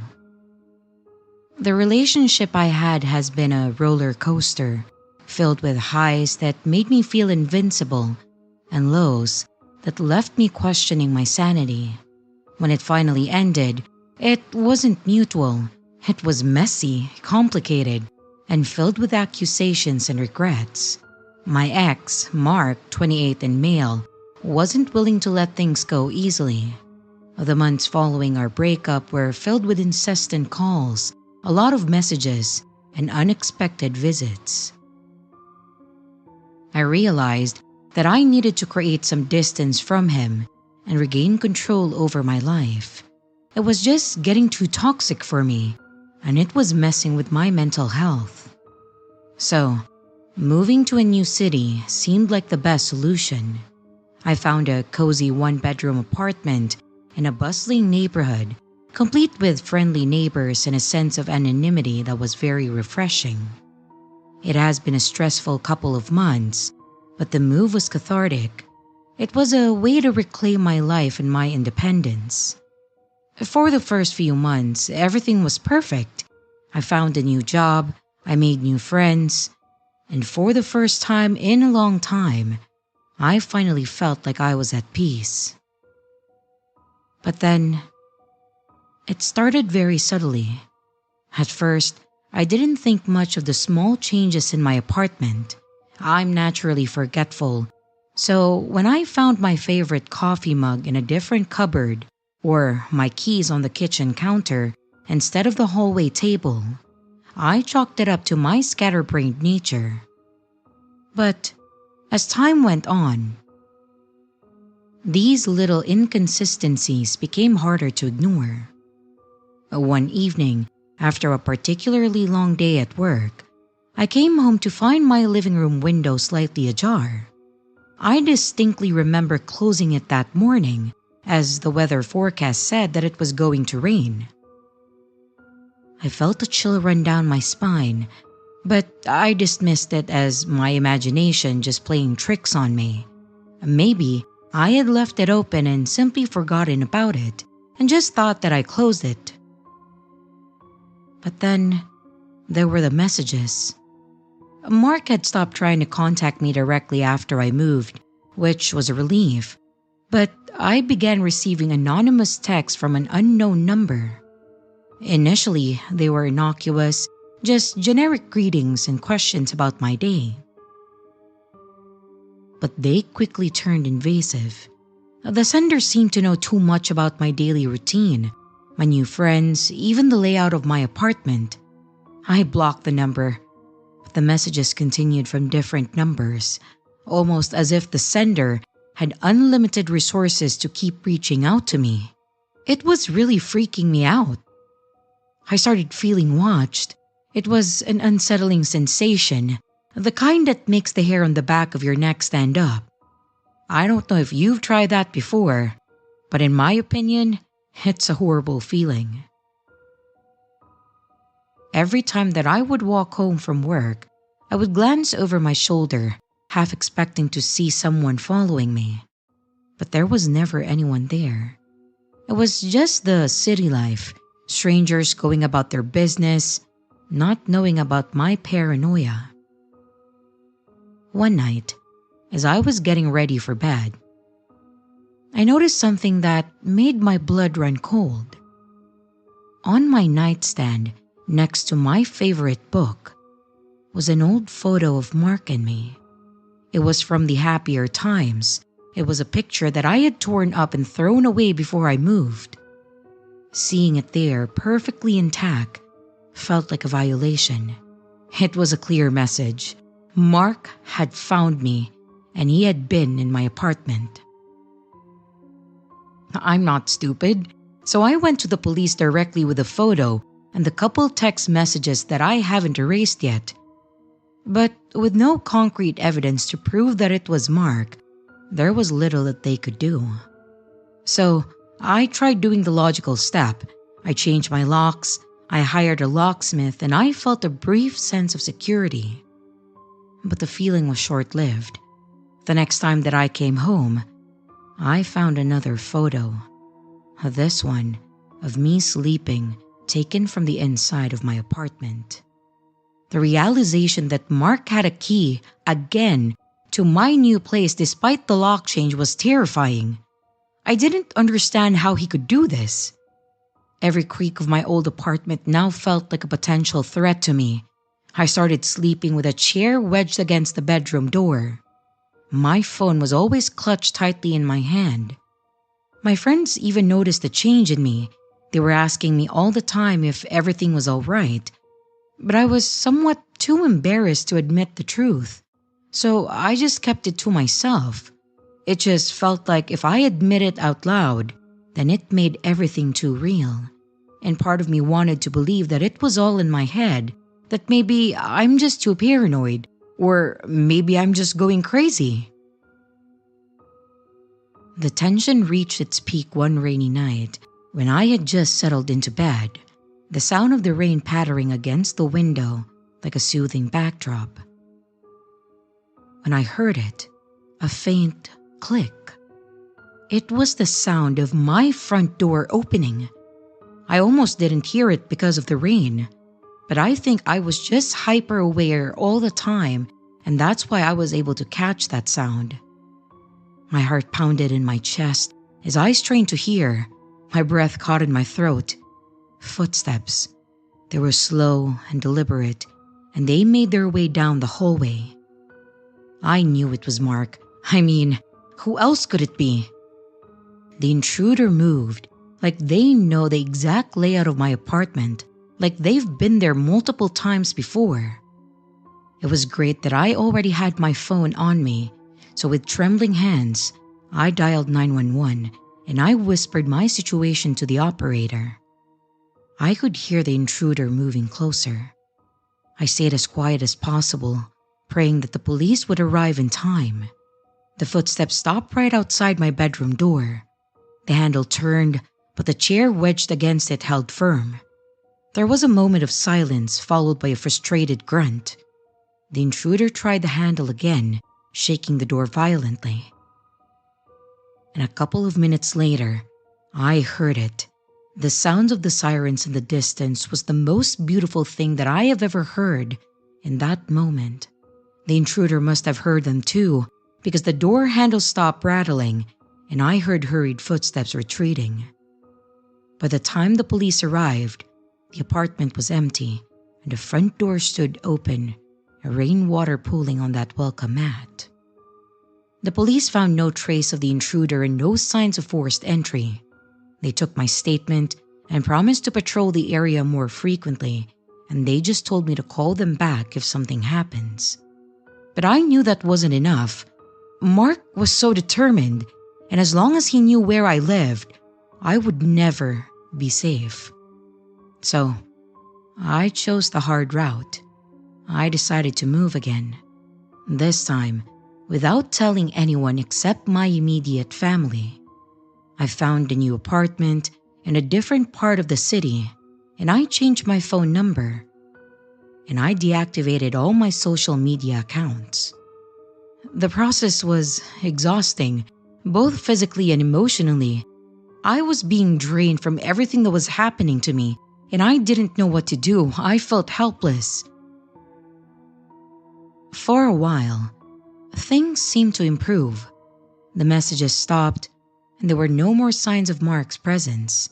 The relationship I had has been a roller coaster, filled with highs that made me feel invincible and lows that left me questioning my sanity. When it finally ended, it wasn't mutual. It was messy, complicated, and filled with accusations and regrets. My ex, Mark, 28 and male, wasn't willing to let things go easily. The months following our breakup were filled with incessant calls, a lot of messages, and unexpected visits. I realized that I needed to create some distance from him and regain control over my life. It was just getting too toxic for me, and it was messing with my mental health. So, moving to a new city seemed like the best solution. I found a cozy one-bedroom apartment in a bustling neighborhood, complete with friendly neighbors and a sense of anonymity that was very refreshing. It has been a stressful couple of months, but the move was cathartic. It was a way to reclaim my life and my independence. For the first few months, everything was perfect. I found a new job, I made new friends, and for the first time in a long time, I finally felt like I was at peace. But then, it started very subtly. At first, I didn't think much of the small changes in my apartment. I'm naturally forgetful, so when I found my favorite coffee mug in a different cupboard or my keys on the kitchen counter instead of the hallway table, I chalked it up to my scatterbrained nature. But as time went on, these little inconsistencies became harder to ignore. One evening, after a particularly long day at work, I came home to find my living room window slightly ajar. I distinctly remember closing it that morning, as the weather forecast said that it was going to rain. I felt a chill run down my spine, but I dismissed it as my imagination just playing tricks on me. Maybe I had left it open and simply forgotten about it, and just thought that I closed it. But then, there were the messages. Mark had stopped trying to contact me directly after I moved, which was a relief, but I began receiving anonymous texts from an unknown number. Initially, they were innocuous, just generic greetings and questions about my day. But they quickly turned invasive. The sender seemed to know too much about my daily routine, my new friends, even the layout of my apartment. I blocked the number, but the messages continued from different numbers, almost as if the sender had unlimited resources to keep reaching out to me. It was really freaking me out. I started feeling watched. It was an unsettling sensation, the kind that makes the hair on the back of your neck stand up. I don't know if you've tried that before, but in my opinion, it's a horrible feeling. Every time that I would walk home from work, I would glance over my shoulder, half expecting to see someone following me. But there was never anyone there. It was just the city life, strangers going about their business, not knowing about my paranoia. One night, as I was getting ready for bed, I noticed something that made my blood run cold. On my nightstand, next to my favorite book, was an old photo of Mark and me. It was from the happier times. It was a picture that I had torn up and thrown away before I moved. Seeing it there, perfectly intact, felt like a violation. It was a clear message. Mark had found me, and he had been in my apartment. I'm not stupid, so I went to the police directly with the photo and the couple text messages that I haven't erased yet. But with no concrete evidence to prove that it was Mark, there was little that they could do. So I tried doing the logical step. I changed my locks, I hired a locksmith, and I felt a brief sense of security. but the feeling was short-lived. The next time that I came home, I found another photo. This one of me sleeping, taken from the inside of my apartment. The realization that Mark had a key, again, to my new place despite the lock change was terrifying. I didn't understand how he could do this. Every creak of my old apartment now felt like a potential threat to me. I started sleeping with a chair wedged against the bedroom door. My phone was always clutched tightly in my hand. My friends even noticed the change in me. They were asking me all the time if everything was all right, but I was somewhat too embarrassed to admit the truth. So I just kept it to myself. It just felt like if I admit it out loud, then it made everything too real. And part of me wanted to believe that it was all in my head, that maybe I'm just too paranoid, or maybe I'm just going crazy. The tension reached its peak one rainy night when I had just settled into bed, the sound of the rain pattering against the window like a soothing backdrop. When I heard it, a faint click. It was the sound of my front door opening. I almost didn't hear it because of the rain, but I think I was just hyper aware all the time, and that's why I was able to catch that sound. My heart pounded in my chest as I strained to hear. My breath caught in my throat. Footsteps. They were slow and deliberate, and they made their way down the hallway. I knew it was Mark. I mean, who else could it be? The intruder moved, like they know the exact layout of my apartment, like they've been there multiple times before. It was great that I already had my phone on me, so with trembling hands, I dialed 911 and I whispered my situation to the operator. I could hear the intruder moving closer. I stayed as quiet as possible, praying that the police would arrive in time. The footsteps stopped right outside my bedroom door. The handle turned, but the chair wedged against it held firm. There was a moment of silence followed by a frustrated grunt. The intruder tried the handle again, shaking the door violently. And a couple of minutes later, I heard it. The sounds of the sirens in the distance was the most beautiful thing that I have ever heard. In that moment, the intruder must have heard them too, because the door handle stopped rattling and I heard hurried footsteps retreating. By the time the police arrived, the apartment was empty and the front door stood open, rainwater pooling on that welcome mat. The police found no trace of the intruder and no signs of forced entry. They took my statement and promised to patrol the area more frequently, and they just told me to call them back if something happens. But I knew that wasn't enough. Mark was so determined, and as long as he knew where I lived, I would never be safe. So, I chose the hard route. I decided to move again. This time, without telling anyone except my immediate family. I found a new apartment in a different part of the city, and I changed my phone number. And I deactivated all my social media accounts. The process was exhausting, both physically and emotionally. I was being drained from everything that was happening to me, and I didn't know what to do. I felt helpless. For a while, things seemed to improve. The messages stopped, and there were no more signs of Mark's presence.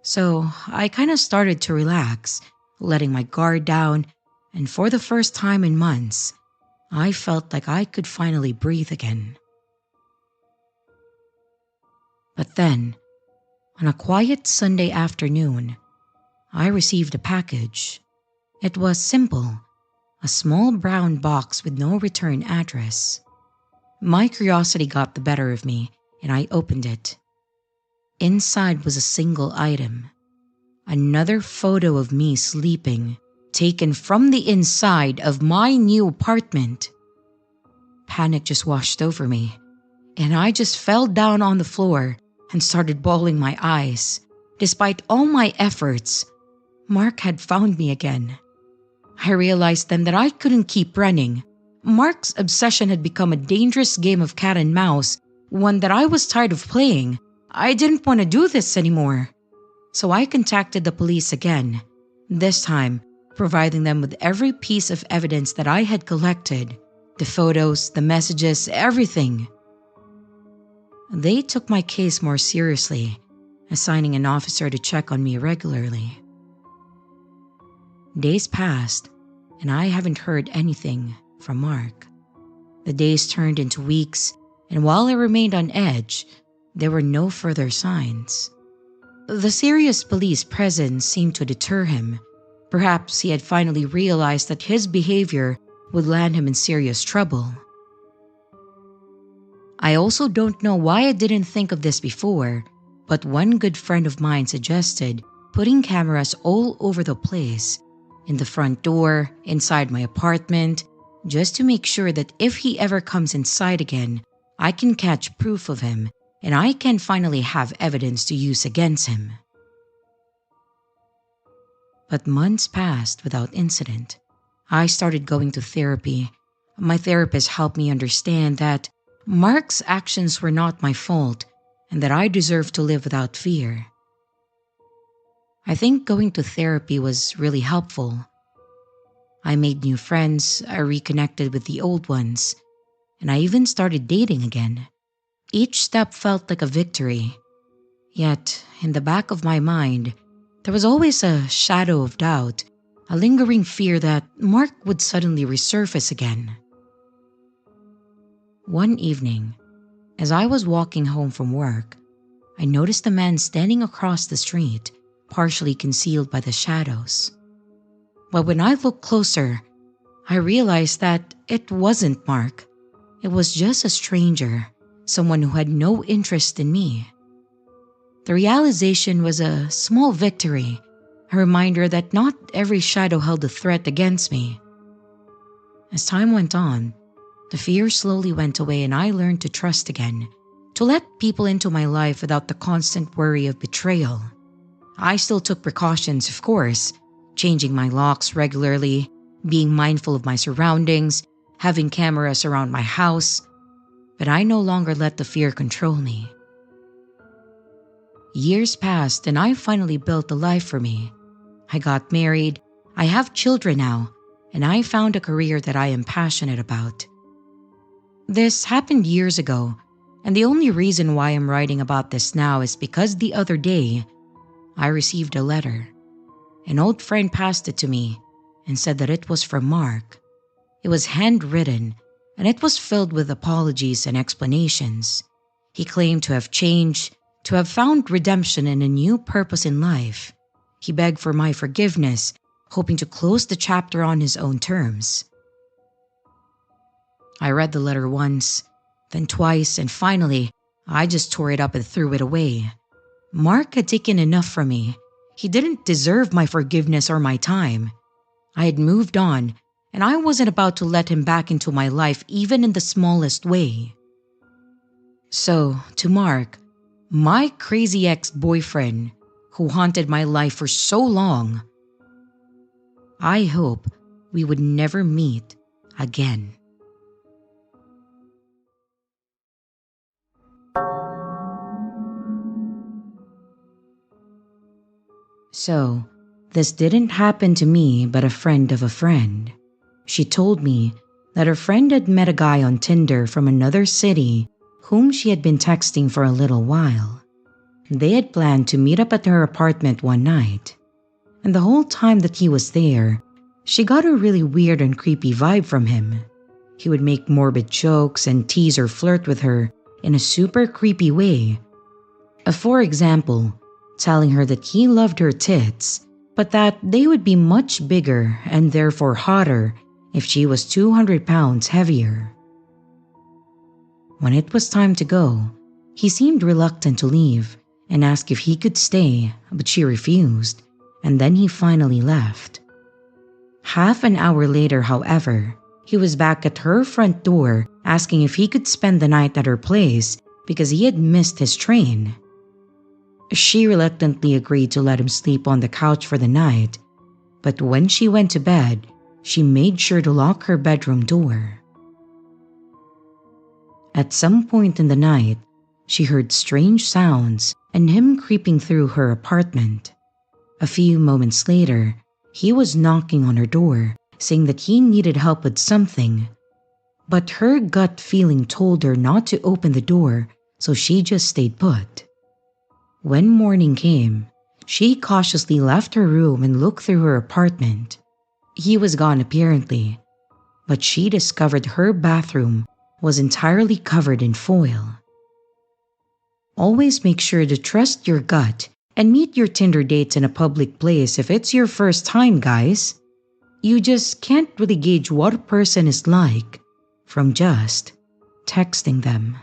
So I kind of started to relax, letting my guard down, and for the first time in months, I felt like I could finally breathe again. But then, on a quiet Sunday afternoon, I received a package. It was simple, a small brown box with no return address. My curiosity got the better of me, and I opened it. Inside was a single item, another photo of me sleeping, taken from the inside of my new apartment. Panic just washed over me, and I just fell down on the floor and started bawling my eyes. Despite all my efforts, Mark had found me again. I realized then that I couldn't keep running. Mark's obsession had become a dangerous game of cat and mouse, one that I was tired of playing. I didn't want to do this anymore. So I contacted the police again, this time providing them with every piece of evidence that I had collected, the photos, the messages, everything. They took my case more seriously, assigning an officer to check on me regularly. Days passed, and I haven't heard anything from Mark. The days turned into weeks, and while I remained on edge, there were no further signs. The serious police presence seemed to deter him. Perhaps he had finally realized that his behavior would land him in serious trouble. I also don't know why I didn't think of this before, but one good friend of mine suggested putting cameras all over the place, in the front door, inside my apartment, just to make sure that if he ever comes inside again, I can catch proof of him and I can finally have evidence to use against him. But months passed without incident. I started going to therapy. My therapist helped me understand that Mark's actions were not my fault and that I deserved to live without fear. I think going to therapy was really helpful. I made new friends, I reconnected with the old ones, and I even started dating again. Each step felt like a victory. Yet, in the back of my mind, there was always a shadow of doubt, a lingering fear that Mark would suddenly resurface again. One evening, as I was walking home from work, I noticed a man standing across the street, partially concealed by the shadows. But when I looked closer, I realized that it wasn't Mark. It was just a stranger, someone who had no interest in me. The realization was a small victory, a reminder that not every shadow held a threat against me. As time went on, the fear slowly went away and I learned to trust again, to let people into my life without the constant worry of betrayal. I still took precautions, of course, changing my locks regularly, being mindful of my surroundings, having cameras around my house, but I no longer let the fear control me. Years passed and I finally built a life for me. I got married, I have children now, and I found a career that I am passionate about. This happened years ago, and the only reason why I'm writing about this now is because the other day, I received a letter. An old friend passed it to me and said that it was from Mark. It was handwritten, and it was filled with apologies and explanations. He claimed to have changed, to have found redemption and a new purpose in life. He begged for my forgiveness, hoping to close the chapter on his own terms. I read the letter once, then twice, and finally, I just tore it up and threw it away. Mark had taken enough from me. He didn't deserve my forgiveness or my time. I had moved on, and I wasn't about to let him back into my life even in the smallest way. So, to Mark, my crazy ex-boyfriend, who haunted my life for so long, I hope we would never meet again. So, this didn't happen to me but a friend of a friend. She told me that her friend had met a guy on Tinder from another city whom she had been texting for a little while. They had planned to meet up at her apartment one night, and the whole time that he was there, she got a really weird and creepy vibe from him. He would make morbid jokes and tease or flirt with her in a super creepy way. For example, telling her that he loved her tits, but that they would be much bigger and therefore hotter if she was 200 pounds heavier. When it was time to go, he seemed reluctant to leave and asked if he could stay, but she refused, and then he finally left. Half an hour later, however, he was back at her front door asking if he could spend the night at her place because he had missed his train. She reluctantly agreed to let him sleep on the couch for the night, but when she went to bed, she made sure to lock her bedroom door. At some point in the night, she heard strange sounds and him creeping through her apartment. A few moments later, he was knocking on her door, saying that he needed help with something. But her gut feeling told her not to open the door, so she just stayed put. When morning came, she cautiously left her room and looked through her apartment. He was gone apparently, but she discovered her bathroom was entirely covered in foil. Always make sure to trust your gut and meet your Tinder dates in a public place if it's your first time, guys. You just can't really gauge what a person is like from just texting them.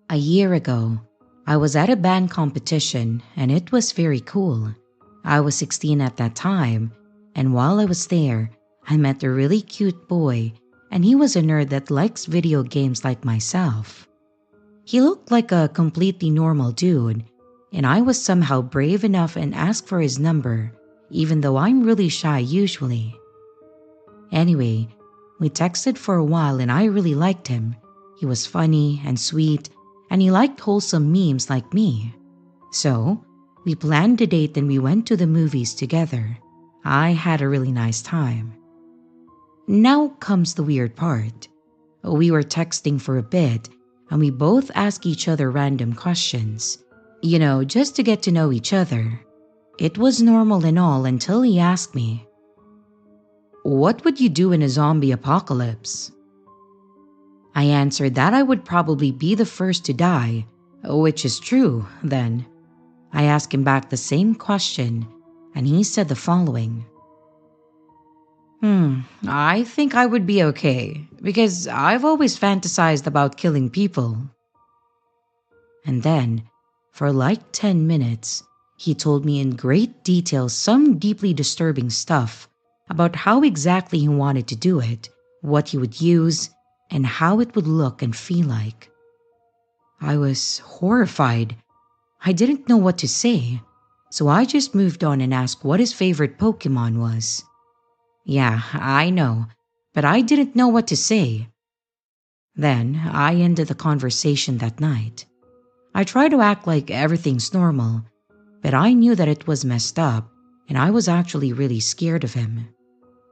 A year ago, I was at a band competition and it was very cool. I was 16 at that time, and while I was there, I met a really cute boy, and he was a nerd that likes video games like myself. He looked like a completely normal dude, and I was somehow brave enough and asked for his number, even though I'm really shy usually. Anyway, we texted for a while and I really liked him. He was funny and sweet, and he liked wholesome memes like me. So, we planned a date and we went to the movies together. I had a really nice time. Now comes the weird part. We were texting for a bit and we both asked each other random questions. Just to get to know each other. It was normal and all until he asked me, "What would you do in a zombie apocalypse?" I answered that I would probably be the first to die, which is true then. I asked him back the same question, and he said the following. I think I would be okay, because I've always fantasized about killing people. And then, for like 10 minutes, he told me in great detail some deeply disturbing stuff about how exactly he wanted to do it, what he would use, and how it would look and feel like. I was horrified. I didn't know what to say, so I just moved on and asked what his favorite Pokemon was. Yeah, I know, but I didn't know what to say. Then I ended the conversation that night. I tried to act like everything's normal, but I knew that it was messed up and I was actually really scared of him.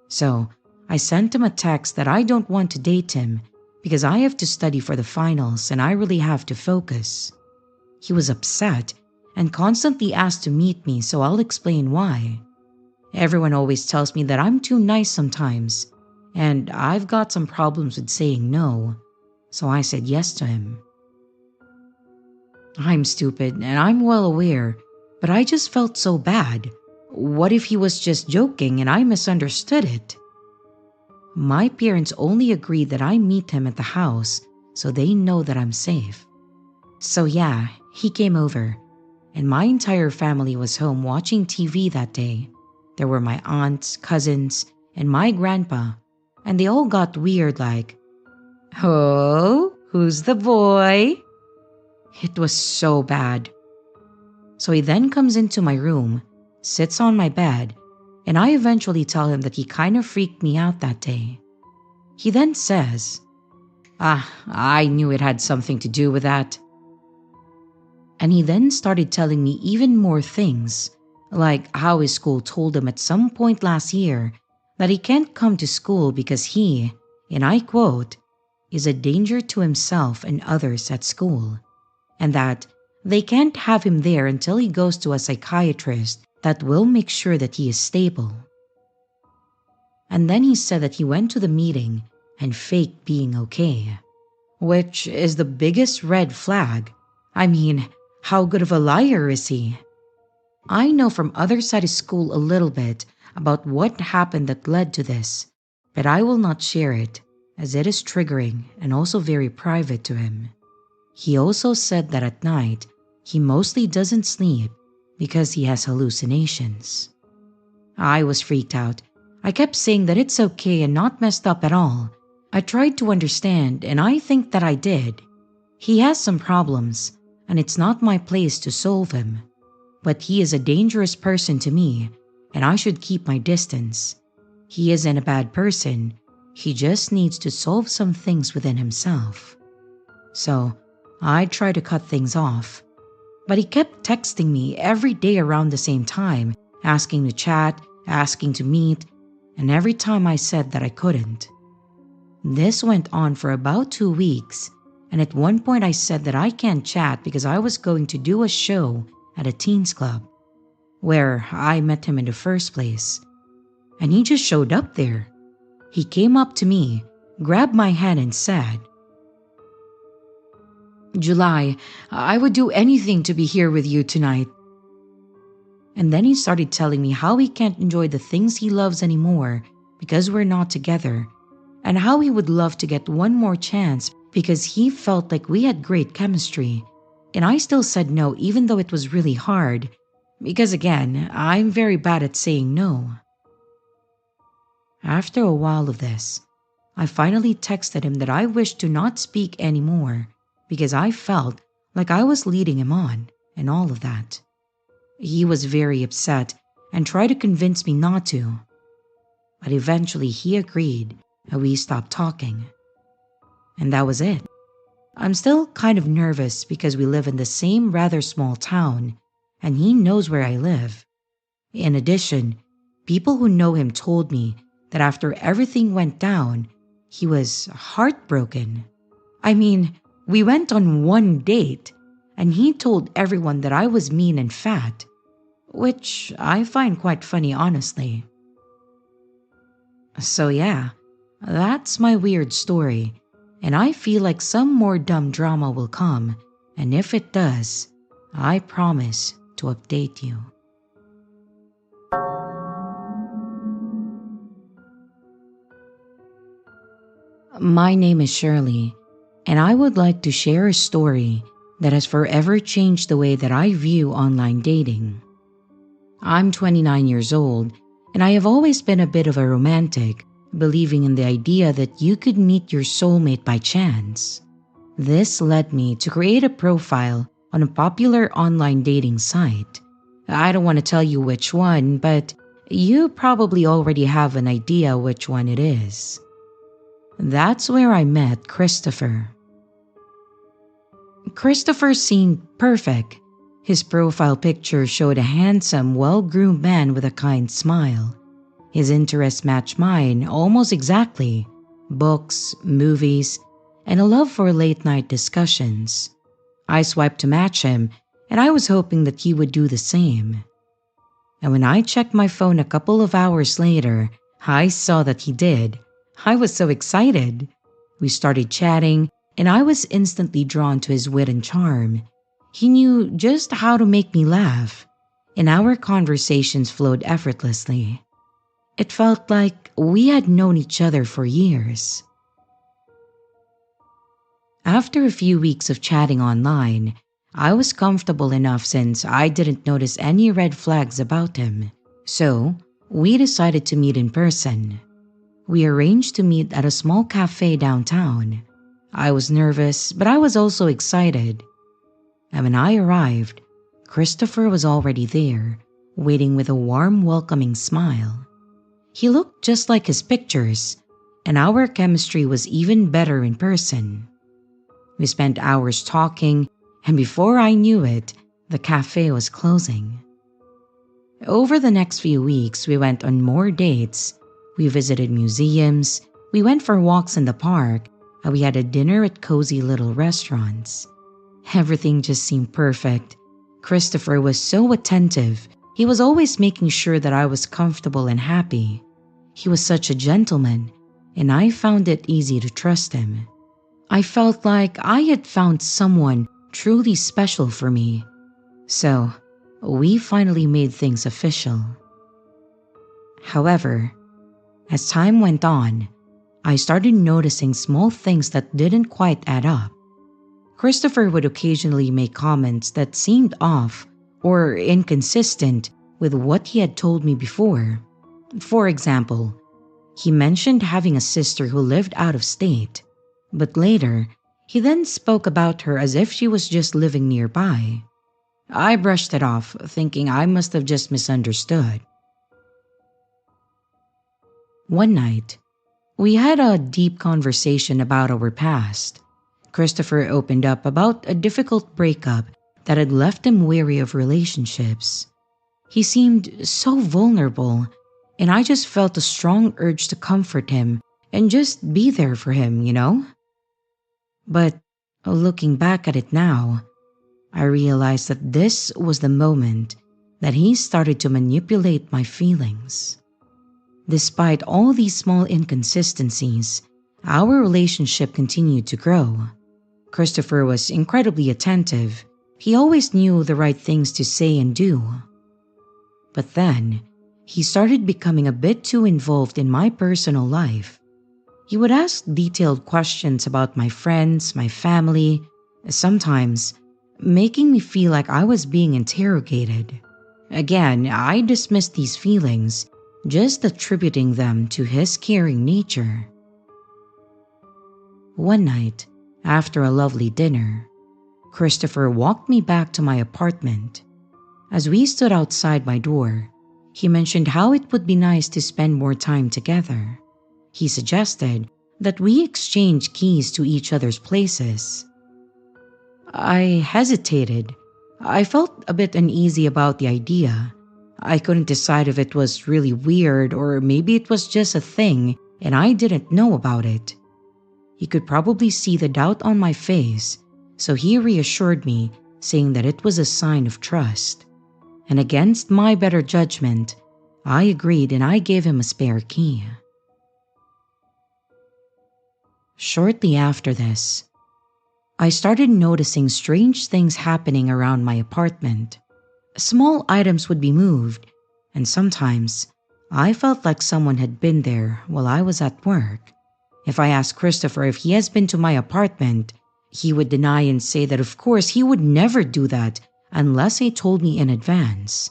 So I sent him a text that I don't want to date him because I have to study for the finals and I really have to focus. He was upset and constantly asked to meet me, so I'll explain why. Everyone always tells me that I'm too nice sometimes, and I've got some problems with saying no, so I said yes to him. I'm stupid and I'm well aware, but I just felt so bad. What if he was just joking and I misunderstood it? My parents only agreed that I meet him at the house so they know that I'm safe. So yeah, he came over, and my entire family was home watching TV that day. There were my aunts, cousins, and my grandpa, and they all got weird like, "Oh, who's the boy?" It was so bad. So he then comes into my room, sits on my bed, and I eventually tell him that he kind of freaked me out that day. He then says, I knew it had something to do with that. And he then started telling me even more things, like how his school told him at some point last year that he can't come to school because he, and I quote, is a danger to himself and others at school, and that they can't have him there until he goes to a psychiatrist that will make sure that he is stable. And then he said that he went to the meeting and faked being okay, which is the biggest red flag. I mean, how good of a liar is he? I know from other side of school a little bit about what happened that led to this, but I will not share it as it is triggering and also very private to him. He also said that at night, he mostly doesn't sleep because he has hallucinations. I was freaked out. I kept saying that it's okay and not messed up at all. I tried to understand, and I think that I did. He has some problems, and it's not my place to solve him. But he is a dangerous person to me, and I should keep my distance. He isn't a bad person. He just needs to solve some things within himself. So I tried to cut things off. But he kept texting me every day around the same time, asking to chat, asking to meet, and every time I said that I couldn't. This went on for about 2 weeks, and at one point I said that I can't chat because I was going to do a show at a teens club, where I met him in the first place. And he just showed up there. He came up to me, grabbed my hand and said, "July, I would do anything to be here with you tonight." And then he started telling me how he can't enjoy the things he loves anymore because we're not together, and how he would love to get one more chance because he felt like we had great chemistry. And I still said no, even though it was really hard, because again, I'm very bad at saying no. After a while of this, I finally texted him that I wished to not speak anymore because I felt like I was leading him on and all of that. He was very upset and tried to convince me not to. But eventually he agreed and we stopped talking. And that was it. I'm still kind of nervous because we live in the same rather small town and he knows where I live. In addition, people who know him told me that after everything went down, he was heartbroken. I mean, we went on one date and he told everyone that I was mean and fat, which I find quite funny, honestly. So yeah, that's my weird story, and I feel like some more dumb drama will come, and if it does, I promise to update you. My name is Shirley, and I would like to share a story that has forever changed the way that I view online dating. I'm 29 years old, and I have always been a bit of a romantic, believing in the idea that you could meet your soulmate by chance. This led me to create a profile on a popular online dating site. I don't want to tell you which one, but you probably already have an idea which one it is. That's where I met Christopher. Christopher seemed perfect. His profile picture showed a handsome, well-groomed man with a kind smile. His interests matched mine almost exactly: books, movies, and a love for late-night discussions. I swiped to match him, and I was hoping that he would do the same. And when I checked my phone a couple of hours later, I saw that he did. I was so excited. We started chatting, and I was instantly drawn to his wit and charm. He knew just how to make me laugh, and our conversations flowed effortlessly. It felt like we had known each other for years. After a few weeks of chatting online, I was comfortable enough since I didn't notice any red flags about him, so we decided to meet in person. We arranged to meet at a small cafe downtown. I was nervous, but I was also excited. And when I arrived, Christopher was already there, waiting with a warm, welcoming smile. He looked just like his pictures, and our chemistry was even better in person. We spent hours talking, and before I knew it, the cafe was closing. Over the next few weeks, we went on more dates. We visited museums, we went for walks in the park, and we had a dinner at cozy little restaurants. Everything just seemed perfect. Christopher was so attentive. He was always making sure that I was comfortable and happy. He was such a gentleman, and I found it easy to trust him. I felt like I had found someone truly special for me. So, we finally made things official. However, as time went on, I started noticing small things that didn't quite add up. Christopher would occasionally make comments that seemed off or inconsistent with what he had told me before. For example, he mentioned having a sister who lived out of state, but later, he then spoke about her as if she was just living nearby. I brushed it off, thinking I must have just misunderstood. One night, we had a deep conversation about our past. Christopher opened up about a difficult breakup that had left him weary of relationships. He seemed so vulnerable, and I just felt a strong urge to comfort him and just be there for him, you know? But looking back at it now, I realized that this was the moment that he started to manipulate my feelings. Despite all these small inconsistencies, our relationship continued to grow. Christopher was incredibly attentive. He always knew the right things to say and do. But then, he started becoming a bit too involved in my personal life. He would ask detailed questions about my friends, my family, sometimes making me feel like I was being interrogated. Again, I dismissed these feelings, just attributing them to his caring nature. One night, after a lovely dinner, Christopher walked me back to my apartment. As we stood outside my door, he mentioned how it would be nice to spend more time together. He suggested that we exchange keys to each other's places. I hesitated. I felt a bit uneasy about the idea. I couldn't decide if it was really weird or maybe it was just a thing and I didn't know about it. He could probably see the doubt on my face, so he reassured me, saying that it was a sign of trust. And against my better judgment, I agreed and I gave him a spare key. Shortly after this, I started noticing strange things happening around my apartment. Small items would be moved, and sometimes I felt like someone had been there while I was at work. If I asked Christopher if he has been to my apartment, he would deny and say that of course he would never do that unless he told me in advance.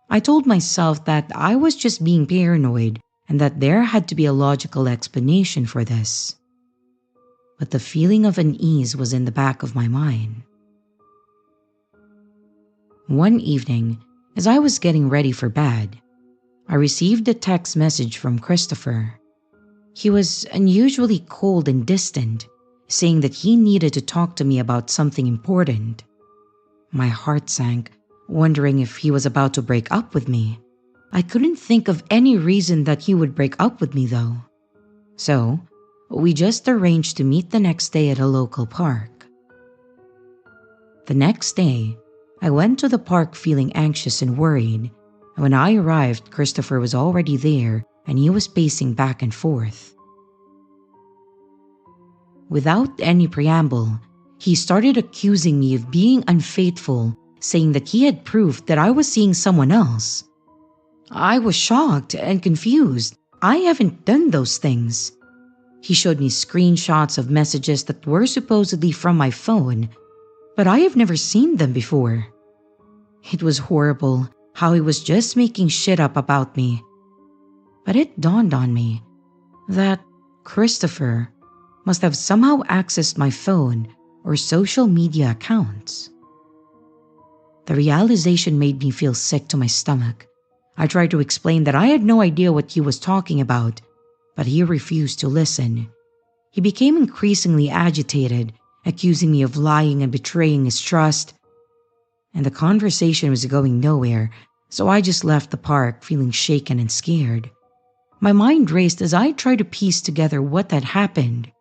I told myself that I was just being paranoid and that there had to be a logical explanation for this. But the feeling of unease was in the back of my mind. One evening, as I was getting ready for bed, I received a text message from Christopher. He was unusually cold and distant, saying that he needed to talk to me about something important. My heart sank, wondering if he was about to break up with me. I couldn't think of any reason that he would break up with me though. So, we just arranged to meet the next day at a local park. The next day, I went to the park feeling anxious and worried. When I arrived, Christopher was already there and he was pacing back and forth. Without any preamble, he started accusing me of being unfaithful, saying that he had proof that I was seeing someone else. I was shocked and confused. I haven't done those things. He showed me screenshots of messages that were supposedly from my phone, but I have never seen them before. It was horrible how he was just making shit up about me. But it dawned on me that Christopher must have somehow accessed my phone or social media accounts. The realization made me feel sick to my stomach. I tried to explain that I had no idea what he was talking about, but he refused to listen. He became increasingly agitated, accusing me of lying and betraying his trust. And the conversation was going nowhere, so I just left the park feeling shaken and scared. My mind raced as I tried to piece together what had happened.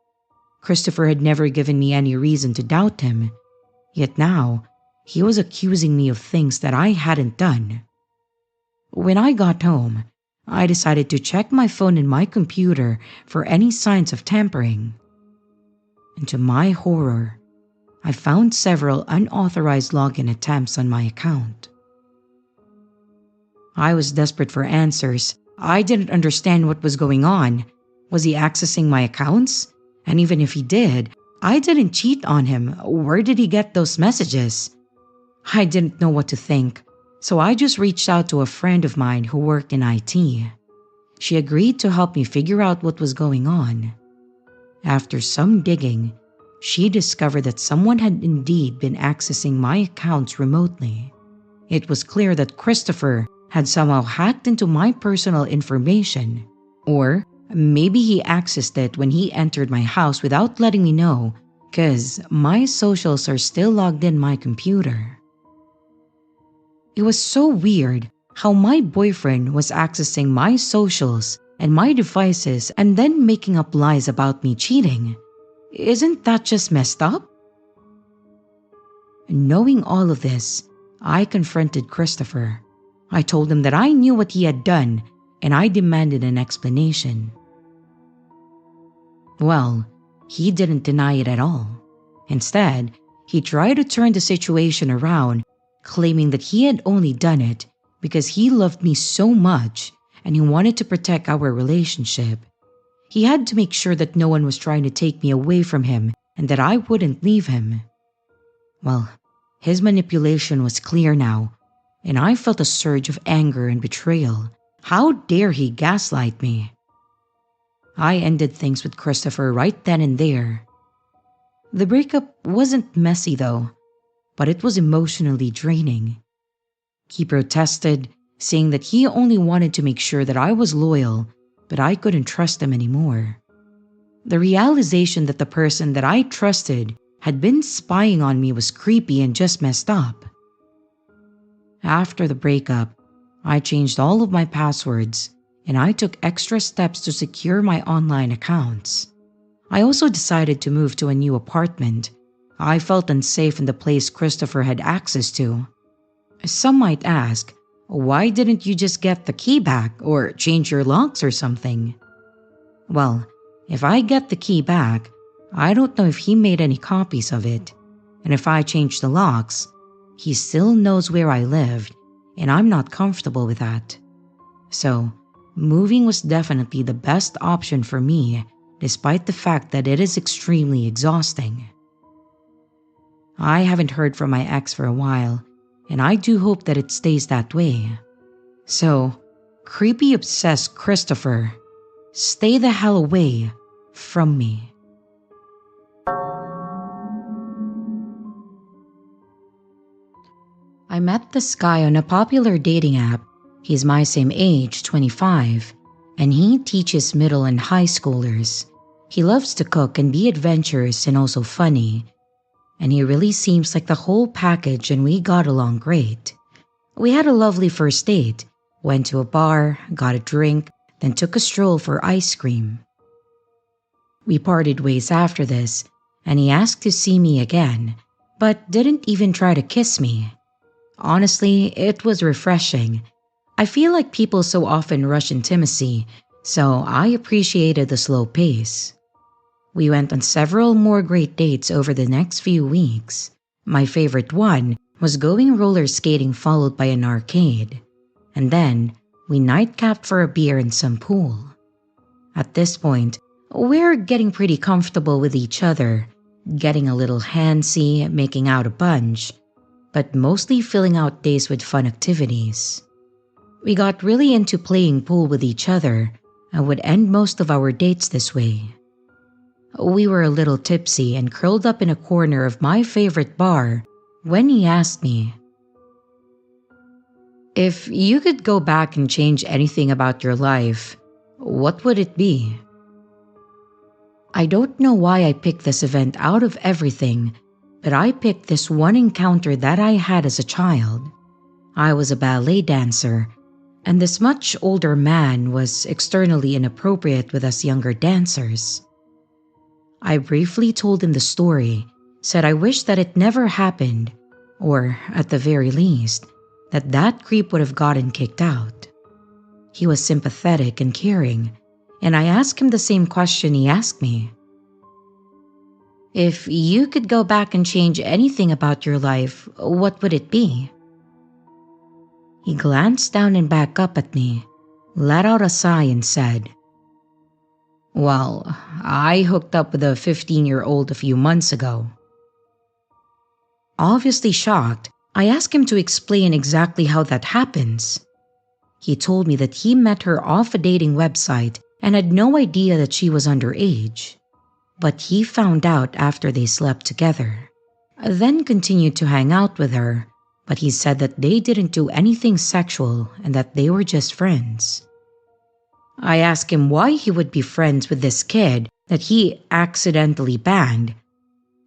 Christopher had never given me any reason to doubt him, yet now he was accusing me of things that I hadn't done. When I got home, I decided to check my phone and my computer for any signs of tampering. And to my horror, I found several unauthorized login attempts on my account. I was desperate for answers. I didn't understand what was going on. Was he accessing my accounts? And even if he did, I didn't cheat on him. Where did he get those messages? I didn't know what to think, so I just reached out to a friend of mine who worked in IT. She agreed to help me figure out what was going on. After some digging, she discovered that someone had indeed been accessing my accounts remotely. It was clear that Christopher had somehow hacked into my personal information. Or maybe he accessed it when he entered my house without letting me know, because my socials are still logged in my computer. It was so weird how my boyfriend was accessing my socials and my devices and then making up lies about me cheating. Isn't that just messed up? Knowing all of this, I confronted Christopher. I told him that I knew what he had done and I demanded an explanation. Well, he didn't deny it at all. Instead, he tried to turn the situation around, claiming that he had only done it because he loved me so much and he wanted to protect our relationship. He had to make sure that no one was trying to take me away from him and that I wouldn't leave him. Well, his manipulation was clear now, and I felt a surge of anger and betrayal. How dare he gaslight me? I ended things with Christopher right then and there. The breakup wasn't messy though, but it was emotionally draining. He protested, saying that he only wanted to make sure that I was loyal, but I couldn't trust him anymore. The realization that the person that I trusted had been spying on me was creepy and just messed up. After the breakup, I changed all of my passwords and I took extra steps to secure my online accounts. I also decided to move to a new apartment. I felt unsafe in the place Christopher had access to. Some might ask, why didn't you just get the key back or change your locks or something? Well, if I get the key back, I don't know if he made any copies of it. And if I change the locks, he still knows where I lived, and I'm not comfortable with that. So, moving was definitely the best option for me, despite the fact that it is extremely exhausting. I haven't heard from my ex for a while, and I do hope that it stays that way. So, creepy obsessed Christopher, stay the hell away from me. I met this guy on a popular dating app. He's my same age, 25, and he teaches middle and high schoolers. He loves to cook and be adventurous and also funny. And he really seems like the whole package and we got along great. We had a lovely first date, went to a bar, got a drink, then took a stroll for ice cream. We parted ways after this, and he asked to see me again, but didn't even try to kiss me. Honestly, it was refreshing. I feel like people so often rush intimacy, so I appreciated the slow pace. We went on several more great dates over the next few weeks. My favorite one was going roller skating followed by an arcade. And then, we nightcapped for a beer and some pool. At this point, we're getting pretty comfortable with each other, getting a little handsy, making out a bunch, but mostly filling out days with fun activities. We got really into playing pool with each other and would end most of our dates this way. We were a little tipsy and curled up in a corner of my favorite bar when he asked me, "If you could go back and change anything about your life, what would it be?" I don't know why I picked this event out of everything, but I picked this one encounter that I had as a child. I was a ballet dancer, and this much older man was externally inappropriate with us younger dancers. I briefly told him the story, said I wished that it never happened, or at the very least, that creep would have gotten kicked out. He was sympathetic and caring, and I asked him the same question he asked me. "If you could go back and change anything about your life, what would it be?" He glanced down and back up at me, let out a sigh and said, "Well, I hooked up with a 15-year-old a few months ago." Obviously shocked, I asked him to explain exactly how that happens. He told me that he met her off a dating website and had no idea that she was underage. But he found out after they slept together, then continued to hang out with her, but he said that they didn't do anything sexual and that they were just friends. I asked him why he would be friends with this kid that he accidentally banged,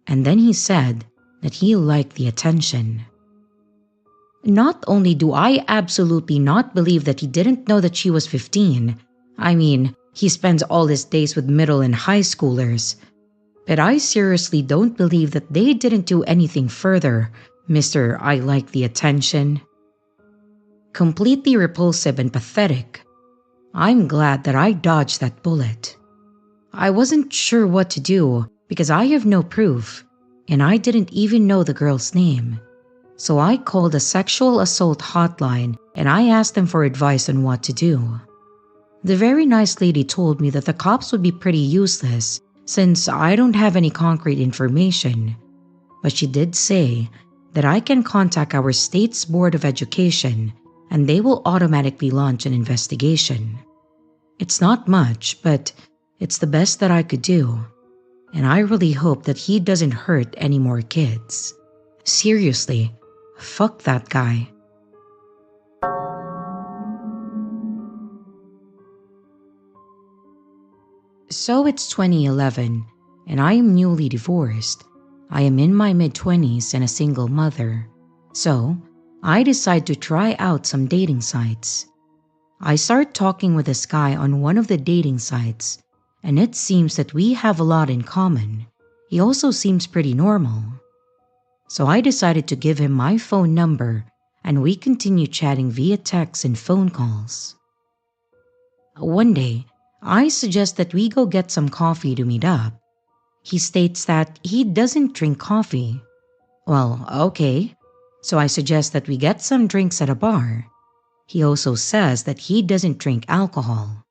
and then he said that he liked the attention. Not only do I absolutely not believe that he didn't know that she was 15, I mean, he spends all his days with middle and high schoolers, but I seriously don't believe that they didn't do anything further, Mr. I like the attention. Completely repulsive and pathetic. I'm glad that I dodged that bullet. I wasn't sure what to do because I have no proof, and I didn't even know the girl's name. So I called a sexual assault hotline and I asked them for advice on what to do. The very nice lady told me that the cops would be pretty useless since I don't have any concrete information, but she did say that I can contact our state's Board of Education and they will automatically launch an investigation. It's not much, but it's the best that I could do, and I really hope that he doesn't hurt any more kids. Seriously, fuck that guy. So it's 2011, and I am newly divorced. I am in my mid-20s and a single mother. So, I decide to try out some dating sites. I start talking with this guy on one of the dating sites, and it seems that we have a lot in common. He also seems pretty normal. So I decided to give him my phone number, and we continue chatting via text and phone calls. One day, I suggest that we go get some coffee to meet up. He states that he doesn't drink coffee. Well, okay. So I suggest that we get some drinks at a bar. He also says that he doesn't drink alcohol.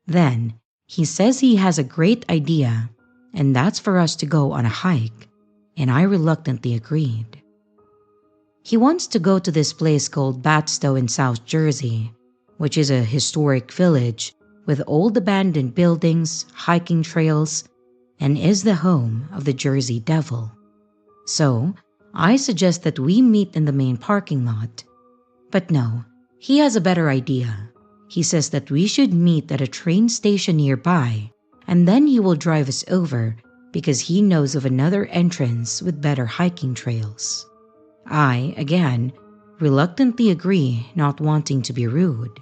Then, he says he has a great idea, and that's for us to go on a hike, and I reluctantly agreed. He wants to go to this place called Batstow in South Jersey, which is a historic village with old abandoned buildings, hiking trails, and is the home of the Jersey Devil. So, I suggest that we meet in the main parking lot. But no, he has a better idea. He says that we should meet at a train station nearby, and then he will drive us over because he knows of another entrance with better hiking trails. I, again, reluctantly agree, not wanting to be rude.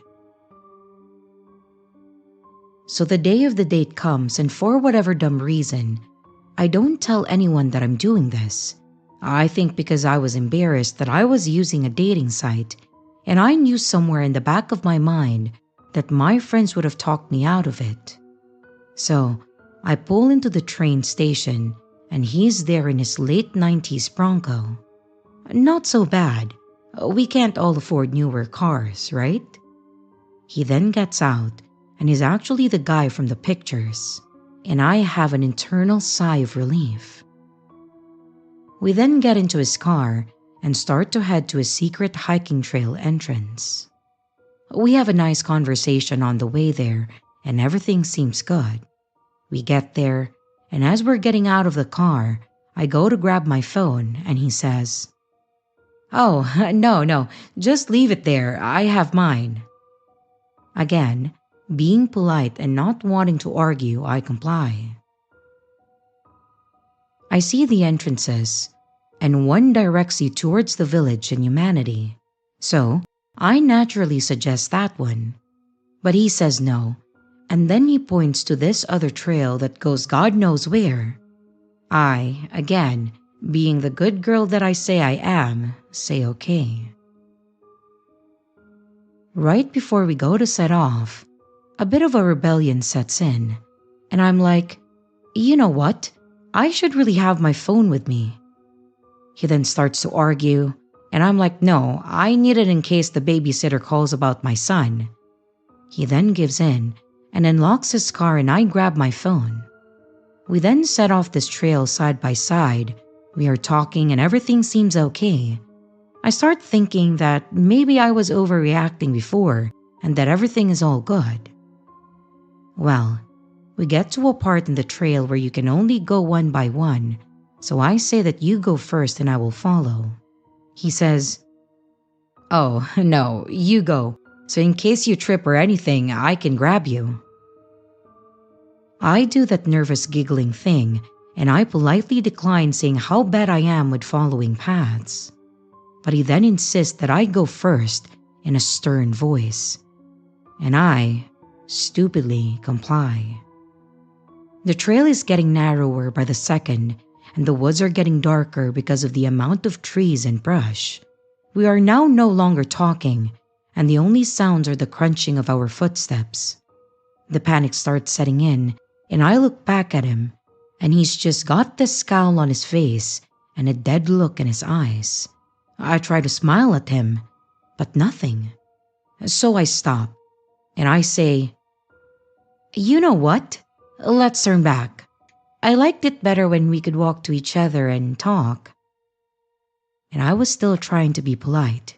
So the day of the date comes, and for whatever dumb reason, I don't tell anyone that I'm doing this. I think because I was embarrassed that I was using a dating site, and I knew somewhere in the back of my mind that my friends would have talked me out of it. So, I pull into the train station, and he's there in his late 90s Bronco. Not so bad. We can't all afford newer cars, right? He then gets out, and is actually the guy from the pictures, and I have an internal sigh of relief. We then get into his car and start to head to a secret hiking trail entrance. We have a nice conversation on the way there, and everything seems good. We get there, and as we're getting out of the car, I go to grab my phone, and he says, "Oh, no, just leave it there, I have mine." Again, being polite and not wanting to argue, I comply. I see the entrances, and one directs you towards the village and humanity. So, I naturally suggest that one. But he says no, and then he points to this other trail that goes God knows where. I, again, being the good girl that I say I am, say okay. Right before we go to set off, a bit of a rebellion sets in, and I'm like, you know what? I should really have my phone with me. He then starts to argue, and I'm like, no, I need it in case the babysitter calls about my son. He then gives in and unlocks his car, and I grab my phone. We then set off this trail side by side. We are talking and everything seems okay. I start thinking that maybe I was overreacting before and that everything is all good. Well, we get to a part in the trail where you can only go one by one, so I say that you go first and I will follow. He says, "Oh, no, you go, So in case you trip or anything, I can grab you. I do that nervous giggling thing, and I politely decline saying how bad I am with following paths. But he then insists that I go first in a stern voice, and I stupidly comply. The trail is getting narrower by the second, and the woods are getting darker because of the amount of trees and brush. We are now no longer talking, and the only sounds are the crunching of our footsteps. The panic starts setting in, and I look back at him, and he's just got this scowl on his face and a dead look in his eyes. I try to smile at him, but nothing. So I stop, and I say, "You know what? Let's turn back. I liked it better when we could walk to each other and talk." And I was still trying to be polite.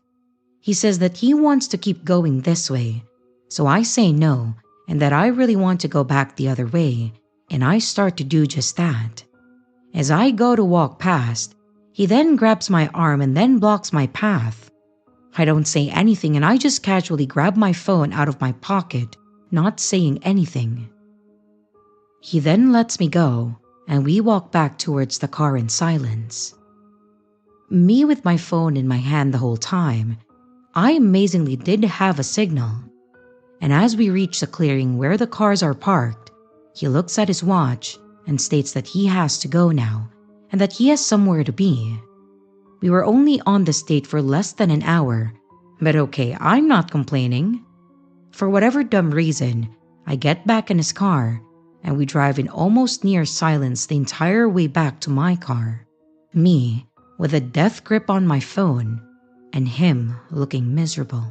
He says that he wants to keep going this way, so I say no, and that I really want to go back the other way, and I start to do just that. As I go to walk past, he then grabs my arm and then blocks my path. I don't say anything, and I just casually grab my phone out of my pocket, not saying anything. He then lets me go, and we walk back towards the car in silence. Me with my phone in my hand the whole time, I amazingly did have a signal. And as we reach the clearing where the cars are parked, he looks at his watch and states that he has to go now, and that he has somewhere to be. We were only on this date for less than an hour, but okay, I'm not complaining. For whatever dumb reason, I get back in his car, and we drive in almost near silence the entire way back to my car. Me, with a death grip on my phone, and him looking miserable.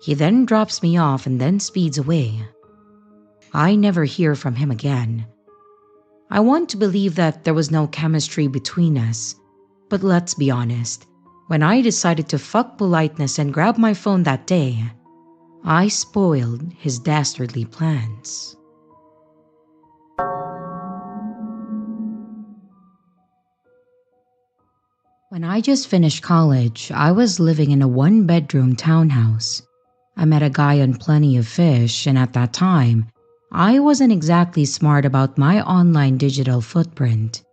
He then drops me off and then speeds away. I never hear from him again. I want to believe that there was no chemistry between us, but let's be honest, when I decided to fuck politeness and grab my phone that day, I spoiled his dastardly plans. When I just finished college, I was living in a one-bedroom townhouse. I met a guy on Plenty of Fish, and at that time, I wasn't exactly smart about my online digital footprint.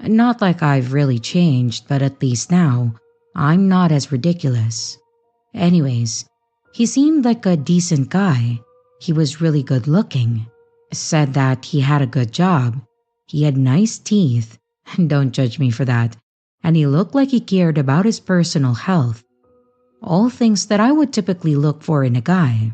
Not like I've really changed, but at least now, I'm not as ridiculous. Anyways, he seemed like a decent guy. He was really good looking. Said that he had a good job. He had nice teeth. Don't judge me for that. And he looked like he cared about his personal health. All things that I would typically look for in a guy.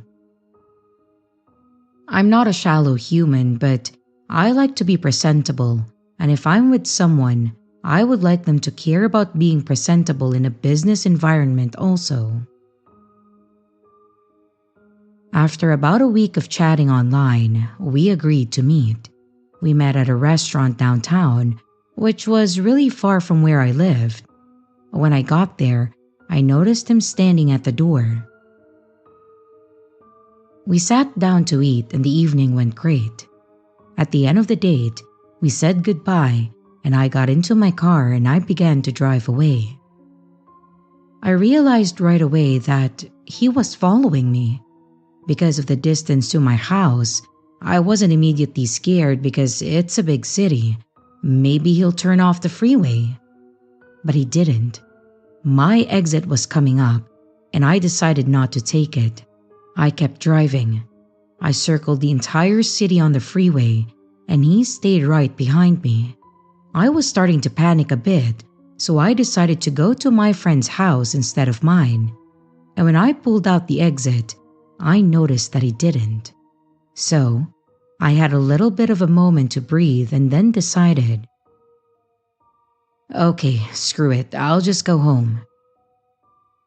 I'm not a shallow human, but I like to be presentable, and if I'm with someone, I would like them to care about being presentable in a business environment also. After about a week of chatting online, we agreed to meet. We met at a restaurant downtown, which was really far from where I lived. When I got there, I noticed him standing at the door. We sat down to eat and the evening went great. At the end of the date, we said goodbye and I got into my car and I began to drive away. I realized right away that he was following me. Because of the distance to my house, I wasn't immediately scared because it's a big city. Maybe he'll turn off the freeway. But he didn't. My exit was coming up, and I decided not to take it. I kept driving. I circled the entire city on the freeway, and he stayed right behind me. I was starting to panic a bit, so I decided to go to my friend's house instead of mine. And when I pulled out the exit, I noticed that he didn't. So, I had a little bit of a moment to breathe and then decided, okay, screw it, I'll just go home.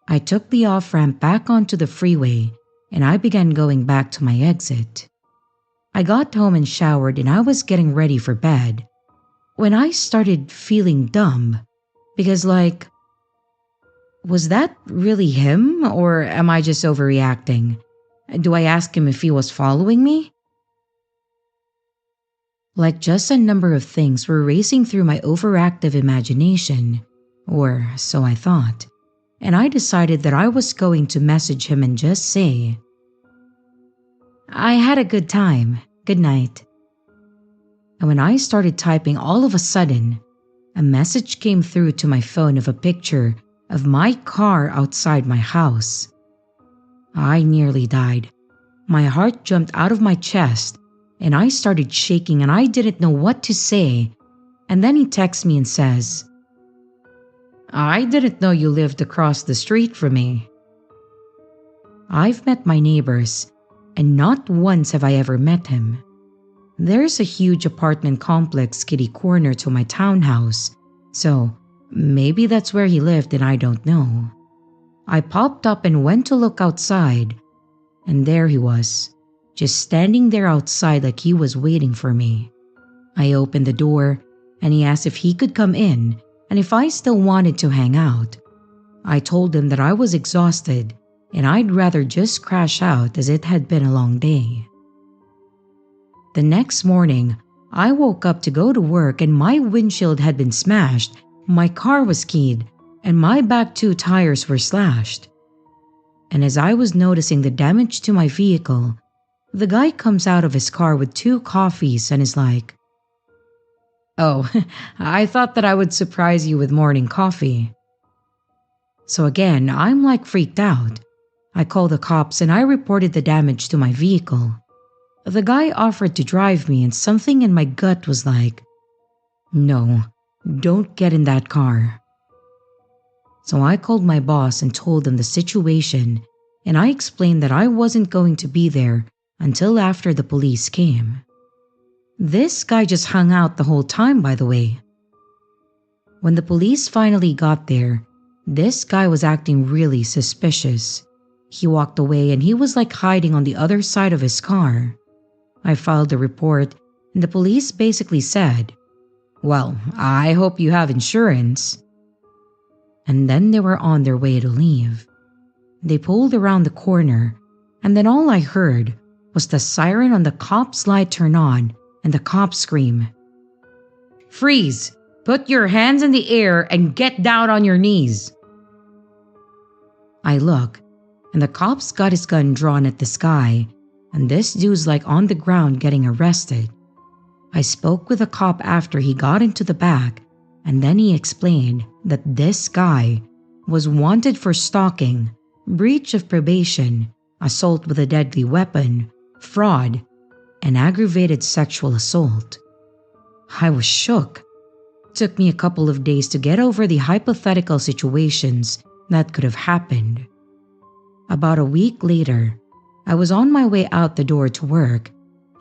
I took the off-ramp back onto the freeway and I began going back to my exit. I got home and showered and I was getting ready for bed when I started feeling dumb because was that really him or am I just overreacting? Do I ask him if he was following me? Just a number of things were racing through my overactive imagination, or so I thought, and I decided that I was going to message him and just say, I had a good time. Good night." And when I started typing, all of a sudden, a message came through to my phone of a picture of my car outside my house. I nearly died. My heart jumped out of my chest and I started shaking and I didn't know what to say. And then he texts me and says, "I didn't know you lived across the street from me." I've met my neighbors, and not once have I ever met him. There's a huge apartment complex kitty corner to my townhouse, so maybe that's where he lived and I don't know. I popped up and went to look outside, and there he was, just standing there outside like he was waiting for me. I opened the door and he asked if he could come in and if I still wanted to hang out. I told him that I was exhausted and I'd rather just crash out as it had been a long day. The next morning, I woke up to go to work and my windshield had been smashed, my car was keyed, and my back 2 tires were slashed. And as I was noticing the damage to my vehicle, the guy comes out of his car with 2 coffees and is like, "Oh, I thought that I would surprise you with morning coffee." So again, I'm like freaked out. I called the cops and I reported the damage to my vehicle. The guy offered to drive me and something in my gut was like, "No, don't get in that car." So I called my boss and told him the situation and I explained that I wasn't going to be there until after the police came. This guy just hung out the whole time, by the way. When the police finally got there, this guy was acting really suspicious. He walked away and he was like hiding on the other side of his car. I filed a report and the police basically said, "Well, I hope you have insurance." And then they were on their way to leave. They pulled around the corner and then all I heard was the siren on the cop's light turn on and the cops scream, "Freeze! Put your hands in the air and get down on your knees." I look and the cop's got his gun drawn at this guy and this dude's like on the ground getting arrested. I spoke with a cop after he got into the back and then he explained that this guy was wanted for stalking, breach of probation, assault with a deadly weapon, fraud, and aggravated sexual assault. I was shook. It took me a couple of days to get over the hypothetical situations that could have happened. About a week later, I was on my way out the door to work,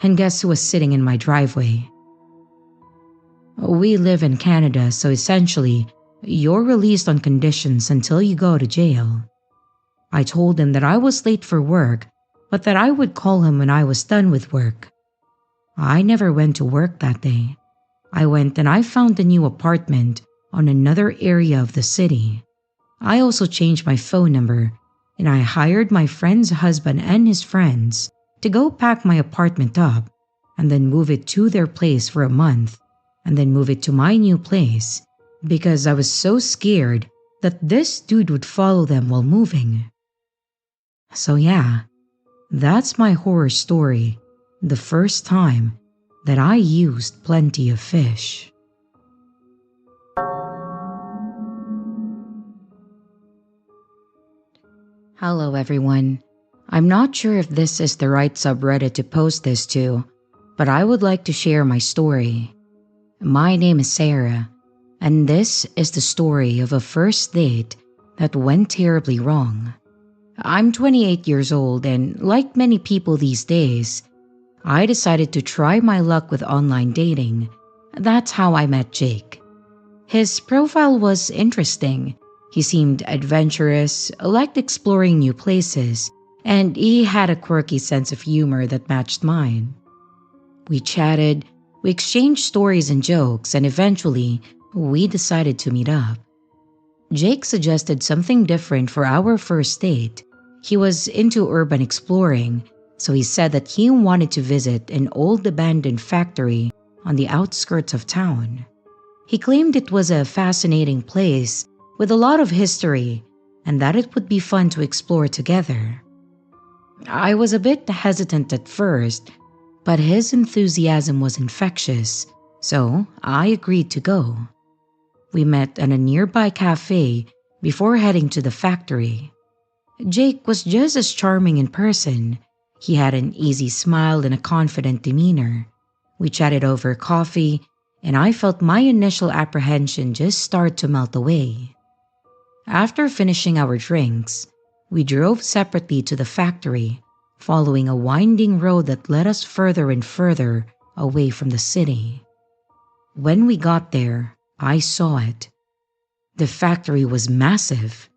and guess who was sitting in my driveway? We live in Canada, so essentially, you're released on conditions until you go to jail. I told him that I was late for work, but that I would call him when I was done with work. I never went to work that day. I went and I found a new apartment on another area of the city. I also changed my phone number and I hired my friend's husband and his friends to go pack my apartment up and then move it to their place for a month and then move it to my new place because I was so scared that this dude would follow them while moving. So yeah, that's my horror story, the first time that I used plenty of fish. Hello everyone. I'm not sure if this is the right subreddit to post this to, but I would like to share my story. My name is Sarah, and this is the story of a first date that went terribly wrong. I'm 28 years old and like many people these days, I decided to try my luck with online dating. That's how I met Jake. His profile was interesting. He seemed adventurous, liked exploring new places, and he had a quirky sense of humor that matched mine. We chatted, we exchanged stories and jokes, and eventually, we decided to meet up. Jake suggested something different for our first date. He was into urban exploring, so he said that he wanted to visit an old abandoned factory on the outskirts of town. He claimed it was a fascinating place with a lot of history and that it would be fun to explore together. I was a bit hesitant at first, but his enthusiasm was infectious, so I agreed to go. We met at a nearby cafe before heading to the factory. Jake was just as charming in person. He had an easy smile and a confident demeanor. We chatted over coffee, and I felt my initial apprehension just start to melt away. After finishing our drinks, we drove separately to the factory, following a winding road that led us further and further away from the city. When we got there, I saw it. The factory was massive.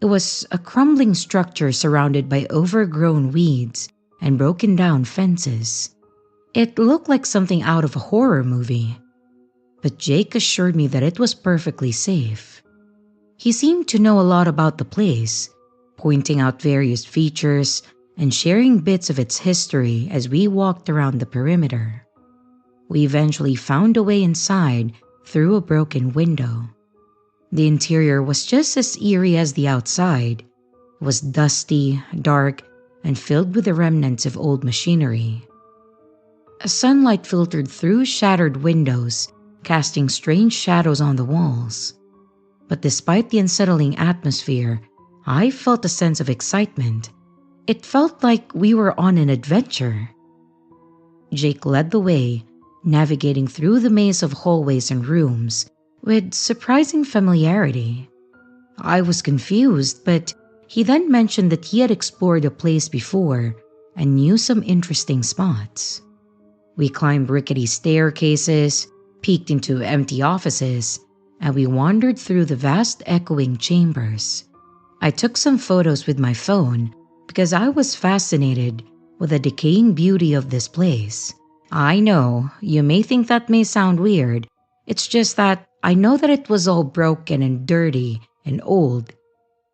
It was a crumbling structure surrounded by overgrown weeds and broken down fences. It looked like something out of a horror movie. But Jake assured me that it was perfectly safe. He seemed to know a lot about the place, pointing out various features and sharing bits of its history as we walked around the perimeter. We eventually found a way inside through a broken window. The interior was just as eerie as the outside. It was dusty, dark, and filled with the remnants of old machinery. Sunlight filtered through shattered windows, casting strange shadows on the walls. But despite the unsettling atmosphere, I felt a sense of excitement. It felt like we were on an adventure. Jake led the way, navigating through the maze of hallways and rooms with surprising familiarity. I was confused, but he then mentioned that he had explored the place before and knew some interesting spots. We climbed rickety staircases, peeked into empty offices, and we wandered through the vast echoing chambers. I took some photos with my phone because I was fascinated with the decaying beauty of this place. I know, you may think that may sound weird. It's just that I know that it was all broken and dirty and old,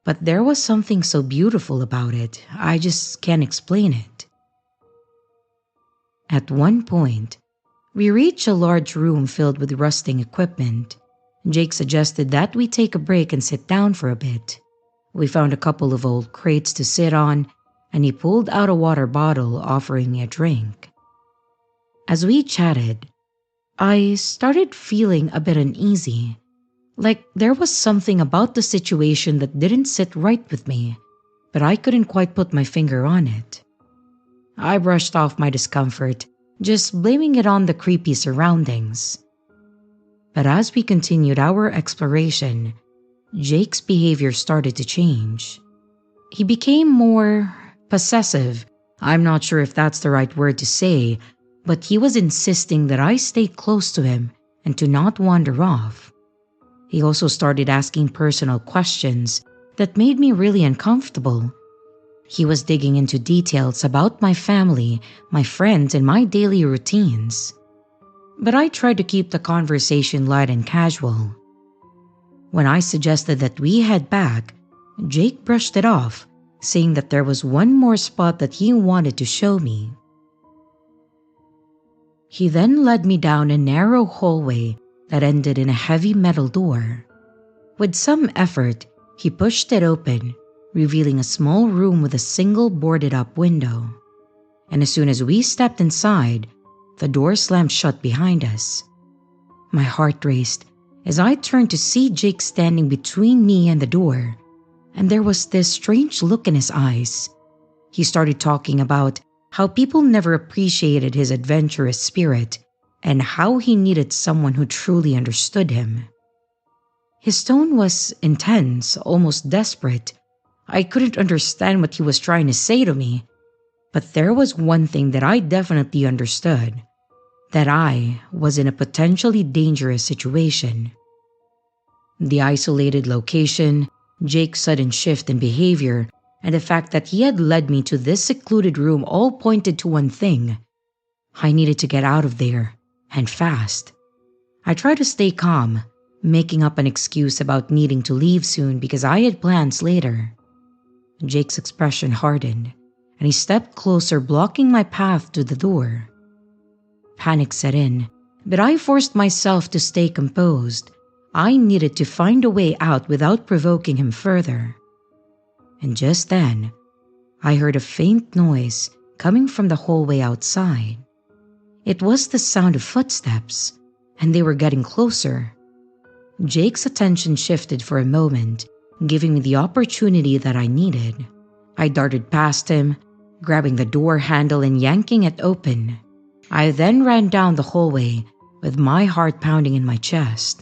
but there was something so beautiful about it, I just can't explain it. At one point, we reached a large room filled with rusting equipment. Jake suggested that we take a break and sit down for a bit. We found a couple of old crates to sit on, and he pulled out a water bottle, offering me a drink. As we chatted, I started feeling a bit uneasy, like there was something about the situation that didn't sit right with me, but I couldn't quite put my finger on it. I brushed off my discomfort, just blaming it on the creepy surroundings. But as we continued our exploration, Jake's behavior started to change. He became more possessive. I'm not sure if that's the right word to say, but he was insisting that I stay close to him and to not wander off. He also started asking personal questions that made me really uncomfortable. He was digging into details about my family, my friends, and my daily routines. But I tried to keep the conversation light and casual. When I suggested that we head back, Jake brushed it off, saying that there was one more spot that he wanted to show me. He then led me down a narrow hallway that ended in a heavy metal door. With some effort, he pushed it open, revealing a small room with a single boarded-up window. And as soon as we stepped inside, the door slammed shut behind us. My heart raced as I turned to see Jake standing between me and the door, and there was this strange look in his eyes. He started talking about how people never appreciated his adventurous spirit and how he needed someone who truly understood him. His tone was intense, almost desperate. I couldn't understand what he was trying to say to me, but there was one thing that I definitely understood, that I was in a potentially dangerous situation. The isolated location, Jake's sudden shift in behavior, and the fact that he had led me to this secluded room all pointed to one thing. I needed to get out of there, and fast. I tried to stay calm, making up an excuse about needing to leave soon because I had plans later. Jake's expression hardened, and he stepped closer, blocking my path to the door. Panic set in, but I forced myself to stay composed. I needed to find a way out without provoking him further. And just then, I heard a faint noise coming from the hallway outside. It was the sound of footsteps, and they were getting closer. Jake's attention shifted for a moment, giving me the opportunity that I needed. I darted past him, grabbing the door handle and yanking it open. I then ran down the hallway with my heart pounding in my chest.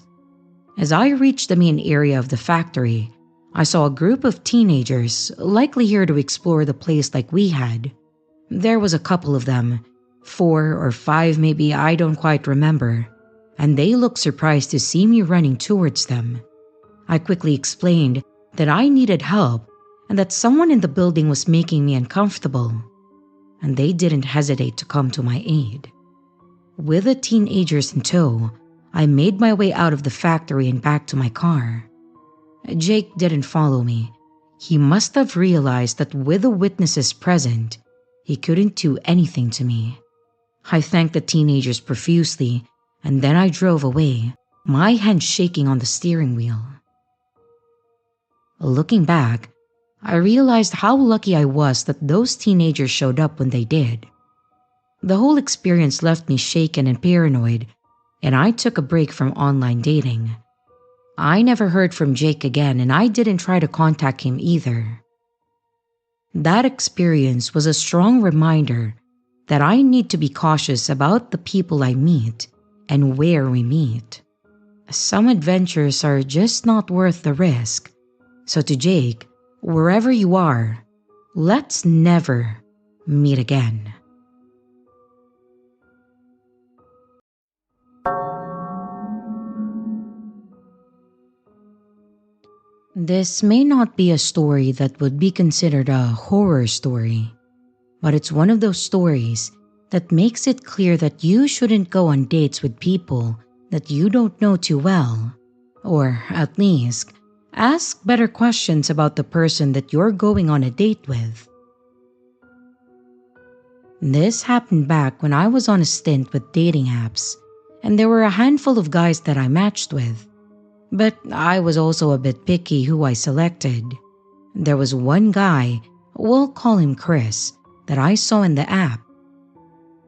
As I reached the main area of the factory, I saw a group of teenagers, likely here to explore the place like we had. There was a couple of them, 4 or 5 maybe, I don't quite remember, and they looked surprised to see me running towards them. I quickly explained that I needed help and that someone in the building was making me uncomfortable, and they didn't hesitate to come to my aid. With the teenagers in tow, I made my way out of the factory and back to my car. Jake didn't follow me. He must have realized that with the witnesses present, he couldn't do anything to me. I thanked the teenagers profusely, and then I drove away, my hand shaking on the steering wheel. Looking back, I realized how lucky I was that those teenagers showed up when they did. The whole experience left me shaken and paranoid, and I took a break from online dating. I never heard from Jake again, and I didn't try to contact him either. That experience was a strong reminder that I need to be cautious about the people I meet and where we meet. Some adventures are just not worth the risk. So to Jake, wherever you are, let's never meet again. This may not be a story that would be considered a horror story, but it's one of those stories that makes it clear that you shouldn't go on dates with people that you don't know too well, or at least ask better questions about the person that you're going on a date with. This happened back when I was on a stint with dating apps, and there were a handful of guys that I matched with. But I was also a bit picky who I selected. There was one guy, we'll call him Chris, that I saw in the app.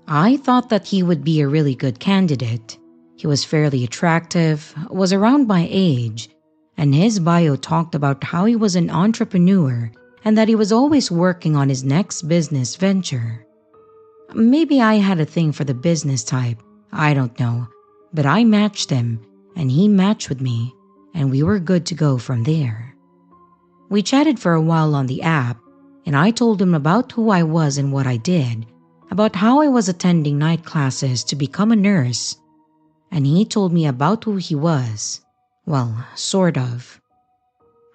I thought that he would be a really good candidate. He was fairly attractive, was around my age, and his bio talked about how he was an entrepreneur and that he was always working on his next business venture. Maybe I had a thing for the business type, I don't know, but I matched him and he matched with me, and we were good to go from there. We chatted for a while on the app, and I told him about who I was and what I did, about how I was attending night classes to become a nurse, and he told me about who he was. Well, sort of.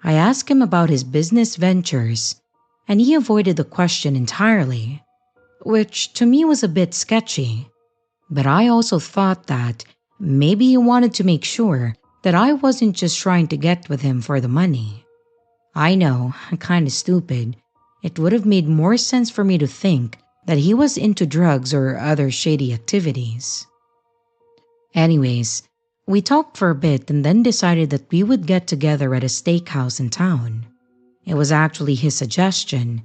I asked him about his business ventures, and he avoided the question entirely, which to me was a bit sketchy. But I also thought that maybe he wanted to make sure that I wasn't just trying to get with him for the money. I know, kinda stupid. It would have made more sense for me to think that he was into drugs or other shady activities. Anyways, we talked for a bit and then decided that we would get together at a steakhouse in town. It was actually his suggestion,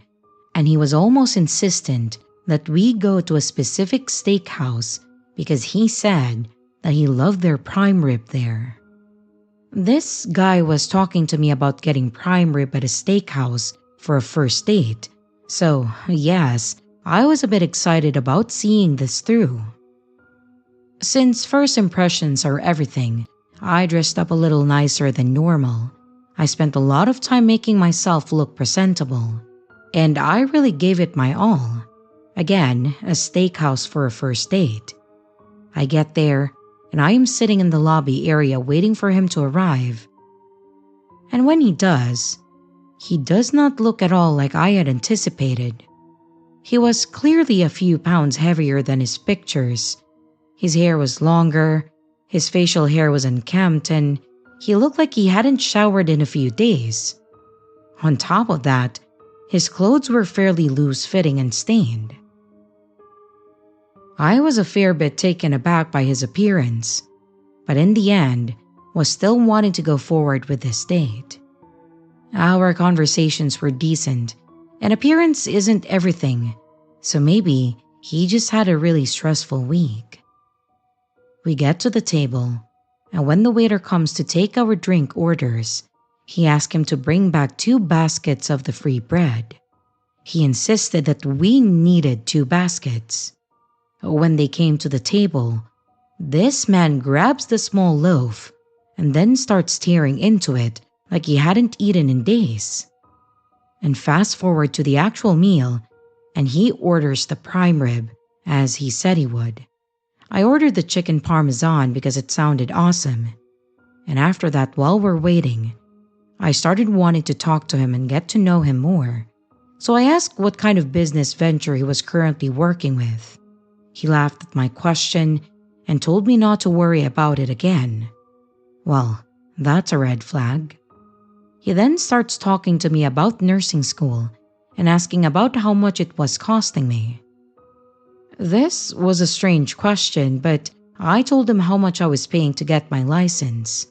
and he was almost insistent that we go to a specific steakhouse because he said that he loved their prime rib there. This guy was talking to me about getting prime rib at a steakhouse for a first date, so yes, I was a bit excited about seeing this through. Since first impressions are everything, I dressed up a little nicer than normal. I spent a lot of time making myself look presentable, and I really gave it my all. Again, a steakhouse for a first date. I get there, and I am sitting in the lobby area waiting for him to arrive. And when he does not look at all like I had anticipated. He was clearly a few pounds heavier than his pictures. His hair was longer, his facial hair was unkempt, and he looked like he hadn't showered in a few days. On top of that, his clothes were fairly loose-fitting and stained. I was a fair bit taken aback by his appearance, but in the end, was still wanting to go forward with this date. Our conversations were decent, And appearance isn't everything, so maybe he just had a really stressful week. We get to the table, and when the waiter comes to take our drink orders, he asks him to bring back 2 baskets of the free bread. He insisted that we needed 2 baskets. When they came to the table, this man grabs the small loaf and then starts staring into it like he hadn't eaten in days. And fast forward to the actual meal, and he orders the prime rib, as he said he would. I ordered the chicken parmesan because it sounded awesome. And after that, while we're waiting, I started wanting to talk to him and get to know him more. So I asked what kind of business venture he was currently working with. He laughed at my question and told me not to worry about it again. Well, that's a red flag. He then starts talking to me about nursing school and asking about how much it was costing me. This was a strange question, but I told him how much I was paying to get my license.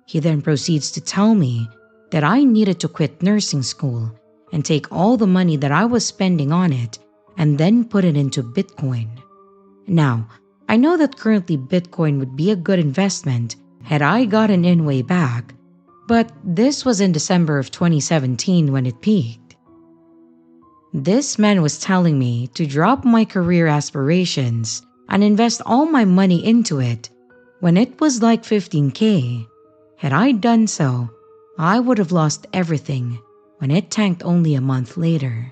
He then proceeds to tell me that I needed to quit nursing school and take all the money that I was spending on it and then put it into Bitcoin. Now, I know that currently Bitcoin would be a good investment had I gotten in way back, but this was in December of 2017 when it peaked. This man was telling me to drop my career aspirations and invest all my money into it when it was like 15K. Had I done so, I would have lost everything when it tanked only a month later.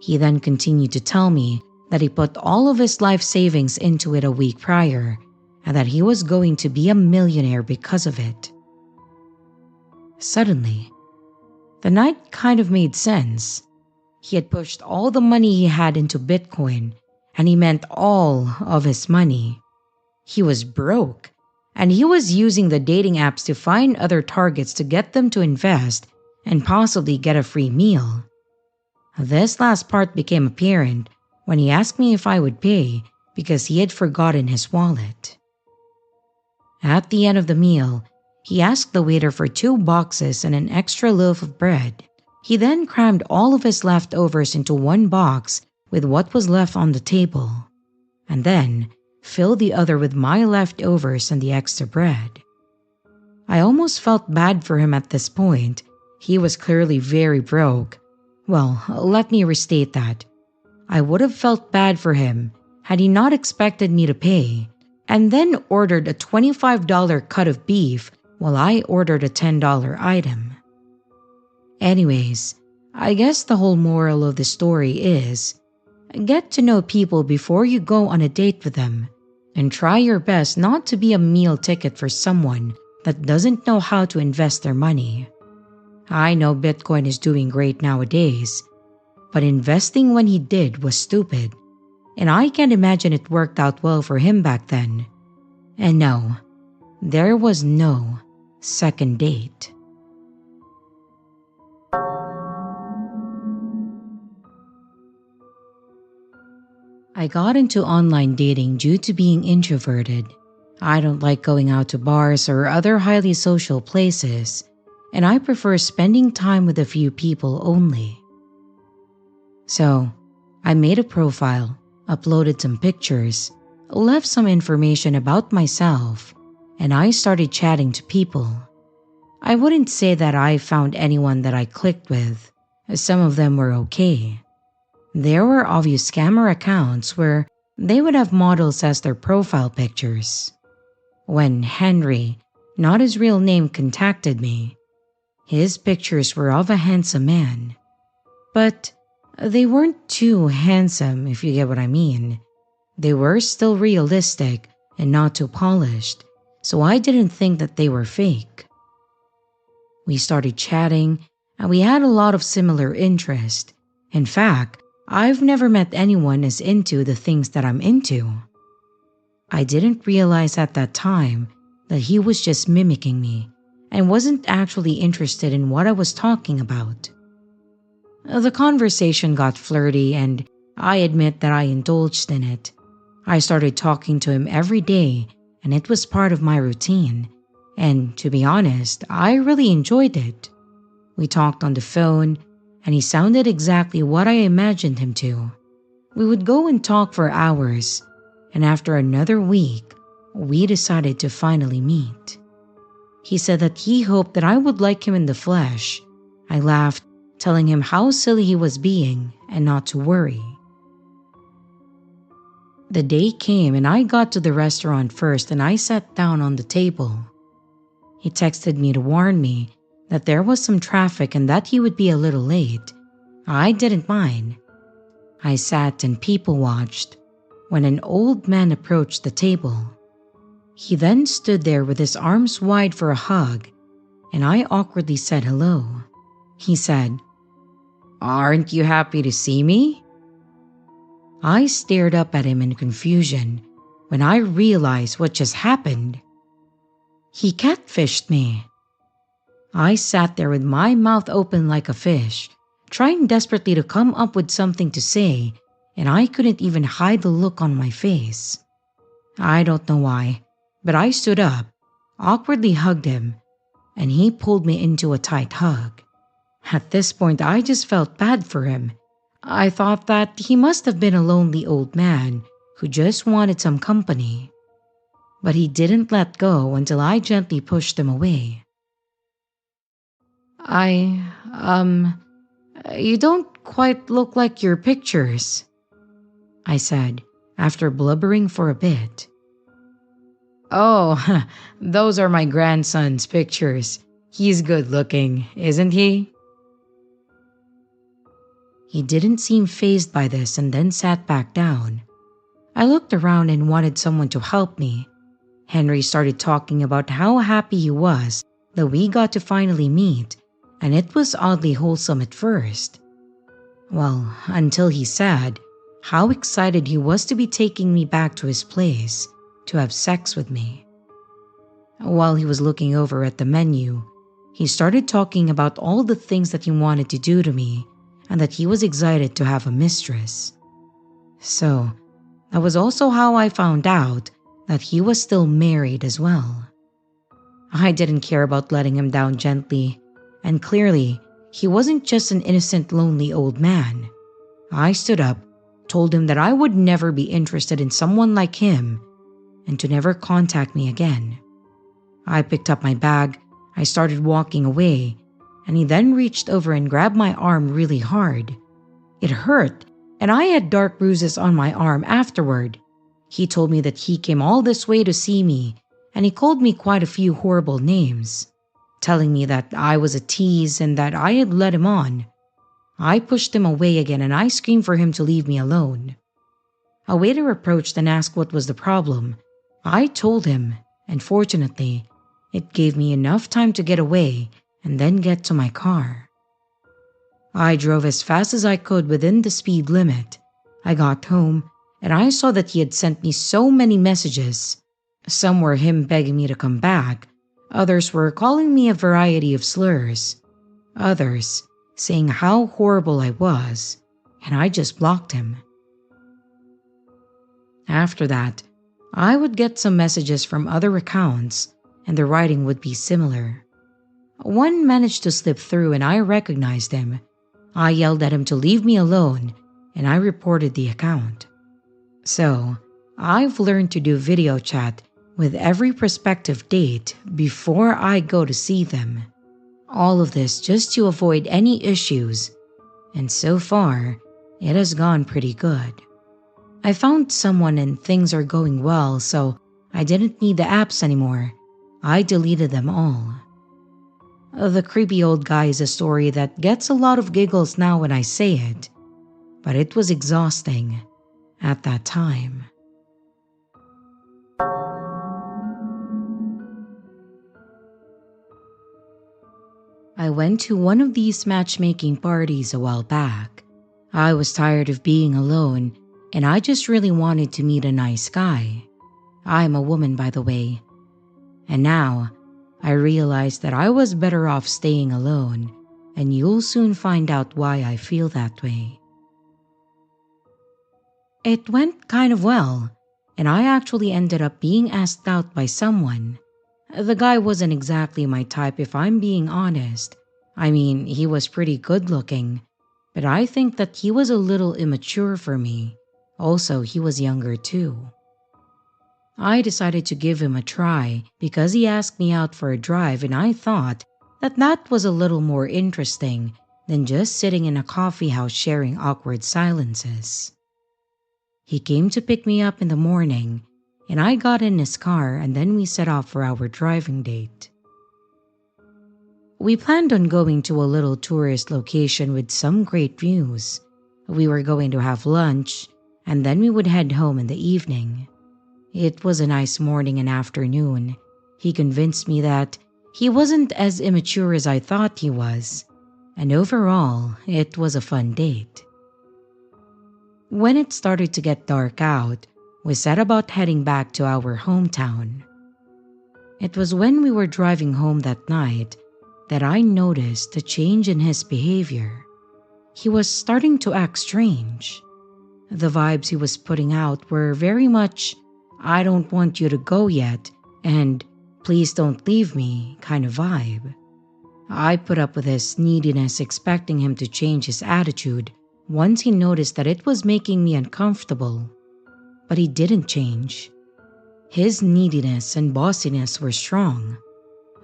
He then continued to tell me that he put all of his life savings into it a week prior and that he was going to be a millionaire because of it. Suddenly, the night kind of made sense. He had pushed all the money he had into Bitcoin, and he meant all of his money. He was broke, and he was using the dating apps to find other targets to get them to invest and possibly get a free meal. This last part became apparent when he asked me if I would pay because he had forgotten his wallet. At the end of the meal, he asked the waiter for 2 boxes and an extra loaf of bread. He then crammed all of his leftovers into 1 box with what was left on the table, and then filled the other with my leftovers and the extra bread. I almost felt bad for him at this point. He was clearly very broke. Well, let me restate that. I would have felt bad for him had he not expected me to pay, and then ordered a $25 cut of beef while I ordered a $10 item. Anyways, I guess the whole moral of the story is, get to know people before you go on a date with them, and try your best not to be a meal ticket for someone that doesn't know how to invest their money. I know Bitcoin is doing great nowadays, but investing when he did was stupid, and I can't imagine it worked out well for him back then. And no, there was no second date. I got into online dating due to being introverted. I don't like going out to bars or other highly social places, and I prefer spending time with a few people only. So, I made a profile, uploaded some pictures, left some information about myself, and I started chatting to people. I wouldn't say that I found anyone that I clicked with. Some of them were okay. There were obvious scammer accounts where they would have models as their profile pictures. When Henry, not his real name, contacted me, his pictures were of a handsome man. But they weren't too handsome, if you get what I mean. They were still realistic and not too polished, so I didn't think that they were fake. We started chatting, and we had a lot of similar interest. In fact, I've never met anyone as into the things that I'm into. I didn't realize at that time that he was just mimicking me and wasn't actually interested in what I was talking about. The conversation got flirty, and I admit that I indulged in it. I started talking to him every day, and it was part of my routine. And to be honest, I really enjoyed it. We talked on the phone, and he sounded exactly what I imagined him to. We would go and talk for hours, and after another week, we decided to finally meet. He said that he hoped that I would like him in the flesh. I laughed, telling him how silly he was being and not to worry. The day came and I got to the restaurant first and I sat down on the table. He texted me to warn me that there was some traffic and that he would be a little late. I didn't mind. I sat and people watched when an old man approached the table. He then stood there with his arms wide for a hug, and I awkwardly said hello. He said, "Aren't you happy to see me?" I stared up at him in confusion when I realized what just happened. He catfished me. I sat there with my mouth open like a fish, trying desperately to come up with something to say, and I couldn't even hide the look on my face. I don't know why, but I stood up, awkwardly hugged him, and he pulled me into a tight hug. At this point, I just felt bad for him. I thought that he must have been a lonely old man who just wanted some company. But he didn't let go until I gently pushed him away. You don't quite look like your pictures," I said, after blubbering for a bit. "Oh, those are my grandson's pictures. He's good looking, isn't he?" He didn't seem fazed by this and then sat back down. I looked around and wanted someone to help me. Henry started talking about how happy he was that we got to finally meet, and it was oddly wholesome at first. Well, until he said how excited he was to be taking me back to his place to have sex with me. While he was looking over at the menu, he started talking about all the things that he wanted to do to me and that he was excited to have a mistress. So, that was also how I found out that he was still married as well. I didn't care about letting him down gently, and clearly, he wasn't just an innocent, lonely old man. I stood up, told him that I would never be interested in someone like him, and to never contact me again. I picked up my bag, I started walking away, and he then reached over and grabbed my arm really hard. It hurt, and I had dark bruises on my arm afterward. He told me that he came all this way to see me, and he called me quite a few horrible names, telling me that I was a tease and that I had led him on. I pushed him away again and I screamed for him to leave me alone. A waiter approached and asked what was the problem. I told him, and fortunately, it gave me enough time to get away and then get to my car. I drove as fast as I could within the speed limit. I got home and I saw that he had sent me so many messages. Some were him begging me to come back. Others were calling me a variety of slurs. Others saying how horrible I was, and I just blocked him. After that, I would get some messages from other accounts, and the writing would be similar. One managed to slip through and I recognized him. I yelled at him to leave me alone, and I reported the account. So, I've learned to do video chat with every prospective date before I go to see them. All of this just to avoid any issues, and so far, it has gone pretty good. I found someone and things are going well, so I didn't need the apps anymore. I deleted them all. The creepy old guy is a story that gets a lot of giggles now when I say it, but it was exhausting at that time. I went to one of these matchmaking parties a while back. I was tired of being alone, and I just really wanted to meet a nice guy. I'm a woman, by the way. And now, I realized that I was better off staying alone, and you'll soon find out why I feel that way. It went kind of well, and I actually ended up being asked out by someone. The guy wasn't exactly my type if I'm being honest. I mean, he was pretty good looking, but I think that he was a little immature for me. Also, he was younger too. I decided to give him a try because he asked me out for a drive, and I thought that that was a little more interesting than just sitting in a coffee house sharing awkward silences. He came to pick me up in the morning, and I got in his car, and then we set off for our driving date. We planned on going to a little tourist location with some great views. We were going to have lunch, and then we would head home in the evening. It was a nice morning and afternoon. He convinced me that he wasn't as immature as I thought he was, and overall, it was a fun date. When it started to get dark out, we set about heading back to our hometown. It was when we were driving home that night that I noticed a change in his behavior. He was starting to act strange. The vibes he was putting out were very much, "I don't want you to go yet," and "please don't leave me" kind of vibe. I put up with his neediness, expecting him to change his attitude once he noticed that it was making me uncomfortable. But he didn't change. His neediness and bossiness were strong.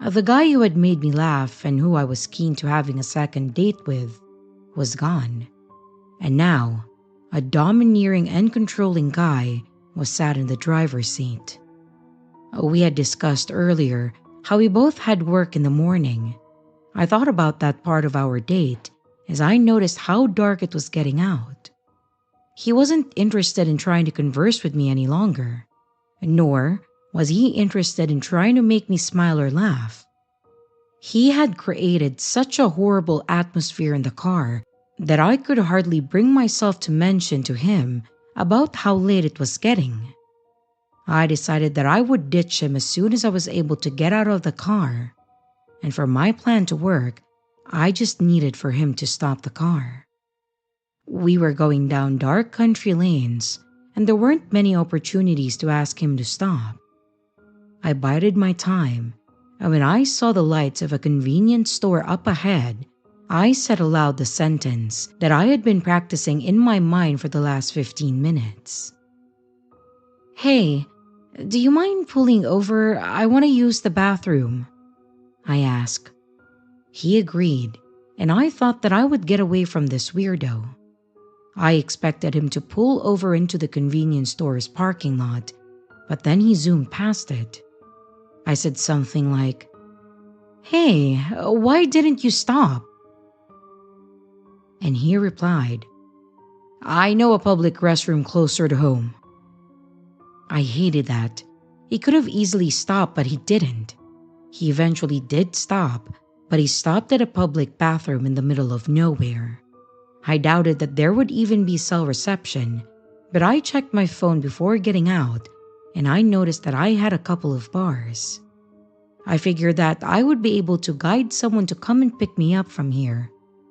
The guy who had made me laugh and who I was keen to having a second date with was gone. And now, a domineering and controlling guy was sat in the driver's seat. We had discussed earlier how we both had work in the morning. I thought about that part of our date as I noticed how dark it was getting out. He wasn't interested in trying to converse with me any longer, nor was he interested in trying to make me smile or laugh. He had created such a horrible atmosphere in the car that I could hardly bring myself to mention to him about how late it was getting. I decided that I would ditch him as soon as I was able to get out of the car, and for my plan to work, I just needed for him to stop the car. We were going down dark country lanes, and there weren't many opportunities to ask him to stop. I bided my time, and when I saw the lights of a convenience store up ahead, I said aloud the sentence that I had been practicing in my mind for the last 15 minutes. "Hey, do you mind pulling over? I want to use the bathroom," I asked. He agreed, and I thought that I would get away from this weirdo. I expected him to pull over into the convenience store's parking lot, but then he zoomed past it. I said something like, "Hey, why didn't you stop?" And he replied, "I know a public restroom closer to home." I hated that. He could have easily stopped, but he didn't. He eventually did stop, but he stopped at a public bathroom in the middle of nowhere. I doubted that there would even be cell reception, but I checked my phone before getting out, and I noticed that I had a couple of bars. I figured that I would be able to guide someone to come and pick me up from here,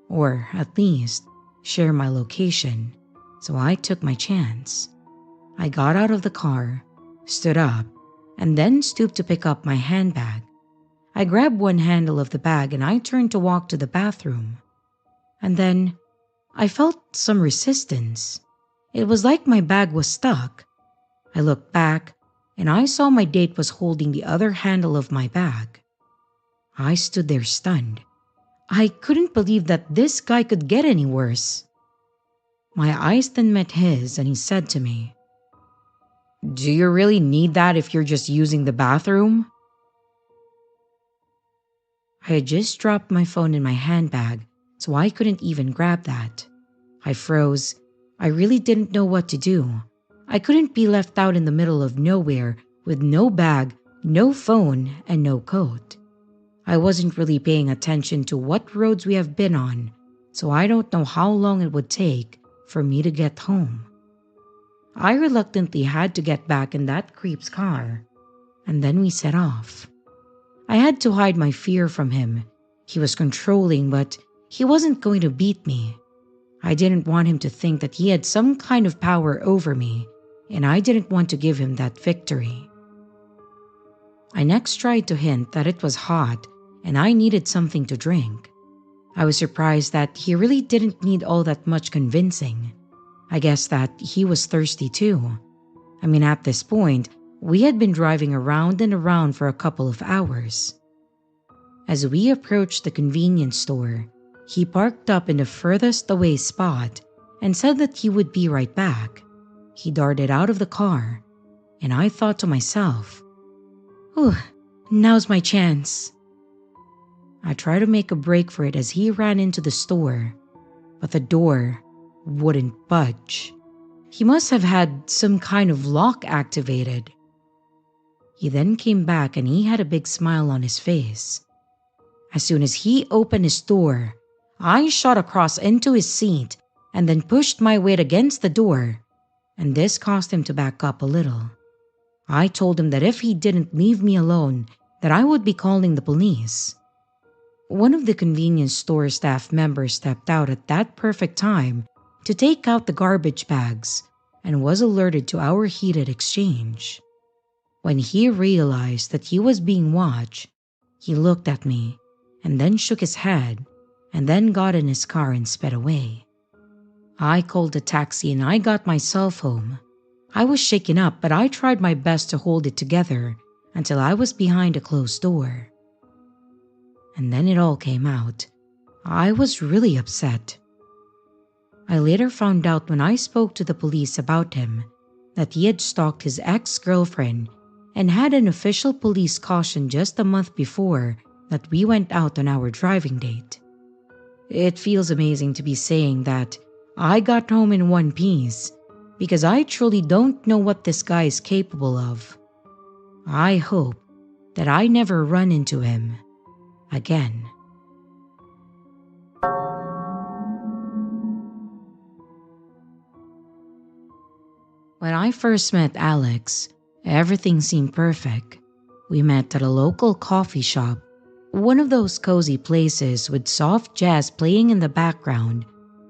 or at least share my location, so I took my chance. I got out of the car, stood up, and then stooped to pick up my handbag. I grabbed one handle of the bag and I turned to walk to the bathroom. And then I felt some resistance. It was like my bag was stuck. I looked back and I saw my date was holding the other handle of my bag. I stood there stunned. I couldn't believe that this guy could get any worse. My eyes then met his and he said to me, "Do you really need that if you're just using the bathroom?" I had just dropped my phone in my handbag, so I couldn't even grab that. I froze. I really didn't know what to do. I couldn't be left out in the middle of nowhere with no bag, no phone, and no coat. I wasn't really paying attention to what roads we have been on, so I don't know how long it would take for me to get home. I reluctantly had to get back in that creep's car, and then we set off. I had to hide my fear from him. He was controlling, but he wasn't going to beat me. I didn't want him to think that he had some kind of power over me, and I didn't want to give him that victory. I next tried to hint that it was hot and I needed something to drink. I was surprised that he really didn't need all that much convincing. I guess that he was thirsty too. I mean, at this point, we had been driving around and around for a couple of hours. As we approached the convenience store, he parked up in the furthest away spot and said that he would be right back. He darted out of the car, and I thought to myself, "Ooh, now's my chance." I tried to make a break for it as he ran into the store, but the door wouldn't budge. He must have had some kind of lock activated. He then came back and he had a big smile on his face. As soon as he opened his door, I shot across into his seat and then pushed my weight against the door, and this caused him to back up a little. I told him that if he didn't leave me alone, that I would be calling the police. One of the convenience store staff members stepped out at that perfect time to take out the garbage bags and was alerted to our heated exchange. When he realized that he was being watched, he looked at me and then shook his head and then got in his car and sped away. I called a taxi and I got myself home. I was shaken up, but I tried my best to hold it together until I was behind a closed door. And then it all came out. I was really upset. I later found out when I spoke to the police about him that he had stalked his ex-girlfriend and had an official police caution just a month before that we went out on our driving date. It feels amazing to be saying that I got home in one piece because I truly don't know what this guy is capable of. I hope that I never run into him again. When I first met Alex, everything seemed perfect. We met at a local coffee shop, one of those cozy places with soft jazz playing in the background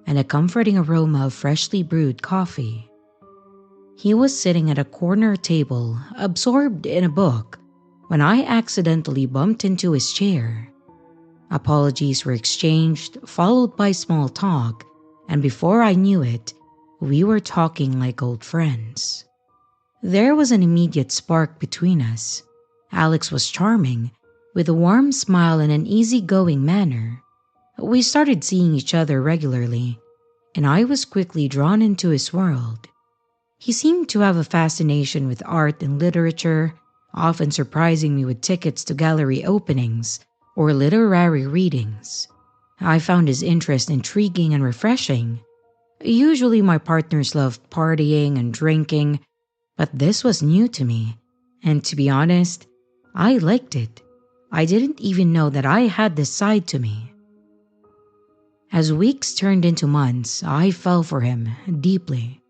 and a comforting aroma of freshly brewed coffee. He was sitting at a corner table, absorbed in a book, when I accidentally bumped into his chair. Apologies were exchanged, followed by small talk, and before I knew it, we were talking like old friends. There was an immediate spark between us. Alex was charming, with a warm smile and an easygoing manner. We started seeing each other regularly, and I was quickly drawn into his world. He seemed to have a fascination with art and literature, often surprising me with tickets to gallery openings or literary readings. I found his interest intriguing and refreshing. Usually my partners loved partying and drinking, but this was new to me, and to be honest, I liked it. I didn't even know that I had this side to me. As weeks turned into months, I fell for him deeply.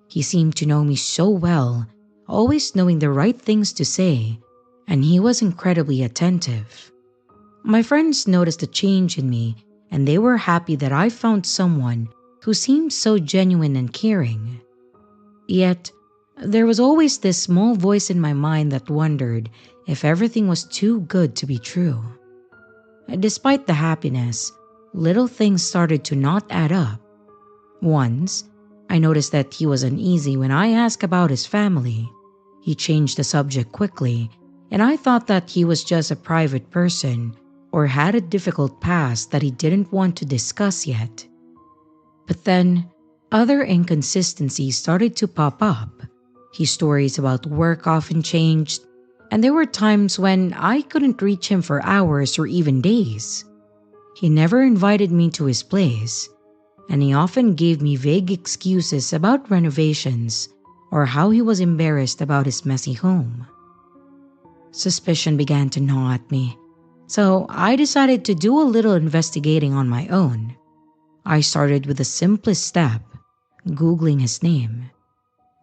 He seemed to know me so well, always knowing the right things to say, and he was incredibly attentive. My friends noticed a change in me, and they were happy that I found someone who seemed so genuine and caring. Yet, there was always this small voice in my mind that wondered if everything was too good to be true. Despite the happiness, little things started to not add up. Once, I noticed that he was uneasy when I asked about his family. He changed the subject quickly, and I thought that he was just a private person or had a difficult past that he didn't want to discuss yet. But then, other inconsistencies started to pop up. His stories about work often changed, and there were times when I couldn't reach him for hours or even days. He never invited me to his place, and he often gave me vague excuses about renovations or how he was embarrassed about his messy home. Suspicion began to gnaw at me, so I decided to do a little investigating on my own. I started with the simplest step, Googling his name.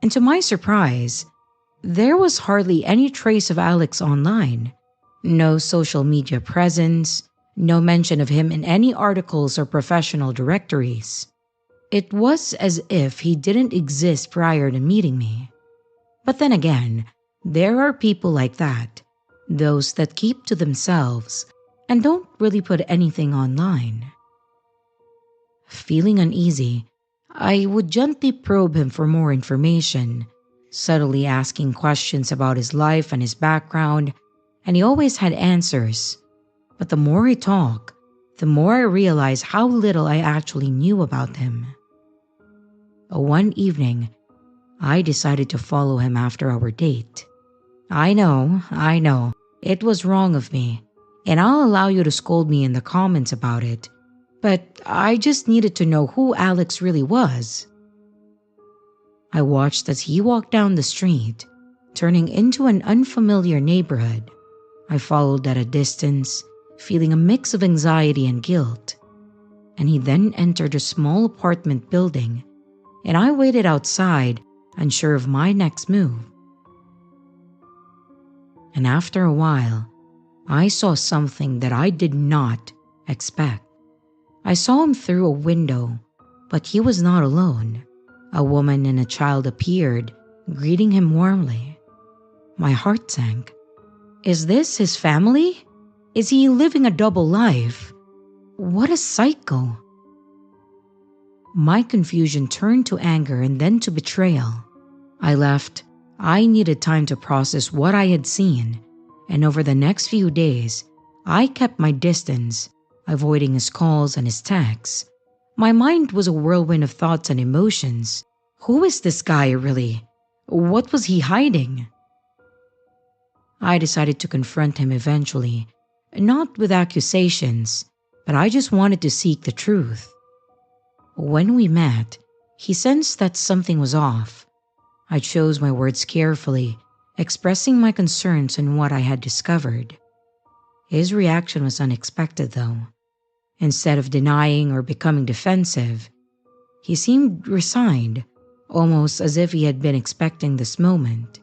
And to my surprise, there was hardly any trace of Alex online. No social media presence, no mention of him in any articles or professional directories. It was as if he didn't exist prior to meeting me. But then again, there are people like that, those that keep to themselves and don't really put anything online. Feeling uneasy, I would gently probe him for more information, subtly asking questions about his life and his background, and he always had answers. But the more he talked, the more I realized how little I actually knew about him. One evening, I decided to follow him after our date. I know, it was wrong of me, and I'll allow you to scold me in the comments about it, but I just needed to know who Alex really was. I watched as he walked down the street, turning into an unfamiliar neighborhood. I followed at a distance, feeling a mix of anxiety and guilt. And he then entered a small apartment building, and I waited outside, unsure of my next move. And after a while, I saw something that I did not expect. I saw him through a window, but he was not alone. A woman and a child appeared, greeting him warmly. My heart sank. Is this his family? Is he living a double life? What a psycho. My confusion turned to anger and then to betrayal. I left. I needed time to process what I had seen, and over the next few days, I kept my distance, avoiding his calls and his texts. My mind was a whirlwind of thoughts and emotions. Who is this guy really? What was he hiding? I decided to confront him eventually, not with accusations, but I just wanted to seek the truth. When we met, he sensed that something was off. I chose my words carefully, expressing my concerns and what I had discovered. His reaction was unexpected though. Instead of denying or becoming defensive, he seemed resigned, almost as if he had been expecting this moment.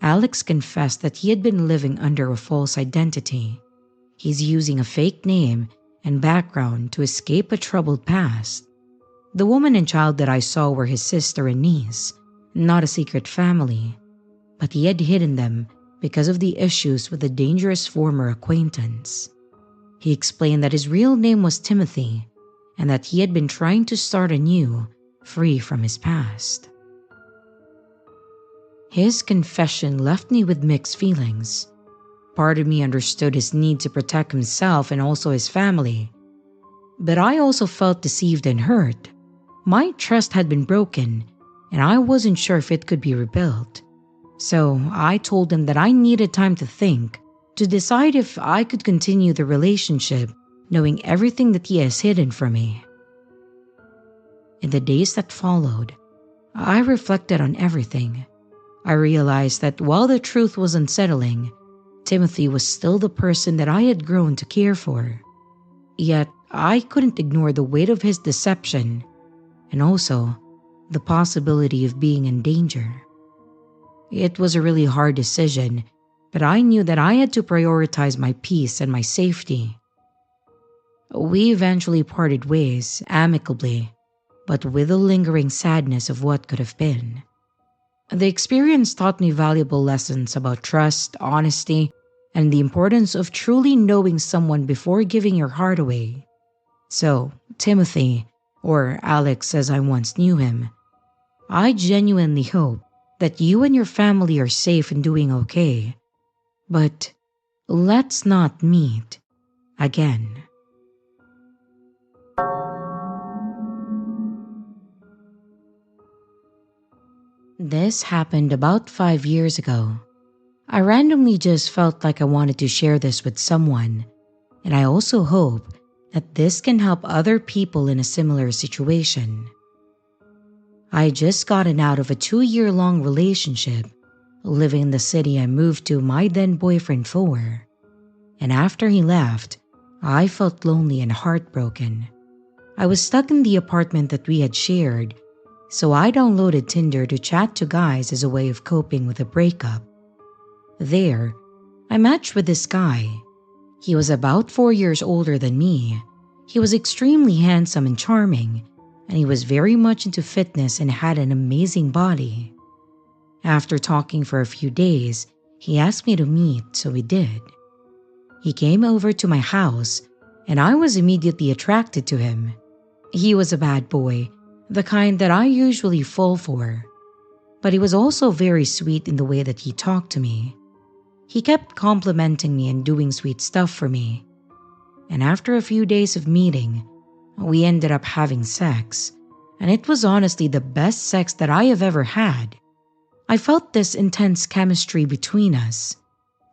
Alex confessed that he had been living under a false identity. He's using a fake name and background to escape a troubled past. The woman and child that I saw were his sister and niece, not a secret family, but he had hidden them because of the issues with a dangerous former acquaintance. He explained that his real name was Timothy and that he had been trying to start anew, free from his past. His confession left me with mixed feelings. Part of me understood his need to protect himself and also his family, but I also felt deceived and hurt. My trust had been broken, and I wasn't sure if it could be rebuilt. So I told him that I needed time to think, to decide if I could continue the relationship, knowing everything that he has hidden from me. In the days that followed, I reflected on everything. I realized that while the truth was unsettling, Timothy was still the person that I had grown to care for. Yet I couldn't ignore the weight of his deception, and also the possibility of being in danger. It was a really hard decision, but I knew that I had to prioritize my peace and my safety. We eventually parted ways, amicably, but with a lingering sadness of what could have been. The experience taught me valuable lessons about trust, honesty, and the importance of truly knowing someone before giving your heart away. So, Timothy, or Alex as I once knew him, I genuinely hope that you and your family are safe and doing okay. But let's not meet again. This happened about 5 years ago. I randomly just felt like I wanted to share this with someone, and I also hope that this can help other people in a similar situation. I had just gotten out of a 2-year-long relationship, living in the city I moved to my then boyfriend for. And after he left, I felt lonely and heartbroken. I was stuck in the apartment that we had shared, so I downloaded Tinder to chat to guys as a way of coping with a breakup. There, I matched with this guy. He was about 4 years older than me. He was extremely handsome and charming, and he was very much into fitness and had an amazing body. After talking for a few days, he asked me to meet, so we did. He came over to my house, and I was immediately attracted to him. He was a bad boy, the kind that I usually fall for. But he was also very sweet in the way that he talked to me. He kept complimenting me and doing sweet stuff for me. And after a few days of meeting, we ended up having sex, and it was honestly the best sex that I have ever had. I felt this intense chemistry between us.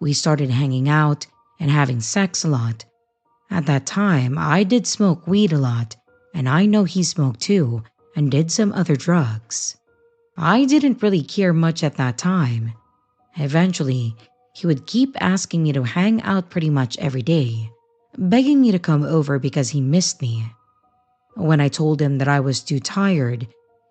We started hanging out and having sex a lot. At that time, I did smoke weed a lot, and I know he smoked too and did some other drugs. I didn't really care much at that time. Eventually, he would keep asking me to hang out pretty much every day, begging me to come over because he missed me. When I told him that I was too tired,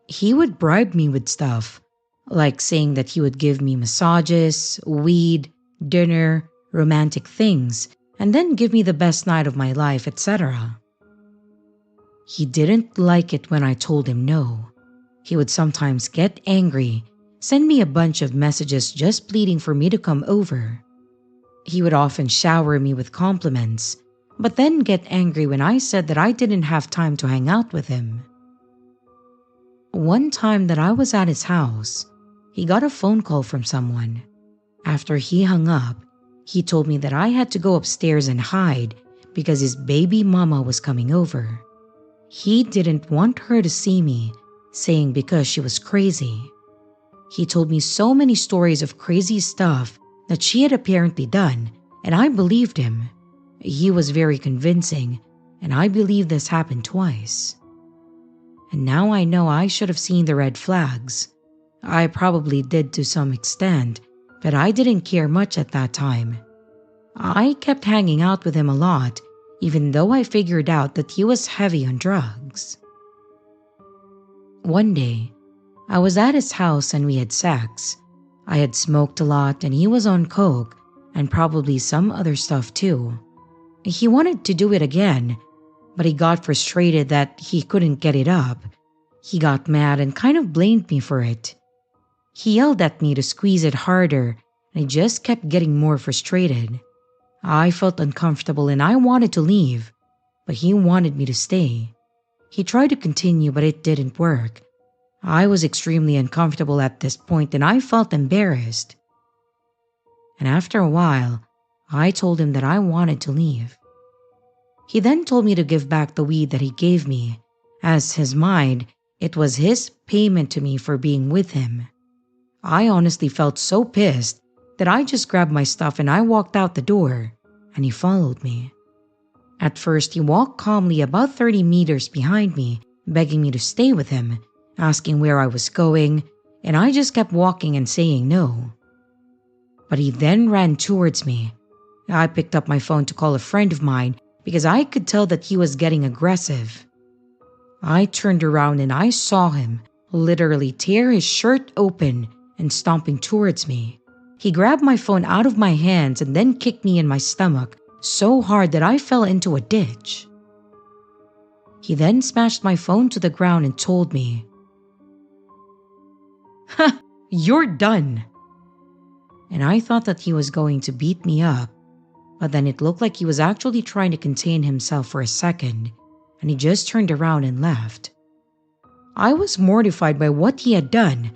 he would bribe me with stuff, like saying that he would give me massages, weed, dinner, romantic things, and then give me the best night of my life, etc. He didn't like it when I told him no. He would sometimes get angry, send me a bunch of messages just pleading for me to come over. He would often shower me with compliments, but then get angry when I said that I didn't have time to hang out with him. One time that I was at his house, he got a phone call from someone. After he hung up, he told me that I had to go upstairs and hide because his baby mama was coming over. He didn't want her to see me, saying because she was crazy. He told me so many stories of crazy stuff that she had apparently done, and I believed him. He was very convincing, and I believe this happened twice. And now I know I should have seen the red flags. I probably did to some extent, but I didn't care much at that time. I kept hanging out with him a lot, even though I figured out that he was heavy on drugs. One day, I was at his house and we had sex. I had smoked a lot and he was on coke and probably some other stuff too. He wanted to do it again, but he got frustrated that he couldn't get it up. He got mad and kind of blamed me for it. He yelled at me to squeeze it harder, and I just kept getting more frustrated. I felt uncomfortable and I wanted to leave, but he wanted me to stay. He tried to continue, but it didn't work. I was extremely uncomfortable at this point and I felt embarrassed. And after a while, I told him that I wanted to leave. He then told me to give back the weed that he gave me. As his mind, it was his payment to me for being with him. I honestly felt so pissed that I just grabbed my stuff and I walked out the door, and he followed me. At first, he walked calmly about 30 meters behind me, begging me to stay with him, asking where I was going, and I just kept walking and saying no. But he then ran towards me. I picked up my phone to call a friend of mine because I could tell that he was getting aggressive. I turned around and I saw him literally tear his shirt open and stomping towards me. He grabbed my phone out of my hands and then kicked me in my stomach so hard that I fell into a ditch. He then smashed my phone to the ground and told me, "Ha, you're done." And I thought that he was going to beat me up, but then it looked like he was actually trying to contain himself for a second, and he just turned around and left. I was mortified by what he had done.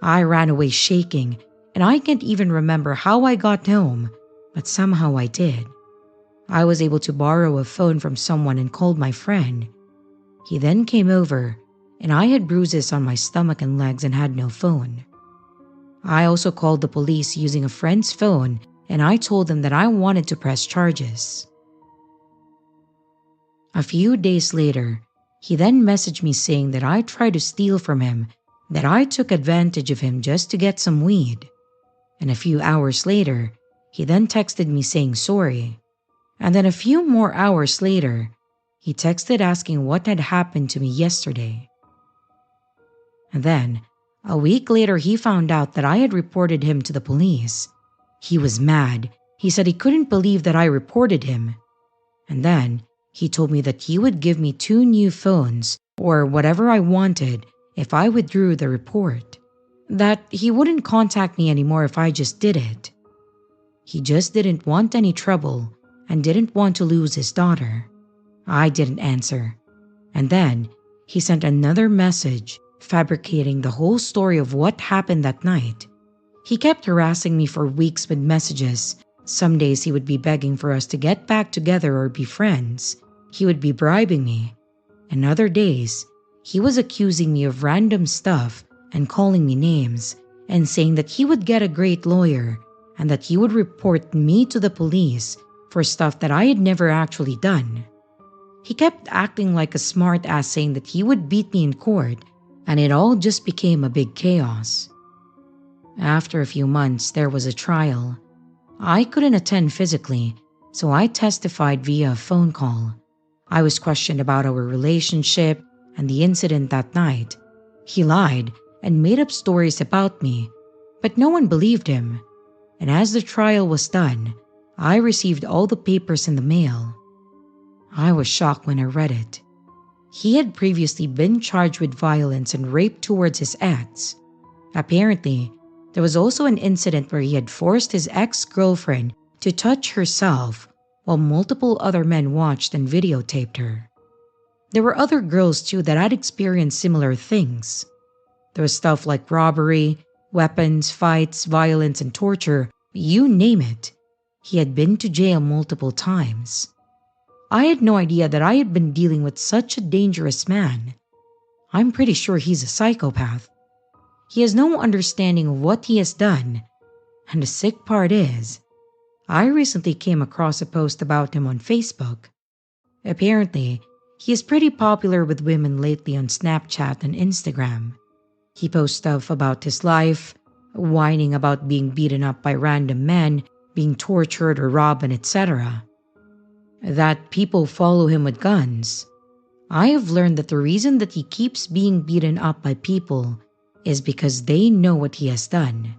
I ran away shaking, and I can't even remember how I got home, but somehow I did. I was able to borrow a phone from someone and called my friend. He then came over, and I had bruises on my stomach and legs and had no phone. I also called the police using a friend's phone, and I told them that I wanted to press charges. A few days later, he then messaged me saying that I tried to steal from him, that I took advantage of him just to get some weed. And a few hours later, he then texted me saying sorry. And then a few more hours later, he texted asking what had happened to me yesterday. And then, a week later, he found out that I had reported him to the police. He was mad. He said he couldn't believe that I reported him. And then, he told me that he would give me 2 new phones, or whatever I wanted, if I withdrew the report. That he wouldn't contact me anymore if I just did it. He just didn't want any trouble and didn't want to lose his daughter. I didn't answer. And then, he sent another message fabricating the whole story of what happened that night. He kept harassing me for weeks with messages. Some days he would be begging for us to get back together or be friends. He would be bribing me. And other days, he was accusing me of random stuff and calling me names and saying that he would get a great lawyer and that he would report me to the police for stuff that I had never actually done. He kept acting like a smart ass, saying that he would beat me in court, and it all just became a big chaos. After a few months, there was a trial. I couldn't attend physically, so I testified via a phone call. I was questioned about our relationship and the incident that night. He lied and made up stories about me, but no one believed him. And as the trial was done, I received all the papers in the mail. I was shocked when I read it. He had previously been charged with violence and rape towards his ex. Apparently, there was also an incident where he had forced his ex-girlfriend to touch herself while multiple other men watched and videotaped her. There were other girls too that had experienced similar things. There was stuff like robbery, weapons, fights, violence, and torture, you name it. He had been to jail multiple times. I had no idea that I had been dealing with such a dangerous man. I'm pretty sure he's a psychopath. He has no understanding of what he has done. And the sick part is, I recently came across a post about him on Facebook. Apparently, he is pretty popular with women lately on Snapchat and Instagram. He posts stuff about his life, whining about being beaten up by random men, being tortured or robbed, and etc. That people follow him with guns. I have learned that the reason that he keeps being beaten up by people is because they know what he has done.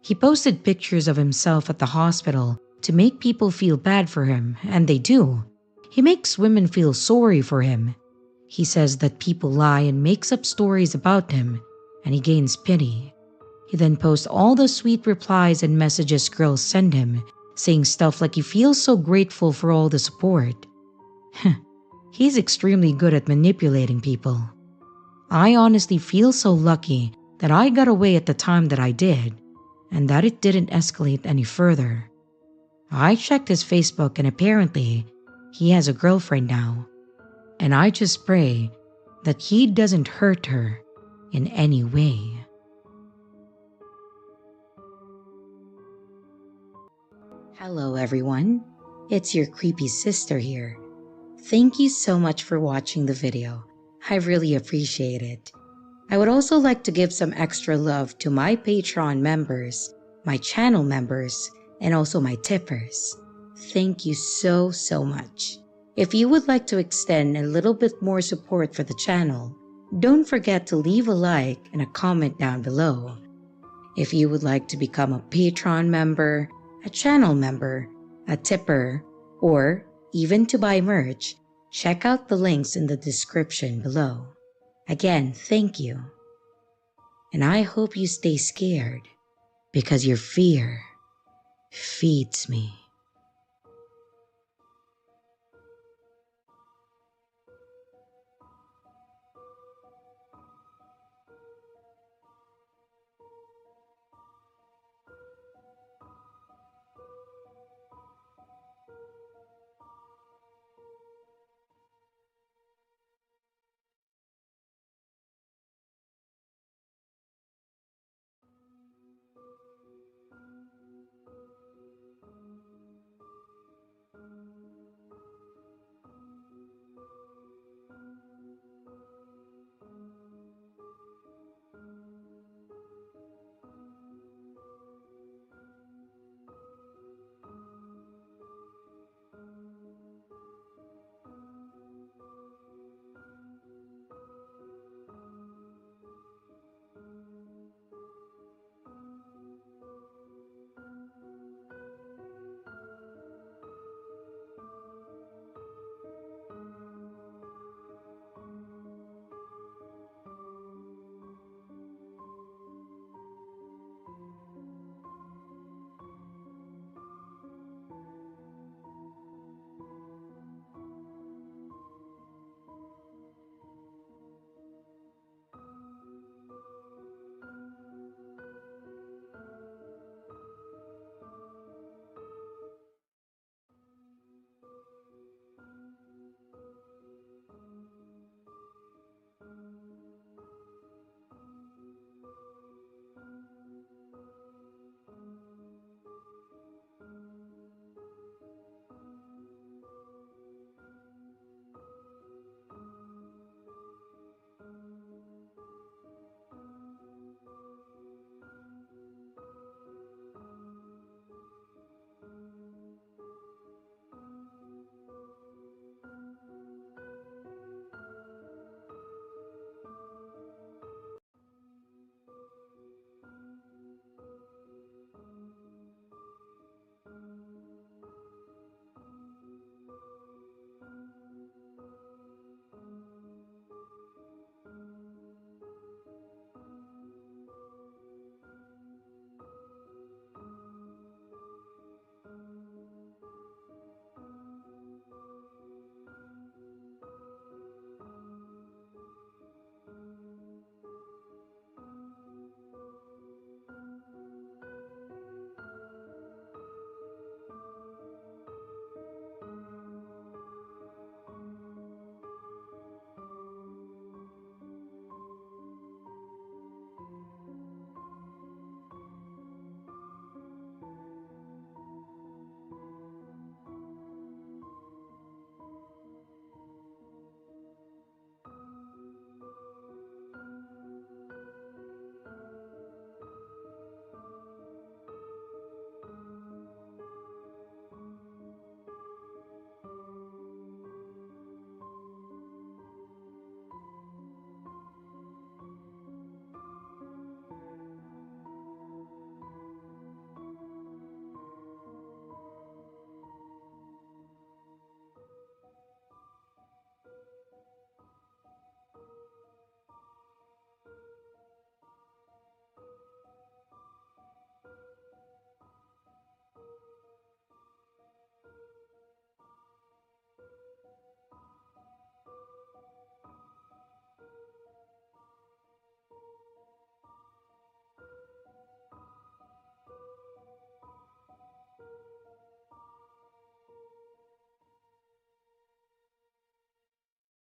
He posted pictures of himself at the hospital to make people feel bad for him, and they do. He makes women feel sorry for him. He says that people lie and makes up stories about him, and he gains pity. He then posts all the sweet replies and messages girls send him, saying stuff like he feels so grateful for all the support. He's extremely good at manipulating people. I honestly feel so lucky that I got away at the time that I did, and that it didn't escalate any further. I checked his Facebook and apparently he has a girlfriend now, and I just pray that he doesn't hurt her in any way. Hello everyone, it's your creepy sister here. Thank you so much for watching the video. I really appreciate it. I would also like to give some extra love to my Patreon members, my channel members, and also my tippers. Thank you so much. If you would like to extend a little bit more support for the channel, don't forget to leave a like and a comment down below. If you would like to become a Patreon member, a channel member, a tipper, or even to buy merch, check out the links in the description below. Again, thank you. And I hope you stay scared, because your fear feeds me.